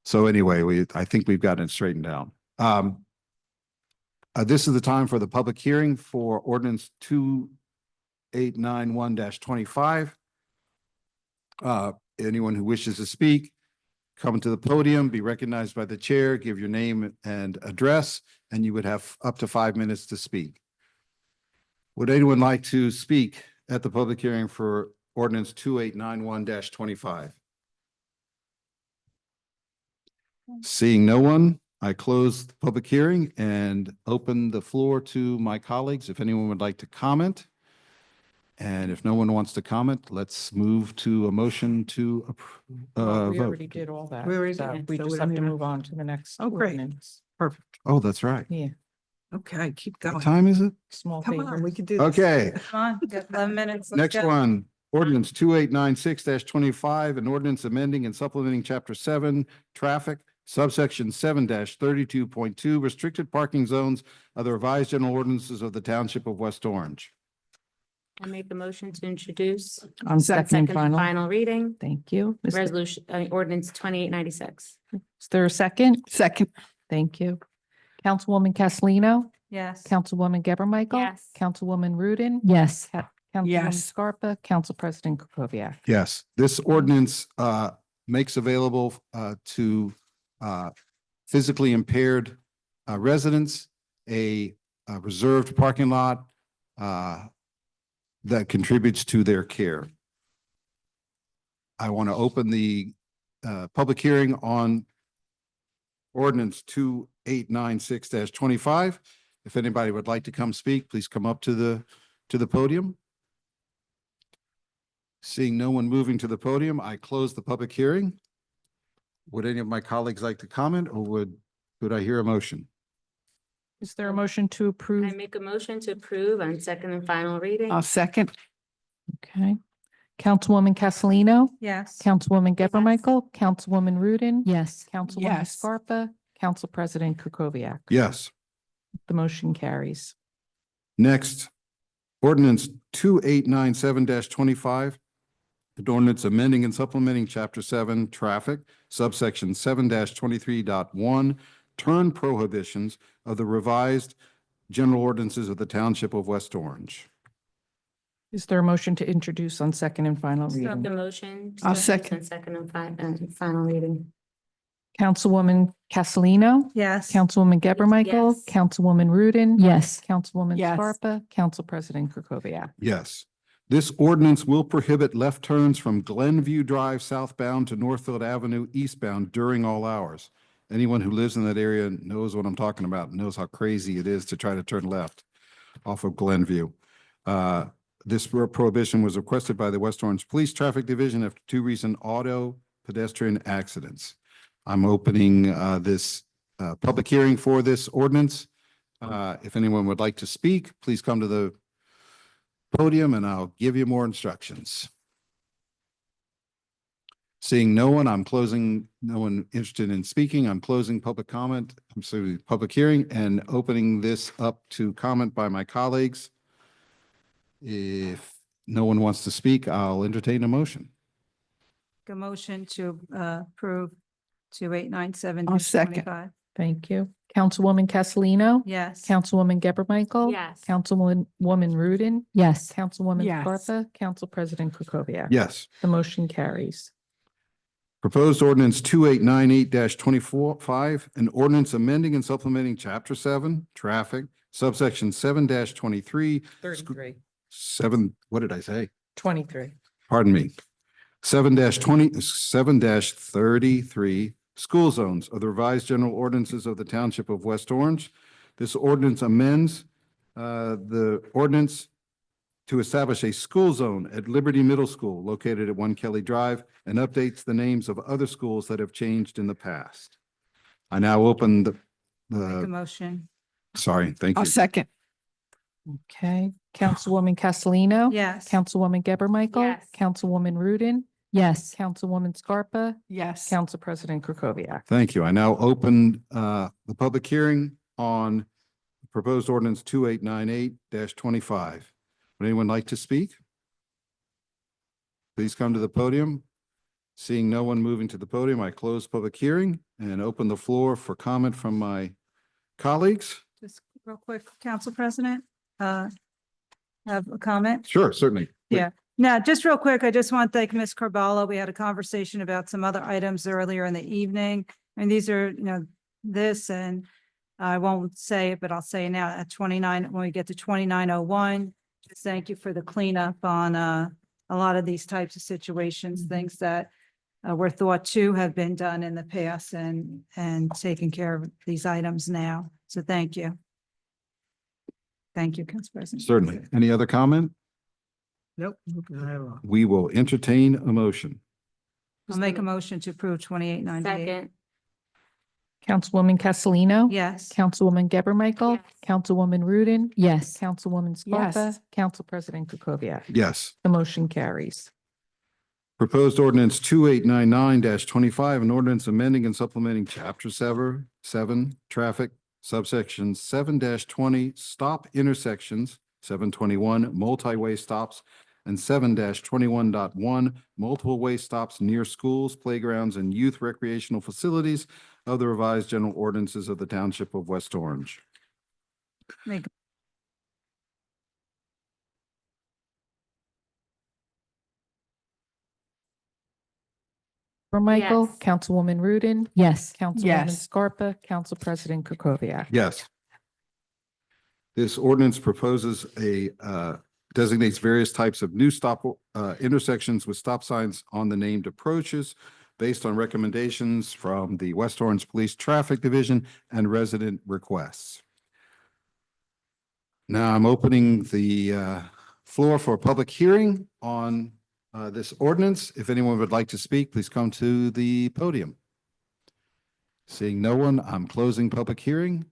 So anyway, I think we've gotten it straightened out. This is the time for the public hearing for ordinance 2891-25. Anyone who wishes to speak, come to the podium, be recognized by the chair, give your name and address, and you would have up to 5 minutes to speak. Would anyone like to speak at the public hearing for ordinance 2891-25? Seeing no one, I close the public hearing and open the floor to my colleagues if anyone would like to comment. And if no one wants to comment, let's move to a motion to Well, we vote. already did all that. We already so did, We so just we have don't to even- move on to the next. Oh, great. ordinance. Perfect. Oh, that's right. Yeah, Okay, keep What going. time is it? small Come on, favor. we can do this. Okay. Come on, got 11 minutes. Let's Next go. one, ordinance 2896-25, an ordinance amending and supplementing chapter 7, traffic, subsection 7-32.2, restricted parking zones of the revised general ordinances of the Township of West Orange. I make a motion to introduce On second and second and final. final reading, Thank you. resolution, ordinance 2896. Is there a second? Second. Thank you. Councilwoman Castellino, Yes. Councilwoman Geber Michael. Yes. Councilwoman Rudin. Yes. Councilwoman Yes. Scarpa, Council President Kukoviac. Yes, this ordinance makes available to physically impaired residents a reserved parking lot that contributes to their care. I want to open the public hearing on ordinance 2896-25. If anybody would like to come speak, please come up to the podium. Seeing no one moving to the podium, I close the public hearing. Would any of my colleagues like to comment, or would I hear a motion? Is there a motion to I approve? make a motion to approve on second and final reading. I'll second. Okay. Councilwoman Castellino, Yes. Councilwoman Geber Michael, Councilwoman Rudin, Yes. Councilwoman Yes. Scarpa, Council President Kukoviac. Yes. The motion carries. Next, ordinance 2897-25. An ordinance amending and supplementing Chapter 7 Traffic, subsection 7-23.1, turn prohibitions of the revised general ordinances of the Township of West Orange. Is there a motion to introduce on second and final The reading? motion. I'll to second. on second and final reading. Councilwoman Castellino, Yes. Councilwoman Geber Michael, Yes. Councilwoman Rudin. Yes. Councilwoman Yes. Scarpa, Council President Kukoviac. Yes. This ordinance will prohibit left turns from Glenview Drive southbound to Northfield Avenue eastbound during all hours. Anyone who lives in that area knows what I'm talking about, knows how crazy it is to try to turn left off of Glenview. This prohibition was requested by the West Orange Police Traffic Division after 2 recent auto pedestrian accidents. I'm opening this public hearing for this ordinance. If anyone would like to speak, please come to the podium and I'll give you more instructions. Seeing no one, no one interested in speaking, I'm closing public comment, I'm sorry, public hearing, and opening this up to comment by my colleagues. If no one wants to speak, I'll entertain a motion. A motion to approve 2897. I'll second. Thank you. Councilwoman Castellino. Yes. Councilwoman Geber Michael. Yes. Councilwoman Rudin. Yes. Councilwoman Yes. Scarpa, Council President Kukoviac. Yes. The motion carries. Proposed ordinance 2898-25, an ordinance amending and supplementing Chapter 7, Traffic, subsection 7-23. 33. 7, what did I say? 23. Pardon me. 7-33, school zones of the revised general ordinances of the Township of West Orange. This ordinance amends the ordinance to establish a school zone at Liberty Middle School located at 1 Kelly Drive and updates the names of other schools that have changed in the past. I now open Make a the, motion. sorry, thank I'll you. second. Okay. Councilwoman Castellino. Yes. Councilwoman Geber Michael. Yes. Councilwoman Rudin. Yes. Councilwoman Scarpa, Yes. Council President Kukoviac. Thank you. I now open the public hearing on proposed ordinance 2898-25. Would anyone like to speak? Please come to the podium. Seeing no one moving to the podium, I close public hearing and open the floor for comment from my colleagues. Just real quick, Council President, have a comment? Sure, certainly. Yeah. Now, just real quick, I just want to thank Ms. Corbella. We had a conversation about some other items earlier in the evening. And these are, this, and I won't say it, but I'll say it now at 29, when we get to 2901. Just thank you for the cleanup on a lot of these types of situations, things that were thought to have been done in the past and taking care of these items now. So thank you. Thank you, Council President. Certainly. Any other comment? Nope. We will entertain a motion. I'll make a motion to approve 2898. Second. Councilwoman Castellino. Yes. Councilwoman Geber Michael. Yes. Councilwoman Rudin. Yes. Councilwoman Scarpa, Yes. Council President Kukoviac. Yes. The motion carries. Proposed ordinance 2899-25, an ordinance amending and supplementing Chapter 7, Traffic, subsection 7-20, stop intersections, 721, multi-way stops, and 7-21.1, multiple way stops near schools, playgrounds, and youth recreational facilities of the revised general ordinances of the Township of West Orange. Make Michael, Yes. Councilwoman Rudin, Yes. Councilwoman Yes. Scarpa, Council President Kukoviac. Yes. This ordinance proposes designates various types of new stop intersections with stop signs on the named approaches based on recommendations from the West Orange Police Traffic Division and resident requests. Now I'm opening the floor for a public hearing on this ordinance. If anyone would like to speak, please come to the podium. Seeing no one, I'm closing public hearing.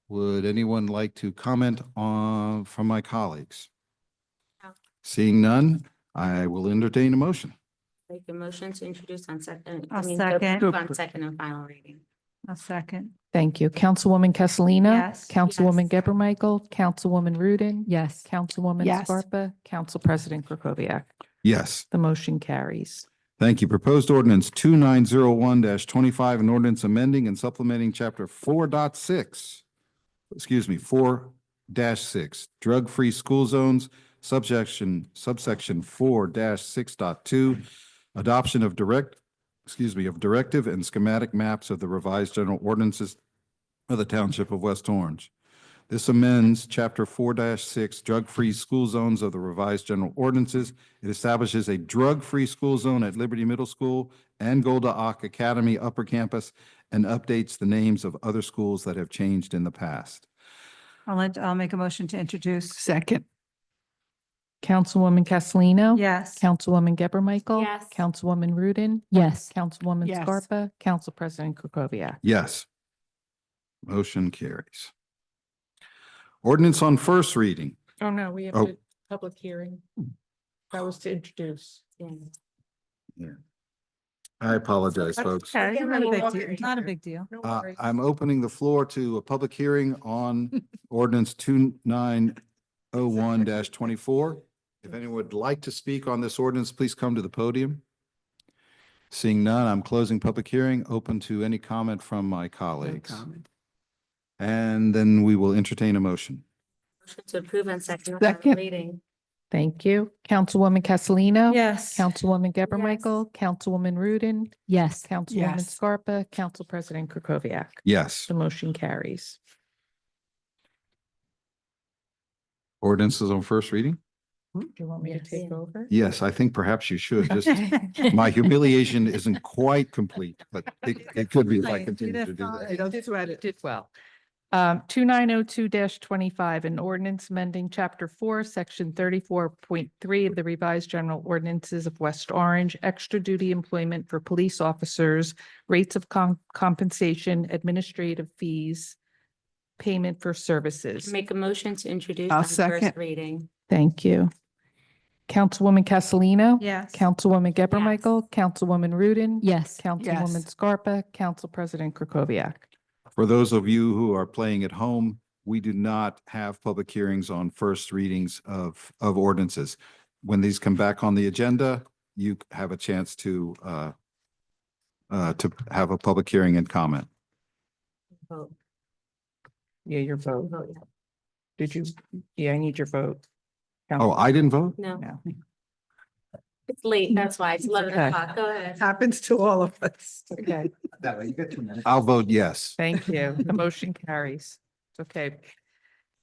Would anyone like to comment from my colleagues? No. Seeing none, I will entertain a motion. Make a motion to introduce on second. I'll I mean, second. approve on second and final reading. A second. Thank you. Councilwoman Castellino. Yes. Councilwoman Yes. Geber Michael, Councilwoman Rudin. Yes. Councilwoman Yes. Scarpa, Council President Kukoviac. Yes, The motion carries. thank you. Proposed ordinance 2901-25, an ordinance amending and supplementing chapter 4.6, 4-6, drug-free school zones, subsection 4-6.2, adoption of directive and schematic maps of the revised general ordinances of the Township of West Orange. This amends chapter 4-6, drug-free school zones of the revised general ordinances. It establishes a drug-free school zone at Liberty Middle School and Golda Ak Academy Upper Campus and updates the names of other schools that have changed in the past. I'll make a motion to introduce. Second. Councilwoman Castellino. Yes. Councilwoman Geber Michael. Yes. Councilwoman Rudin. Yes. Councilwoman Yes. Scarpa, Council President Kukoviac. Yes. Motion carries. Ordinance on first reading. Oh, no, we have Oh. a public hearing. That was to introduce. I apologize, folks. Okay, not a big deal. Not a big deal. No Uh, worries. I'm opening the floor to a public hearing on ordinance 2901-24. If anyone would like to speak on this ordinance, please come to the podium. Seeing none, I'm closing public hearing, open to any comment from my colleagues. And then we will entertain a motion. Motion to approve on second and final Second. reading. Thank you. Councilwoman Castellino. Yes. Councilwoman Geber Yes. Michael, Councilwoman Rudin, Yes. Councilwoman Yes. Scarpa, Council President Kukoviac. Yes, The motion carries. ordinance is on first reading? Do you want me to Yes. take over? Yes, I think perhaps you should. Just my humiliation isn't quite complete, but it could be if I continue to do that. Don't sweat it. Did well. 2902-25, an ordinance amending chapter 4, section 34.3 of the revised general ordinances of West Orange, extra duty employment for police officers, rates of compensation, administrative fees, payment for services. Make a motion to introduce I'll on first second. reading. Thank you. Councilwoman Castellino. Yes. Councilwoman Geber Yes. Michael, Councilwoman Rudin. Yes. Councilwoman Yes. Scarpa, Council President Kukoviac. For those of you who are playing at home, we do not have public hearings on first readings of ordinances. When these come back on the agenda, you have a chance to have a public hearing and comment. Vote. Yeah, your vote. Vote, yeah. Did you? Yeah, I need your vote. Oh, I didn't vote? No, No. it's late. That's why it's 11 Okay. o'clock. Go ahead. Happens to all of us. Okay, I'll vote yes. thank you. The motion carries. It's okay.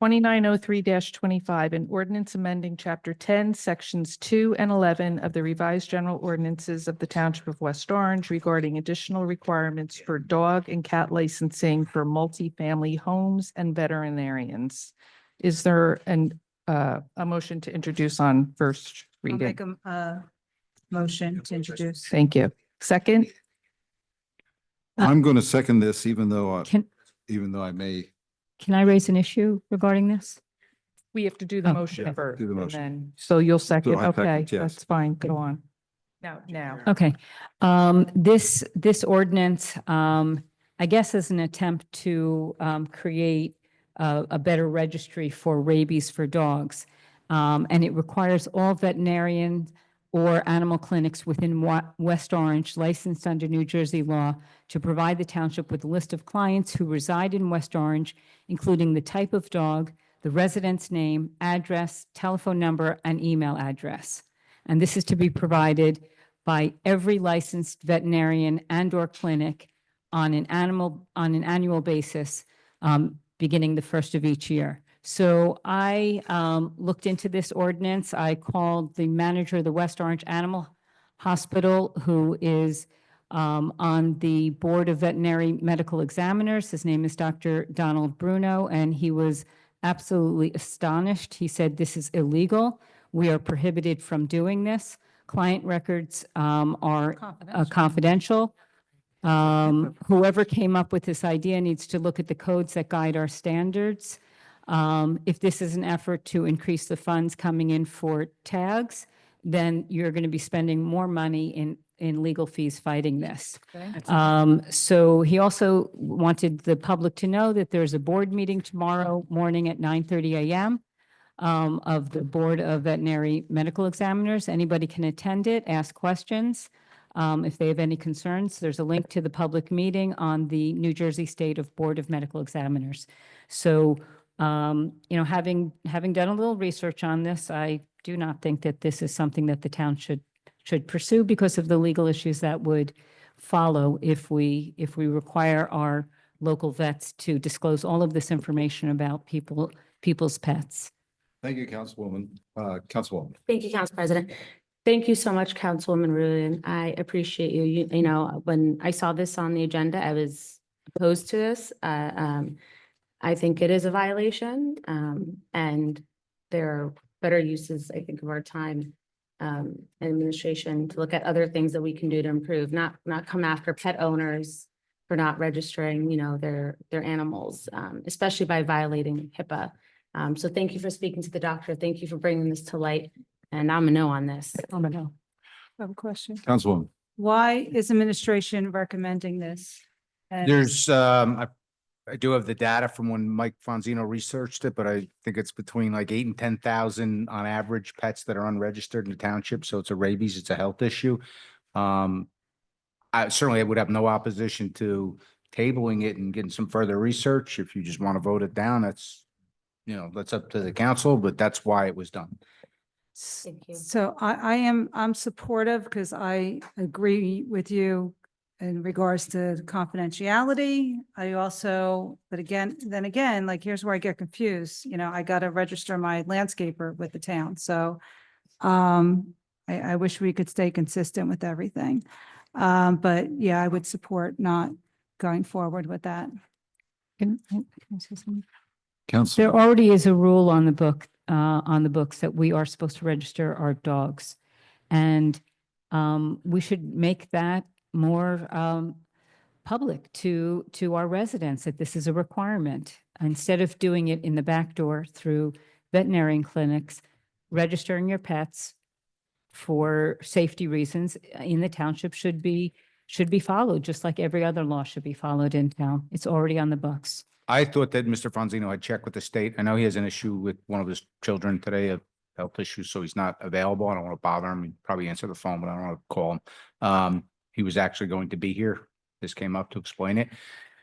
2903-25, an ordinance amending chapter 10, sections 2 and 11 of the revised general ordinances of the Township of West Orange regarding additional requirements for dog and cat licensing for multifamily homes and veterinarians. Is there a motion to introduce on first I'll reading? make a motion to introduce. Thank you. Second? I'm going to second this even though Can, I may. can I raise an issue regarding this? We have to do the Oh, motion yeah, first. do the and motion. then- So you'll second, I second, okay, yes. that's fine, go on. Now. Okay. This ordinance, I guess is an attempt to create a better registry for rabies for dogs. And it requires all veterinarian or animal clinics within West Orange licensed under New Jersey law to provide the township with a list of clients who reside in West Orange, including the type of dog, the resident's name, address, telephone number, and email address. And this is to be provided by every licensed veterinarian and or clinic on an annual basis, beginning the first of each year. So I looked into this ordinance. I called the manager of the West Orange Animal Hospital, who is on the Board of Veterinary Medical Examiners. His name is Dr. Donald Bruno, and he was absolutely astonished. He said, "This is illegal. We are prohibited from doing this. Client records are confidential. Whoever came up with this idea needs to look at the codes that guide our standards. If this is an effort to increase the funds coming in for tags, then you're going to be spending more money in legal fees fighting this." So he also wanted the public to know that there's a board meeting tomorrow morning at 9:30 a.m. Of the Board of Veterinary Medical Examiners. Anybody can attend it, ask questions. If they have any concerns, there's a link to the public meeting on the New Jersey State of Board of Medical Examiners. So, having done a little research on this, I do not think that this is something that the town should pursue because of the legal issues that would follow if we require our local vets to disclose all of this information about people's pets. Thank you, Councilwoman. Councilwoman. Thank you, Council President. Thank you so much, Councilwoman Rudin. I appreciate you. You know, when I saw this on the agenda, I was opposed to this. I think it is a violation, and there are better uses, I think, of our time and administration to look at other things that we can do to improve, not come after pet owners for not registering, their animals, especially by violating HIPAA. So thank you for speaking to the doctor. Thank you for bringing this to light. And I'm a no on this. I'm a no. I have a question. Councilwoman. Why is administration recommending this? And- There's, I do have the data from when Mike Fonzino researched it, but I think it's between like 8 and 10,000 on average pets that are unregistered in the township. So it's a rabies, it's a health issue. I certainly would have no opposition to tabling it and getting some further research. If you just want to vote it down, that's up to the council, but that's why it was done. Thank you. So I'm supportive because I agree with you in regards to confidentiality. I also, but then again, like, here's where I get confused. I got to register my landscaper with the town. So I wish we could stay consistent with everything. But yeah, I would support not going forward with that. Can I say something? Council. There already is a rule on the books that we are supposed to register our dogs. And we should make that more public to our residents, that this is a requirement. Instead of doing it in the back door through veterinarian clinics, registering your pets for safety reasons in the township should be followed, just like every other law should be followed in town. It's already on the books. I thought that Mr. Fonzino had checked with the state. I know he has an issue with one of his children today, a health issue, so he's not available. I don't want to bother him. He'd probably answer the phone, but I don't want to call him. He was actually going to be here. This came up to explain it.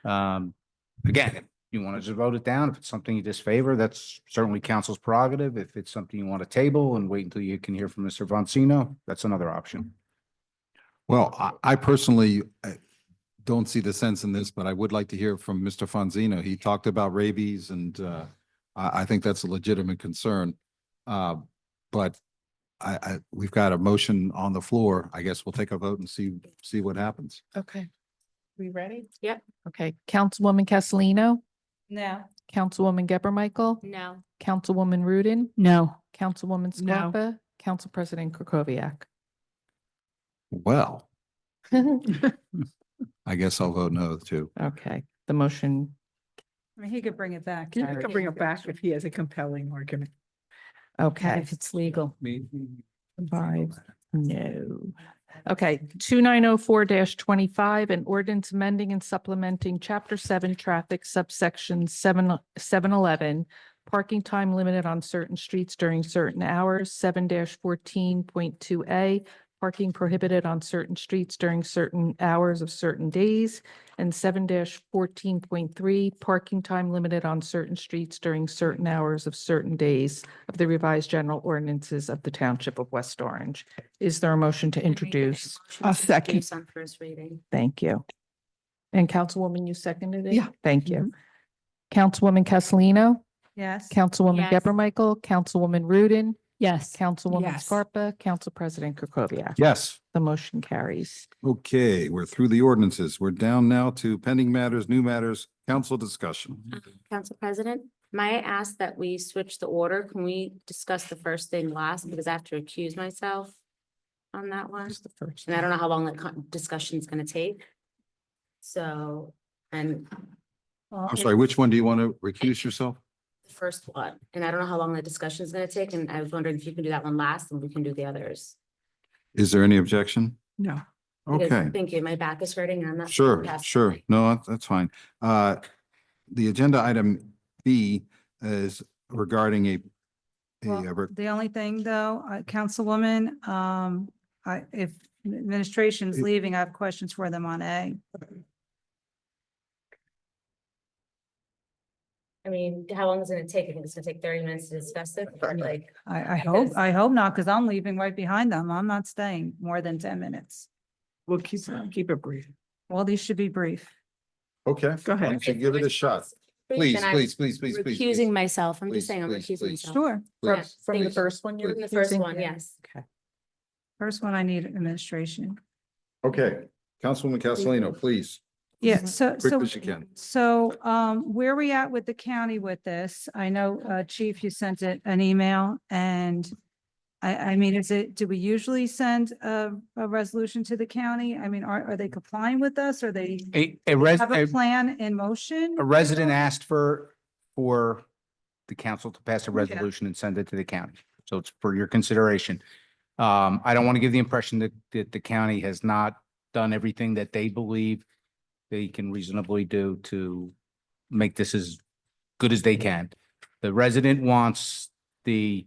Again, if you want to just vote it down, if it's something you disfavor, that's certainly council's prerogative. If it's something you want to table and wait until you can hear from Mr. Fonzino, that's another option. Well, I personally don't see the sense in this, but I would like to hear from Mr. Fonzino. He talked about rabies, and I think that's a legitimate concern. But we've got a motion on the floor. I guess we'll take a vote and see what happens. Okay. We ready? Yep. Okay. Councilwoman Castellino, No. Councilwoman Geber Michael, No. Councilwoman Rudin, No. Councilwoman No. Scarpa, Council President Krokoviac. Well, I guess I'll vote no too. Okay, the motion. I mean, he could bring it back. You can bring it back if he has a compelling argument. Okay. If it's legal. 5, no. Okay, 2904-25, an ordinance amending and supplementing Chapter 7 Traffic subsection 711, parking time limited on certain streets during certain hours, 7-14.2A, parking prohibited on certain streets during certain hours of certain days, and 7-14.3 parking time limited on certain streets during certain hours of certain days of the revised general ordinances of the Township of West Orange. Is there a motion to introduce? I'll second. Introduce on first reading. Thank you. And Councilwoman, you seconded it? Yeah. Thank you. Councilwoman Castellino, Yes. Councilwoman Yes. Geber Michael, Councilwoman Rudin, Yes. Councilwoman Yes. Scarpa, Council President Krokoviac. Yes. The motion carries. Okay, we're through the ordinances. We're down now to pending matters, new matters, council discussion. Council President, may I ask that we switch the order? Can we discuss the first thing last because I have to accuse myself on that one? That's the first. And I don't know how long the discussion is going to take. So, and I'm sorry, which one do you want to recuse yourself? the first one, and I don't know how long the discussion is going to take. And I was wondering if you can do that one last and we can do the others. Is there any objection? No. Because- Okay, Thank you. My back is hurting and I'm not. sure, past sure. tonight. No, that's fine. The agenda item B is regarding a Well, the only thing though, Councilwoman, if administration's leaving, I have questions for them on A. I mean, how long is it going to take? I think it's going to take 30 minutes to discuss it, or like, Because- I hope not, because I'm leaving right behind them. I'm not staying more than 10 minutes. We'll keep it brief. Well, these should be brief. Okay. Go ahead. Why don't you give it a shot? Brief, Please, then I'm please, please, please, please. recusing myself. I'm just Please, saying I'm please, recusing please. myself. Sure. Yeah, From the thank- first one you're From the first recusing? one, yes. First one, I need administration. Okay, Councilwoman Castellino, please, Yeah, so, quick so, as you can. so, where are we at with the county with this? I know, Chief, you sent it an email and I mean, do we usually send a resolution to the county? I mean, are they complying with us? Are they have a plan in motion? A resident asked for the council to pass a resolution and send it to the county. So it's for your consideration. I don't want to give the impression that the county has not done everything that they believe they can reasonably do to make this as good as they can. The resident wants the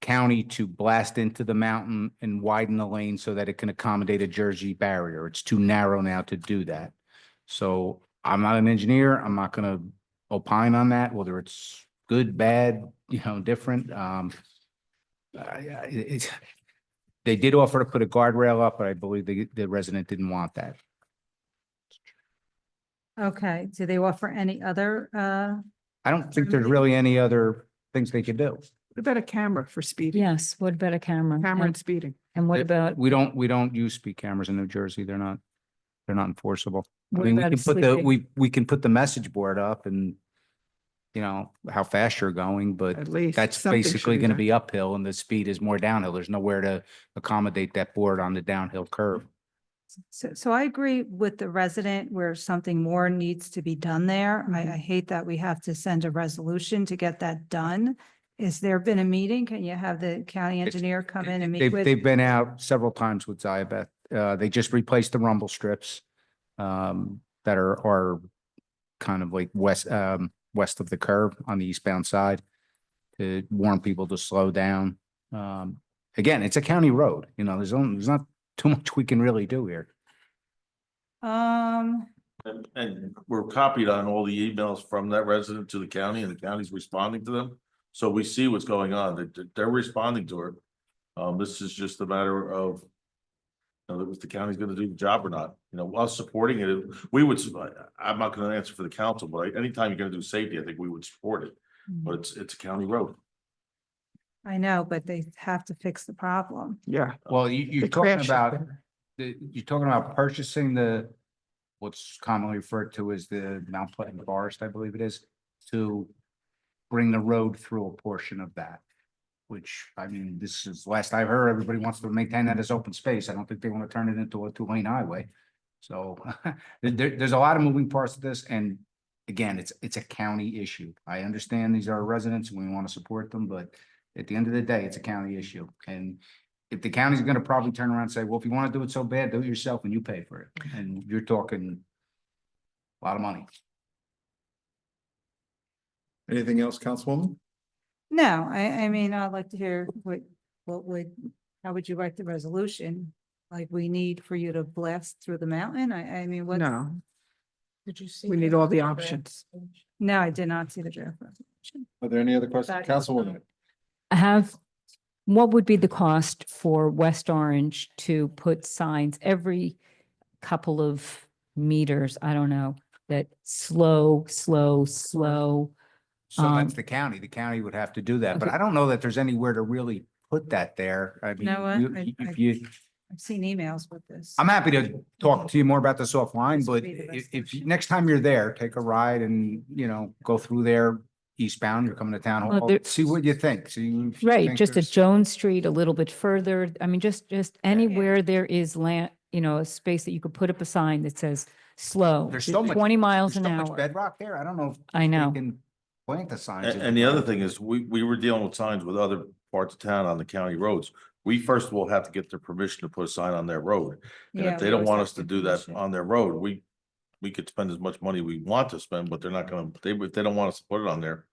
county to blast into the mountain and widen the lane so that it can accommodate a Jersey barrier. It's too narrow now to do that. So I'm not an engineer. I'm not gonna opine on that, whether it's good, bad, different. They did offer to put a guardrail up, but I believe the resident didn't want that. Okay, do they offer any other, I don't think there's really any other things they could do. What about a camera for speeding? Yes. What about a camera? Camera and speeding. And what about, We don't use speed cameras in New Jersey. They're not enforceable. I What mean, we about can put the, sleeping? we can put the message board up and how fast you're going, but At least that's something should basically be going to done. be uphill and the speed is more downhill. There's nowhere to accommodate that board on the downhill curve. so I agree with the resident where something more needs to be done there. I hate that we have to send a resolution to get that done. Is there been a meeting? Can you have the county engineer come in and meet with? They've been out several times with Ziabeth. They just replaced the rumble strips that are kind of like west of the curve on the eastbound side to warn people to slow down. Again, it's a county road, there's not too much we can really do here. And we're copied on all the emails from that resident to the county and the county's responding to them. So we see what's going on. They're responding to her. This is just a matter of if the county's gonna do the job or not, us supporting it, I'm not gonna answer for the council, but anytime you're gonna do safety, I think we would support it. But it's a county road. I know, but they have to fix the problem. Yeah. Well, you're The talking crash about, you're talking about purchasing what's commonly referred to as the Mount Pleasant Forest, I believe it is, to bring the road through a portion of that. Which, I mean, this is last I heard, everybody wants to maintain that as open space. I don't think they want to turn it into a 2-lane highway. So there's a lot of moving parts to this. And again, it's a county issue. I understand these are residents and we want to support them, but at the end of the day, it's a county issue. And if the county's going to probably turn around and say, well, if you want to do it so bad, do it yourself and you pay for it. And you're talking a lot of money. Anything else, Councilwoman? No, I mean, I'd like to hear how would you write the resolution? Like we need for you to blast through the mountain? I mean, what? No. Did you see? We need all the options. No, I did not see the draft resolution. Are there any other questions? Councilwoman? What would be the cost for West Orange to put signs every couple of meters? I don't know, that slow. So that's the county. The county would have to do that, but Okay. I don't know that there's anywhere to really put that there. I mean, know what? if you, I've seen emails with this. I'm happy to talk to you more about this offline, but next time you're there, take a ride and, go through there eastbound, you're coming to town Well, hall, there- see what you think. See. if you Right, think just at there's- Jones Street, a little bit further. I mean, just anywhere there is land, a space that you could put up a sign that says slow, There's so much. 20 miles there's an so much hour. Bedrock there. I don't know. if I they know. can Plant the signs. And the other thing is, we were dealing with signs with other parts of town on the county roads. We first of all have to get their permission to put a sign on their road. And Yeah, if they we don't always want have us to to do that permission. on their road, we could spend as much money we want to spend, but they're not gonna, if they don't want us to put it on there,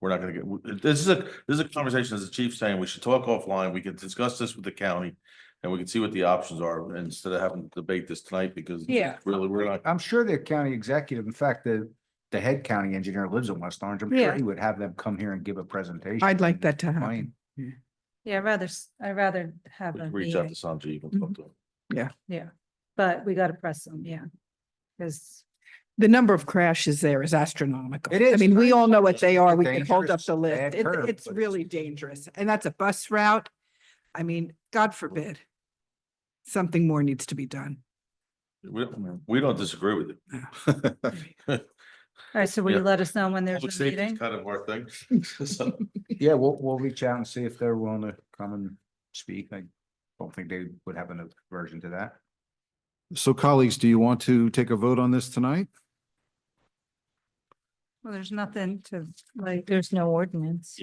we're not gonna get, this is a conversation, as the chief's saying, we should talk offline. We can discuss this with the county. And we can see what the options are instead of having to debate this tonight, because Yeah. really, we're not. I'm sure the county executive, in fact, the head county engineer lives in West Orange. I'm sure Yeah. he would have them come here and give a presentation. I'd like and that to explain. happen. Yeah, I'd rather have We a can reach out meeting. to Sanjeev and talk to him. Yeah, but we got to press them, yeah. Because The number of crashes there is astronomical. It is. I mean, we all know what they are. We can Dangerous, hold up the bad list. curve, It's but really dangerous. And that's a bus route. I mean, God forbid. Something more needs to be done. We don't disagree with you. all right, so will you Yeah. let us know when there's Public a safety is meeting? kind of our thing. So, Yeah, we'll reach out and see if they're willing to come and speak. I don't think they would have an aversion to that. So colleagues, do you want to take a vote on this tonight? Well, there's nothing to like, There's no ordinance.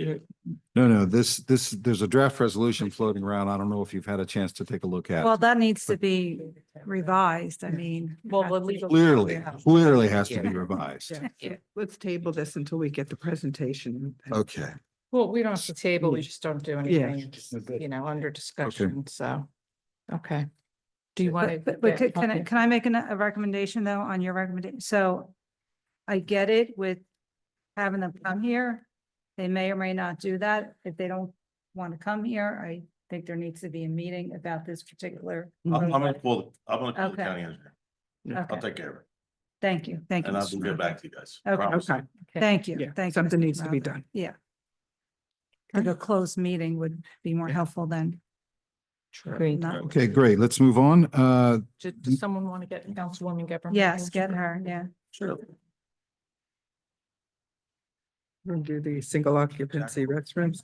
No, there's a draft resolution floating around. I don't know if you've had a chance to take a look at. well, it. that needs to be revised. I mean. Clearly has to be revised. Yeah. Let's table this until we get the presentation. Okay. Well, we don't have to table, we just don't do Yeah. anything, it's, under discussion, so, okay. Do you want to? But can I make a recommendation though on your recommendation? So I get it with having them come here. They may or may not do that. If they don't want to come here, I think there needs to be a meeting about this particular. I'm gonna call the Okay. county engineer. I'll Okay, take care of it. thank you, thank you. And I'll Mr. get back to you guys. Okay. Promise. Okay. Thank you, Yeah, thank you. something Mr. needs to be Mather. done. Yeah. Like a closed meeting would be more helpful than. Agreed. not- Okay, great. Let's move on. Does someone want to get Councilwoman Geber? Yes, get her, yeah. Sure. We'll do the single occupancy restrooms.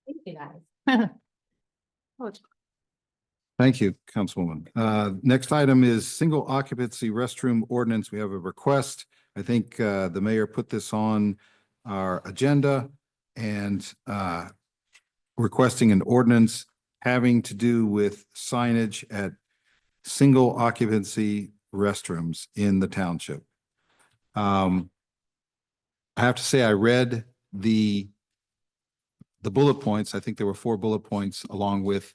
Thank you guys. Thank you, Councilwoman. Next item is single occupancy restroom ordinance. We have a request. I think the mayor put this on our agenda and requesting an ordinance having to do with signage at single occupancy restrooms in the township. I have to say, I read the bullet points. I think there were 4 bullet points along with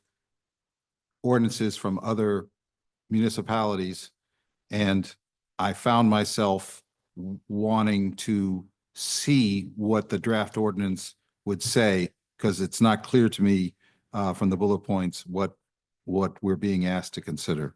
ordinances from other municipalities. And I found myself wanting to see what the draft ordinance would say, because it's not clear to me from the bullet points what we're being asked to consider.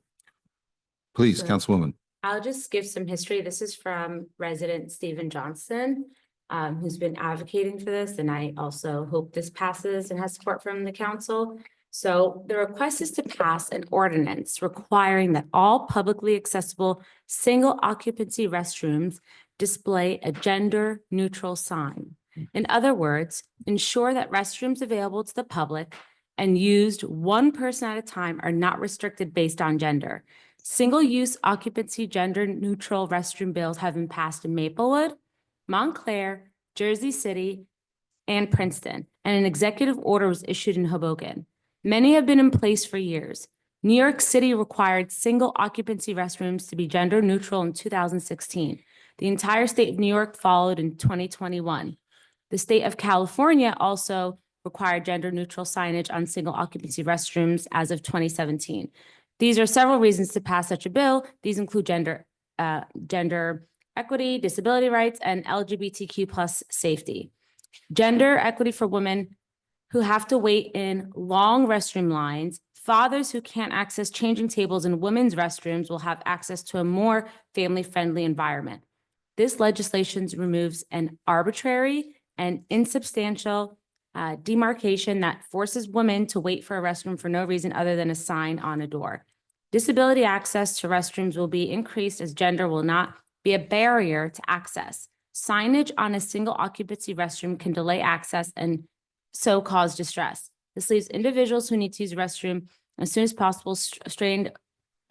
Please, Sure. Councilwoman. I'll just give some history. This is from resident Stephen Johnston, who's been advocating for this, and I also hope this passes and has support from the council. So the request is to pass an ordinance requiring that all publicly accessible single occupancy restrooms display a gender neutral sign. In other words, ensure that restrooms available to the public and used one person at a time are not restricted based on gender. Single-use occupancy gender-neutral restroom bills have been passed in Maplewood, Montclair, Jersey City, and Princeton, and an executive order was issued in Hoboken. Many have been in place for years. New York City required single occupancy restrooms to be gender neutral in 2016. The entire state of New York followed in 2021. The state of California also required gender neutral signage on single occupancy restrooms as of 2017. These are several reasons to pass such a bill. These include gender equity, disability rights, and LGBTQ plus safety. Gender equity for women who have to wait in long restroom lines, fathers who can't access changing tables in women's restrooms will have access to a more family-friendly environment. This legislation removes an arbitrary and insubstantial demarcation that forces women to wait for a restroom for no reason other than a sign on a door. Disability access to restrooms will be increased as gender will not be a barrier to access. Signage on a single occupancy restroom can delay access and so cause distress. This leaves individuals who need to use the restroom as soon as possible strained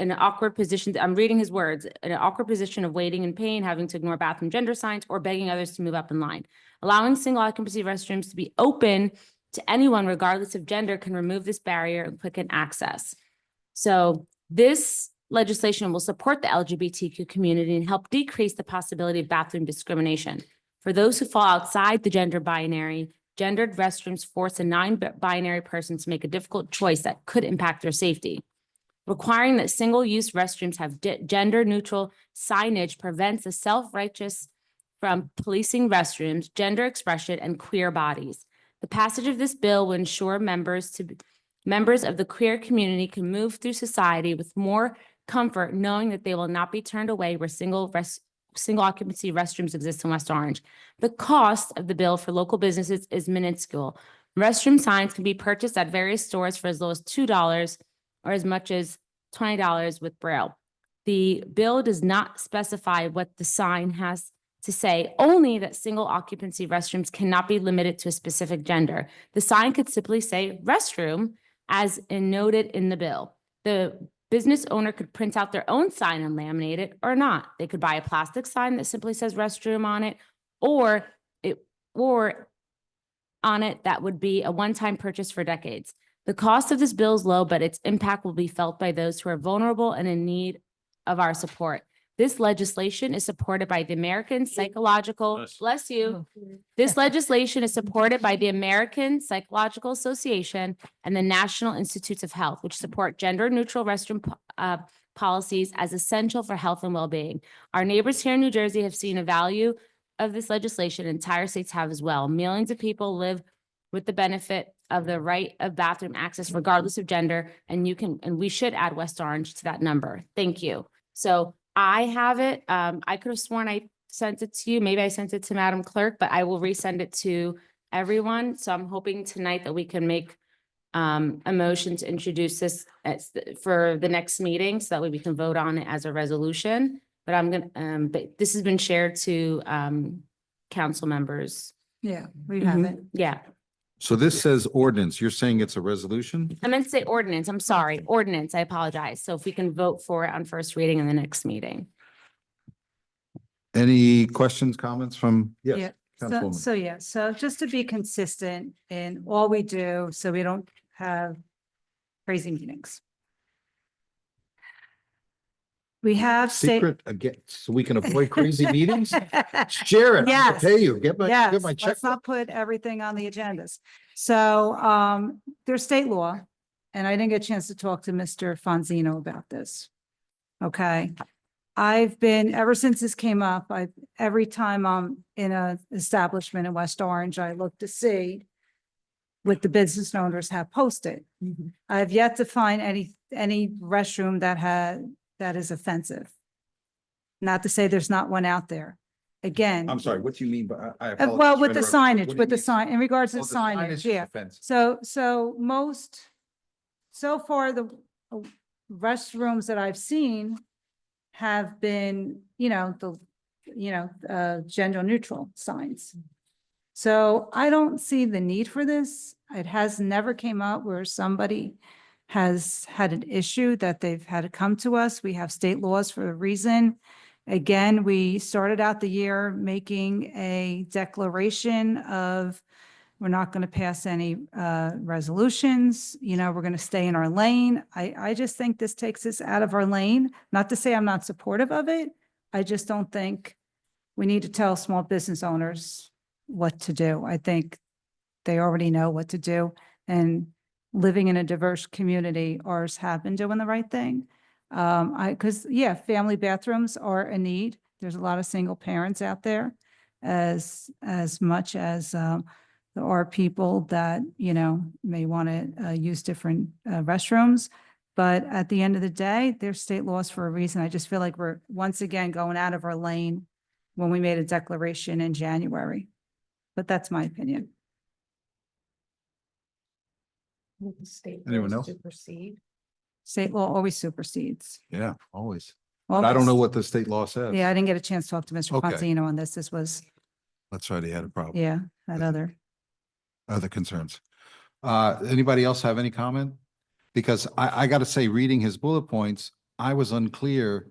in an awkward position. I'm reading his words, in an awkward position of waiting in pain, having to ignore bathroom gender signs, or begging others to move up in line. Allowing single occupancy restrooms to be open to anyone regardless of gender can remove this barrier and quicken access. So this legislation will support the LGBTQ community and help decrease the possibility of bathroom discrimination. For those who fall outside the gender binary, gendered restrooms force a non-binary person to make a difficult choice that could impact their safety. Requiring that single-use restrooms have gender-neutral signage prevents the self-righteous from policing restrooms, gender expression, and queer bodies. The passage of this bill will ensure members of the queer community can move through society with more comfort, knowing that they will not be turned away where single occupancy restrooms exist in West Orange. The cost of the bill for local businesses is minuscule. Restroom signs can be purchased at various stores for as low as $2 or as much as $20 with Braille. The bill does not specify what the sign has to say, only that single occupancy restrooms cannot be limited to a specific gender. The sign could simply say restroom as noted in the bill. The business owner could print out their own sign and laminate it or not. They could buy a plastic sign that simply says restroom on it, or on it that would be a one-time purchase for decades. The cost of this bill is low, but its impact will be felt by those who are vulnerable and in need of our support. This legislation is supported by the American Psychological, bless you. This legislation is supported by the American Psychological Association and the National Institutes of Health, which support gender-neutral restroom policies as essential for health and well-being. Our neighbors here in New Jersey have seen a value of this legislation. Entire states have as well. Millions of people live with the benefit of the right of bathroom access regardless of gender, and we should add West Orange to that number. Thank you. So I have it. I could have sworn I sent it to you. Maybe I sent it to Madam Clerk, but I will resend it to everyone. So I'm hoping tonight that we can make a motion to introduce this for the next meeting so that way we can vote on it as a resolution. But but this has been shared to council members. Yeah, we have it. Yeah. So this says ordinance. You're saying it's a resolution? I meant to say ordinance. I'm sorry. Ordinance. I apologize. So if we can vote for it on first reading in the next meeting. Any questions, comments from? Yeah. Yes. So Councilwoman. so just to be consistent in all we do, so we don't have crazy meetings. We have Secret again, so we can avoid crazy meetings? Share it. I'll Yes. pay you. Get my Yes, check. let's not put everything on the agendas. So there's state law, and I didn't get a chance to talk to Mr. Fonzino about this. Okay. I've been, ever since this came up, every time I'm in an establishment in West Orange, I look to see what the business owners have posted. I've yet to find any restroom that is offensive. Not to say there's not one out there. Again. I'm sorry, what do you mean by, I Well, with the apologize for interrupting. signage, What do with you the sign, in regards to Oh, the signage, is yeah. offensive. So far, the restrooms that I've seen have been, gender neutral signs. So I don't see the need for this. It has never came up where somebody has had an issue that they've had to come to us. We have state laws for a reason. Again, we started out the year making a declaration of we're not going to pass any resolutions. We're going to stay in our lane. I just think this takes us out of our lane. Not to say I'm not supportive of it. I just don't think we need to tell small business owners what to do. I think they already know what to do. And living in a diverse community, ours have been doing the right thing. Because, yeah, family bathrooms are a need. There's a lot of single parents out there as much as there are people that, may want to use different restrooms. But at the end of the day, there's state laws for a reason. I just feel like we're once again going out of our lane when we made a declaration in January. But that's my opinion. Anyone else? State law always supersedes. Yeah, always. But I don't know what the state law says. Yeah, I didn't get a chance to talk to Mr. Okay. Fonzino on this. This was, That's right, he had a problem. yeah, that Other concerns. Anybody else have any comment? Because I got to say, reading his bullet points, I was unclear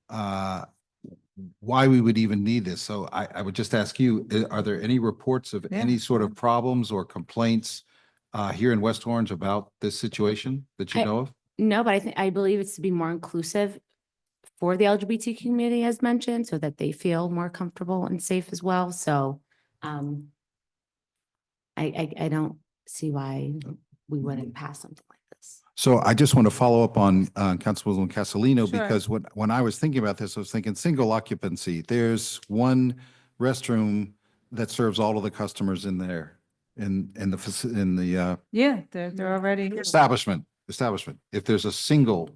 why we would even need this. So I would just ask you, are there any reports of Yeah. any sort of problems or complaints here in West Orange about this situation that you I- know of? No, but I believe it's to be more inclusive for the LGBT community as mentioned, so that they feel more comfortable and safe as well. So I don't see why we wouldn't pass something like this. So I just want to follow up on Councilwoman Castellino, Sure. because when I was thinking about this, I was thinking single occupancy. There's one restroom that serves all of the customers in there, in the yeah, they're already. establishment. If there's a single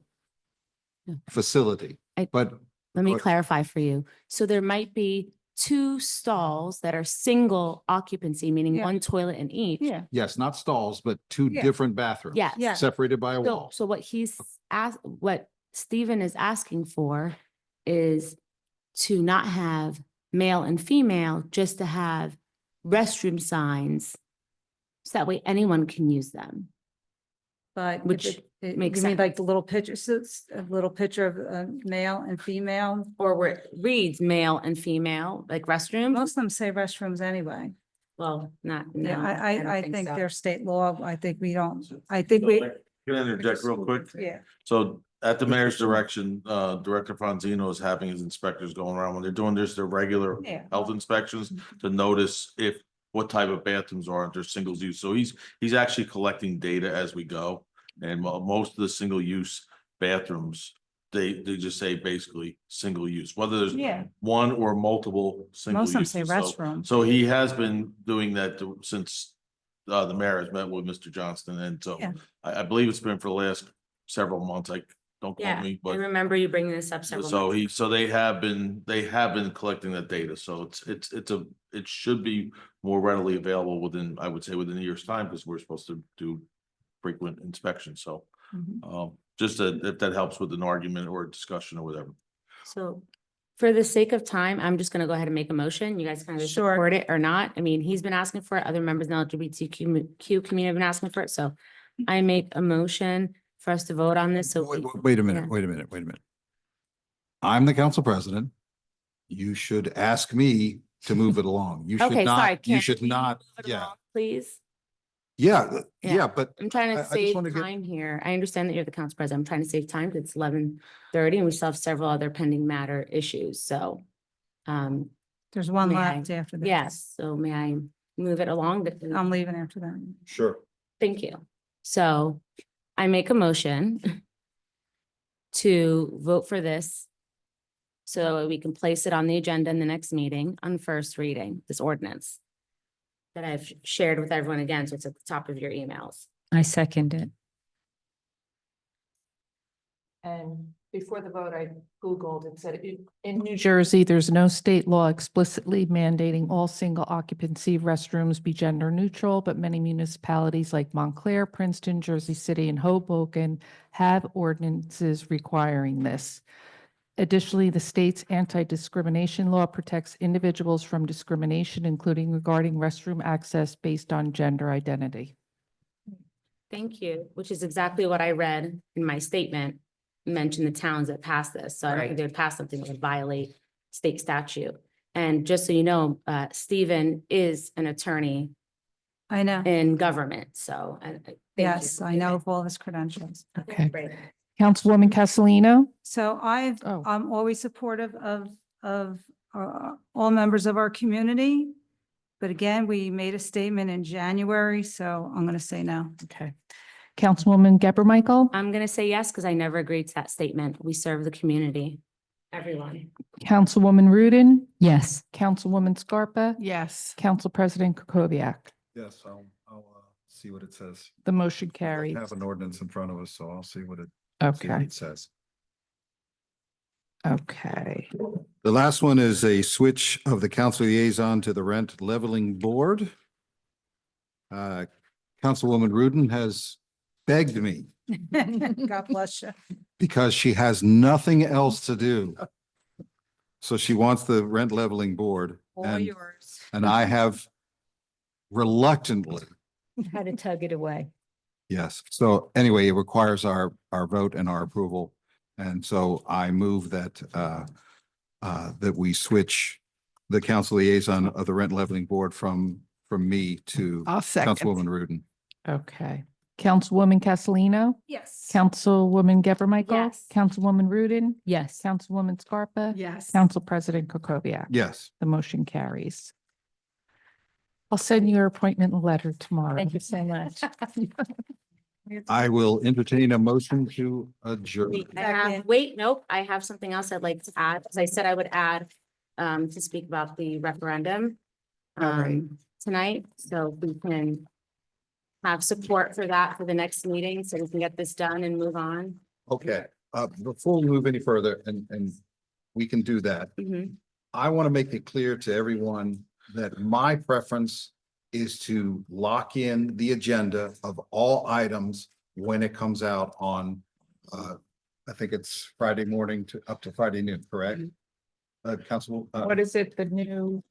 Yeah. facility, I- but Let me But- clarify for you. So there might be two stalls that are single occupancy, meaning Yeah. one toilet in each. Yeah, yes, not stalls, but two Yeah. different bathrooms. Yes. Yeah. Separated by a So, wall. so what what Stephen is asking for is to not have male and female, just to have restroom signs. So that way anyone can use them. but Which makes you mean sense. like the little pictures, a little picture of male and female? Or where it reads male and female, like restrooms. Most of them say restrooms anyway. Well, not, no. Yeah, don't I think so. there's state law. I think we don't, I think we, Can I interject real quick? yeah. So at the mayor's direction, Director Fonzino is having his inspectors going around when they're doing their regular Yeah. health inspections to notice what type of bathrooms are, if they're singles use. So he's actually collecting data as we go. And most of the single use bathrooms, they just say basically single use, whether there's Yeah. one or multiple single Most of them uses. say So- restroom. So he has been doing that since the mayor has met with Mr. Johnston. And so Yeah. I believe it's been for the last several months. Don't Yeah, quote me, I but remember you bringing this up several so months. they have been collecting that data. So it should be more readily available within, I would say, within a year's time, because we're supposed to do frequent inspections. So Mhm. just if that helps with an argument or a discussion or whatever. So for the sake of time, I'm just gonna go ahead and make a motion. You guys can either Sure. support it or not. I mean, he's been asking for it. Other members in the LGBTQ community have been asking for it. So I make a motion for us to vote on this. So Wait a minute, yeah. wait a minute. I'm the council president. You should ask me to move it along. You should Okay, sorry. not, you Can should we not, move it yeah, along, please. yeah, Yeah. yeah, but I'm trying I to just save wanna get- time here. I understand that you're the council president. I'm trying to save time because it's 11:30 and we still have several other pending matter issues. So There's one May left I- after this. yes, so may I move it along? I'm leaving after that. Sure. Thank you. So I make a motion to vote for this so we can place it on the agenda in the next meeting on first reading, this ordinance that I've shared with everyone again, so it's at the top of your emails. I second it. And before the vote, I Googled, it said in New Jersey, there's no state law explicitly mandating all single occupancy restrooms be gender neutral, but many municipalities like Montclair, Princeton, Jersey City, and Hoboken have ordinances requiring this. Additionally, the state's anti-discrimination law protects individuals from discrimination, including regarding restroom access based on gender identity. Thank you, which is exactly what I read in my statement, mentioned the towns that passed this. So I don't think they would pass something that would violate state statute. And just so you know, Stephen is an attorney I know. in government, so. thank you. Yes, I know of all his credentials. Okay. Great. Councilwoman Castellino? So Oh. I'm always supportive of all members of our community. But again, we made a statement in January, so I'm going to say no. Okay. Councilwoman Geber Michael, I'm gonna say yes, because I never agreed to that statement. We serve the community, everyone. Councilwoman Rudin, Yes. Councilwoman Scarpa, Yes. Council President Kukoviac. Yes, I'll see what it says. The motion We carries. have an ordinance in front of us, so I'll see what it Okay, says. okay. The last one is a switch of the council liaison to the rent leveling board. Councilwoman Rudin has begged me God bless you. because she has nothing else to do. So she wants the rent leveling board. All and yours. And I have reluctantly, Had to tug it away. yes. So anyway, it requires our vote and our approval. And so I move that that we switch the council liaison of the rent leveling board from me to I'll second. Councilwoman Rudin. Okay. Councilwoman Castellino, Yes. Councilwoman Geber Michael, Yes. Councilwoman Rudin, Yes. Councilwoman Scarpa, Yes. Council President Kukoviac. Yes. The motion carries. I'll send you your appointment letter tomorrow. Thank you so much. I will entertain a motion to adjourn. Wait, nope, I have something else I'd like to add, because I said I would add to speak about the referendum right. tonight, so we can have support for that for the next meeting, so we can get this done and move on. Okay, before we move any further, and we can do that. I want to make it clear to everyone that my preference is to lock in the agenda of all items when it comes out on, I think it's Friday morning to up to Friday noon, correct? Council. What is it, the new,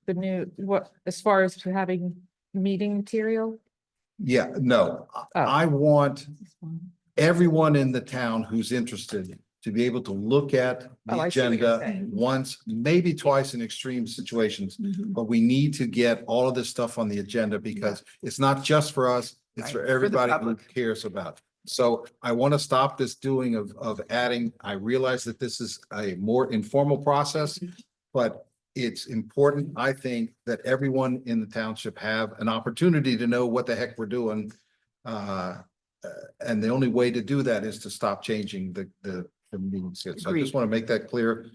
what, as far as to having meeting material? Yeah, no, I want everyone in the town who's interested to be able to look at the I see what you're agenda saying. once, maybe twice in extreme situations. But we need to get all of this stuff on the agenda because it's not just for us, it's Right, for for the everybody who public. cares about it. So I want to stop this doing of adding. I realize that this is a more informal process, but it's important, I think, that everyone in the township have an opportunity to know what the heck we're doing. And the only way to do that is to stop changing the meeting schedule. So I just want to make that clear.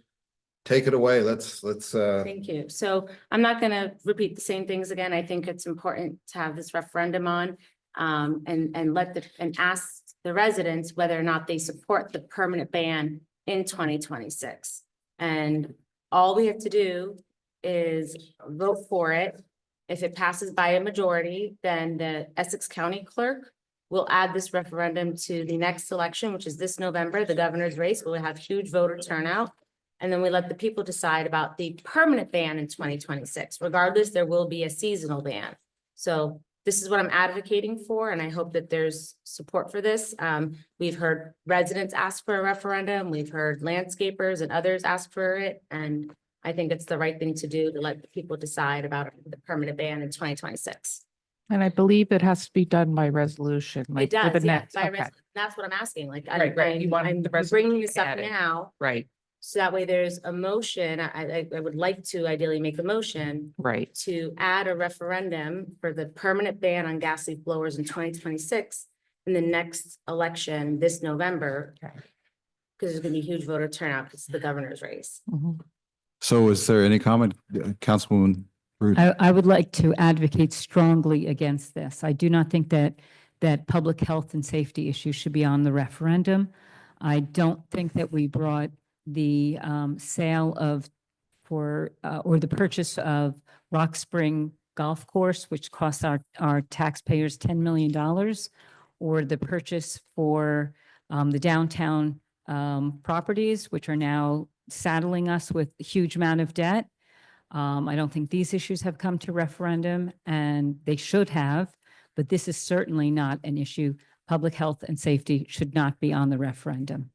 Take it away. Let's. Thank you. So I'm not gonna repeat the same things again. I think it's important to have this referendum on and ask the residents whether or not they support the permanent ban in 2026. And all we have to do is vote for it. If it passes by a majority, then the Essex County Clerk will add this referendum to the next election, which is this November, the governor's race. We'll have huge voter turnout. And then we let the people decide about the permanent ban in 2026. Regardless, there will be a seasonal ban. So this is what I'm advocating for, and I hope that there's support for this. We've heard residents ask for a referendum. We've heard landscapers and others ask for it. And I think it's the right thing to do to let the people decide about the permanent ban in 2026. And I believe it has to be done by resolution. It like with does, the yeah. next- By okay. That's what I'm asking, like, Right. You want I'm the bringing this up added. now. Right, So that way there's a motion, I would like to ideally make a motion right. to add a referendum for the permanent ban on gas leaf blowers in 2026 in the next election this November. Okay. Because there's gonna be huge voter turnout, because it's the governor's race. Mhm. So is there any comment, Councilwoman Rudin? I would like to advocate strongly against this. I do not think that public health and safety issues should be on the referendum. I don't think that we brought the sale of or the purchase of Rock Spring Golf Course, which costs our taxpayers $10 million, or the purchase for the downtown properties, which are now saddling us with a huge amount of debt. I don't think these issues have come to referendum, and they should have, but this is certainly not an issue. Public health and safety should not be on the referendum.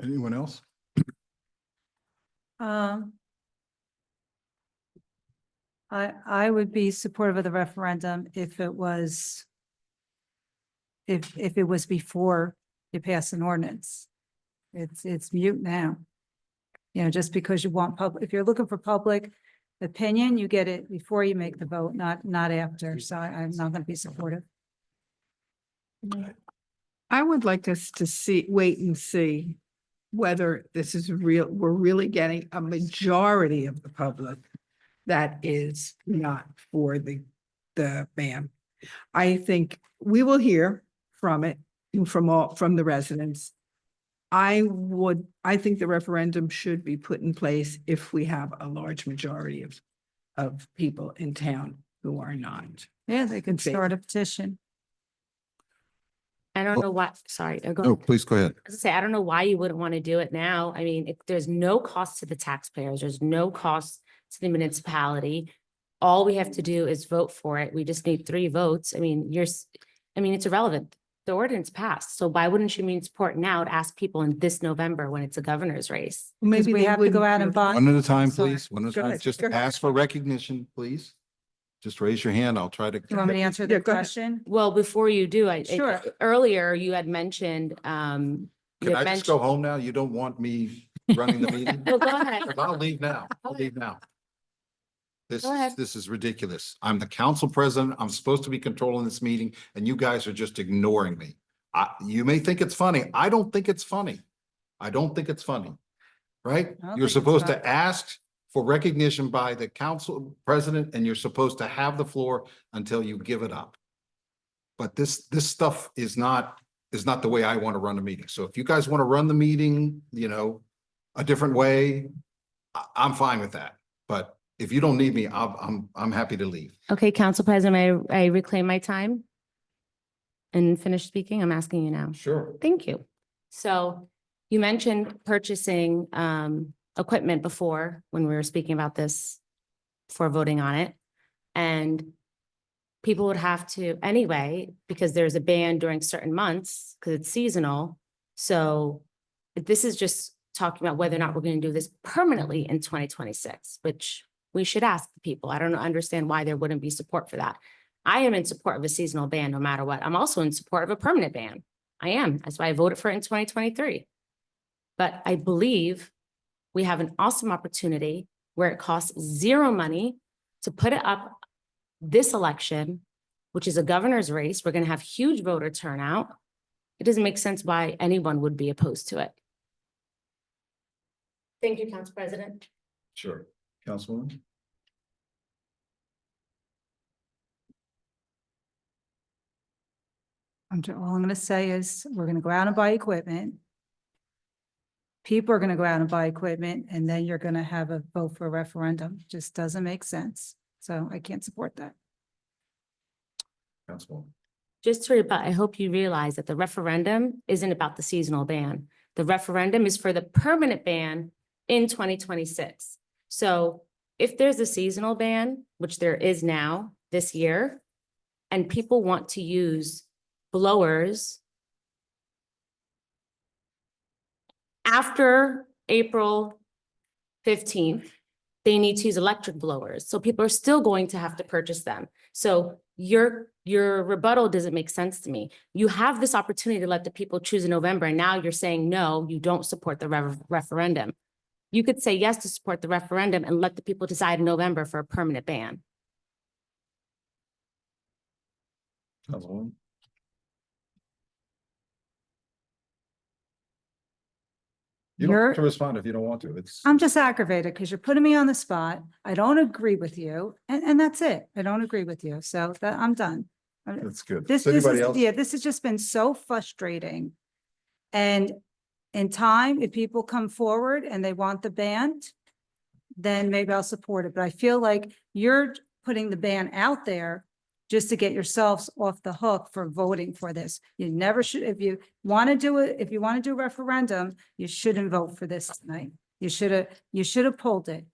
Anyone else? I would be supportive of the referendum if it was if it was before you pass an ordinance. It's mute now. You know, just because you want public, if you're looking for public opinion, you get it before you make the vote, not after. So I'm not going to be supportive. I would like us to wait and see whether this is we're really getting a majority of the public that is not for the ban. I think we will hear from it, from the residents. I think the referendum should be put in place if we have a large majority of people in town who are not. Yeah, they can favor. start a petition. I don't know why, sorry. No, please go ahead. I was gonna say, I don't know why you wouldn't want to do it now. I mean, there's no cost to the taxpayers. There's no cost to the municipality. All we have to do is vote for it. We just need 3 votes. I mean, it's irrelevant. The ordinance passed. So why wouldn't you mean support now to ask people in this November when it's a governor's race? Maybe we have to go out and buy. One at a time, Sorry. please. One at a Go time. ahead. Just Go ahead. ask for recognition, please. Just raise your hand. I'll try to. You want me to answer Yeah, the go ahead. question? Well, before you do, Sure. earlier you had mentioned, you Can had I just mentioned. go home now? You don't want me running the meeting? Well, go ahead. I'll leave now. I'll leave now. Go ahead. This is ridiculous. I'm the council president. I'm supposed to be controlling this meeting and you guys are just ignoring me. You may think it's funny. I don't think it's funny. I don't think it's funny. Right? I don't You're think it's supposed funny. to ask for recognition by the council president and you're supposed to have the floor until you give it up. But this stuff is not the way I want to run a meeting. So if you guys want to run the meeting, a different way, I'm fine with that. But if you don't need me, I'm happy to leave. Okay, Council President, may I reclaim my time and finish speaking? I'm asking you now. Sure. Thank you. So you mentioned purchasing equipment before when we were speaking about this before voting on it. And people would have to anyway, because there's a ban during certain months because it's seasonal. So this is just talking about whether or not we're going to do this permanently in 2026, which we should ask the people. I don't understand why there wouldn't be support for that. I am in support of a seasonal ban no matter what. I'm also in support of a permanent ban. I am. That's why I voted for it in 2023. But I believe we have an awesome opportunity where it costs 0 money to put it up this election, which is a governor's race. We're going to have huge voter turnout. It doesn't make sense why anyone would be opposed to it. Thank you, Council President. Sure. Councilwoman? All I'm going to say is we're going to go out and buy equipment. People are going to go out and buy equipment and then you're going to have a vote for a referendum. Just doesn't make sense. So I can't support that. Councilwoman? Just to rebut, I hope you realize that the referendum isn't about the seasonal ban. The referendum is for the permanent ban in 2026. So if there's a seasonal ban, which there is now this year, and people want to use blowers after April 15th, they need to use electric blowers. So people are still going to have to purchase them. So your rebuttal doesn't make sense to me. You have this opportunity to let the people choose in November, and now you're saying, no, you don't support the referendum. You could say yes to support the referendum and let the people decide in November for a permanent ban. Councilwoman? You don't have to respond if you don't want to. I'm just aggravated because you're putting me on the spot. I don't agree with you. And that's it. I don't agree with you. So I'm done. That's good. This Anybody is, else? yeah, this has just been so frustrating. And in time, if people come forward and they want the ban, then maybe I'll support it. But I feel like you're putting the ban out there just to get yourselves off the hook for voting for this. You never should, if you want to do it, if you want to do a referendum, you shouldn't vote for this tonight. You should have pulled it.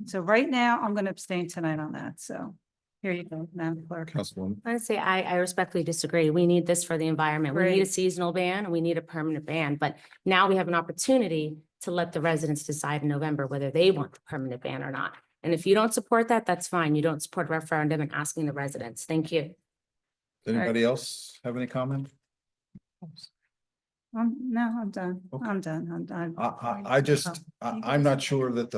So right now, I'm going to abstain tonight on that. So here you go, Madam Clerk. Councilwoman? I'd say I respectfully disagree. We need this for the environment. We need a Great. seasonal ban and we need a permanent ban. But now we have an opportunity to let the residents decide in November whether they want the permanent ban or not. And if you don't support that, that's fine. You don't support a referendum and asking the residents. Thank you. Anybody else have any comment? No, I'm done. Okay. I'm done. I'm done. I'm not sure that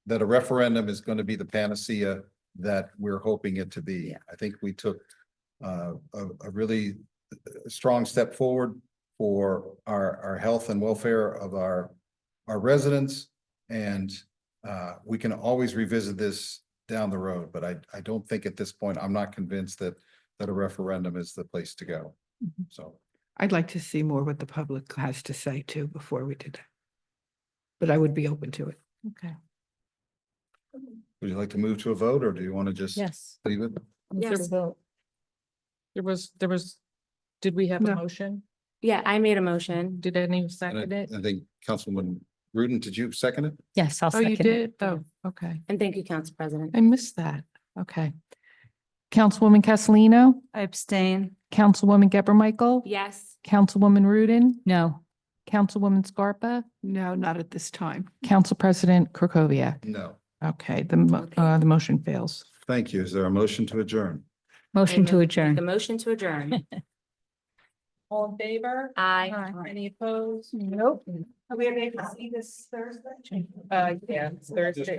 that a referendum is going to be the panacea that we're hoping it to be. I think we took a really strong step forward for our health and welfare of our residents. And we can always revisit this down the road, but I don't think at this point, I'm not convinced that a referendum is the place to go. So I'd like to see more what the public has to say too before we did that. But I would be open to it. Okay. would you like to move to a vote, or do you want to just Yes. leave it? Yes. There was, did we have a No. motion? Yeah, I made a motion. Did any And second it? I think Councilwoman Rudin, did you second it? Yes, I'll Oh, you second it. did? Oh, okay. And thank you, Council President. I missed that. Okay. Councilwoman Castellino, I abstain. Councilwoman Geber Michael. Yes. Councilwoman Rudin, No, Councilwoman Scarpa, No, not at this time. Council President Krokoviac. No. Okay, the motion fails. Thank you. Is there a motion to adjourn? motion to The adjourn. motion to adjourn. All in favor? Aye. Any opposed? Nope. Are we able to see this Thursday? Yeah, it's Thursday.